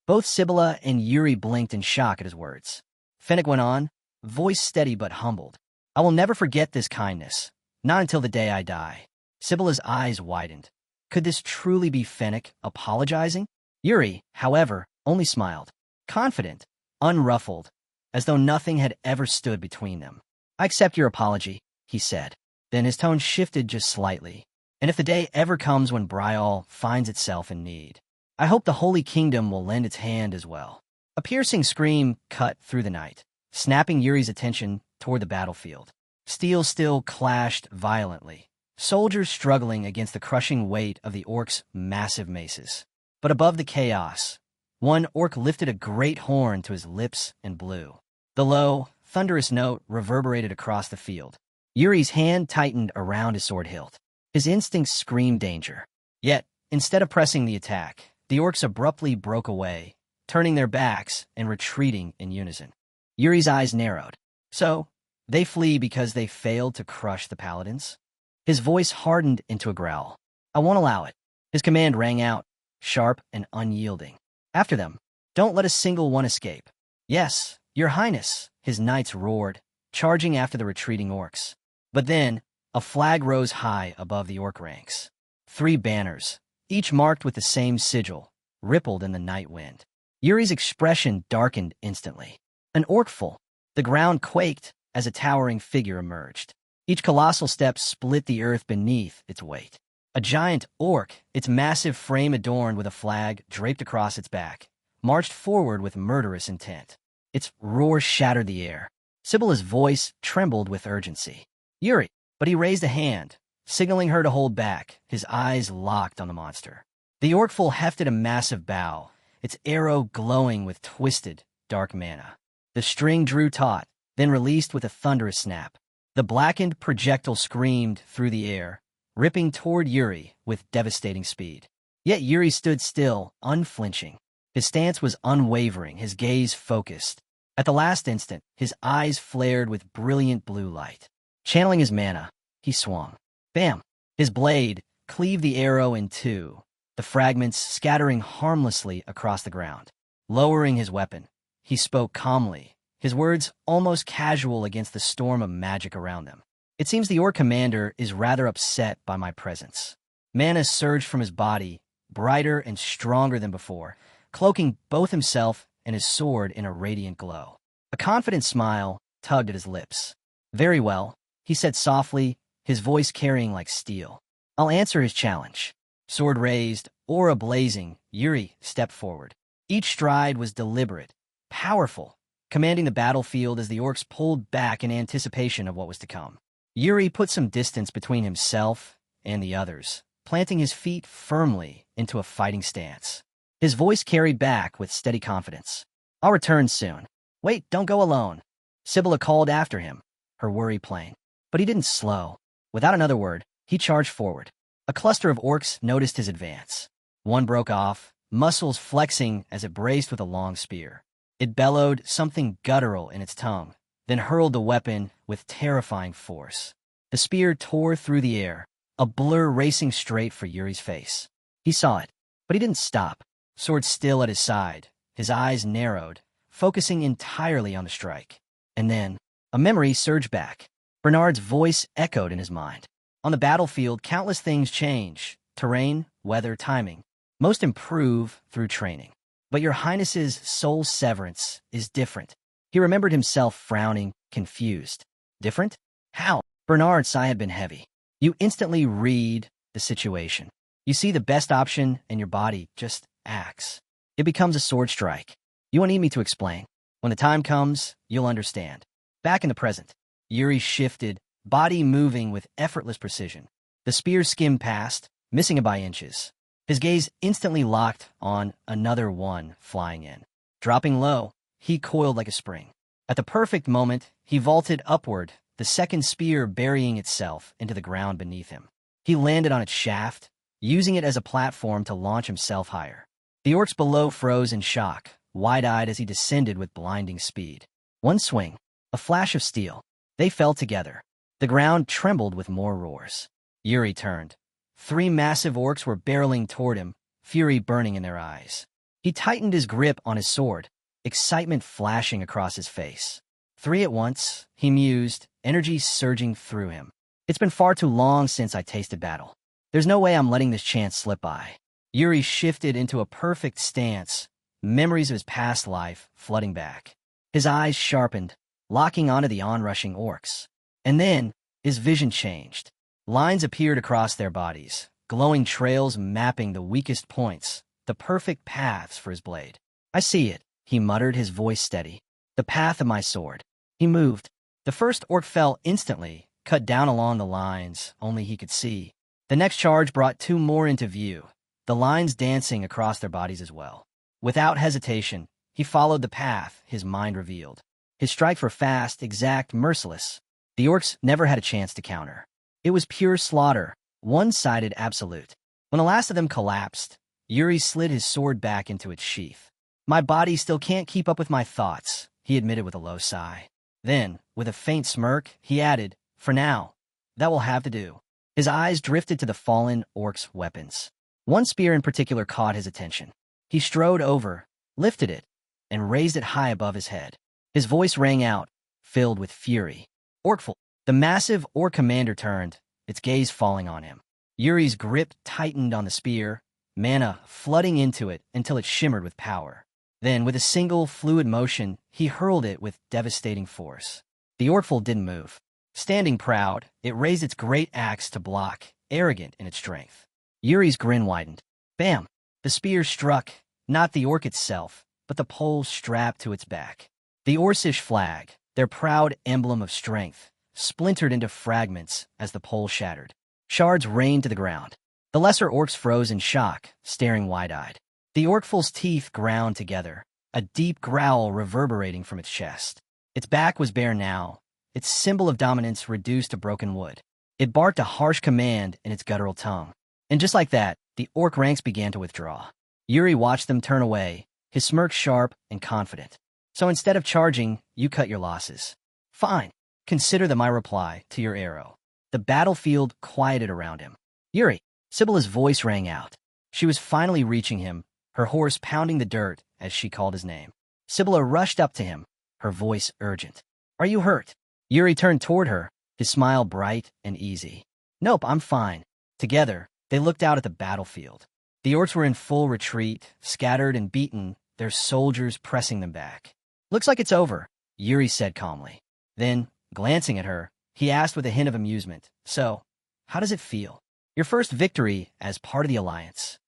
A: Both Sibylla and Yuri blinked in shock at his words. Finnick went on, voice steady but humbled. "I will never forget this kindness, not until the day I die." Sibylla's eyes widened. Could this truly be Finnick apologizing? Yuri, however, only smiled, confident, unruffled, as though nothing had ever stood between them. "I accept your apology," he said. Then his tone shifted just slightly. "And if the day ever comes when Bryal finds itself in need, I hope the Holy Kingdom will lend its hand as well." A piercing scream cut through the night, snapping Yuri's attention toward the battlefield. Steel still clashed violently, soldiers struggling against the crushing weight of the orcs' massive maces. But above the chaos, one orc lifted a great horn to his lips and blew. The low, thunderous note reverberated across the field. Yuri's hand tightened around his sword hilt. His instincts screamed danger. Yet, instead of pressing the attack, the orcs abruptly broke away, turning their backs and retreating in unison. Yuri's eyes narrowed. So, they flee because they failed to crush the paladins? His voice hardened into a growl. "I won't allow it." His command rang out, sharp and unyielding. "After them. Don't let a single one escape." "Yes, your highness," his knights roared, charging after the retreating orcs. But then, a flag rose high above the orc ranks. 3 banners, each marked with the same sigil, rippled in the night wind. Yuri's expression darkened instantly. An orcful. The ground quaked as a towering figure emerged. Each colossal step split the earth beneath its weight. A giant orc, its massive frame adorned with a flag draped across its back, marched forward with murderous intent. Its roar shattered the air. Sibylla's voice trembled with urgency. "Yuri!" But he raised a hand, signaling her to hold back, his eyes locked on the monster. The orcful hefted a massive bow, its arrow glowing with twisted, dark mana. The string drew taut, then released with a thunderous snap. The blackened projectile screamed through the air, ripping toward Yuri with devastating speed. Yet Yuri stood still, unflinching. His stance was unwavering, his gaze focused. At the last instant, his eyes flared with brilliant blue light. Channeling his mana, he swung. Bam! His blade cleaved the arrow in two, the fragments scattering harmlessly across the ground. Lowering his weapon, he spoke calmly, his words almost casual against the storm of magic around them. "It seems the orc commander is rather upset by my presence." Mana surged from his body, brighter and stronger than before, cloaking both himself and his sword in a radiant glow. A confident smile tugged at his lips. "Very well," he said softly, his voice carrying like steel. "I'll answer his challenge." Sword raised, aura blazing, Yuri stepped forward. Each stride was deliberate, powerful, commanding the battlefield as the orcs pulled back in anticipation of what was to come. Yuri put some distance between himself and the others, planting his feet firmly into a fighting stance. His voice carried back with steady confidence. "I'll return soon." "Wait, don't go alone," Sibylla called after him, her worry plain. But he didn't slow. Without another word, he charged forward. A cluster of orcs noticed his advance. One broke off, muscles flexing as it braced with a long spear. It bellowed something guttural in its tongue, then hurled the weapon with terrifying force. The spear tore through the air, a blur racing straight for Yuri's face. He saw it, but he didn't stop, sword still at his side, his eyes narrowed, focusing entirely on the strike. And then, a memory surged back. Bernard's voice echoed in his mind. On the battlefield, countless things change: terrain, weather, timing. Most improve through training. But your Highness's soul severance is different. He remembered himself frowning, confused. Different? How? Bernard's sigh had been heavy. You instantly read the situation. You see the best option, and your body just acts. It becomes a sword strike. You won't need me to explain. When the time comes, you'll understand. Back in the present, Yuri shifted, body moving with effortless precision. The spear skimmed past, missing it by inches. His gaze instantly locked on another one flying in. Dropping low, he coiled like a spring. At the perfect moment, he vaulted upward, the second spear burying itself into the ground beneath him. He landed on its shaft, using it as a platform to launch himself higher. The orcs below froze in shock, wide-eyed as he descended with blinding speed. One swing, a flash of steel. They fell together. The ground trembled with more roars. Yuri turned. 3 massive orcs were barreling toward him, fury burning in their eyes. He tightened his grip on his sword, excitement flashing across his face. 3 at once, he mused, energy surging through him. It's been far too long since I tasted battle. There's no way I'm letting this chance slip by. Yuri shifted into a perfect stance, memories of his past life flooding back. His eyes sharpened, locking onto the onrushing orcs. And then, his vision changed. Lines appeared across their bodies, glowing trails mapping the weakest points, the perfect paths for his blade. "I see it," he muttered, his voice steady. "The path of my sword." He moved. The first orc fell instantly, cut down along the lines only he could see. The next charge brought 2 more into view, the lines dancing across their bodies as well. Without hesitation, he followed the path his mind revealed. His strikes were fast, exact, merciless. The orcs never had a chance to counter. It was pure slaughter, one-sided absolute. When the last of them collapsed, Yuri slid his sword back into its sheath. "My body still can't keep up with my thoughts," he admitted with a low sigh. Then, with a faint smirk, he added, "For now, that will have to do." His eyes drifted to the fallen orc's weapons. One spear in particular caught his attention. He strode over, lifted it, and raised it high above his head. His voice rang out, filled with fury. "Orcful." The massive orc commander turned, its gaze falling on him. Yuri's grip tightened on the spear, mana flooding into it until it shimmered with power. Then, with a single, fluid motion, he hurled it with devastating force. The orcful didn't move. Standing proud, it raised its great axe to block, arrogant in its strength. Yuri's grin widened. Bam! The spear struck, not the orc itself, but the pole strapped to its back. The Orcish flag, their proud emblem of strength, splintered into fragments as the pole shattered. Shards rained to the ground. The lesser orcs froze in shock, staring wide-eyed. The orcful's teeth ground together, a deep growl reverberating from its chest. Its back was bare now, its symbol of dominance reduced to broken wood. It barked a harsh command in its guttural tongue. And just like that, the orc ranks began to withdraw. Yuri watched them turn away, his smirk sharp and confident. "So instead of charging, you cut your losses. Fine. Consider that my reply to your arrow." The battlefield quieted around him. "Yuri!" Sibylla's voice rang out. She was finally reaching him, her horse pounding the dirt as she called his name. Sibylla rushed up to him, her voice urgent. "Are you hurt?" Yuri turned toward her, his smile bright and easy. "Nope, I'm fine." Together, they looked out at the battlefield. The orcs were in full retreat, scattered and beaten, their soldiers pressing them back. "Looks like it's over," Yuri said calmly. Then, glancing at her, he asked with a hint of amusement, "So, how does it feel? Your first victory as part of the Alliance."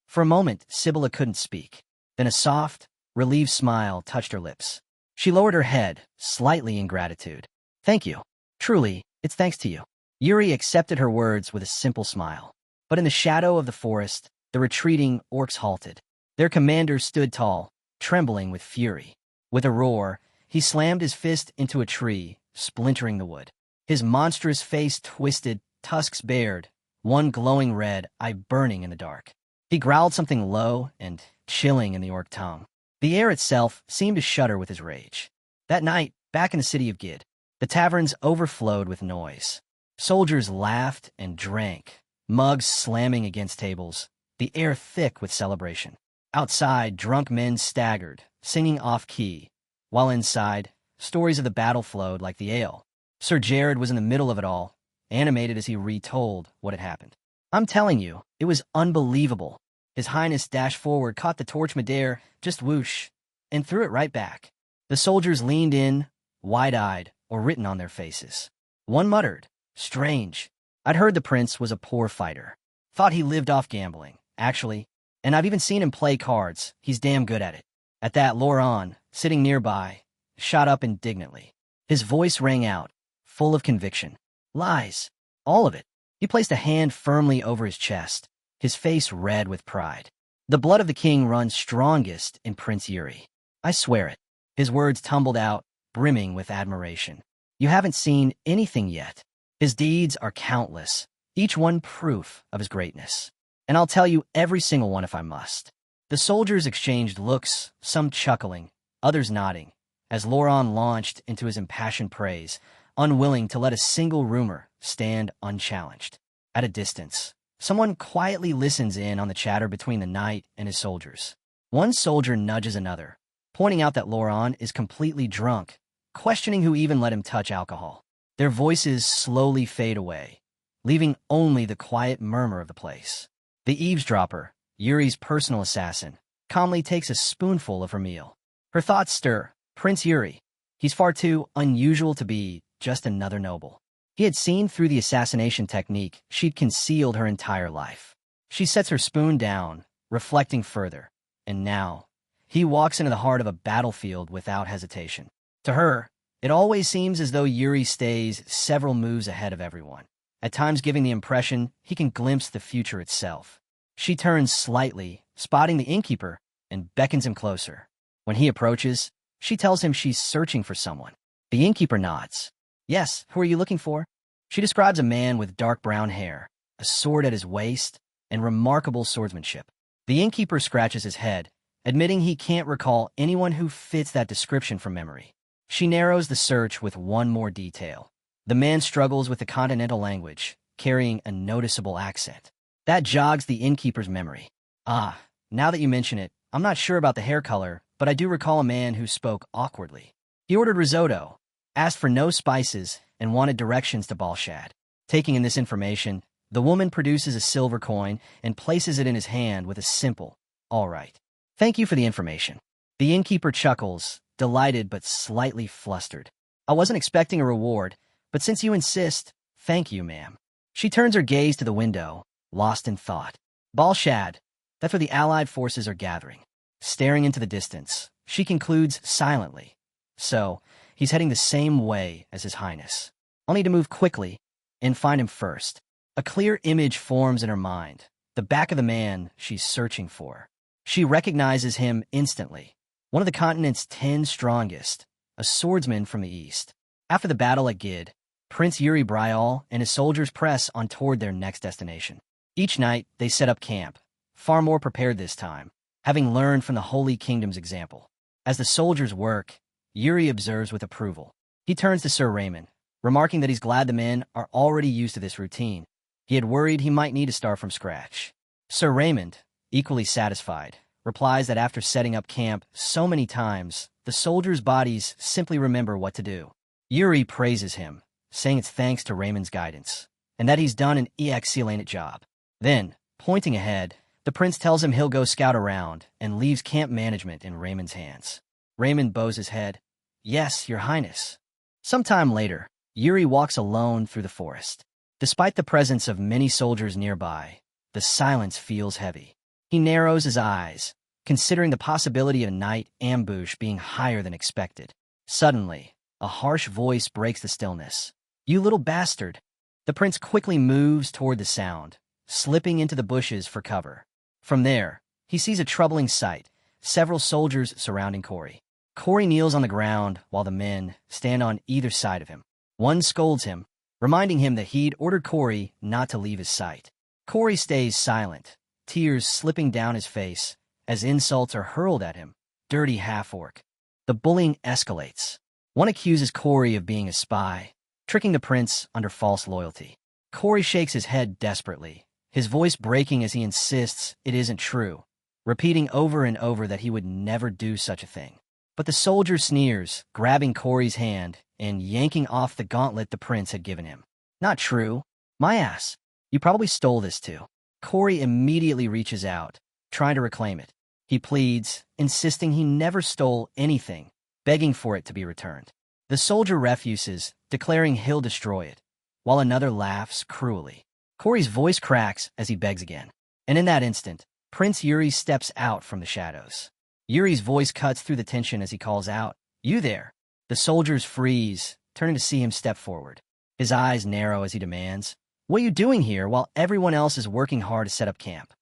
A: For a moment, Sibylla couldn't speak. Then a soft, relieved smile touched her lips. She lowered her head, slightly in gratitude. "Thank you. Truly, it's thanks to you." Yuri accepted her words with a simple smile. But in the shadow of the forest, the retreating orcs halted. Their commander stood tall, trembling with fury. With a roar, he slammed his fist into a tree, splintering the wood. His monstrous face twisted, tusks bared, one glowing red eye burning in the dark. He growled something low and chilling in the orc tongue. The air itself seemed to shudder with his rage. That night, back in the city of Gid, the taverns overflowed with noise. Soldiers laughed and drank, mugs slamming against tables, the air thick with celebration. Outside, drunk men staggered, singing off-key, while inside, stories of the battle flowed like the ale. Sir Jared was in the middle of it all, animated as he retold what had happened. "I'm telling you, it was unbelievable." His Highness dashed forward, caught the torch midair, just whoosh, and threw it right back. The soldiers leaned in, wide-eyed, or written on their faces. One muttered, "Strange. I'd heard the prince was a poor fighter. Thought he lived off gambling, actually, and I've even seen him play cards. He's damn good at it." At that, Laurent, sitting nearby, shot up indignantly. His voice rang out, full of conviction. "Lies. All of it." He placed a hand firmly over his chest, his face red with pride. "The blood of the king runs strongest in Prince Yuri. I swear it." His words tumbled out, brimming with admiration. "You haven't seen anything yet. His deeds are countless, each one proof of his greatness. And I'll tell you every single one if I must." The soldiers exchanged looks, some chuckling, others nodding, as Laurent launched into his impassioned praise, unwilling to let a single rumor stand unchallenged. At a distance, someone quietly listens in on the chatter between the knight and his soldiers. One soldier nudges another, pointing out that Laurent is completely drunk, questioning who even let him touch alcohol. Their voices slowly fade away, leaving only the quiet murmur of the place. The eavesdropper, Yuri's personal assassin, calmly takes a spoonful of her meal. Her thoughts stir. Prince Yuri. He's far too unusual to be just another noble. He had seen through the assassination technique she'd concealed her entire life. She sets her spoon down, reflecting further, and now, he walks into the heart of a battlefield without hesitation. To her, it always seems as though Yuri stays several moves ahead of everyone, at times giving the impression he can glimpse the future itself. She turns slightly, spotting the innkeeper, and beckons him closer. When he approaches, she tells him she's searching for someone. The innkeeper nods. "Yes, who are you looking for?" She describes a man with dark brown hair, a sword at his waist, and remarkable swordsmanship. The innkeeper scratches his head, admitting he can't recall anyone who fits that description from memory. She narrows the search with one more detail. The man struggles with the continental language, carrying a noticeable accent. That jogs the innkeeper's memory. "Ah, now that you mention it, I'm not sure about the hair color, but I do recall a man who spoke awkwardly. He ordered risotto, asked for no spices, and wanted directions to Balshad." Taking in this information, the woman produces a silver coin and places it in his hand with a simple, "All right. Thank you for the information." The innkeeper chuckles, delighted but slightly flustered. "I wasn't expecting a reward, but since you insist, thank you, ma'am." She turns her gaze to the window, lost in thought. Balshad, that's where the Allied forces are gathering. Staring into the distance, she concludes silently. So, he's heading the same way as His Highness. I'll need to move quickly and find him first. A clear image forms in her mind, the back of the man she's searching for. She recognizes him instantly. One of the continent's 10 strongest, a swordsman from the east. After the battle at Gid, Prince Yuri Bryal and his soldiers press on toward their next destination. Each night, they set up camp, far more prepared this time, having learned from the Holy Kingdom's example. As the soldiers work, Yuri observes with approval. He turns to Sir Raymond, remarking that he's glad the men are already used to this routine. He had worried he might need to start from scratch. Sir Raymond, equally satisfied, replies that after setting up camp so many times, the soldiers' bodies simply remember what to do. Yuri praises him, saying it's thanks to Raymond's guidance, and that he's done an excellent job. Then, pointing ahead, The prince tells him he'll go scout around and leaves camp management in Raymond's hands. Raymond bows his head. Yes, your highness. Sometime later, Yuri walks alone through the forest. Despite the presence of many soldiers nearby, the silence feels heavy. He narrows his eyes, considering the possibility of a night ambush being higher than expected. Suddenly, a harsh voice breaks the stillness. You little bastard! The prince quickly moves toward the sound, slipping into the bushes for cover. From there, he sees a troubling sight, several soldiers surrounding Corey. Corey kneels on the ground while the men stand on either side of him. One scolds him, reminding him that he'd ordered Corey not to leave his sight. Corey stays silent, tears slipping down his face as insults are hurled at him. Dirty half-orc. The bullying escalates. One accuses Corey of being a spy, tricking the prince under false loyalty. Corey shakes his head desperately, his voice breaking as he insists it isn't true, repeating over and over that he would never do such a thing. But the soldier sneers, grabbing Corey's hand and yanking off the gauntlet the prince had given him. Not true. My ass. You probably stole this too. Corey immediately reaches out, trying to reclaim it. He pleads, insisting he never stole anything, begging for it to be returned. The soldier refuses, declaring he'll destroy it, while another laughs cruelly. Corey's voice cracks as he begs again. And in that instant, Prince Yuri steps out from the shadows. Yuri's voice cuts through the tension as he calls out, You there! The soldiers freeze, turning to see him step forward. His eyes narrow as he demands, What are you doing here while everyone else is working hard to set up camp?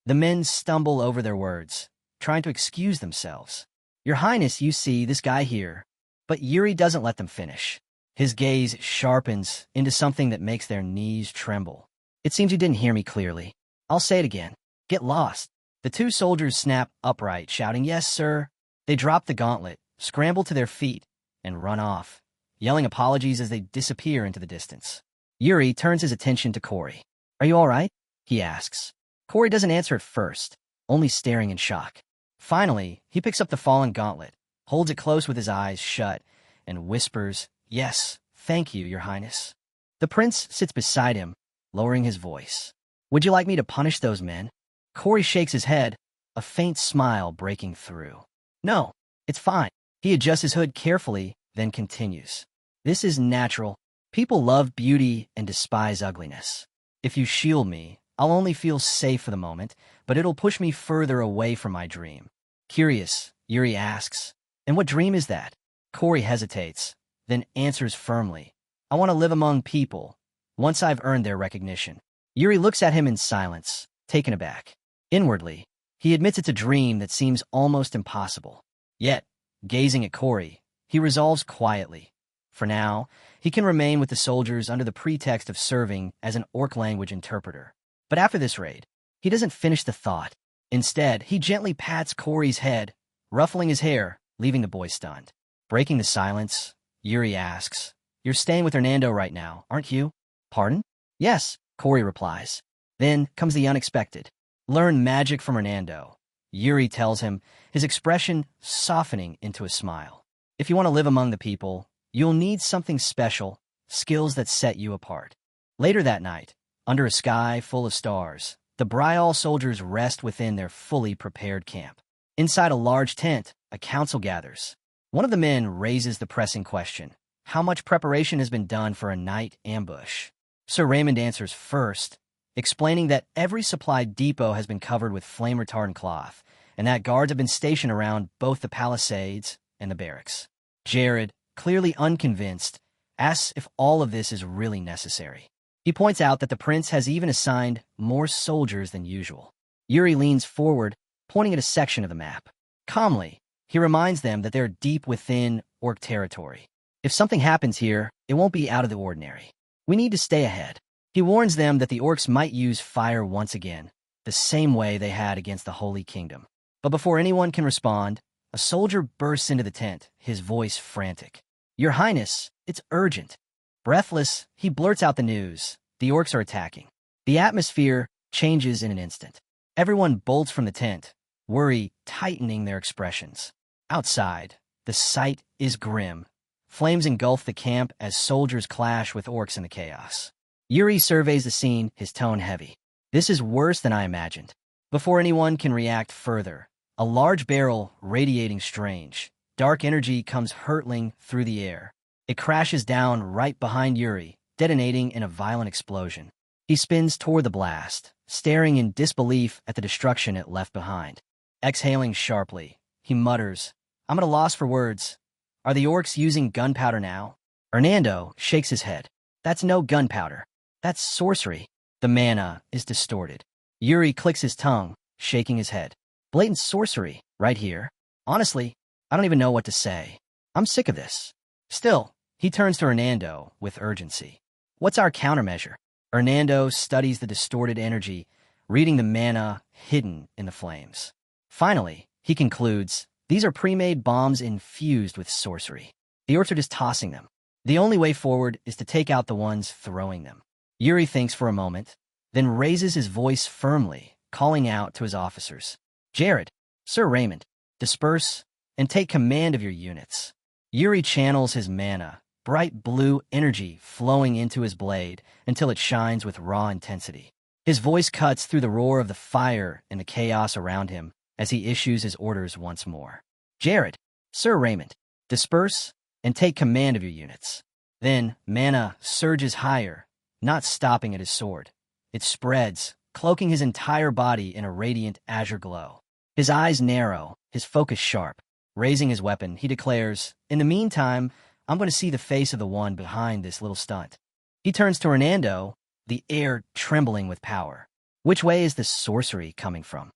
A: The men stumble over their words, trying to excuse themselves. Your Highness, you see this guy here. But Yuri doesn't let them finish. His gaze sharpens into something that makes their knees tremble. It seems you didn't hear me clearly. I'll say it again. Get lost. The two soldiers snap upright, shouting, Yes, sir. They drop the gauntlet, scramble to their feet, and run off, yelling apologies as they disappear into the distance. Yuri turns his attention to Corey. Are you all right? He asks. Corey doesn't answer at first, only staring in shock. Finally, he picks up the fallen gauntlet, holds it close with his eyes shut, and whispers, Yes, thank you, your highness. The prince sits beside him, lowering his voice. Would you like me to punish those men? Corey shakes his head, a faint smile breaking through. No, it's fine. He adjusts his hood carefully, then continues. This is natural. People love beauty and despise ugliness. If you shield me, I'll only feel safe for the moment, but it'll push me further away from my dream. Curious, Yuri asks, And what dream is that? Corey hesitates, then answers firmly. I want to live among people, once I've earned their recognition. Yuri looks at him in silence, taken aback. Inwardly, he admits it's a dream that seems almost impossible. Yet, gazing at Corey, he resolves quietly. For now, he can remain with the soldiers under the pretext of serving as an orc language interpreter. But after this raid, he doesn't finish the thought. Instead, he gently pats Corey's head, ruffling his hair, leaving the boy stunned. Breaking the silence, Yuri asks, You're staying with Hernando right now, aren't you? Pardon? Yes, Corey replies. Then comes the unexpected. Learn magic from Hernando. Yuri tells him, his expression softening into a smile. If you want to live among the people, you'll need something special, skills that set you apart. Later that night, under a sky full of stars, the Bryal soldiers rest within their fully prepared camp. Inside a large tent, a council gathers. One of the men raises the pressing question. How much preparation has been done for a night ambush? Sir Raymond answers first, explaining that every supply depot has been covered with flame-retardant cloth, and that guards have been stationed around both the palisades and the barracks. Jared, clearly unconvinced, asks if all of this is really necessary. He points out that the prince has even assigned more soldiers than usual. Yuri leans forward, pointing at a section of the map. Calmly, he reminds them that they're deep within orc territory. If something happens here, it won't be out of the ordinary. We need to stay ahead. He warns them that the orcs might use fire once again, the same way they had against the Holy Kingdom. But before anyone can respond, a soldier bursts into the tent, his voice frantic. Your Highness, it's urgent. Breathless, he blurts out the news. The orcs are attacking. The atmosphere changes in an instant. Everyone bolts from the tent, worry tightening their expressions. Outside, the sight is grim. Flames engulf the camp as soldiers clash with orcs in the chaos. Yuri surveys the scene, his tone heavy. This is worse than I imagined. Before anyone can react further, a large barrel radiating strange, dark energy comes hurtling through the air. It crashes down right behind Yuri, detonating in a violent explosion. He spins toward the blast, staring in disbelief at the destruction it left behind. Exhaling sharply, he mutters, "I'm at a loss for words. Are the orcs using gunpowder now?" Hernando shakes his head. "That's no gunpowder. That's sorcery." The mana is distorted. Yuri clicks his tongue, shaking his head. "Blatant sorcery, right here. Honestly, I don't even know what to say. I'm sick of this." Still, he turns to Hernando with urgency. "What's our countermeasure?" Hernando studies the distorted energy, reading the mana hidden in the flames. Finally, he concludes, "These are pre-made bombs infused with sorcery. The orcs are just tossing them. The only way forward is to take out the ones throwing them." Yuri thinks for a moment, then raises his voice firmly, calling out to his officers. "Jared, Sir Raymond, disperse and take command of your units." Yuri channels his mana, bright blue energy flowing into his blade until it shines with raw intensity. His voice cuts through the roar of the fire and the chaos around him as he issues his orders once more. "Jared, Sir Raymond, disperse and take command of your units." Then mana surges higher, not stopping at his sword. It spreads, cloaking his entire body in a radiant azure glow. His eyes narrow, his focus sharp. Raising his weapon, he declares, "In the meantime, I'm going to see the face of the one behind this little stunt." He turns to Hernando, the air trembling with power. "Which way is this sorcery coming from?"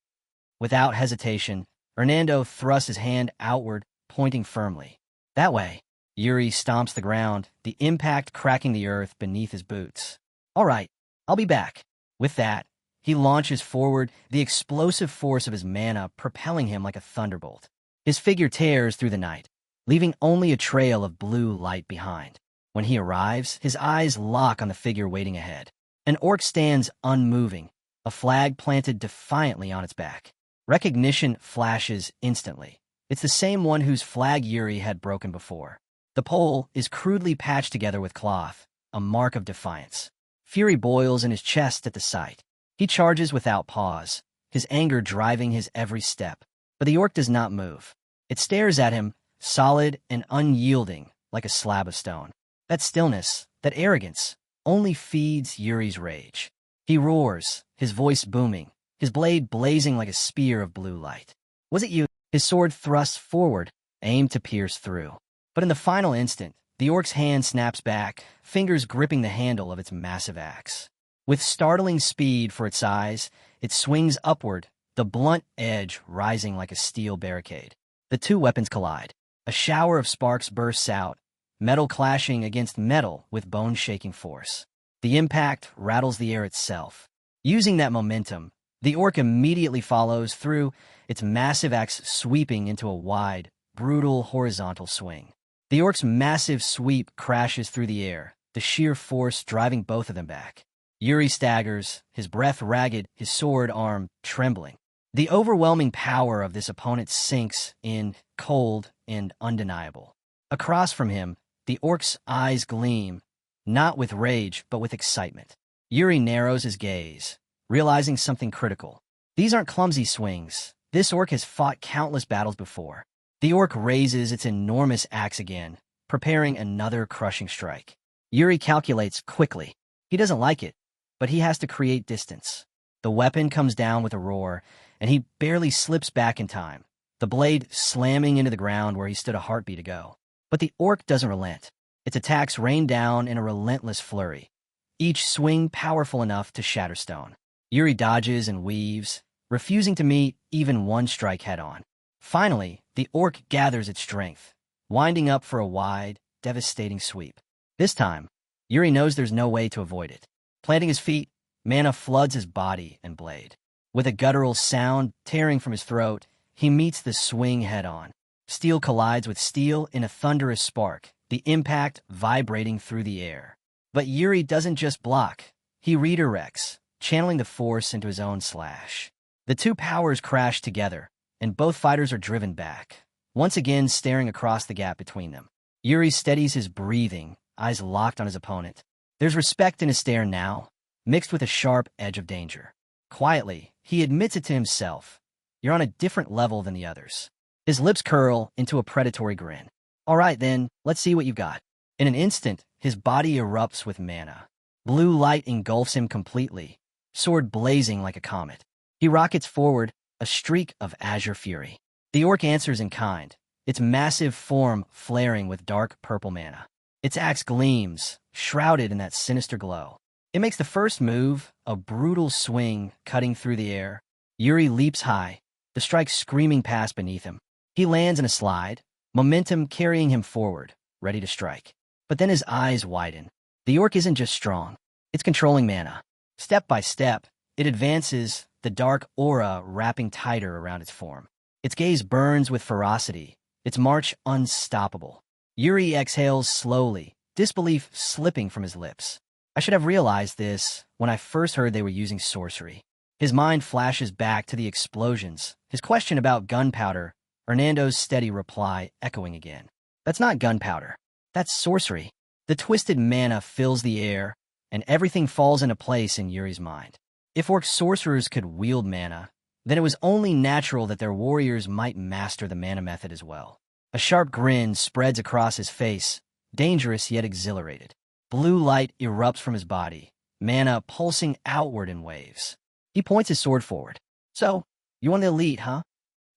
A: Without hesitation, Hernando thrusts his hand outward, pointing firmly. "That way." Yuri stomps the ground, the impact cracking the earth beneath his boots. "All right, I'll be back." With that, he launches forward, the explosive force of his mana propelling him like a thunderbolt. His figure tears through the night, leaving only a trail of blue light behind. When he arrives, his eyes lock on the figure waiting ahead. An orc stands unmoving, a flag planted defiantly on its back. Recognition flashes instantly. It's the same one whose flag Yuri had broken before. The pole is crudely patched together with cloth, a mark of defiance. Fury boils in his chest at the sight. He charges without pause, his anger driving his every step. But the orc does not move. It stares at him, solid and unyielding, like a slab of stone. That stillness, that arrogance, only feeds Yuri's rage. He roars, his voice booming, his blade blazing like a spear of blue light. "Was it you?" His sword thrusts forward, aimed to pierce through. But in the final instant, the orc's hand snaps back, fingers gripping the handle of its massive axe. With startling speed for its size, it swings upward, the blunt edge rising like a steel barricade. The two weapons collide. A shower of sparks bursts out, metal clashing against metal with bone-shaking force. The impact rattles the air itself. Using that momentum, the orc immediately follows through, its massive axe sweeping into a wide, brutal horizontal swing. The orc's massive sweep crashes through the air, the sheer force driving both of them back. Yuri staggers, his breath ragged, his sword arm trembling. The overwhelming power of this opponent sinks in, cold and undeniable. Across from him, the orc's eyes gleam, not with rage, but with excitement. Yuri narrows his gaze, realizing something critical. These aren't clumsy swings. This orc has fought countless battles before. The orc raises its enormous axe again, preparing another crushing strike. Yuri calculates quickly. He doesn't like it, but he has to create distance. The weapon comes down with a roar, and he barely slips back in time, the blade slamming into the ground where he stood a heartbeat ago. But the orc doesn't relent. Its attacks rain down in a relentless flurry, each swing powerful enough to shatter stone. Yuri dodges and weaves, refusing to meet even one strike head-on. Finally, the orc gathers its strength, winding up for a wide, devastating sweep. This time, Yuri knows there's no way to avoid it. Planting his feet, mana floods his body and blade. With a guttural sound tearing from his throat, he meets the swing head-on. Steel collides with steel in a thunderous spark, the impact vibrating through the air. But Yuri doesn't just block. He redirects, channeling the force into his own slash. The two powers crash together, and both fighters are driven back, once again staring across the gap between them. Yuri steadies his breathing, eyes locked on his opponent. There's respect in his stare now, mixed with a sharp edge of danger. Quietly, he admits it to himself. You're on a different level than the others. His lips curl into a predatory grin. All right, then, let's see what you've got. In an instant, his body erupts with mana. Blue light engulfs him completely, sword blazing like a comet. He rockets forward, a streak of azure fury. The orc answers in kind, its massive form flaring with dark purple mana. Its axe gleams, shrouded in that sinister glow. It makes the first move, a brutal swing cutting through the air. Yuri leaps high, the strike screaming past beneath him. He lands in a slide, momentum carrying him forward, ready to strike. But then his eyes widen. The orc isn't just strong, it's controlling mana. Step by step, it advances, the dark aura wrapping tighter around its form. Its gaze burns with ferocity, its march unstoppable. Yuri exhales slowly, disbelief slipping from his lips. I should have realized this when I first heard they were using sorcery. His mind flashes back to the explosions, his question about gunpowder, Hernando's steady reply echoing again. That's not gunpowder. That's sorcery. The twisted mana fills the air, and everything falls into place in Yuri's mind. If orc sorcerers could wield mana, then it was only natural that their warriors might master the mana method as well. A sharp grin spreads across his face, dangerous yet exhilarated. Blue light erupts from his body, mana pulsing outward in waves. He points his sword forward. So, you want the elite, huh?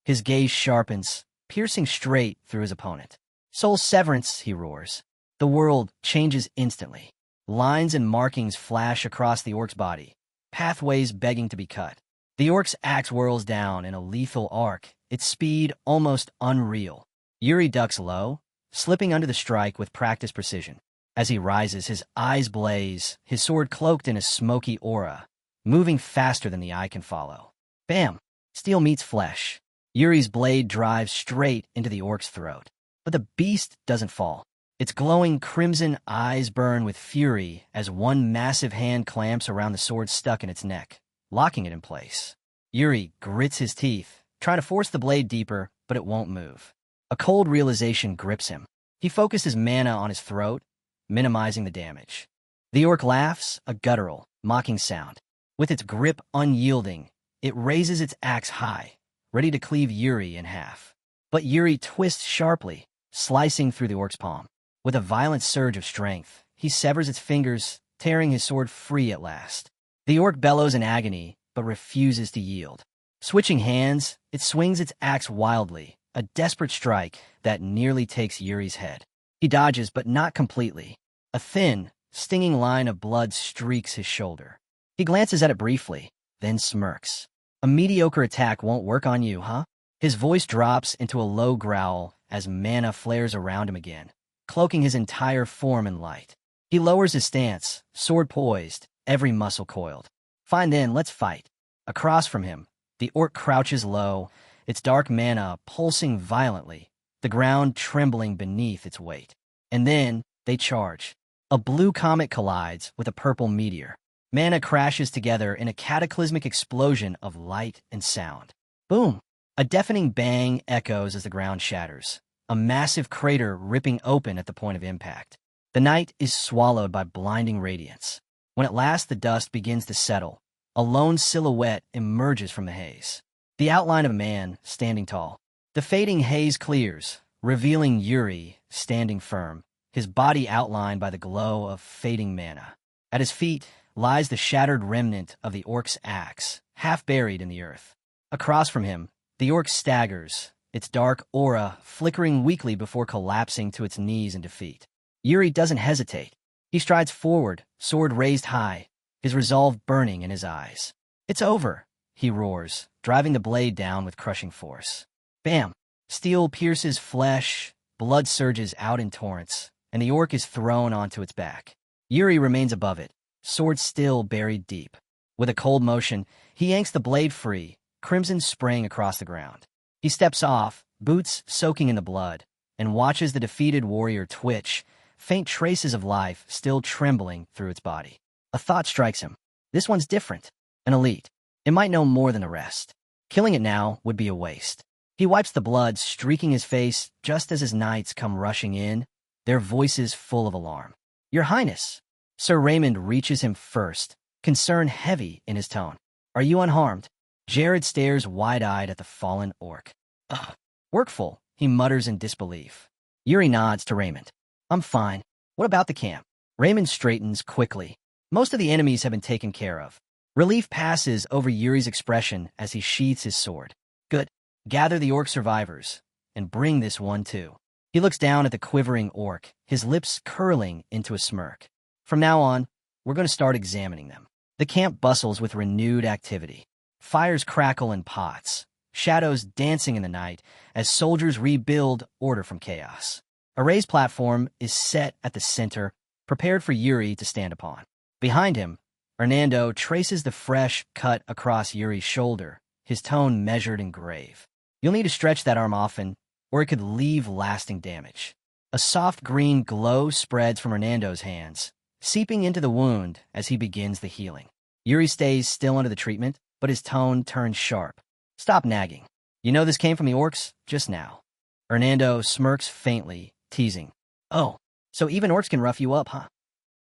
A: His gaze sharpens, piercing straight through his opponent. Soul severance, he roars. The world changes instantly. Lines and markings flash across the orc's body, pathways begging to be cut. The orc's axe whirls down in a lethal arc, its speed almost unreal. Yuri ducks low, slipping under the strike with practiced precision. As he rises, his eyes blaze, his sword cloaked in a smoky aura, moving faster than the eye can follow. Bam! Steel meets flesh. Yuri's blade drives straight into the orc's throat. But the beast doesn't fall. Its glowing crimson eyes burn with fury as one massive hand clamps around the sword stuck in its neck, locking it in place. Yuri grits his teeth, trying to force the blade deeper, but it won't move. A cold realization grips him. He focuses mana on his throat, minimizing the damage. The orc laughs, a guttural, mocking sound. With its grip unyielding, it raises its axe high, ready to cleave Yuri in half. But Yuri twists sharply, slicing through the orc's palm. With a violent surge of strength, he severs its fingers, tearing his sword free at last. The orc bellows in agony, but refuses to yield. Switching hands, it swings its axe wildly, a desperate strike that nearly takes Yuri's head. He dodges, but not completely. A thin, stinging line of blood streaks his shoulder. He glances at it briefly, then smirks. A mediocre attack won't work on you, huh? His voice drops into a low growl as mana flares around him again, cloaking his entire form in light. He lowers his stance, sword poised, every muscle coiled. Fine then, let's fight. Across from him, the orc crouches low, its dark mana pulsing violently, the ground trembling beneath its weight. And then, they charge. A blue comet collides with a purple meteor. Mana crashes together in a cataclysmic explosion of light and sound. Boom! A deafening bang echoes as the ground shatters, a massive crater ripping open at the point of impact. The night is swallowed by blinding radiance. When at last the dust begins to settle, a lone silhouette emerges from the haze. The outline of a man standing tall. The fading haze clears, revealing Yuri standing firm, his body outlined by the glow of fading mana. At his feet lies the shattered remnant of the orc's axe, half buried in the earth. Across from him, the orc staggers, its dark aura flickering weakly before collapsing to its knees in defeat. Yuri doesn't hesitate. He strides forward, sword raised high, his resolve burning in his eyes. It's over, he roars, driving the blade down with crushing force. Bam! Steel pierces flesh, blood surges out in torrents, and the orc is thrown onto its back. Yuri remains above it, sword still buried deep. With a cold motion, he yanks the blade free, crimson spraying across the ground. He steps off, boots soaking in the blood, and watches the defeated warrior twitch, faint traces of life still trembling through its body. A thought strikes him. This one's different. An elite. It might know more than the rest. Killing it now would be a waste. He wipes the blood streaking his face just as his knights come rushing in, their voices full of alarm. Your Highness! Sir Raymond reaches him first, concern heavy in his tone. Are you unharmed? Jared stares wide-eyed at the fallen orc. Ugh. Workful, he mutters in disbelief. Yuri nods to Raymond. I'm fine. What about the camp? Raymond straightens quickly. Most of the enemies have been taken care of. Relief passes over Yuri's expression as he sheathes his sword. Good. Gather the orc survivors, and bring this one too. He looks down at the quivering orc, his lips curling into a smirk. From now on, we're going to start examining them. The camp bustles with renewed activity. Fires crackle in pots, shadows dancing in the night as soldiers rebuild order from chaos. A raised platform is set at the center, prepared for Yuri to stand upon. Behind him, Hernando traces the fresh cut across Yuri's shoulder, his tone measured and grave. You'll need to stretch that arm often, or it could leave lasting damage. A soft green glow spreads from Hernando's hands, seeping into the wound as he begins the healing. Yuri stays still under the treatment, but his tone turns sharp. Stop nagging. You know this came from the orcs just now. Hernando smirks faintly, teasing. Oh, so even orcs can rough you up, huh?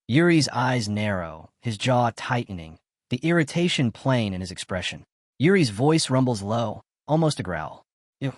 A: Yuri's eyes narrow, his jaw tightening, the irritation plain in his expression. Yuri's voice rumbles low, almost a growl. Ew.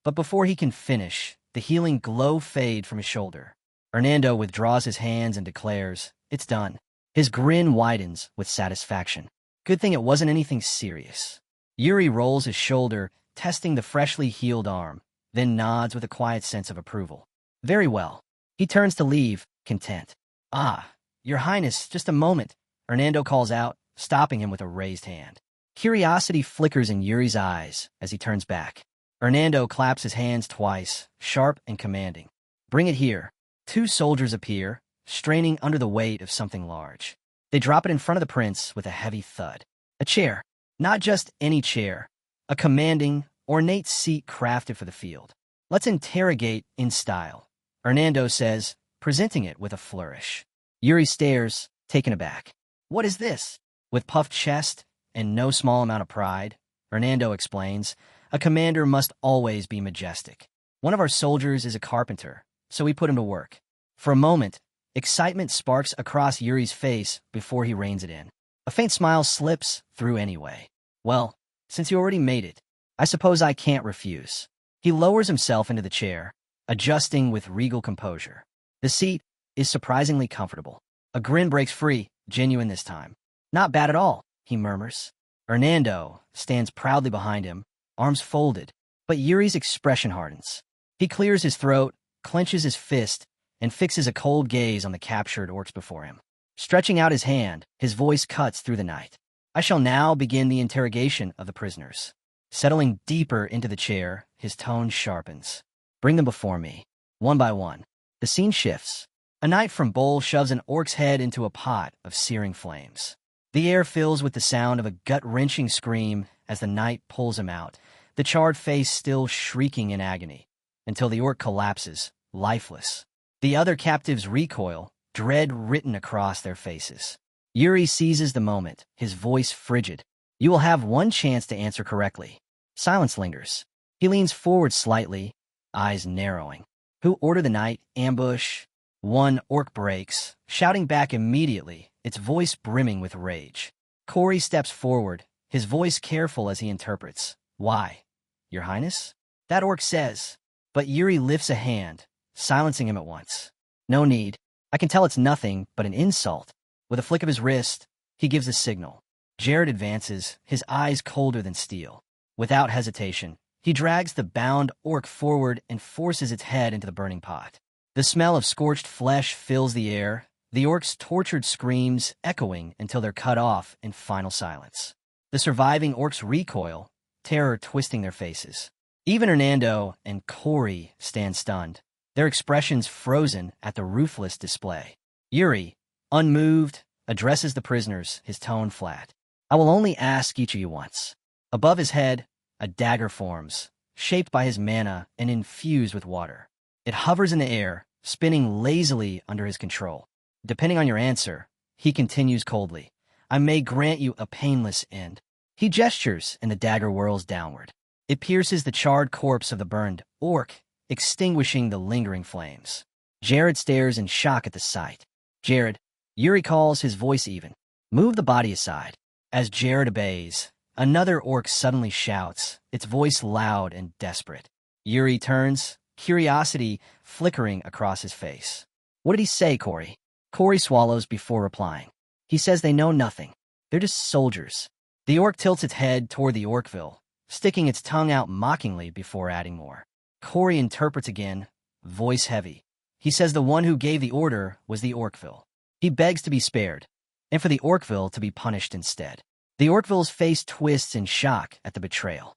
A: But before he can finish, the healing glow fades from his shoulder. Hernando withdraws his hands and declares, it's done. His grin widens with satisfaction. Good thing it wasn't anything serious. Yuri rolls his shoulder, testing the freshly healed arm, then nods with a quiet sense of approval. Very well. He turns to leave, content. Ah, Your Highness, just a moment, Hernando calls out, stopping him with a raised hand. Curiosity flickers in Yuri's eyes as he turns back. Hernando claps his hands twice, sharp and commanding. Bring it here. Two soldiers appear, straining under the weight of something large. They drop it in front of the prince with a heavy thud. A chair. Not just any chair. A commanding, ornate seat crafted for the field. Let's interrogate in style, Hernando says, presenting it with a flourish. Yuri stares, taken aback. What is this? With puffed chest and no small amount of pride, Hernando explains, a commander must always be majestic. One of our soldiers is a carpenter, so we put him to work. For a moment, excitement sparks across Yuri's face before he reins it in. A faint smile slips through anyway. Well, since you already made it, I suppose I can't refuse. He lowers himself into the chair, adjusting with regal composure. The seat is surprisingly comfortable. A grin breaks free, genuine this time. Not bad at all, he murmurs. Hernando stands proudly behind him, arms folded, but Yuri's expression hardens. He clears his throat, clenches his fist, and fixes a cold gaze on the captured orcs before him. Stretching out his hand, his voice cuts through the night. I shall now begin the interrogation of the prisoners. Settling deeper into the chair, his tone sharpens. Bring them before me, one by one. The scene shifts. A knight from Bowl shoves an orc's head into a pot of searing flames. The air fills with the sound of a gut-wrenching scream as the knight pulls him out, the charred face still shrieking in agony, until the orc collapses, lifeless. The other captives recoil, dread written across their faces. Yuri seizes the moment, his voice frigid. You will have one chance to answer correctly. Silence lingers. He leans forward slightly, eyes narrowing. Who ordered the night? Ambush? One orc breaks, shouting back immediately, its voice brimming with rage. Corey steps forward, his voice careful as he interprets. Why? Your Highness? That orc says. But Yuri lifts a hand, silencing him at once. No need. I can tell it's nothing but an insult. With a flick of his wrist, he gives the signal. Jared advances, his eyes colder than steel. Without hesitation, he drags the bound orc forward and forces its head into the burning pot. The smell of scorched flesh fills the air, the orc's tortured screams echoing until they're cut off in final silence. The surviving orcs recoil, terror twisting their faces. Even Hernando and Corey stand stunned, their expressions frozen at the ruthless display. Yuri, unmoved, addresses the prisoners, his tone flat. I will only ask each of you once. Above his head, a dagger forms, shaped by his mana and infused with water. It hovers in the air, spinning lazily under his control. Depending on your answer, he continues coldly, I may grant you a painless end. He gestures, and the dagger whirls downward. It pierces the charred corpse of the burned orc, extinguishing the lingering flames. Jared stares in shock at the sight. Jared, Yuri calls, his voice even. Move the body aside. As Jared obeys, Another orc suddenly shouts, its voice loud and desperate. Yuri turns, curiosity flickering across his face. What did he say, Corey? Corey swallows before replying. He says they know nothing. They're just soldiers. The orc tilts its head toward the Orkville, sticking its tongue out mockingly before adding more. Corey interprets again, voice heavy. He says the one who gave the order was the Orkville. He begs to be spared, and for the Orkville to be punished instead. The Orkville's face twists in shock at the betrayal.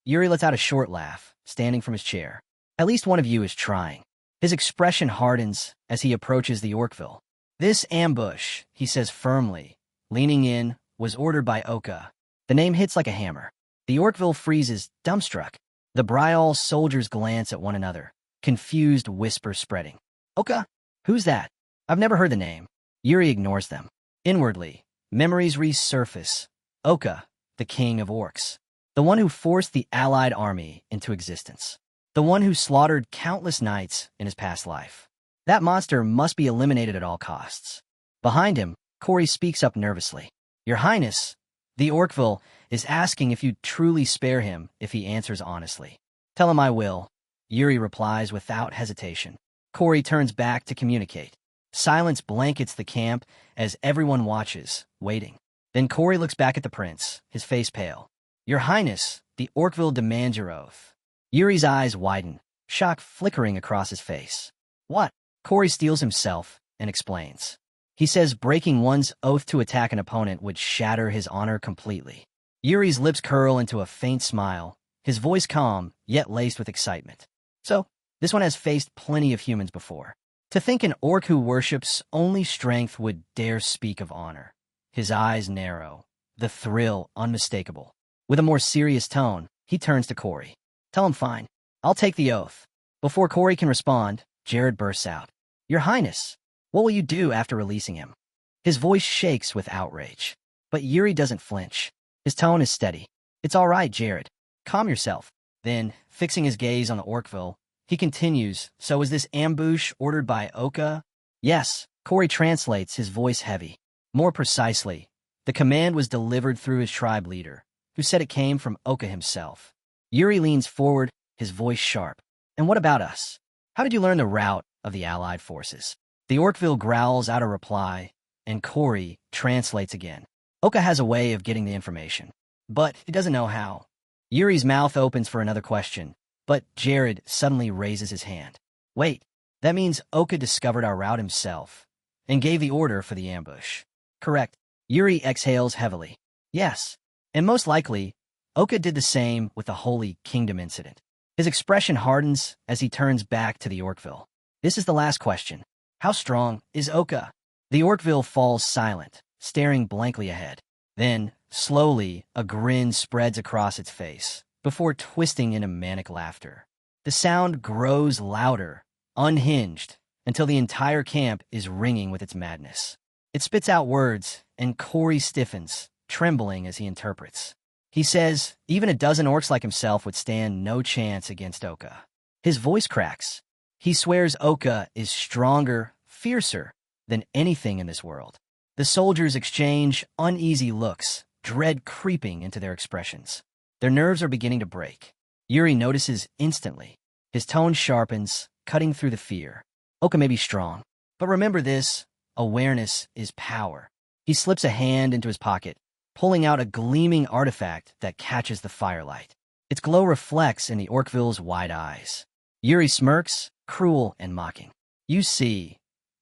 A: Yuri lets out a short laugh, standing from his chair. At least one of you is trying. His expression hardens as he approaches the Orkville. This ambush, he says firmly, leaning in, was ordered by Oka. The name hits like a hammer. The Orkville freezes, dumbstruck. The Bryal soldiers glance at one another, confused whisper spreading. Oka? Who's that? I've never heard the name. Yuri ignores them. Inwardly, memories resurface. Oka, the king of orcs. The one who forced the allied army into existence. The one who slaughtered countless knights in his past life. That monster must be eliminated at all costs. Behind him, Corey speaks up nervously. Your Highness, the Orkville is asking if you'd truly spare him if he answers honestly. Tell him I will. Yuri replies without hesitation. Corey turns back to communicate. Silence blankets the camp as everyone watches, waiting. Then Corey looks back at the prince, his face pale. Your Highness, the Orkville demands your oath. Yuri's eyes widen, shock flickering across his face. What? Corey steels himself and explains. He says breaking one's oath to attack an opponent would shatter his honor completely. Yuri's lips curl into a faint smile, his voice calm, yet laced with excitement. So, this one has faced plenty of humans before. To think an orc who worships only strength would dare speak of honor. His eyes narrow, the thrill unmistakable. With a more serious tone, he turns to Corey. Tell him fine. I'll take the oath. Before Corey can respond, Jared bursts out. Your Highness, what will you do after releasing him? His voice shakes with outrage. But Yuri doesn't flinch. His tone is steady. It's all right, Jared. Calm yourself. Then, fixing his gaze on the Orkville, he continues, so is this ambush ordered by Oka? Yes, Corey translates, his voice heavy. More precisely, the command was delivered through his tribe leader, who said it came from Oka himself. Yuri leans forward, his voice sharp. And what about us? How did you learn the route of the Allied forces? The Orkville growls out a reply, and Corey translates again. Oka has a way of getting the information, but he doesn't know how. Yuri's mouth opens for another question, but Jared suddenly raises his hand. Wait, that means Oka discovered our route himself and gave the order for the ambush. Correct. Yuri exhales heavily. Yes, and most likely, Oka did the same with the Holy Kingdom incident. His expression hardens as he turns back to the Orkville. This is the last question. How strong is Oka? The Orkville falls silent, staring blankly ahead. Then, slowly, a grin spreads across its face, before twisting into manic laughter. The sound grows louder, unhinged, until the entire camp is ringing with its madness. It spits out words, and Corey stiffens, trembling as he interprets. He says, even a dozen orcs like himself would stand no chance against Oka. His voice cracks. He swears Oka is stronger, fiercer than anything in this world. The soldiers exchange uneasy looks, dread creeping into their expressions. Their nerves are beginning to break. Yuri notices instantly. His tone sharpens, cutting through the fear. Oka may be strong, but remember this, awareness is power. He slips a hand into his pocket, pulling out a gleaming artifact that catches the firelight. Its glow reflects in the Orkville's wide eyes. Yuri smirks, cruel and mocking. You see,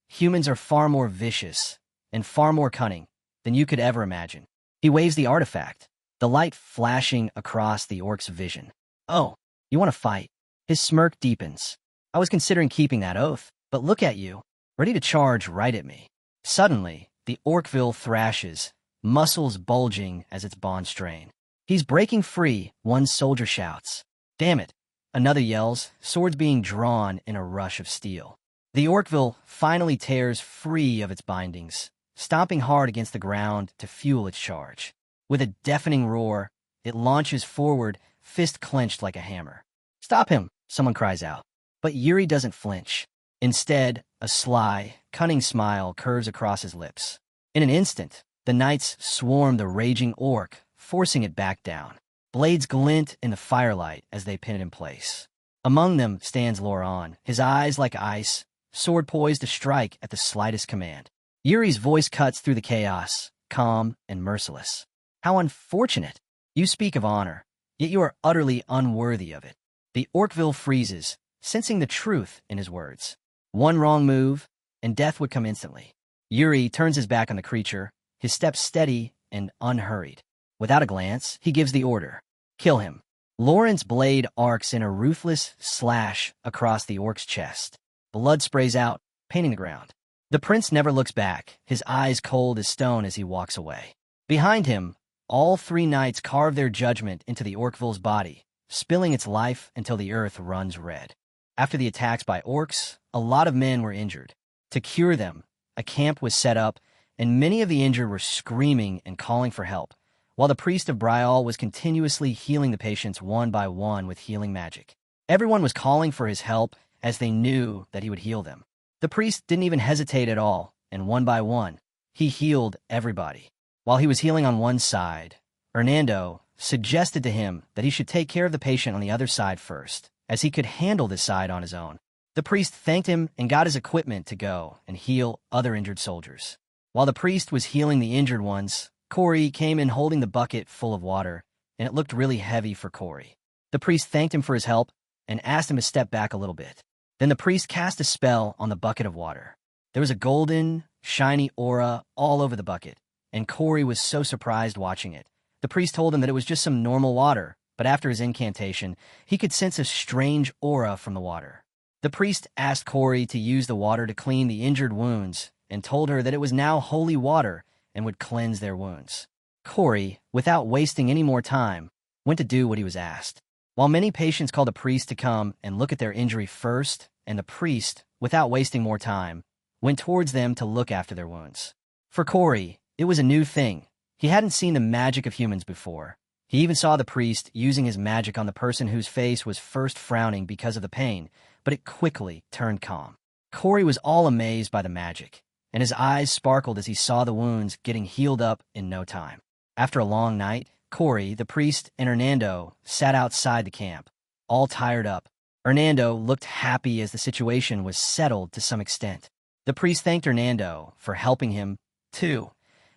A: humans are far more vicious and far more cunning than you could ever imagine. He waves the artifact, the light flashing across the orc's vision. Oh, you want to fight? His smirk deepens. I was considering keeping that oath, but look at you, ready to charge right at me. Suddenly, the Orkville thrashes, muscles bulging as its bonds strain. He's breaking free, one soldier shouts. Damn it! Another yells, swords being drawn in a rush of steel. The Orkville finally tears free of its bindings, stomping hard against the ground to fuel its charge. With a deafening roar, it launches forward, fist clenched like a hammer. Stop him, someone cries out. But Yuri doesn't flinch. Instead, a sly, cunning smile curves across his lips. In an instant, the knights swarm the raging orc, forcing it back down. Blades glint in the firelight as they pin it in place. Among them stands Loran, his eyes like ice, sword poised to strike at the slightest command. Yuri's voice cuts through the chaos, calm and merciless. How unfortunate! You speak of honor, yet you are utterly unworthy of it. The Orkville freezes, sensing the truth in his words. One wrong move, and death would come instantly. Yuri turns his back on the creature, his steps steady and unhurried. Without a glance, he gives the order. Kill him. Lauren's blade arcs in a ruthless slash across the orc's chest. Blood sprays out, painting the ground. The prince never looks back, his eyes cold as stone as he walks away. Behind him, all three knights carve their judgment into the Orkville's body, spilling its life until the earth runs red. After the attacks by orcs, a lot of men were injured. To cure them, a camp was set up, and many of the injured were screaming and calling for help, while the priest of Brial was continuously healing the patients one by one with healing magic. Everyone was calling for his help as they knew that he would heal them. The priest didn't even hesitate at all, and one by one, he healed everybody. While he was healing on one side, Hernando suggested to him that he should take care of the patient on the other side first, as he could handle this side on his own. The priest thanked him and got his equipment to go and heal other injured soldiers. While the priest was healing the injured ones, Corey came in holding the bucket full of water, and it looked really heavy for Corey. The priest thanked him for his help and asked him to step back a little bit. Then the priest cast a spell on the bucket of water. There was a golden, shiny aura all over the bucket, and Corey was so surprised watching it. The priest told him that it was just some normal water, but after his incantation, he could sense a strange aura from the water. The priest asked Corey to use the water to clean the injured wounds and told her that it was now holy water and would cleanse their wounds. Corey, without wasting any more time, went to do what he was asked. While many patients called the priest to come and look at their injury first, and the priest, without wasting more time, went towards them to look after their wounds. For Corey, it was a new thing. He hadn't seen the magic of humans before. He even saw the priest using his magic on the person whose face was first frowning because of the pain, but it quickly turned calm. Corey was all amazed by the magic, and his eyes sparkled as he saw the wounds getting healed up in no time. After a long night, Corey, the priest, and Hernando sat outside the camp, all tired up. Hernando looked happy as the situation was settled to some extent. The priest thanked Hernando for helping him, too,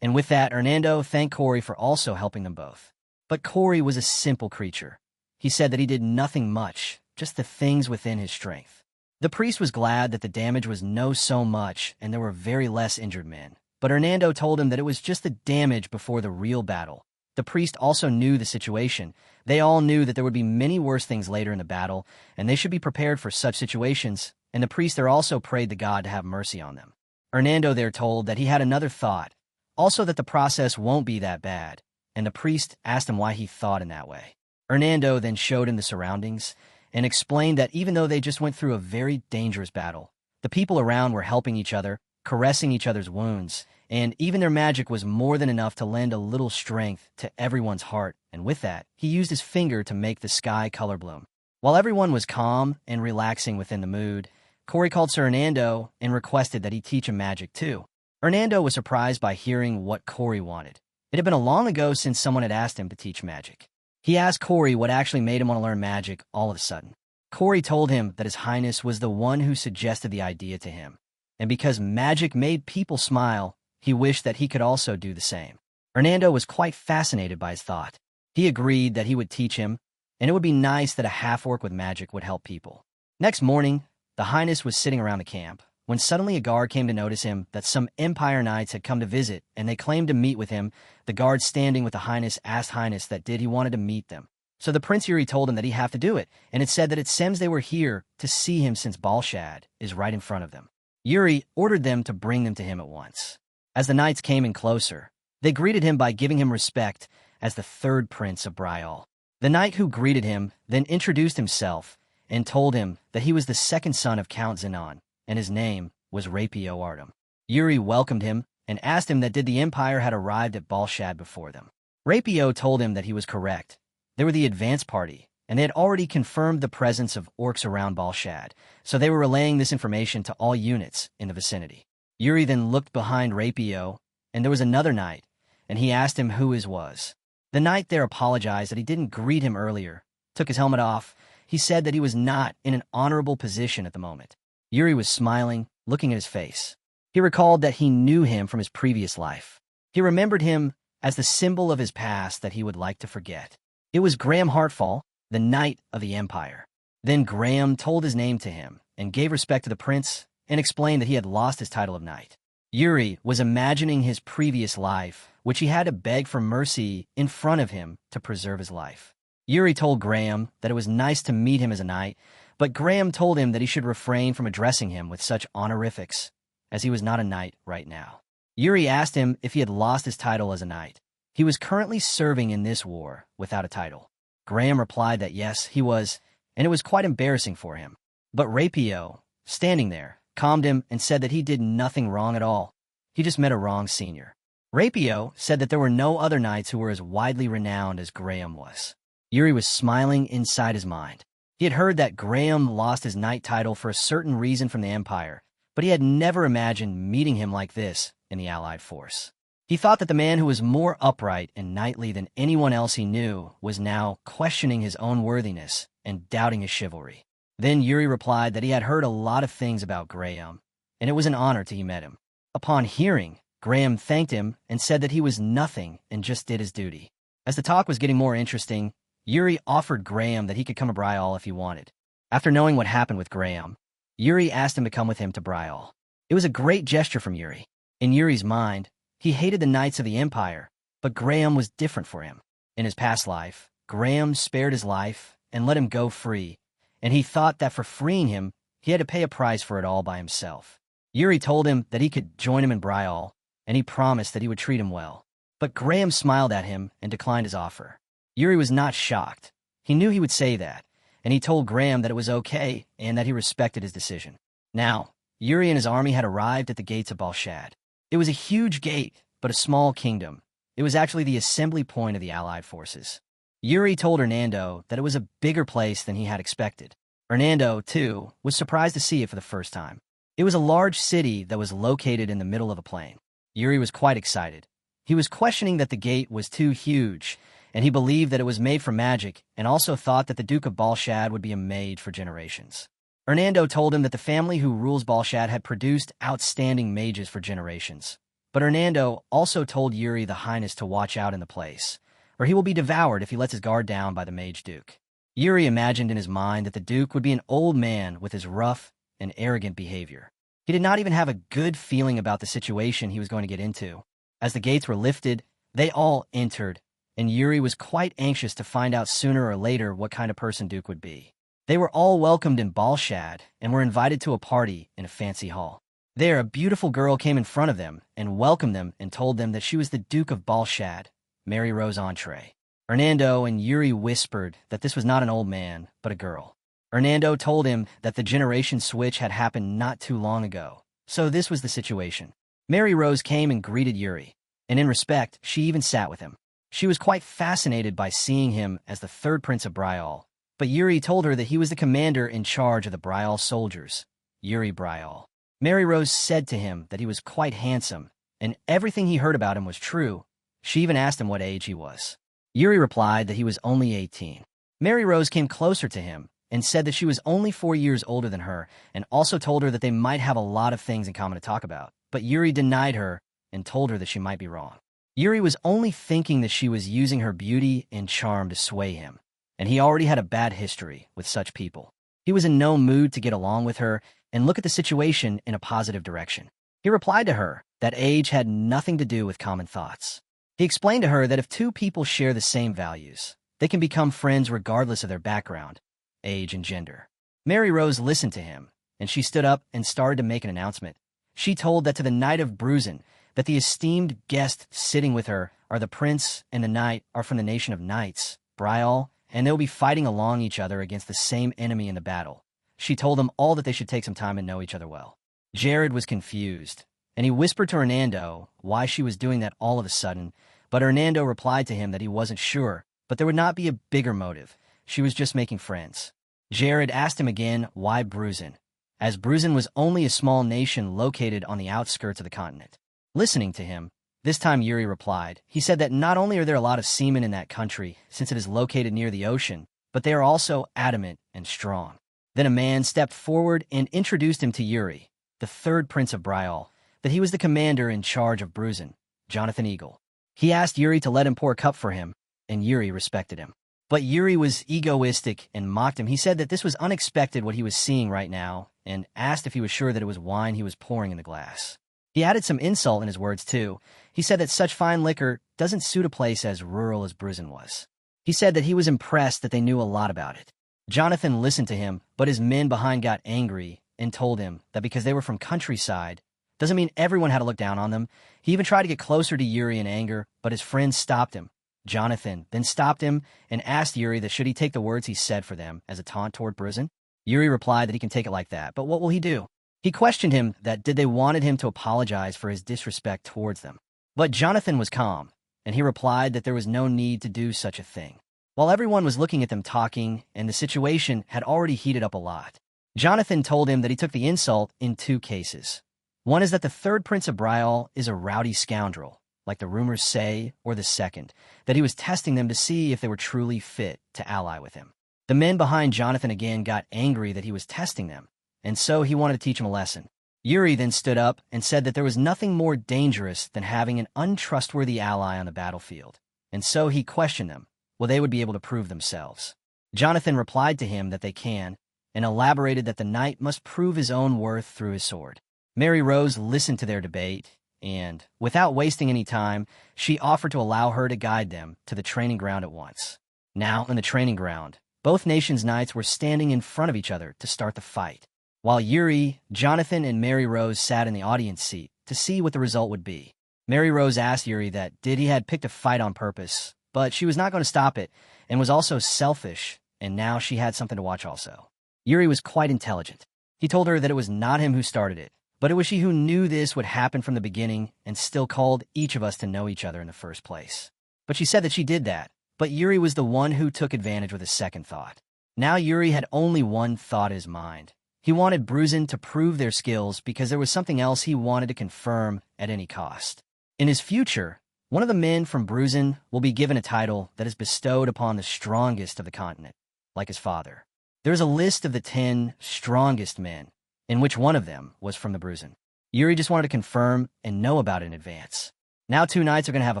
A: and with that, Hernando thanked Corey for also helping them both. But Corey was a simple creature. He said that he did nothing much, just the things within his strength. The priest was glad that the damage was no so much and there were very less injured men. But Hernando told him that it was just the damage before the real battle. The priest also knew the situation. They all knew that there would be many worse things later in the battle, and they should be prepared for such situations, and the priest there also prayed to God to have mercy on them. Hernando there told that he had another thought, also that the process won't be that bad, and the priest asked him why he thought in that way. Hernando then showed him the surroundings, and explained that even though they just went through a very dangerous battle, the people around were helping each other, caressing each other's wounds, and even their magic was more than enough to lend a little strength to everyone's heart, and with that, he used his finger to make the sky color bloom. While everyone was calm and relaxing within the mood, Corey called Sir Hernando and requested that he teach him magic too. Hernando was surprised by hearing what Corey wanted. It had been a long ago since someone had asked him to teach magic. He asked Corey what actually made him want to learn magic all of a sudden. Corey told him that His Highness was the one who suggested the idea to him, and because magic made people smile, he wished that he could also do the same. Hernando was quite fascinated by his thought. He agreed that he would teach him, and it would be nice that a half-orc with magic would help people. Next morning, the Highness was sitting around the camp, when suddenly a guard came to notice him that some Empire Knights had come to visit, and they claimed to meet with him. The guard standing with the Highness asked Highness that he wanted to meet them. So the Prince Yuri told him that he'd have to do it, and it said that it seems they were here to see him since Balshad is right in front of them. Yuri ordered them to bring them to him at once. As the knights came in closer, they greeted him by giving him respect as the third prince of Brial. The knight who greeted him then introduced himself and told him that he was the second son of Count Zenon, and his name was Rapio Artem. Yuri welcomed him and asked him that did the Empire had arrived at Balshad before them. Rapio told him that he was correct. They were the advance party, and they had already confirmed the presence of orcs around Balshad, so they were relaying this information to all units in the vicinity. Yuri then looked behind Rapio, and there was another knight, and he asked him who his was. The knight there apologized that he didn't greet him earlier, took his helmet off. He said that he was not in an honorable position at the moment. Yuri was smiling, looking at his face. He recalled that he knew him from his previous life. He remembered him as the symbol of his past that he would like to forget. It was Graham Hartfall, the Knight of the Empire. Then Graham told his name to him and gave respect to the prince and explained that he had lost his title of knight. Yuri was imagining his previous life, which he had to beg for mercy in front of him to preserve his life. Yuri told Graham that it was nice to meet him as a knight, but Graham told him that he should refrain from addressing him with such honorifics, as he was not a knight right now. Yuri asked him if he had lost his title as a knight. He was currently serving in this war without a title. Graham replied that yes, he was, and it was quite embarrassing for him. But Rapio, standing there, calmed him and said that he did nothing wrong at all. He just met a wrong senior. Rapio said that there were no other knights who were as widely renowned as Graham was. Yuri was smiling inside his mind. He had heard that Graham lost his knight title for a certain reason from the Empire, but he had never imagined meeting him like this in the Allied force. He thought that the man who was more upright and knightly than anyone else he knew was now questioning his own worthiness and doubting his chivalry. Then Yuri replied that he had heard a lot of things about Graham, and it was an honor to he met him. Upon hearing, Graham thanked him and said that he was nothing and just did his duty. As the talk was getting more interesting, Yuri offered Graham that he could come to Bryall if he wanted. After knowing what happened with Graham, Yuri asked him to come with him to Bryall. It was a great gesture from Yuri. In Yuri's mind, he hated the Knights of the Empire, but Graham was different for him. In his past life, Graham spared his life and let him go free, and he thought that for freeing him, he had to pay a price for it all by himself. Yuri told him that he could join him in Bryall, and he promised that he would treat him well. But Graham smiled at him and declined his offer. Yuri was not shocked. He knew he would say that, and he told Graham that it was okay and that he respected his decision. Now, Yuri and his army had arrived at the gates of Balshad. It was a huge gate, but a small kingdom. It was actually the assembly point of the Allied forces. Yuri told Hernando that it was a bigger place than he had expected. Hernando, too, was surprised to see it for the first time. It was a large city that was located in the middle of a plain. Yuri was quite excited. He was questioning that the gate was too huge, and he believed that it was made for magic, and also thought that the Duke of Balshad would be a mage for generations. Hernando told him that the family who rules Balshad had produced outstanding mages for generations. But Hernando also told Yuri the Highness to watch out in the place, or he will be devoured if he lets his guard down by the Mage Duke. Yuri imagined in his mind that the Duke would be an old man with his rough and arrogant behavior. He did not even have a good feeling about the situation he was going to get into. As the gates were lifted, they all entered, and Yuri was quite anxious to find out sooner or later what kind of person Duke would be. They were all welcomed in Balshad and were invited to a party in a fancy hall. There, a beautiful girl came in front of them and welcomed them and told them that she was the Duke of Balshad, Mary Rose Entree. Hernando and Yuri whispered that this was not an old man, but a girl. Hernando told him that the generation switch had happened not too long ago, so this was the situation. Mary Rose came and greeted Yuri, and in respect, she even sat with him. She was quite fascinated by seeing him as the third prince of Bryall, but Yuri told her that he was the commander in charge of the Bryall soldiers, Yuri Bryall. Mary Rose said to him that he was quite handsome, and everything he heard about him was true. She even asked him what age he was. Yuri replied that he was only 18. Mary Rose came closer to him and said that she was only 4 years older than her, and also told her that they might have a lot of things in common to talk about. But Yuri denied her and told her that she might be wrong. Yuri was only thinking that she was using her beauty and charm to sway him, and he already had a bad history with such people. He was in no mood to get along with her and look at the situation in a positive direction. He replied to her that age had nothing to do with common thoughts. He explained to her that if two people share the same values, they can become friends regardless of their background, age, and gender. Mary Rose listened to him, and she stood up and started to make an announcement. She told that to the Knight of Bruzen that the esteemed guests sitting with her are the prince and the knight are from the nation of knights, Bryall, and they'll be fighting along each other against the same enemy in the battle. She told them all that they should take some time and know each other well. Jared was confused, and he whispered to Hernando why she was doing that all of a sudden, but Hernando replied to him that he wasn't sure, but there would not be a bigger motive. She was just making friends. Jared asked him again why Bruzen, as Bruzen was only a small nation located on the outskirts of the continent. Listening to him, This time Yuri replied. He said that not only are there a lot of seamen in that country, since it is located near the ocean, but they are also adamant and strong. Then a man stepped forward and introduced him to Yuri, the third prince of Bryal, that he was the commander in charge of Bruzen, Jonathan Eagle. He asked Yuri to let him pour a cup for him, and Yuri respected him. But Yuri was egoistic and mocked him. He said that this was unexpected what he was seeing right now, and asked if he was sure that it was wine he was pouring in the glass. He added some insult in his words, too. He said that such fine liquor doesn't suit a place as rural as Bruzen was. He said that he was impressed that they knew a lot about it. Jonathan listened to him, but his men behind got angry and told him that because they were from countryside, doesn't mean everyone had to look down on them. He even tried to get closer to Yuri in anger, but his friends stopped him. Jonathan then stopped him and asked Yuri that should he take the words he said for them as a taunt toward Bruzen. Yuri replied that he can take it like that, but what will he do? He questioned him that did they wanted him to apologize for his disrespect towards them. But Jonathan was calm, and he replied that there was no need to do such a thing. While everyone was looking at them talking, and the situation had already heated up a lot, Jonathan told him that he took the insult in two cases. One is that the third prince of Bryal is a rowdy scoundrel, like the rumors say, or the second, that he was testing them to see if they were truly fit to ally with him. The men behind Jonathan again got angry that he was testing them, and so he wanted to teach him a lesson. Yuri then stood up and said that there was nothing more dangerous than having an untrustworthy ally on the battlefield, and so he questioned them. Well, they would be able to prove themselves. Jonathan replied to him that they can, and elaborated that the knight must prove his own worth through his sword. Mary Rose listened to their debate, and, without wasting any time, she offered to allow her to guide them to the training ground at once. Now, in the training ground, both nations' knights were standing in front of each other to start the fight, while Yuri, Jonathan, and Mary Rose sat in the audience seat to see what the result would be. Mary Rose asked Yuri that he had picked a fight on purpose, but she was not going to stop it, and was also selfish, and now she had something to watch also. Yuri was quite intelligent. He told her that it was not him who started it, but it was she who knew this would happen from the beginning and still called each of us to know each other in the first place. But she said that she did that, but Yuri was the one who took advantage with a second thought. Now Yuri had only one thought in his mind. He wanted Bruzen to prove their skills because there was something else he wanted to confirm at any cost. In his future, one of the men from Bruzen will be given a title that is bestowed upon the strongest of the continent, like his father. There is a list of the 10 strongest men, in which one of them was from the Bruzen. Yuri just wanted to confirm and know about it in advance. Now 2 knights are going to have a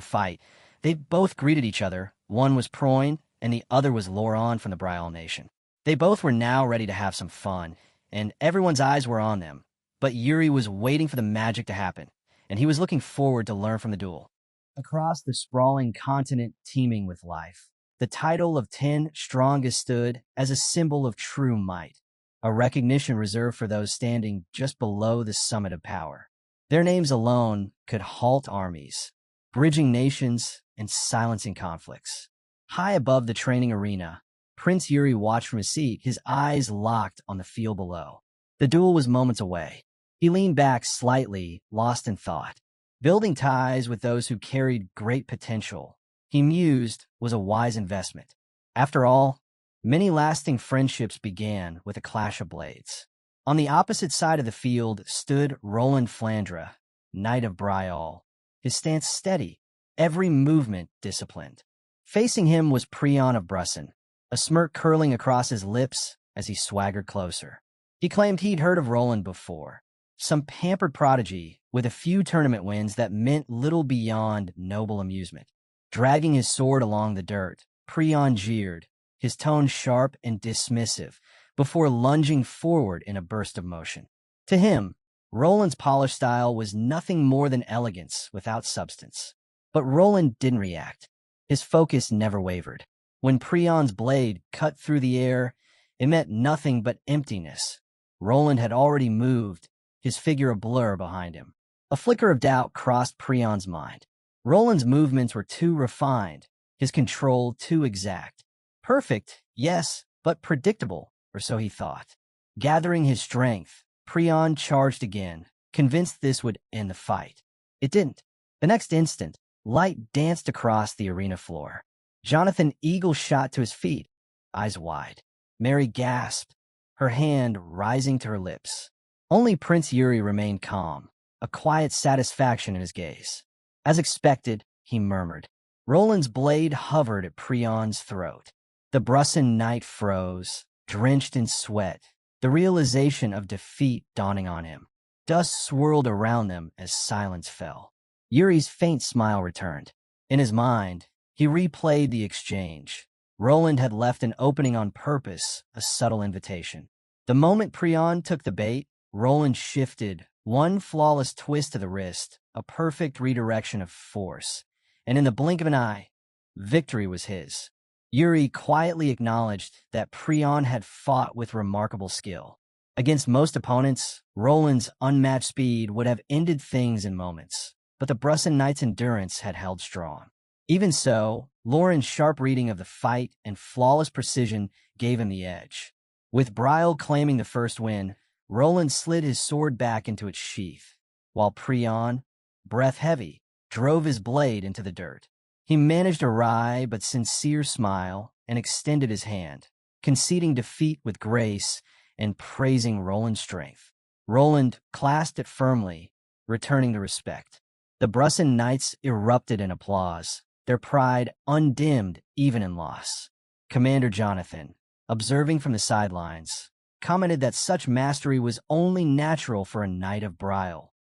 A: fight. They both greeted each other. One was Proin, and the other was Loran from the Bryal Nation. They both were now ready to have some fun, and everyone's eyes were on them. But Yuri was waiting for the magic to happen, and he was looking forward to learn from the duel. Across the sprawling continent teeming with life, the title of 10 strongest stood as a symbol of true might, a recognition reserved for those standing just below the summit of power. Their names alone could halt armies, bridging nations and silencing conflicts. High above the training arena, Prince Yuri watched from his seat, his eyes locked on the field below. The duel was moments away. He leaned back slightly, lost in thought. Building ties with those who carried great potential, he mused, was a wise investment. After all, many lasting friendships began with a clash of blades. On the opposite side of the field stood Roland Flandre, Knight of Bryal, his stance steady, every movement disciplined. Facing him was Prion of Brussen, a smirk curling across his lips as he swaggered closer. He claimed he'd heard of Roland before, some pampered prodigy with a few tournament wins that meant little beyond noble amusement. Dragging his sword along the dirt, Prion jeered, his tone sharp and dismissive, before lunging forward in a burst of motion. To him, Roland's polished style was nothing more than elegance without substance. But Roland didn't react. His focus never wavered. When Prion's blade cut through the air, it meant nothing but emptiness. Roland had already moved, his figure a blur behind him. A flicker of doubt crossed Prion's mind. Roland's movements were too refined, his control too exact. Perfect, yes, but predictable, or so he thought. Gathering his strength, Prion charged again, convinced this would end the fight. It didn't. The next instant, light danced across the arena floor. Jonathan Eagle shot to his feet, eyes wide. Mary gasped, her hand rising to her lips. Only Prince Yuri remained calm, a quiet satisfaction in his gaze. As expected, he murmured. Roland's blade hovered at Prion's throat. The Brussan knight froze, drenched in sweat, the realization of defeat dawning on him. Dust swirled around them as silence fell. Yuri's faint smile returned. In his mind, he replayed the exchange. Roland had left an opening on purpose, a subtle invitation. The moment Prion took the bait, Roland shifted, one flawless twist to the wrist, a perfect redirection of force. And in the blink of an eye, victory was his. Yuri quietly acknowledged that Prion had fought with remarkable skill. Against most opponents, Roland's unmatched speed would have ended things in moments, but the Brussan knight's endurance had held strong. Even so, Lauren's sharp reading of the fight and flawless precision gave him the edge. With Bryle claiming the first win, Roland slid his sword back into its sheath, while Prion, breath heavy, drove his blade into the dirt. He managed a wry but sincere smile and extended his hand, conceding defeat with grace and praising Roland's strength. Roland clasped it firmly, returning the respect. The Brussan knights erupted in applause, their pride undimmed even in loss. Commander Jonathan, observing from the sidelines, commented that such mastery was only natural for a knight of Bryle,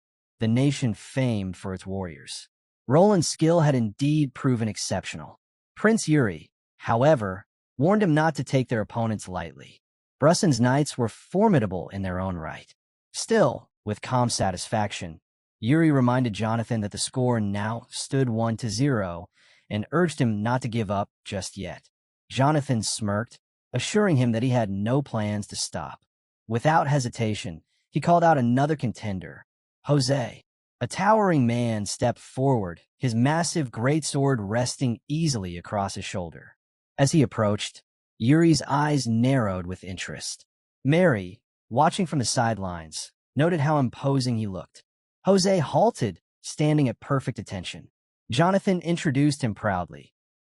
A: the nation famed for its warriors. Roland's skill had indeed proven exceptional. Prince Yuri, however, warned him not to take their opponents lightly. Brussan's knights were formidable in their own right. Still, with calm satisfaction, Yuri reminded Jonathan that the score now stood 1-0 and urged him not to give up just yet. Jonathan smirked, assuring him that he had no plans to stop. Without hesitation, he called out another contender, Jose. A towering man stepped forward, his massive greatsword resting easily across his shoulder. As he approached, Yuri's eyes narrowed with interest. Mary, watching from the sidelines, noted how imposing he looked. Jose halted, standing at perfect attention. Jonathan introduced him proudly.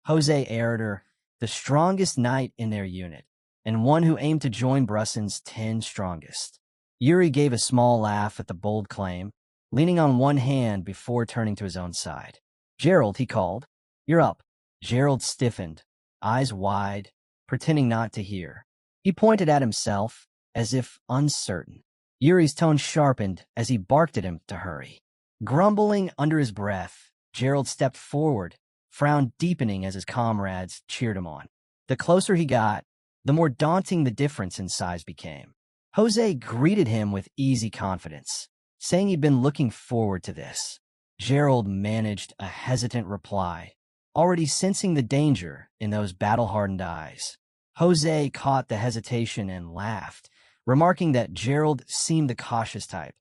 A: Jose Erder, the strongest knight in their unit, and one who aimed to join Brussan's 10 strongest. Yuri gave a small laugh at the bold claim, leaning on one hand before turning to his own side. Gerald, he called. You're up. Gerald stiffened, eyes wide, pretending not to hear. He pointed at himself, as if uncertain. Yuri's tone sharpened as he barked at him to hurry. Grumbling under his breath, Gerald stepped forward, frown deepening as his comrades cheered him on. The closer he got, the more daunting the difference in size became. Jose greeted him with easy confidence, saying he'd been looking forward to this. Gerald managed a hesitant reply, already sensing the danger in those battle-hardened eyes. Jose caught the hesitation and laughed, remarking that Gerald seemed the cautious type,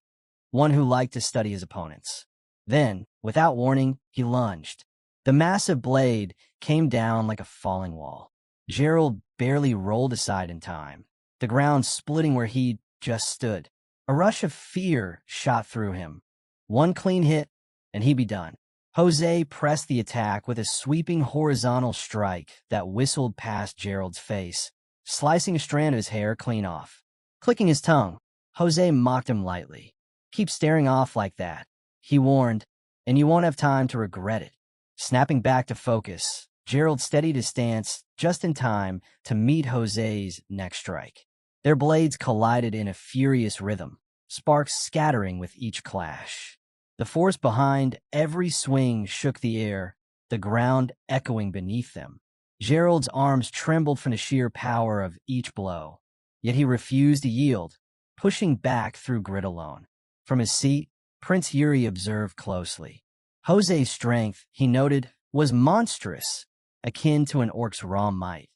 A: one who liked to study his opponents. Then, without warning, he lunged. The massive blade came down like a falling wall. Gerald barely rolled aside in time, the ground splitting where he just stood. A rush of fear shot through him. One clean hit, and he'd be done. Jose pressed the attack with a sweeping horizontal strike that whistled past Gerald's face, slicing a strand of his hair clean off. Clicking his tongue, Jose mocked him lightly. Keep staring off like that, he warned, and you won't have time to regret it. Snapping back to focus, Gerald steadied his stance just in time to meet Jose's next strike. Their blades collided in a furious rhythm, sparks scattering with each clash. The force behind every swing shook the air, the ground echoing beneath them. Gerald's arms trembled from the sheer power of each blow, yet he refused to yield, pushing back through grit alone. From his seat, Prince Yuri observed closely. Jose's strength, he noted, was monstrous, akin to an orc's raw might,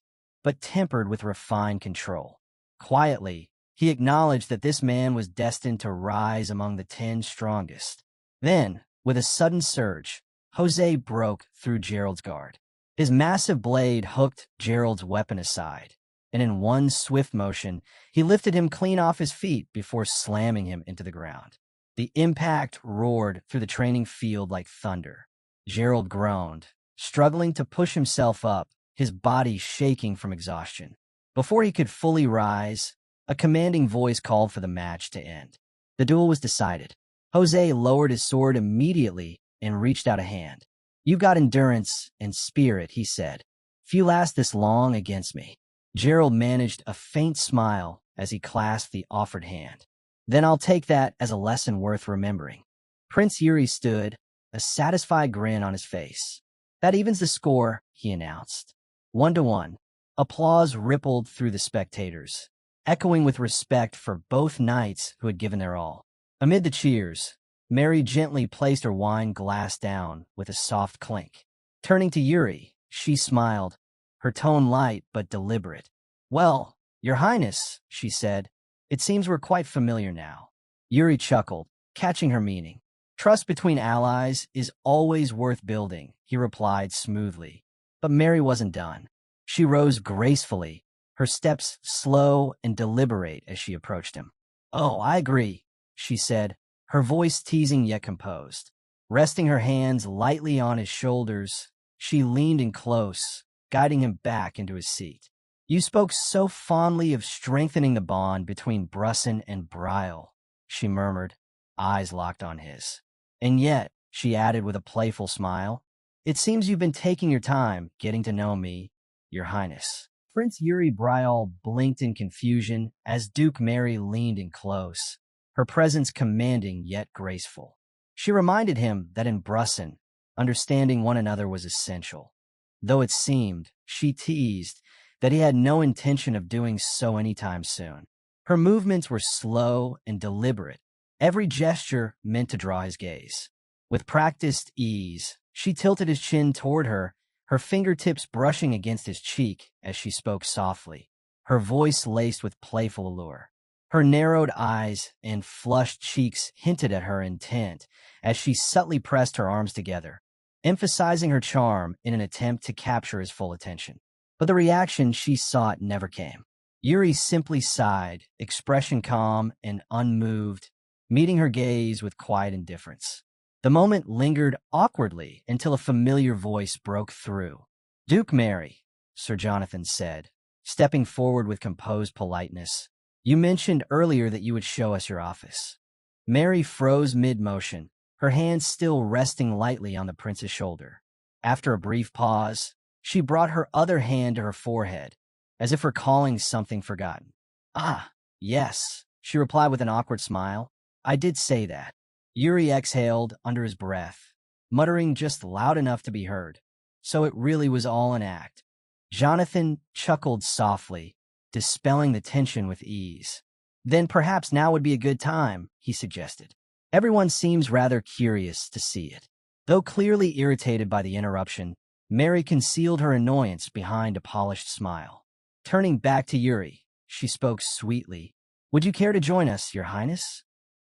A: but tempered with refined control. Quietly, he acknowledged that this man was destined to rise among the 10 strongest. Then, with a sudden surge, Jose broke through Gerald's guard. His massive blade hooked Gerald's weapon aside, and in one swift motion, he lifted him clean off his feet before slamming him into the ground. The impact roared through the training field like thunder. Gerald groaned, struggling to push himself up, his body shaking from exhaustion. Before he could fully rise, a commanding voice called for the match to end. The duel was decided. Jose lowered his sword immediately and reached out a hand. "You've got endurance and spirit," he said. "If you last this long against me." Gerald managed a faint smile as he clasped the offered hand. "Then I'll take that as a lesson worth remembering." Prince Yuri stood, a satisfied grin on his face. "That evens the score," he announced. 1-1. Applause rippled through the spectators, echoing with respect for both knights who had given their all. Amid the cheers, Mary gently placed her wine glass down with a soft clink. Turning to Yuri, she smiled, her tone light but deliberate. "Well, Your Highness," she said, "it seems we're quite familiar now." Yuri chuckled, catching her meaning. "Trust between allies is always worth building," he replied smoothly. But Mary wasn't done. She rose gracefully, her steps slow and deliberate as she approached him. "Oh, I agree," she said, her voice teasing yet composed. Resting her hands lightly on his shoulders, she leaned in close, guiding him back into his seat. "You spoke so fondly of strengthening the bond between Brusson and Bryle," she murmured, eyes locked on his. "And yet," she added with a playful smile, "it seems you've been taking your time getting to know me, Your Highness." Prince Yuri Bryle blinked in confusion as Duke Mary leaned in close, her presence commanding yet graceful. She reminded him that in Brusson, understanding one another was essential. Though it seemed, she teased, that he had no intention of doing so anytime soon. Her movements were slow and deliberate, every gesture meant to draw his gaze. With practiced ease, she tilted his chin toward her, her fingertips brushing against his cheek as she spoke softly, her voice laced with playful allure. Her narrowed eyes and flushed cheeks hinted at her intent as she subtly pressed her arms together, emphasizing her charm in an attempt to capture his full attention. But the reaction she sought never came. Yuri simply sighed, expression calm and unmoved, meeting her gaze with quiet indifference. The moment lingered awkwardly until a familiar voice broke through. "Duke Mary," Sir Jonathan said, stepping forward with composed politeness. "You mentioned earlier that you would show us your office." Mary froze mid-motion, her hand still resting lightly on the prince's shoulder. After a brief pause, she brought her other hand to her forehead, as if recalling something forgotten. "Ah, yes," she replied with an awkward smile. "I did say that." Yuri exhaled under his breath, muttering just loud enough to be heard. So it really was all an act. Jonathan chuckled softly, dispelling the tension with ease. "Then perhaps now would be a good time," he suggested. "Everyone seems rather curious to see it." Though clearly irritated by the interruption, Mary concealed her annoyance behind a polished smile. Turning back to Yuri, she spoke sweetly. "Would you care to join us, Your Highness?"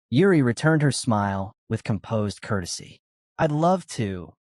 A: Yuri returned her smile with composed courtesy. "I'd love to,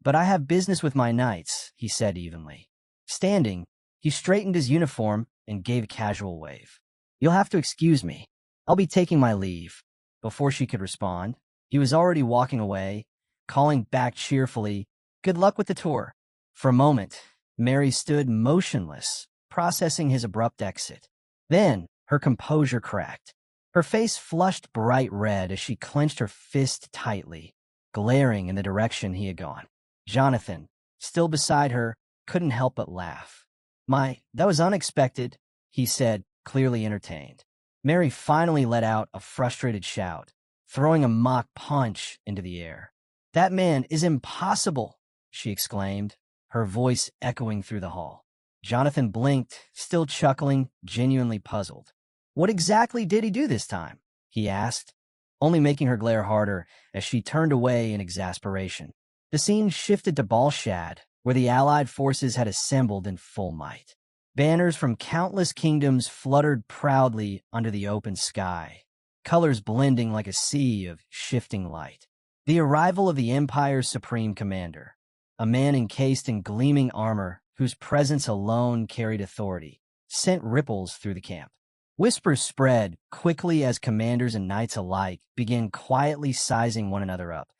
A: but I have business with my knights," he said evenly. Standing, he straightened his uniform and gave a casual wave. "You'll have to excuse me. I'll be taking my leave." Before she could respond, he was already walking away, calling back cheerfully, "Good luck with the tour." For a moment, Mary stood motionless, processing his abrupt exit. Then, her composure cracked. Her face flushed bright red as she clenched her fist tightly, glaring in the direction he had gone. Jonathan, still beside her, couldn't help but laugh. That was unexpected," he said, clearly entertained. Mary finally let out a frustrated shout, throwing a mock punch into the air. "That man is impossible," she exclaimed, her voice echoing through the hall. Jonathan blinked, still chuckling, genuinely puzzled. "What exactly did he do this time?" he asked, only making her glare harder as she turned away in exasperation. The scene shifted to Balshad, where the Allied forces had assembled in full might. Banners from countless kingdoms fluttered proudly under the open sky, colors blending like a sea of shifting light. The arrival of the Empire's supreme commander, a man encased in gleaming armor whose presence alone carried authority, sent ripples through the camp. Whispers spread quickly as commanders and knights alike began quietly sizing one another up,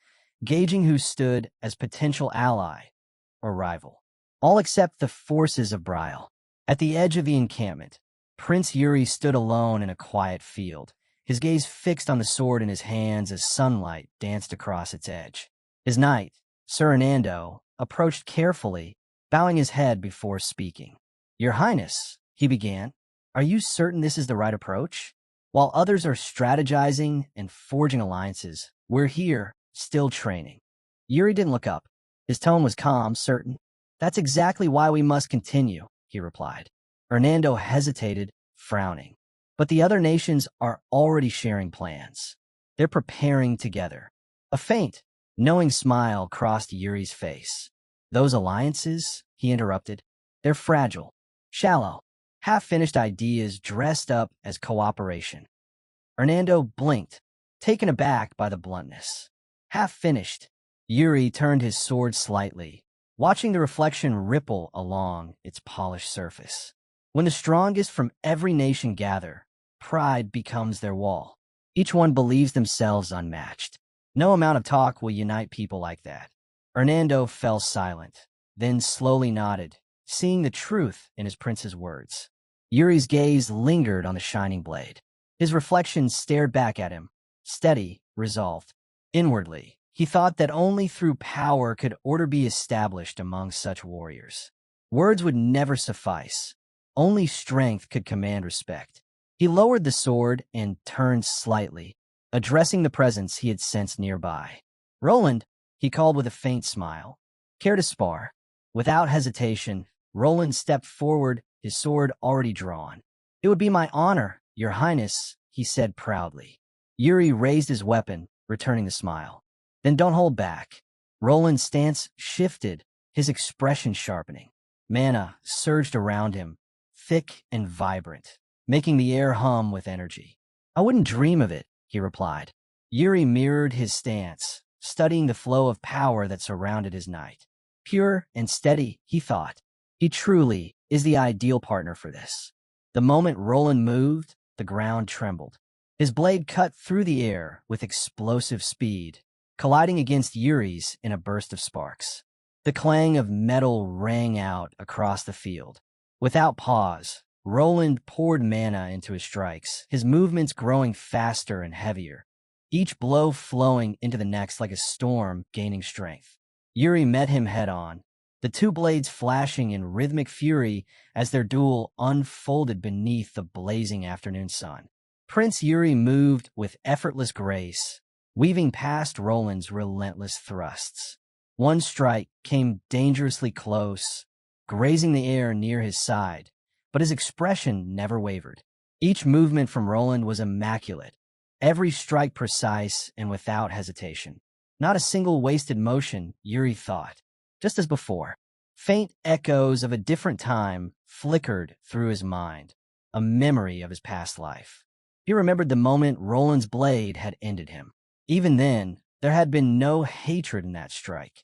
A: gauging who stood as potential ally or rival. All except the forces of Bryle. At the edge of the encampment, Prince Yuri stood alone in a quiet field, his gaze fixed on the sword in his hands as sunlight danced across its edge. His knight, Sir Hernando, approached carefully, bowing his head before speaking. "Your Highness," he began, "are you certain this is the right approach? While others are strategizing and forging alliances, we're here, still training." Yuri didn't look up. His tone was calm, certain. "That's exactly why we must continue," he replied. Hernando hesitated, frowning. "But the other nations are already sharing plans. They're preparing together." A faint, knowing smile crossed Yuri's face. "Those alliances," he interrupted, "they're fragile, shallow, half-finished ideas dressed up as cooperation." Hernando blinked, taken aback by the bluntness. Half-finished. Yuri turned his sword slightly, watching the reflection ripple along its polished surface. When the strongest from every nation gather, pride becomes their wall. Each one believes themselves unmatched. No amount of talk will unite people like that. Hernando fell silent, then slowly nodded, seeing the truth in his prince's words. Yuri's gaze lingered on the shining blade. His reflection stared back at him, steady, resolved. Inwardly, he thought that only through power could order be established among such warriors. Words would never suffice. Only strength could command respect. He lowered the sword and turned slightly, addressing the presence he had sensed nearby. "Roland," he called with a faint smile. "Care to spar?" Without hesitation, Roland stepped forward, his sword already drawn. "It would be my honor, Your Highness," he said proudly. Yuri raised his weapon, returning the smile. "Then don't hold back." Roland's stance shifted, his expression sharpening. Mana surged around him, thick and vibrant, making the air hum with energy. "I wouldn't dream of it," he replied. Yuri mirrored his stance, studying the flow of power that surrounded his knight. Pure and steady, he thought. He truly is the ideal partner for this. The moment Roland moved, the ground trembled. His blade cut through the air with explosive speed, colliding against Yuri's in a burst of sparks. The clang of metal rang out across the field. Without pause, Roland poured mana into his strikes, his movements growing faster and heavier, each blow flowing into the next like a storm gaining strength. Yuri met him head-on, the two blades flashing in rhythmic fury as their duel unfolded beneath the blazing afternoon sun. Prince Yuri moved with effortless grace, weaving past Roland's relentless thrusts. One strike came dangerously close, grazing the air near his side, but his expression never wavered. Each movement from Roland was immaculate, every strike precise and without hesitation. Not a single wasted motion, Yuri thought. Just as before, faint echoes of a different time flickered through his mind, a memory of his past life. He remembered the moment Roland's blade had ended him. Even then, there had been no hatred in that strike,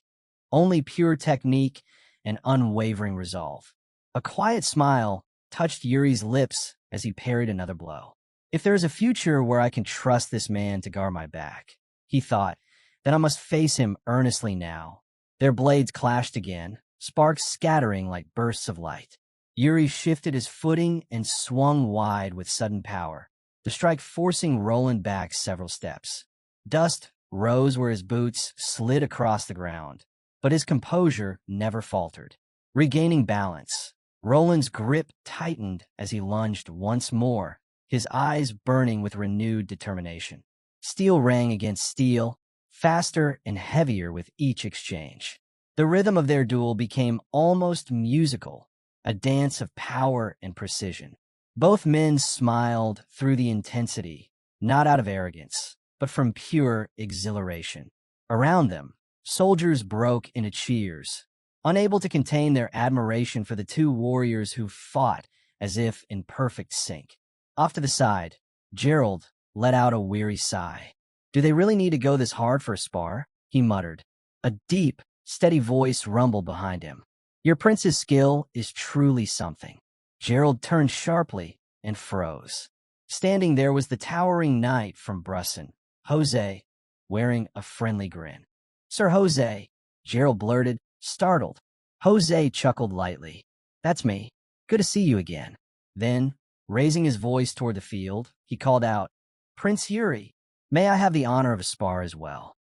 A: only pure technique and unwavering resolve. A quiet smile touched Yuri's lips as he parried another blow. "If there is a future where I can trust this man to guard my back," he thought, "then I must face him earnestly now." Their blades clashed again, sparks scattering like bursts of light. Yuri shifted his footing and swung wide with sudden power, the strike forcing Roland back several steps. Dust rose where his boots slid across the ground, but his composure never faltered. Regaining balance, Roland's grip tightened as he lunged once more, his eyes burning with renewed determination. Steel rang against steel, faster and heavier with each exchange. The rhythm of their duel became almost musical, a dance of power and precision. Both men smiled through the intensity, not out of arrogance, but from pure exhilaration. Around them, soldiers broke into cheers, unable to contain their admiration for the two warriors who fought as if in perfect sync. Off to the side, Gerald let out a weary sigh. "Do they really need to go this hard for a spar?" he muttered. A deep, steady voice rumbled behind him. "Your prince's skill is truly something." Gerald turned sharply and froze. Standing there was the towering knight from Brusson, Jose, wearing a friendly grin. "Sir Jose," Gerald blurted, startled. Jose chuckled lightly. "That's me. Good to see you again." Then, raising his voice toward the field, he called out, "Prince Yuri, may I have the honor of a spar as well?"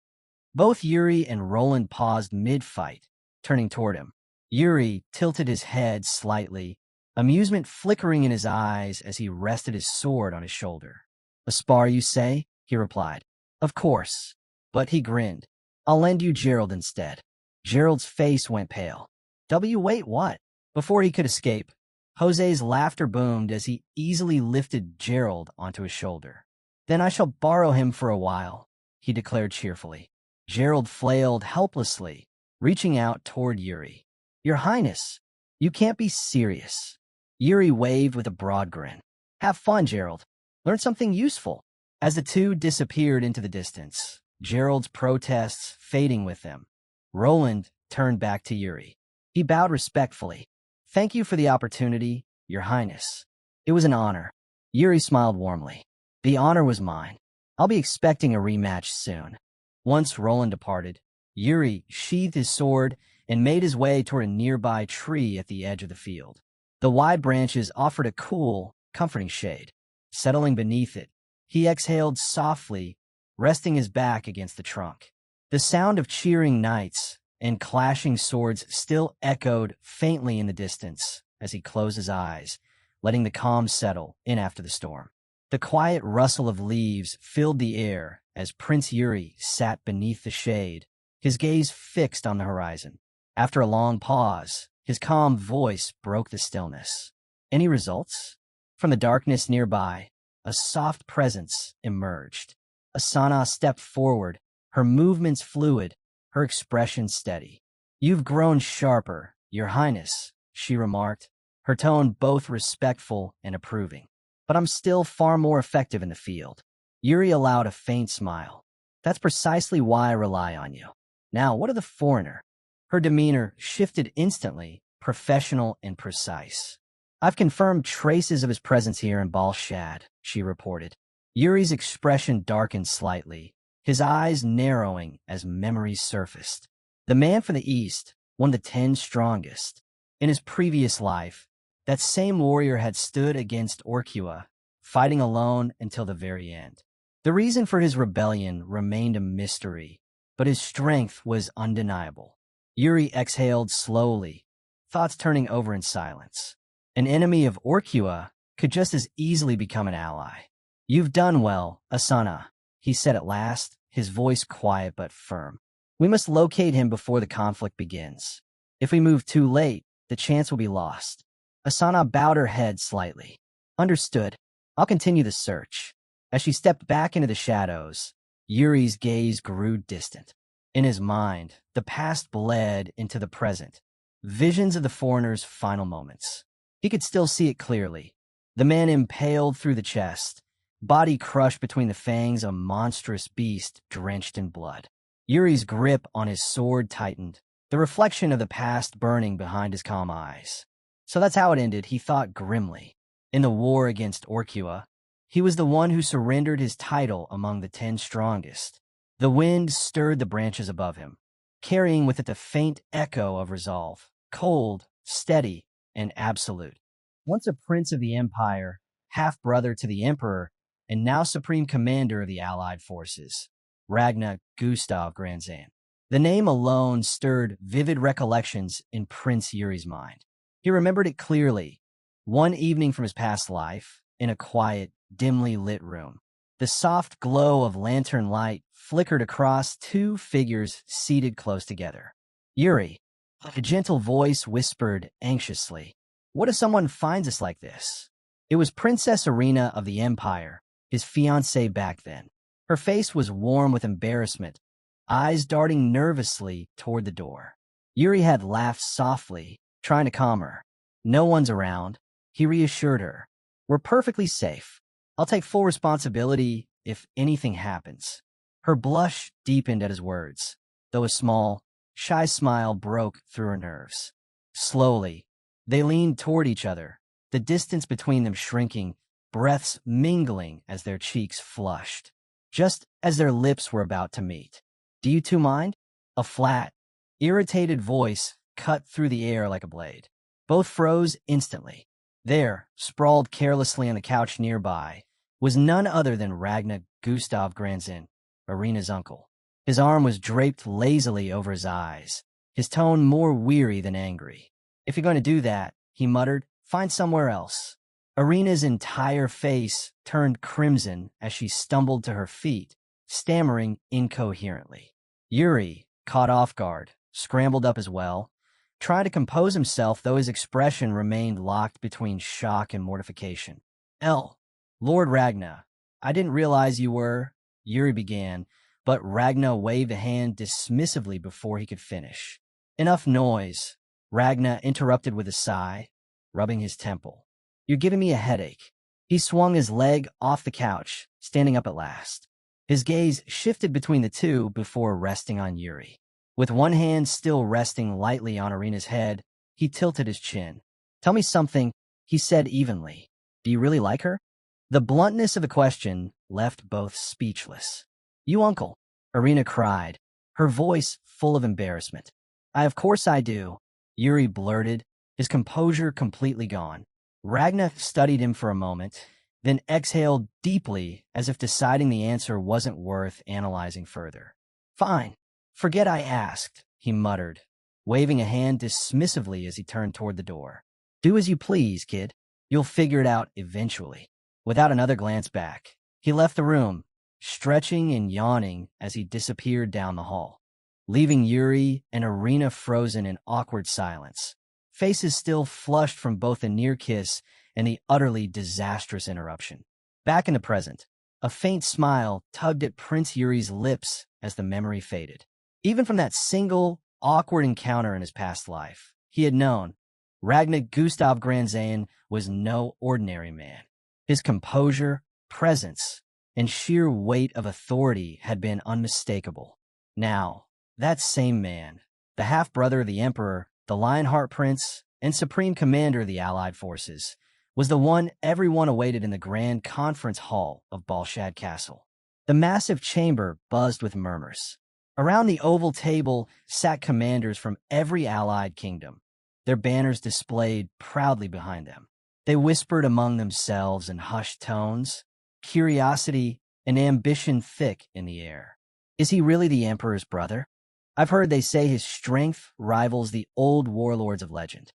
A: Both Yuri and Roland paused mid-fight, turning toward him. Yuri tilted his head slightly, amusement flickering in his eyes as he rested his sword on his shoulder. "A spar, you say?" he replied. "Of course." But he grinned. "I'll lend you Gerald instead." Gerald's face went pale. Wait, what?" Before he could escape, Jose's laughter boomed as he easily lifted Gerald onto his shoulder. "Then I shall borrow him for a while," he declared cheerfully. Gerald flailed helplessly, reaching out toward Yuri. "Your Highness, you can't be serious." Yuri waved with a broad grin. "Have fun, Gerald. Learn something useful." As the two disappeared into the distance, Gerald's protests fading with them, Roland turned back to Yuri. He bowed respectfully. "Thank you for the opportunity, Your Highness. It was an honor." Yuri smiled warmly. "The honor was mine. I'll be expecting a rematch soon." Once Roland departed, Yuri sheathed his sword and made his way toward a nearby tree at the edge of the field. The wide branches offered a cool, comforting shade. Settling beneath it, he exhaled softly, resting his back against the trunk. The sound of cheering knights and clashing swords still echoed faintly in the distance as he closed his eyes, letting the calm settle in after the storm. The quiet rustle of leaves filled the air as Prince Yuri sat beneath the shade, his gaze fixed on the horizon. After a long pause, his calm voice broke the stillness. "Any results?" From the darkness nearby, a soft presence emerged. Asana stepped forward, her movements fluid, her expression steady. "You've grown sharper, Your Highness," she remarked, her tone both respectful and approving. "But I'm still far more effective in the field." Yuri allowed a faint smile. "That's precisely why I rely on you. Now, what of the foreigner?" Her demeanor shifted instantly, professional and precise. "I've confirmed traces of his presence here in Balshad," she reported. Yuri's expression darkened slightly, his eyes narrowing as memories surfaced. The man from the East, one of the 10 strongest. In his previous life, that same warrior had stood against Orkua, fighting alone until the very end. The reason for his rebellion remained a mystery, but his strength was undeniable. Yuri exhaled slowly, thoughts turning over in silence. An enemy of Orkua could just as easily become an ally. "You've done well, Asana," he said at last, his voice quiet but firm. "We must locate him before the conflict begins. If we move too late, the chance will be lost." Asana bowed her head slightly. "Understood. I'll continue the search." As she stepped back into the shadows, Yuri's gaze grew distant. In his mind, the past bled into the present, visions of the foreigner's final moments. He could still see it clearly. The man impaled through the chest, body crushed between the fangs of a monstrous beast drenched in blood. Yuri's grip on his sword tightened, the reflection of the past burning behind his calm eyes. So that's how it ended, he thought grimly. In the war against Orkua, he was the one who surrendered his title among the 10 strongest. The wind stirred the branches above him, carrying with it the faint echo of resolve, cold, steady, and absolute. Once a prince of the empire, half-brother to the emperor, and now supreme commander of the allied forces, Ragnar Gustav Granzan. The name alone stirred vivid recollections in Prince Yuri's mind. He remembered it clearly, one evening from his past life, in a quiet, dimly lit room. The soft glow of lantern light flickered across 2 figures seated close together. "Yuri," a gentle voice whispered anxiously. "What if someone finds us like this?" It was Princess Irina of the Empire, his fiancée back then. Her face was warm with embarrassment, eyes darting nervously toward the door. Yuri had laughed softly, trying to calm her. "No one's around," he reassured her. "We're perfectly safe. I'll take full responsibility if anything happens." Her blush deepened at his words, though a small, shy smile broke through her nerves. Slowly, they leaned toward each other, the distance between them shrinking, breaths mingling as their cheeks flushed. Just as their lips were about to meet. "Do you two mind?" A flat, irritated voice cut through the air like a blade. Both froze instantly. There, sprawled carelessly on the couch nearby, was none other than Ragnar Gustav Granzin, Irina's uncle. His arm was draped lazily over his eyes, his tone more weary than angry. "If you're going to do that," he muttered, "find somewhere else." Irina's entire face turned crimson as she stumbled to her feet, stammering incoherently. Yuri, caught off guard, scrambled up as well, trying to compose himself, though his expression remained locked between shock and mortification. Lord Ragna, I didn't realize you were," Yuri began, but Ragna waved a hand dismissively before he could finish. "Enough noise," Ragna interrupted with a sigh, rubbing his temple. "You're giving me a headache." He swung his leg off the couch, standing up at last. His gaze shifted between the two before resting on Yuri. With one hand still resting lightly on Irina's head, he tilted his chin. "Tell me something," he said evenly. "Do you really like her?" The bluntness of the question left both speechless. "You uncle," Irina cried, her voice full of embarrassment. Of course I do," Yuri blurted, his composure completely gone. Ragna studied him for a moment, then exhaled deeply as if deciding the answer wasn't worth analyzing further. "Fine. Forget I asked," he muttered, waving a hand dismissively as he turned toward the door. "Do as you please, kid. You'll figure it out eventually." Without another glance back, he left the room, stretching and yawning as he disappeared down the hall, leaving Yuri and Irina frozen in awkward silence, faces still flushed from both the near kiss and the utterly disastrous interruption. Back in the present, a faint smile tugged at Prince Yuri's lips as the memory faded. Even from that single, awkward encounter in his past life, he had known Ragnar Gustav Granzain was no ordinary man. His composure, presence, and sheer weight of authority had been unmistakable. Now, that same man, the half-brother of the Emperor, the Lionheart Prince, and Supreme Commander of the Allied forces, was the one everyone awaited in the grand conference hall of Balshad Castle. The massive chamber buzzed with murmurs. Around the oval table sat commanders from every allied kingdom, their banners displayed proudly behind them. They whispered among themselves in hushed tones, curiosity and ambition thick in the air. Is he really the Emperor's brother? I've heard they say his strength rivals the old warlords of legend.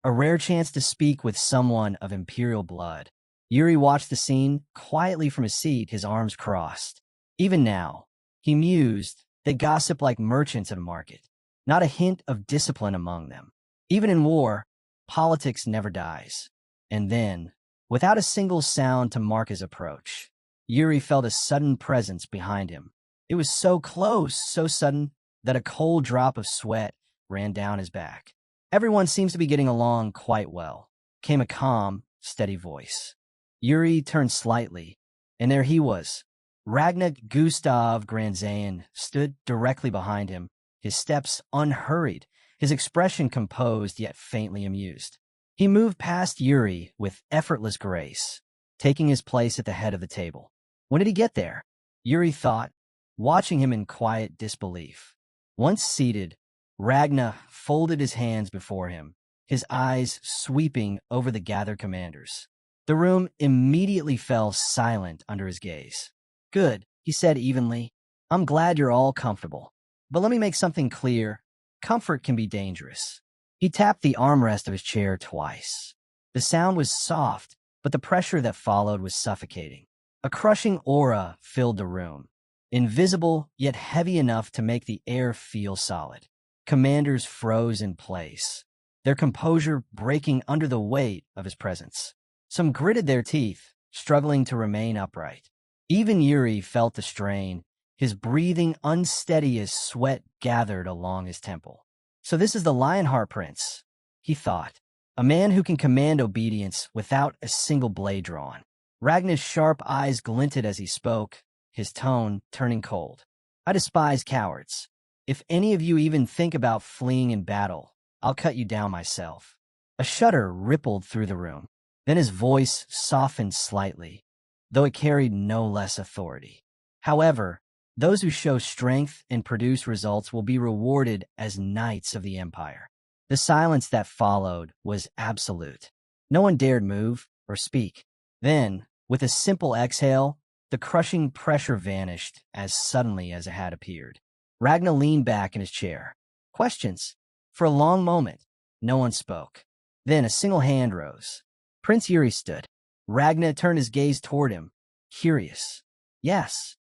A: A rare chance to speak with someone of imperial blood. Yuri watched the scene quietly from his seat, his arms crossed. Even now, he mused, they gossip like merchants at a market. Not a hint of discipline among them. Even in war, politics never dies. And then, without a single sound to mark his approach, Yuri felt a sudden presence behind him. It was so close, so sudden, that a cold drop of sweat ran down his back. "Everyone seems to be getting along quite well," came a calm, steady voice. Yuri turned slightly, and there he was. Ragnar Gustav Granzain stood directly behind him, his steps unhurried, his expression composed yet faintly amused. He moved past Yuri with effortless grace, taking his place at the head of the table. When did he get there? Yuri thought, watching him in quiet disbelief. Once seated, Ragnar folded his hands before him, his eyes sweeping over the gathered commanders. The room immediately fell silent under his gaze. "Good," he said evenly. "I'm glad you're all comfortable. But let me make something clear. Comfort can be dangerous." He tapped the armrest of his chair twice. The sound was soft, but the pressure that followed was suffocating. A crushing aura filled the room, invisible yet heavy enough to make the air feel solid. Commanders froze in place, their composure breaking under the weight of his presence. Some gritted their teeth, struggling to remain upright. Even Yuri felt the strain, his breathing unsteady as sweat gathered along his temple. "So this is the Lionheart Prince," he thought. "A man who can command obedience without a single blade drawn." Ragnar's sharp eyes glinted as he spoke, his tone turning cold. "I despise cowards. If any of you even think about fleeing in battle, I'll cut you down myself." A shudder rippled through the room. Then his voice softened slightly, though it carried no less authority. "However, those who show strength and produce results will be rewarded as knights of the Empire." The silence that followed was absolute. No one dared move or speak. Then, with a simple exhale, the crushing pressure vanished as suddenly as it had appeared. Ragnar leaned back in his chair. Questions? For a long moment, no one spoke. Then a single hand rose. Prince Yuri stood. Ragnar turned his gaze toward him, curious. Yes.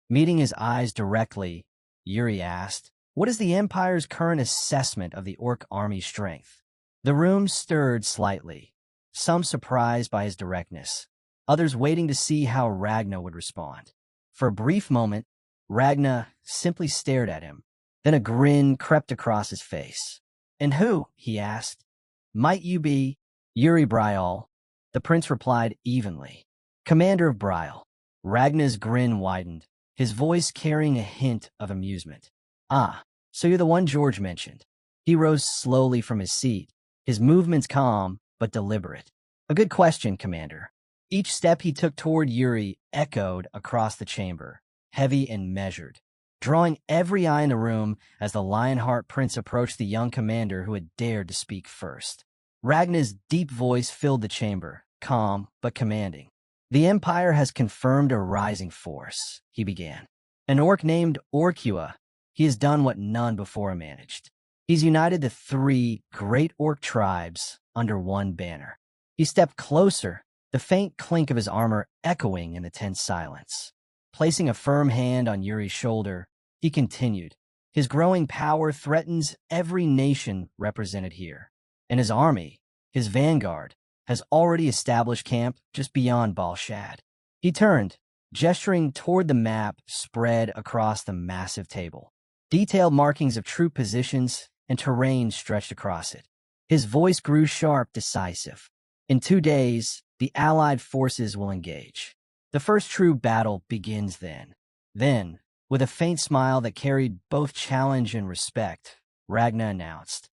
A: Meeting his eyes directly, Yuri asked, "What is the Empire's current assessment of the Orc army's strength?" The room stirred slightly, some surprised by his directness, others waiting to see how Ragnar would respond. For a brief moment, Ragnar simply stared at him. Then a grin crept across his face. "And who?" he asked. "Might you be Yuri Bryal?" The prince replied evenly. "Commander of Bryal." Ragnar's grin widened, his voice carrying a hint of amusement. "Ah, so you're the one George mentioned." He rose slowly from his seat, his movements calm but deliberate. "A good question, Commander." Each step he took toward Yuri echoed across the chamber, heavy and measured, drawing every eye in the room as the Lionheart Prince approached the young commander who had dared to speak first. Ragnar's deep voice filled the chamber, calm but commanding. "The Empire has confirmed a rising force," he began. "An orc named Orkua. He has done what none before managed. He's united the three great orc tribes under one banner." He stepped closer, the faint clink of his armor echoing in the tense silence. Placing a firm hand on Yuri's shoulder, he continued, "His growing power threatens every nation represented here. And his army, his vanguard, has already established camp just beyond Balshad." He turned, gesturing toward the map spread across the massive table. Detailed markings of troop positions and terrain stretched across it. His voice grew sharp, decisive. "In 2 days, the Allied forces will engage. The first true battle begins then." Then, with a faint smile that carried both challenge and respect, Ragnar announced,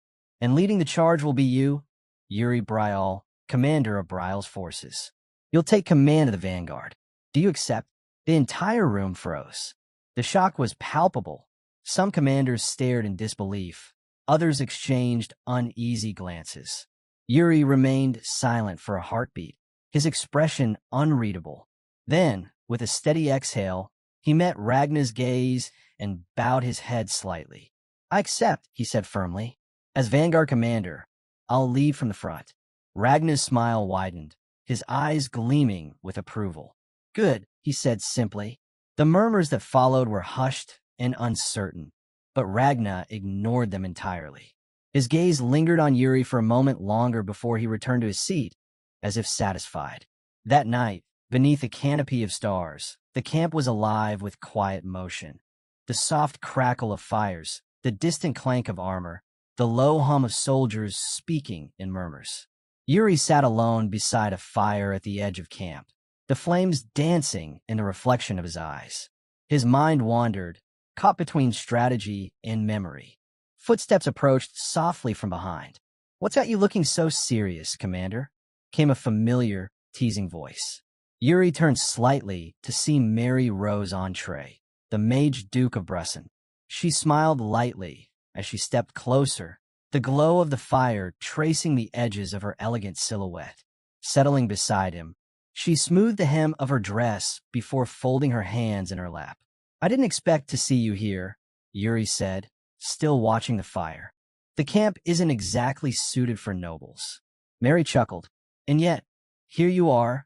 A: "And leading the charge will be you, Yuri Bryal, commander of Bryal's forces. You'll take command of the vanguard. Do you accept?" The entire room froze. The shock was palpable. Some commanders stared in disbelief. Others exchanged uneasy glances. Yuri remained silent for a heartbeat, his expression unreadable. Then, with a steady exhale, he met Ragnar's gaze and bowed his head slightly. "I accept," he said firmly. "As Vanguard Commander, I'll lead from the front." Ragnar's smile widened, his eyes gleaming with approval. "Good," he said simply. The murmurs that followed were hushed and uncertain, but Ragnar ignored them entirely. His gaze lingered on Yuri for a moment longer before he returned to his seat, as if satisfied. That night, beneath a canopy of stars, the camp was alive with quiet motion. The soft crackle of fires, the distant clank of armor, the low hum of soldiers speaking in murmurs. Yuri sat alone beside a fire at the edge of camp, the flames dancing in the reflection of his eyes. His mind wandered, caught between strategy and memory. Footsteps approached softly from behind. "What's got you looking so serious, Commander?" came a familiar, teasing voice. Yuri turned slightly to see Mary Rose Entree, the Mage Duke of Brusson. She smiled lightly as she stepped closer, the glow of the fire tracing the edges of her elegant silhouette. Settling beside him, she smoothed the hem of her dress before folding her hands in her lap. "I didn't expect to see you here," Yuri said, still watching the fire. "The camp isn't exactly suited for nobles." Mary chuckled. "And yet, here you are,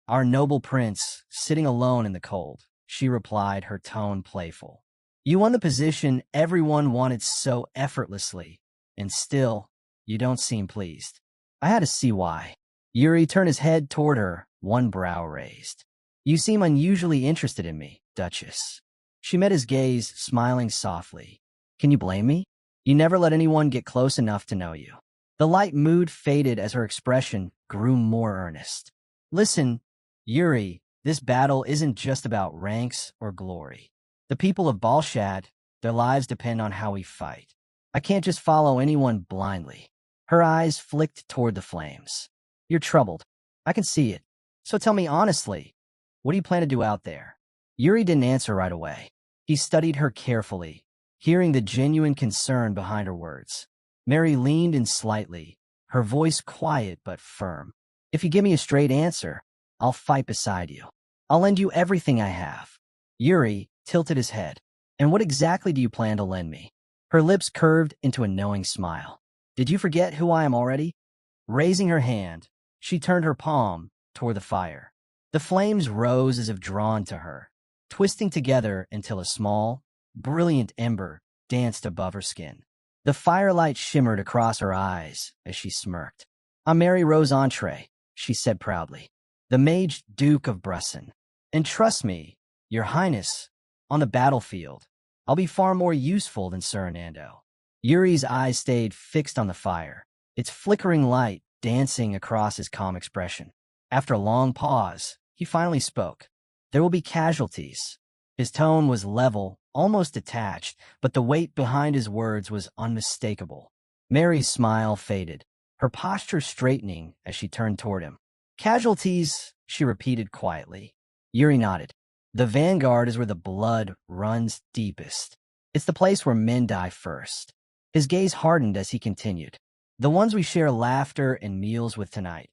A: our noble prince, sitting alone in the cold," she replied, her tone playful. "You won the position everyone wanted so effortlessly, and still, you don't seem pleased." I had to see why. Yuri turned his head toward her, one brow raised. "You seem unusually interested in me, Duchess." She met his gaze, smiling softly. "Can you blame me? You never let anyone get close enough to know you." The light mood faded as her expression grew more earnest. "Listen, Yuri, this battle isn't just about ranks or glory. The people of Balshad, their lives depend on how we fight. I can't just follow anyone blindly." Her eyes flicked toward the flames. "You're troubled. I can see it. So tell me honestly, what do you plan to do out there?" Yuri didn't answer right away. He studied her carefully, hearing the genuine concern behind her words. Mary leaned in slightly, her voice quiet but firm. "If you give me a straight answer, I'll fight beside you. I'll lend you everything I have." Yuri tilted his head. And what exactly do you plan to lend me? Her lips curved into a knowing smile. Did you forget who I am already? Raising her hand, she turned her palm toward the fire. The flames rose as if drawn to her, twisting together until a small, brilliant ember danced above her skin. The firelight shimmered across her eyes as she smirked. I'm Mary Rose Entree, she said proudly, the Mage Duke of Brusson. And trust me, Your Highness, on the battlefield, I'll be far more useful than Sir Anando. Yuri's eyes stayed fixed on the fire, its flickering light dancing across his calm expression. After a long pause, he finally spoke. There will be casualties. His tone was level, almost detached, but the weight behind his words was unmistakable. Mary's smile faded, her posture straightening as she turned toward him. Casualties, she repeated quietly. Yuri nodded. The vanguard is where the blood runs deepest. It's the place where men die first. His gaze hardened as he continued. The ones we share laughter and meals with tonight.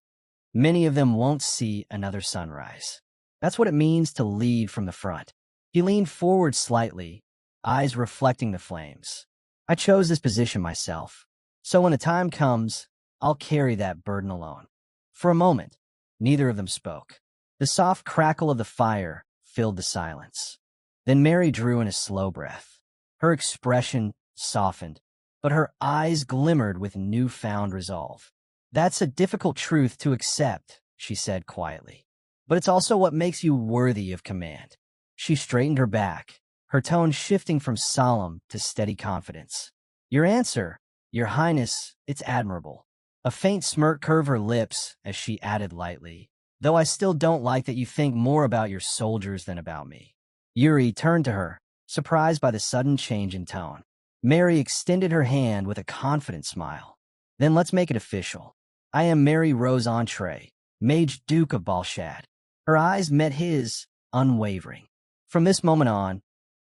A: Many of them won't see another sunrise. That's what it means to lead from the front. He leaned forward slightly, eyes reflecting the flames. I chose this position myself, so when the time comes, I'll carry that burden alone. For a moment, neither of them spoke. The soft crackle of the fire filled the silence. Then Mary drew in a slow breath. Her expression softened, but her eyes glimmered with newfound resolve. That's a difficult truth to accept, she said quietly. But it's also what makes you worthy of command. She straightened her back, her tone shifting from solemn to steady confidence. Your answer, Your Highness, it's admirable. A faint smirk curved her lips as she added lightly, though I still don't like that you think more about your soldiers than about me. Yuri turned to her, surprised by the sudden change in tone. Mary extended her hand with a confident smile. Then let's make it official. I am Mary Rose Entree, Mage Duke of Balshad. Her eyes met his, unwavering. From this moment on,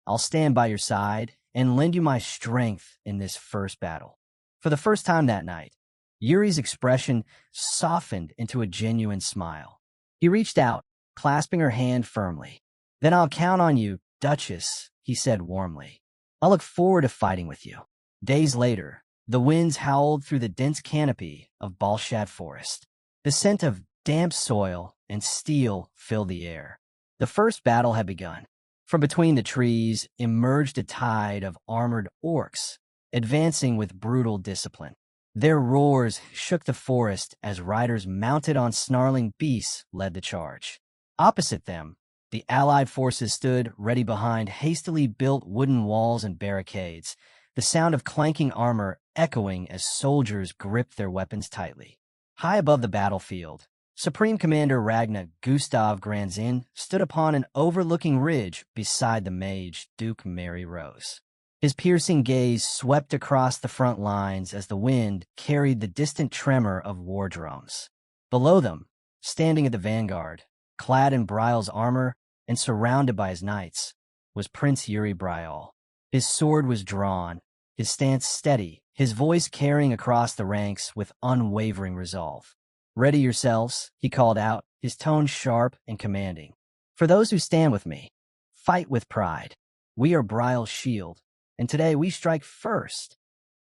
A: I'll stand by your side and lend you my strength in this first battle. For the first time that night, Yuri's expression softened into a genuine smile. He reached out, clasping her hand firmly. Then I'll count on you, Duchess, he said warmly. I'll look forward to fighting with you. Days later, the winds howled through the dense canopy of Balshad Forest. The scent of damp soil and steel filled the air. The first battle had begun. From between the trees emerged a tide of armored orcs, advancing with brutal discipline. Their roars shook the forest as riders mounted on snarling beasts led the charge. Opposite them, the Allied forces stood ready behind hastily built wooden walls and barricades, the sound of clanking armor echoing as soldiers gripped their weapons tightly. High above the battlefield, Supreme Commander Ragnar Gustav Granzin stood upon an overlooking ridge beside the mage Duke Mary Rose. His piercing gaze swept across the front lines as the wind carried the distant tremor of war drums. Below them, standing at the vanguard, clad in Brial's armor and surrounded by his knights, was Prince Yuri Brial. His sword was drawn, his stance steady, his voice carrying across the ranks with unwavering resolve. Ready yourselves, he called out, his tone sharp and commanding. For those who stand with me, fight with pride. We are Brial's shield, and today we strike first.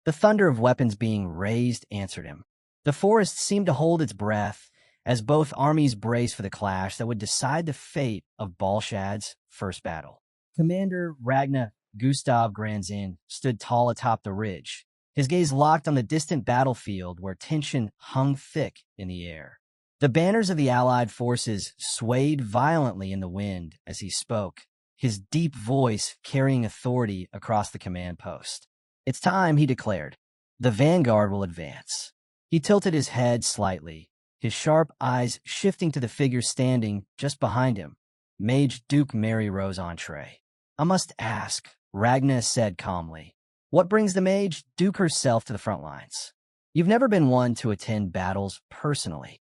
A: The thunder of weapons being raised answered him. The forest seemed to hold its breath as both armies braced for the clash that would decide the fate of Balshad's first battle. Commander Ragnar Gustav Granzin stood tall atop the ridge, his gaze locked on the distant battlefield where tension hung thick in the air. The banners of the Allied forces swayed violently in the wind as he spoke, his deep voice carrying authority across the command post. It's time, he declared. The vanguard will advance. He tilted his head slightly, his sharp eyes shifting to the figure standing just behind him, Mage Duke Mary Rose Entree. I must ask, Ragnar said calmly, what brings the Mage Duke herself to the front lines? You've never been one to attend battles personally.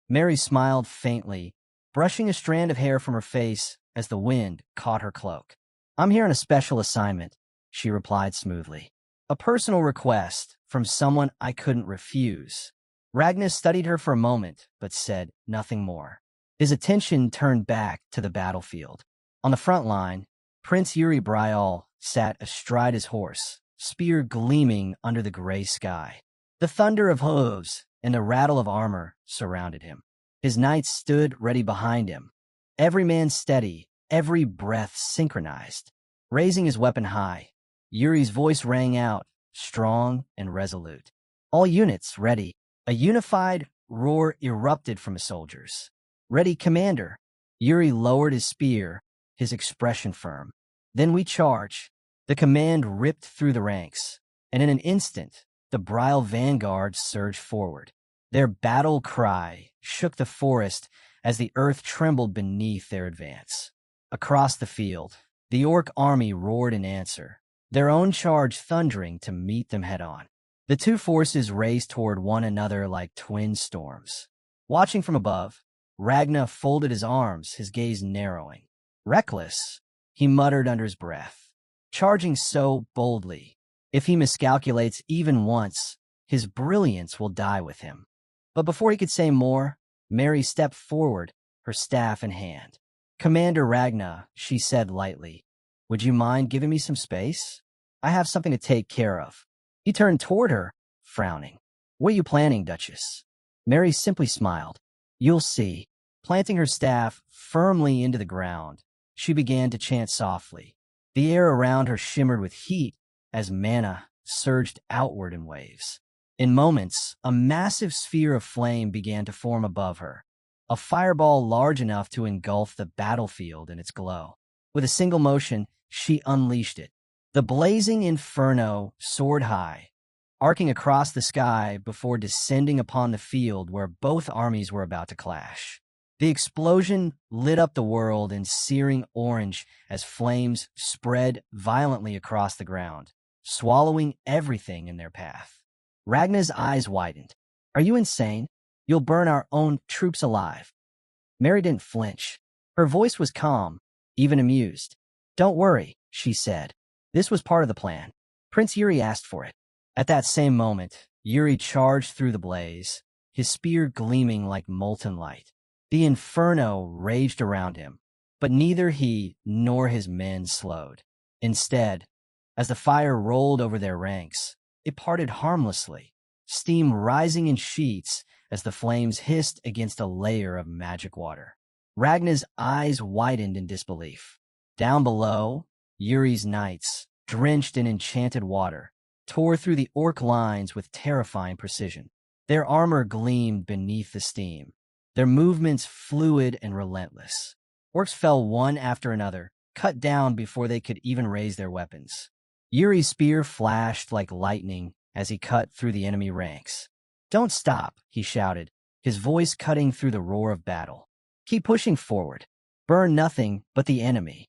A: Mary smiled faintly, brushing a strand of hair from her face as the wind caught her cloak. I'm here on a special assignment, she replied smoothly. A personal request from someone I couldn't refuse. Ragnar studied her for a moment, but said nothing more. His attention turned back to the battlefield. On the front line, Prince Yuri Bryal sat astride his horse, spear gleaming under the gray sky. The thunder of hooves and the rattle of armor surrounded him. His knights stood ready behind him, every man steady, every breath synchronized. Raising his weapon high, Yuri's voice rang out, strong and resolute. All units ready. A unified roar erupted from his soldiers. Ready, commander. Yuri lowered his spear, his expression firm. Then we charge. The command ripped through the ranks, and in an instant, the Bryle vanguard surged forward. Their battle cry shook the forest as the earth trembled beneath their advance. Across the field, the orc army roared in answer, their own charge thundering to meet them head-on. The two forces raced toward one another like twin storms. Watching from above, Ragnar folded his arms, his gaze narrowing. Reckless, he muttered under his breath, charging so boldly. If he miscalculates even once, his brilliance will die with him. But before he could say more, Mary stepped forward, her staff in hand. Commander Ragnar, she said lightly, would you mind giving me some space? I have something to take care of. He turned toward her, frowning. What are you planning, Duchess? Mary simply smiled. You'll see. Planting her staff firmly into the ground, she began to chant softly. The air around her shimmered with heat as mana surged outward in waves. In moments, a massive sphere of flame began to form above her, a fireball large enough to engulf the battlefield in its glow. With a single motion, she unleashed it. The blazing inferno soared high, arcing across the sky before descending upon the field where both armies were about to clash. The explosion lit up the world in searing orange as flames spread violently across the ground, swallowing everything in their path. Ragnar's eyes widened. Are you insane? You'll burn our own troops alive. Mary didn't flinch. Her voice was calm, even amused. Don't worry, she said. This was part of the plan. Prince Yuri asked for it. At that same moment, Yuri charged through the blaze, his spear gleaming like molten light. The inferno raged around him, but neither he nor his men slowed. Instead, as the fire rolled over their ranks, it parted harmlessly, steam rising in sheets as the flames hissed against a layer of magic water. Ragnar's eyes widened in disbelief. Down below, Yuri's knights, drenched in enchanted water, tore through the orc lines with terrifying precision. Their armor gleamed beneath the steam, their movements fluid and relentless. Orcs fell one after another, cut down before they could even raise their weapons. Yuri's spear flashed like lightning as he cut through the enemy ranks. Don't stop, he shouted, his voice cutting through the roar of battle. Keep pushing forward. Burn nothing but the enemy.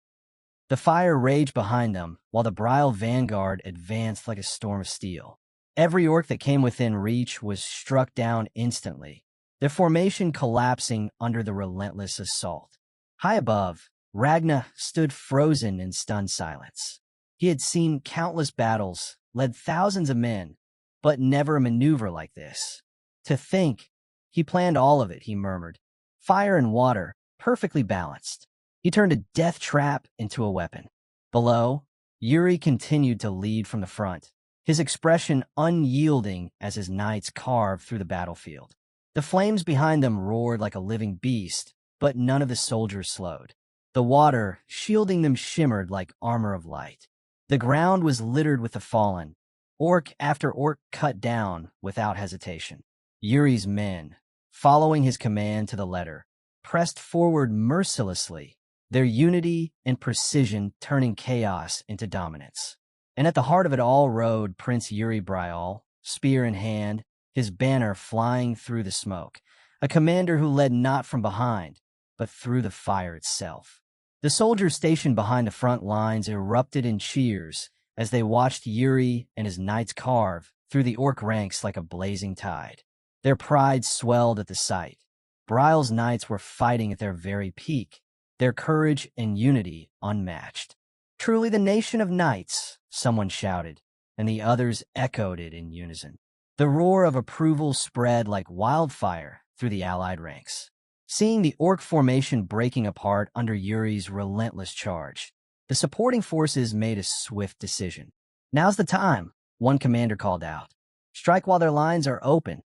A: The fire raged behind them, while the Bryle vanguard advanced like a storm of steel. Every orc that came within reach was struck down instantly, their formation collapsing under the relentless assault. High above, Ragnar stood frozen in stunned silence. He had seen countless battles, led thousands of men, but never a maneuver like this. To think, he planned all of it, he murmured. Fire and water, perfectly balanced. He turned a death trap into a weapon. Below, Yuri continued to lead from the front, his expression unyielding as his knights carved through the battlefield. The flames behind them roared like a living beast, but none of the soldiers slowed. The water shielding them shimmered like armor of light. The ground was littered with the fallen, orc after orc cut down without hesitation. Yuri's men, following his command to the letter, pressed forward mercilessly, their unity and precision turning chaos into dominance. And at the heart of it all rode Prince Yuri Bryal, spear in hand, his banner flying through the smoke, a commander who led not from behind, but through the fire itself. The soldiers stationed behind the front lines erupted in cheers as they watched Yuri and his knights carve through the orc ranks like a blazing tide. Their pride swelled at the sight. Bryle's knights were fighting at their very peak, their courage and unity unmatched. Truly the nation of knights, someone shouted, and the others echoed it in unison. The roar of approval spread like wildfire through the allied ranks. Seeing the orc formation breaking apart under Yuri's relentless charge, The supporting forces made a swift decision. "Now's the time," one commander called out. "Strike while their lines are open."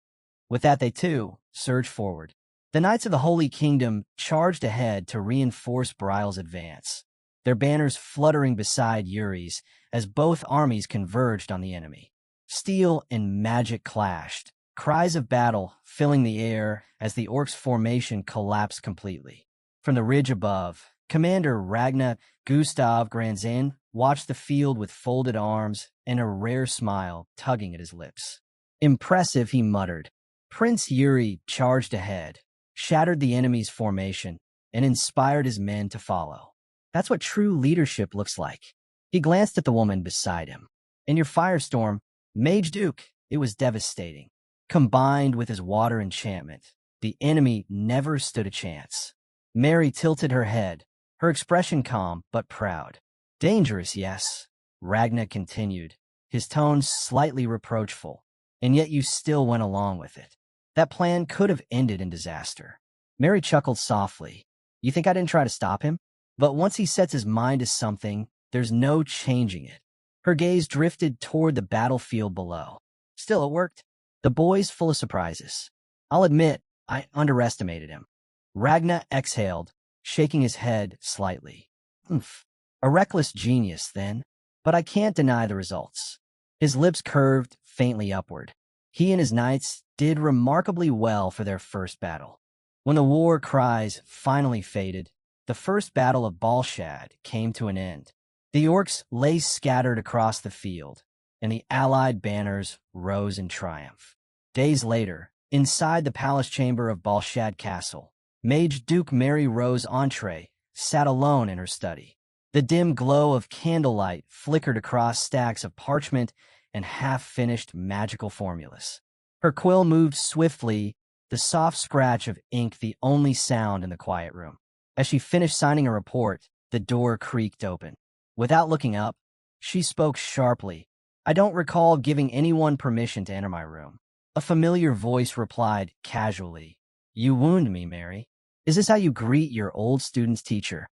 A: With that, they too surged forward. The Knights of the Holy Kingdom charged ahead to reinforce Brile's advance, their banners fluttering beside Yuri's as both armies converged on the enemy. Steel and magic clashed, cries of battle filling the air as the orcs' formation collapsed completely. From the ridge above, Commander Ragnar Gustav Granzin watched the field with folded arms and a rare smile tugging at his lips. "Impressive," he muttered. Prince Yuri charged ahead, shattered the enemy's formation, and inspired his men to follow. "That's what true leadership looks like." He glanced at the woman beside him. "In your firestorm, Mage Duke, it was devastating. Combined with his water enchantment, the enemy never stood a chance." Mary tilted her head, her expression calm but proud. "Dangerous, yes," Ragnar continued, his tone slightly reproachful, "and yet you still went along with it. That plan could have ended in disaster." Mary chuckled softly. "You think I didn't try to stop him? But once he sets his mind to something, there's no changing it." Her gaze drifted toward the battlefield below. "Still, it worked." The boy's full of surprises. "I'll admit, I underestimated him." Ragnar exhaled, shaking his head slightly. "Humph. A reckless genius, then. But I can't deny the results." His lips curved faintly upward. He and his knights did remarkably well for their first battle. When the war cries finally faded, the first battle of Balshad came to an end. The orcs lay scattered across the field, and the allied banners rose in triumph. Days later, inside the palace chamber of Balshad Castle, Mage Duke Mary Rose Entree sat alone in her study. The dim glow of candlelight flickered across stacks of parchment and half-finished magical formulas. Her quill moved swiftly, the soft scratch of ink the only sound in the quiet room. As she finished signing a report, the door creaked open. Without looking up, she spoke sharply. "I don't recall giving anyone permission to enter my room." A familiar voice replied casually, "You wound me, Mary. Is this how you greet your old student's teacher?"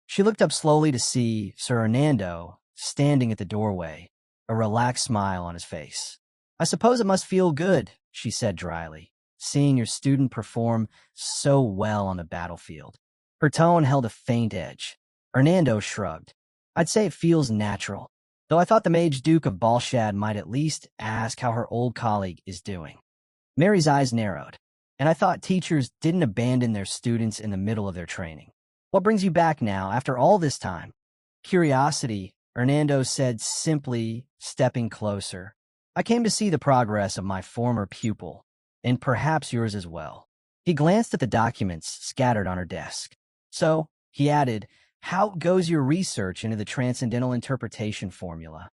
A: She looked up slowly to see Sir Hernando standing at the doorway, a relaxed smile on his face. "I suppose it must feel good," she said dryly, "seeing your student perform so well on the battlefield." Her tone held a faint edge. Hernando shrugged. "I'd say it feels natural, though I thought the Mage Duke of Balshad might at least ask how her old colleague is doing." Mary's eyes narrowed. "And I thought teachers didn't abandon their students in the middle of their training. What brings you back now, after all this time?" "Curiosity," Hernando said simply, stepping closer. "I came to see the progress of my former pupil, and perhaps yours as well." He glanced at the documents scattered on her desk. "So," he added, "how goes your research into the transcendental interpretation formula?"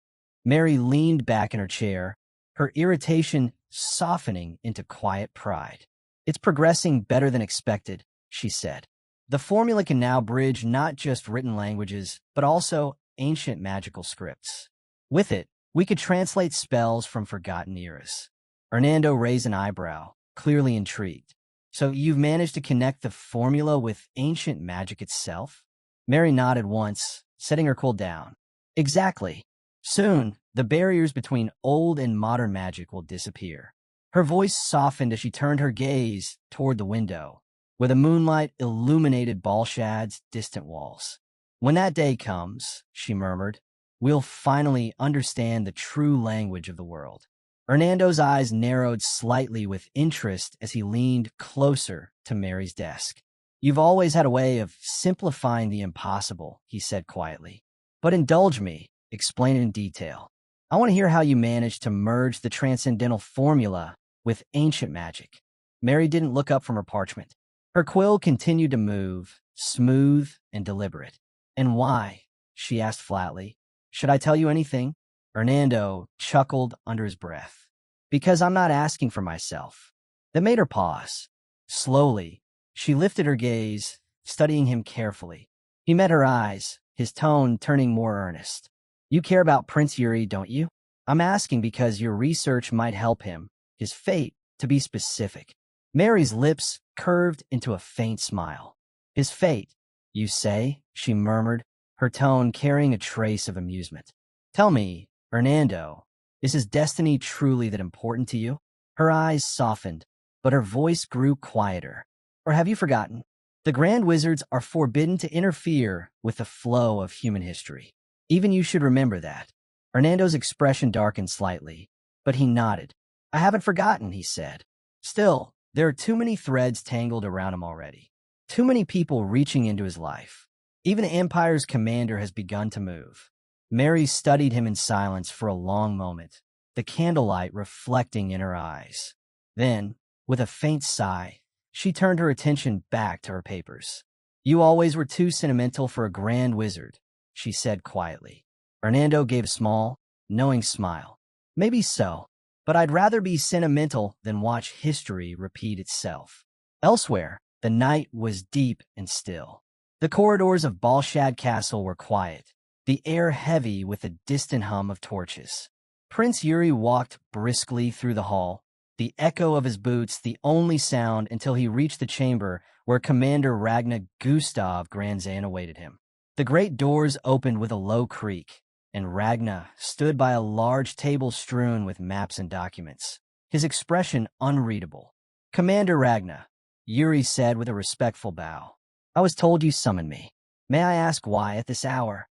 A: Mary leaned back in her chair, her irritation softening into quiet pride. "It's progressing better than expected," she said. "The formula can now bridge not just written languages, but also ancient magical scripts. With it, we could translate spells from forgotten eras." Hernando raised an eyebrow, clearly intrigued. "So you've managed to connect the formula with ancient magic itself?" Mary nodded once, setting her quill down. "Exactly. Soon, the barriers between old and modern magic will disappear." Her voice softened as she turned her gaze toward the window, where the moonlight illuminated Balshad's distant walls. "When that day comes," she murmured, "we'll finally understand the true language of the world." Hernando's eyes narrowed slightly with interest as he leaned closer to Mary's desk. "You've always had a way of simplifying the impossible," he said quietly. "But indulge me, explain it in detail. I want to hear how you managed to merge the transcendental formula with ancient magic." Mary didn't look up from her parchment. Her quill continued to move, smooth and deliberate. "And why?" she asked flatly. "Should I tell you anything?" Hernando chuckled under his breath. "Because I'm not asking for myself." That made her pause. Slowly, she lifted her gaze, studying him carefully. He met her eyes, his tone turning more earnest. "You care about Prince Yuri, don't you? I'm asking because your research might help him, his fate, to be specific." Mary's lips curved into a faint smile. "His fate, you say?" she murmured, her tone carrying a trace of amusement. Tell me, Hernando, is his destiny truly that important to you? Her eyes softened, but her voice grew quieter. Or have you forgotten? The Grand Wizards are forbidden to interfere with the flow of human history. Even you should remember that. Hernando's expression darkened slightly, but he nodded. I haven't forgotten, he said. Still, there are too many threads tangled around him already. Too many people reaching into his life. Even the Empire's commander has begun to move. Mary studied him in silence for a long moment, the candlelight reflecting in her eyes. Then, with a faint sigh, she turned her attention back to her papers. You always were too sentimental for a Grand Wizard, she said quietly. Hernando gave a small, knowing smile. Maybe so, but I'd rather be sentimental than watch history repeat itself. Elsewhere, the night was deep and still. The corridors of Balshad Castle were quiet, the air heavy with the distant hum of torches. Prince Yuri walked briskly through the hall, the echo of his boots the only sound until he reached the chamber where Commander Ragnar Gustav Granzan awaited him. The great doors opened with a low creak, and Ragnar stood by a large table strewn with maps and documents, his expression unreadable. Commander Ragnar, Yuri said with a respectful bow. I was told you summoned me. May I ask why at this hour?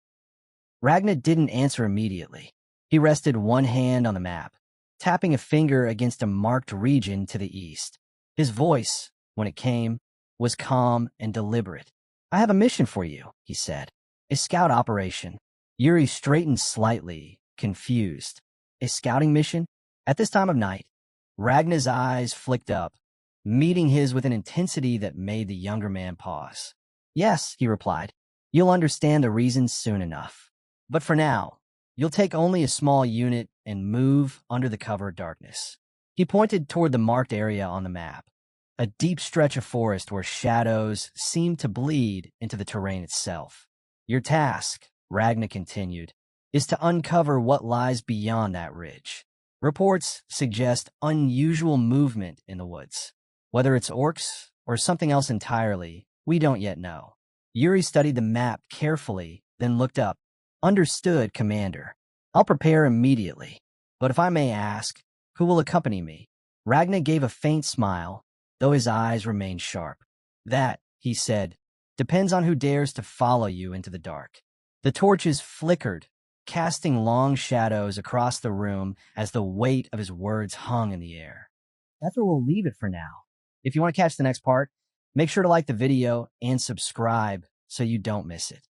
A: Ragnar didn't answer immediately. He rested one hand on the map, tapping a finger against a marked region to the east. His voice, when it came, was calm and deliberate. I have a mission for you, he said. A scout operation. Yuri straightened slightly, confused. A scouting mission? At this time of night? Ragnar's eyes flicked up, meeting his with an intensity that made the younger man pause. Yes, he replied. You'll understand the reasons soon enough. But for now, you'll take only a small unit and move under the cover of darkness. He pointed toward the marked area on the map, a deep stretch of forest where shadows seemed to bleed into the terrain itself. Your task, Ragnar continued, is to uncover what lies beyond that ridge. Reports suggest unusual movement in the woods. Whether it's orcs or something else entirely, we don't yet know. Yuri studied the map carefully, then looked up. Understood, Commander. I'll prepare immediately. But if I may ask, who will accompany me? Ragnar gave a faint smile, though his eyes remained sharp. That, he said, depends on who dares to follow you into the dark. The torches flickered, casting long shadows across the room as the weight of his words hung in the air. That's where we'll leave it for now. If you want to catch the next part, make sure to like the video and subscribe so you don't miss it.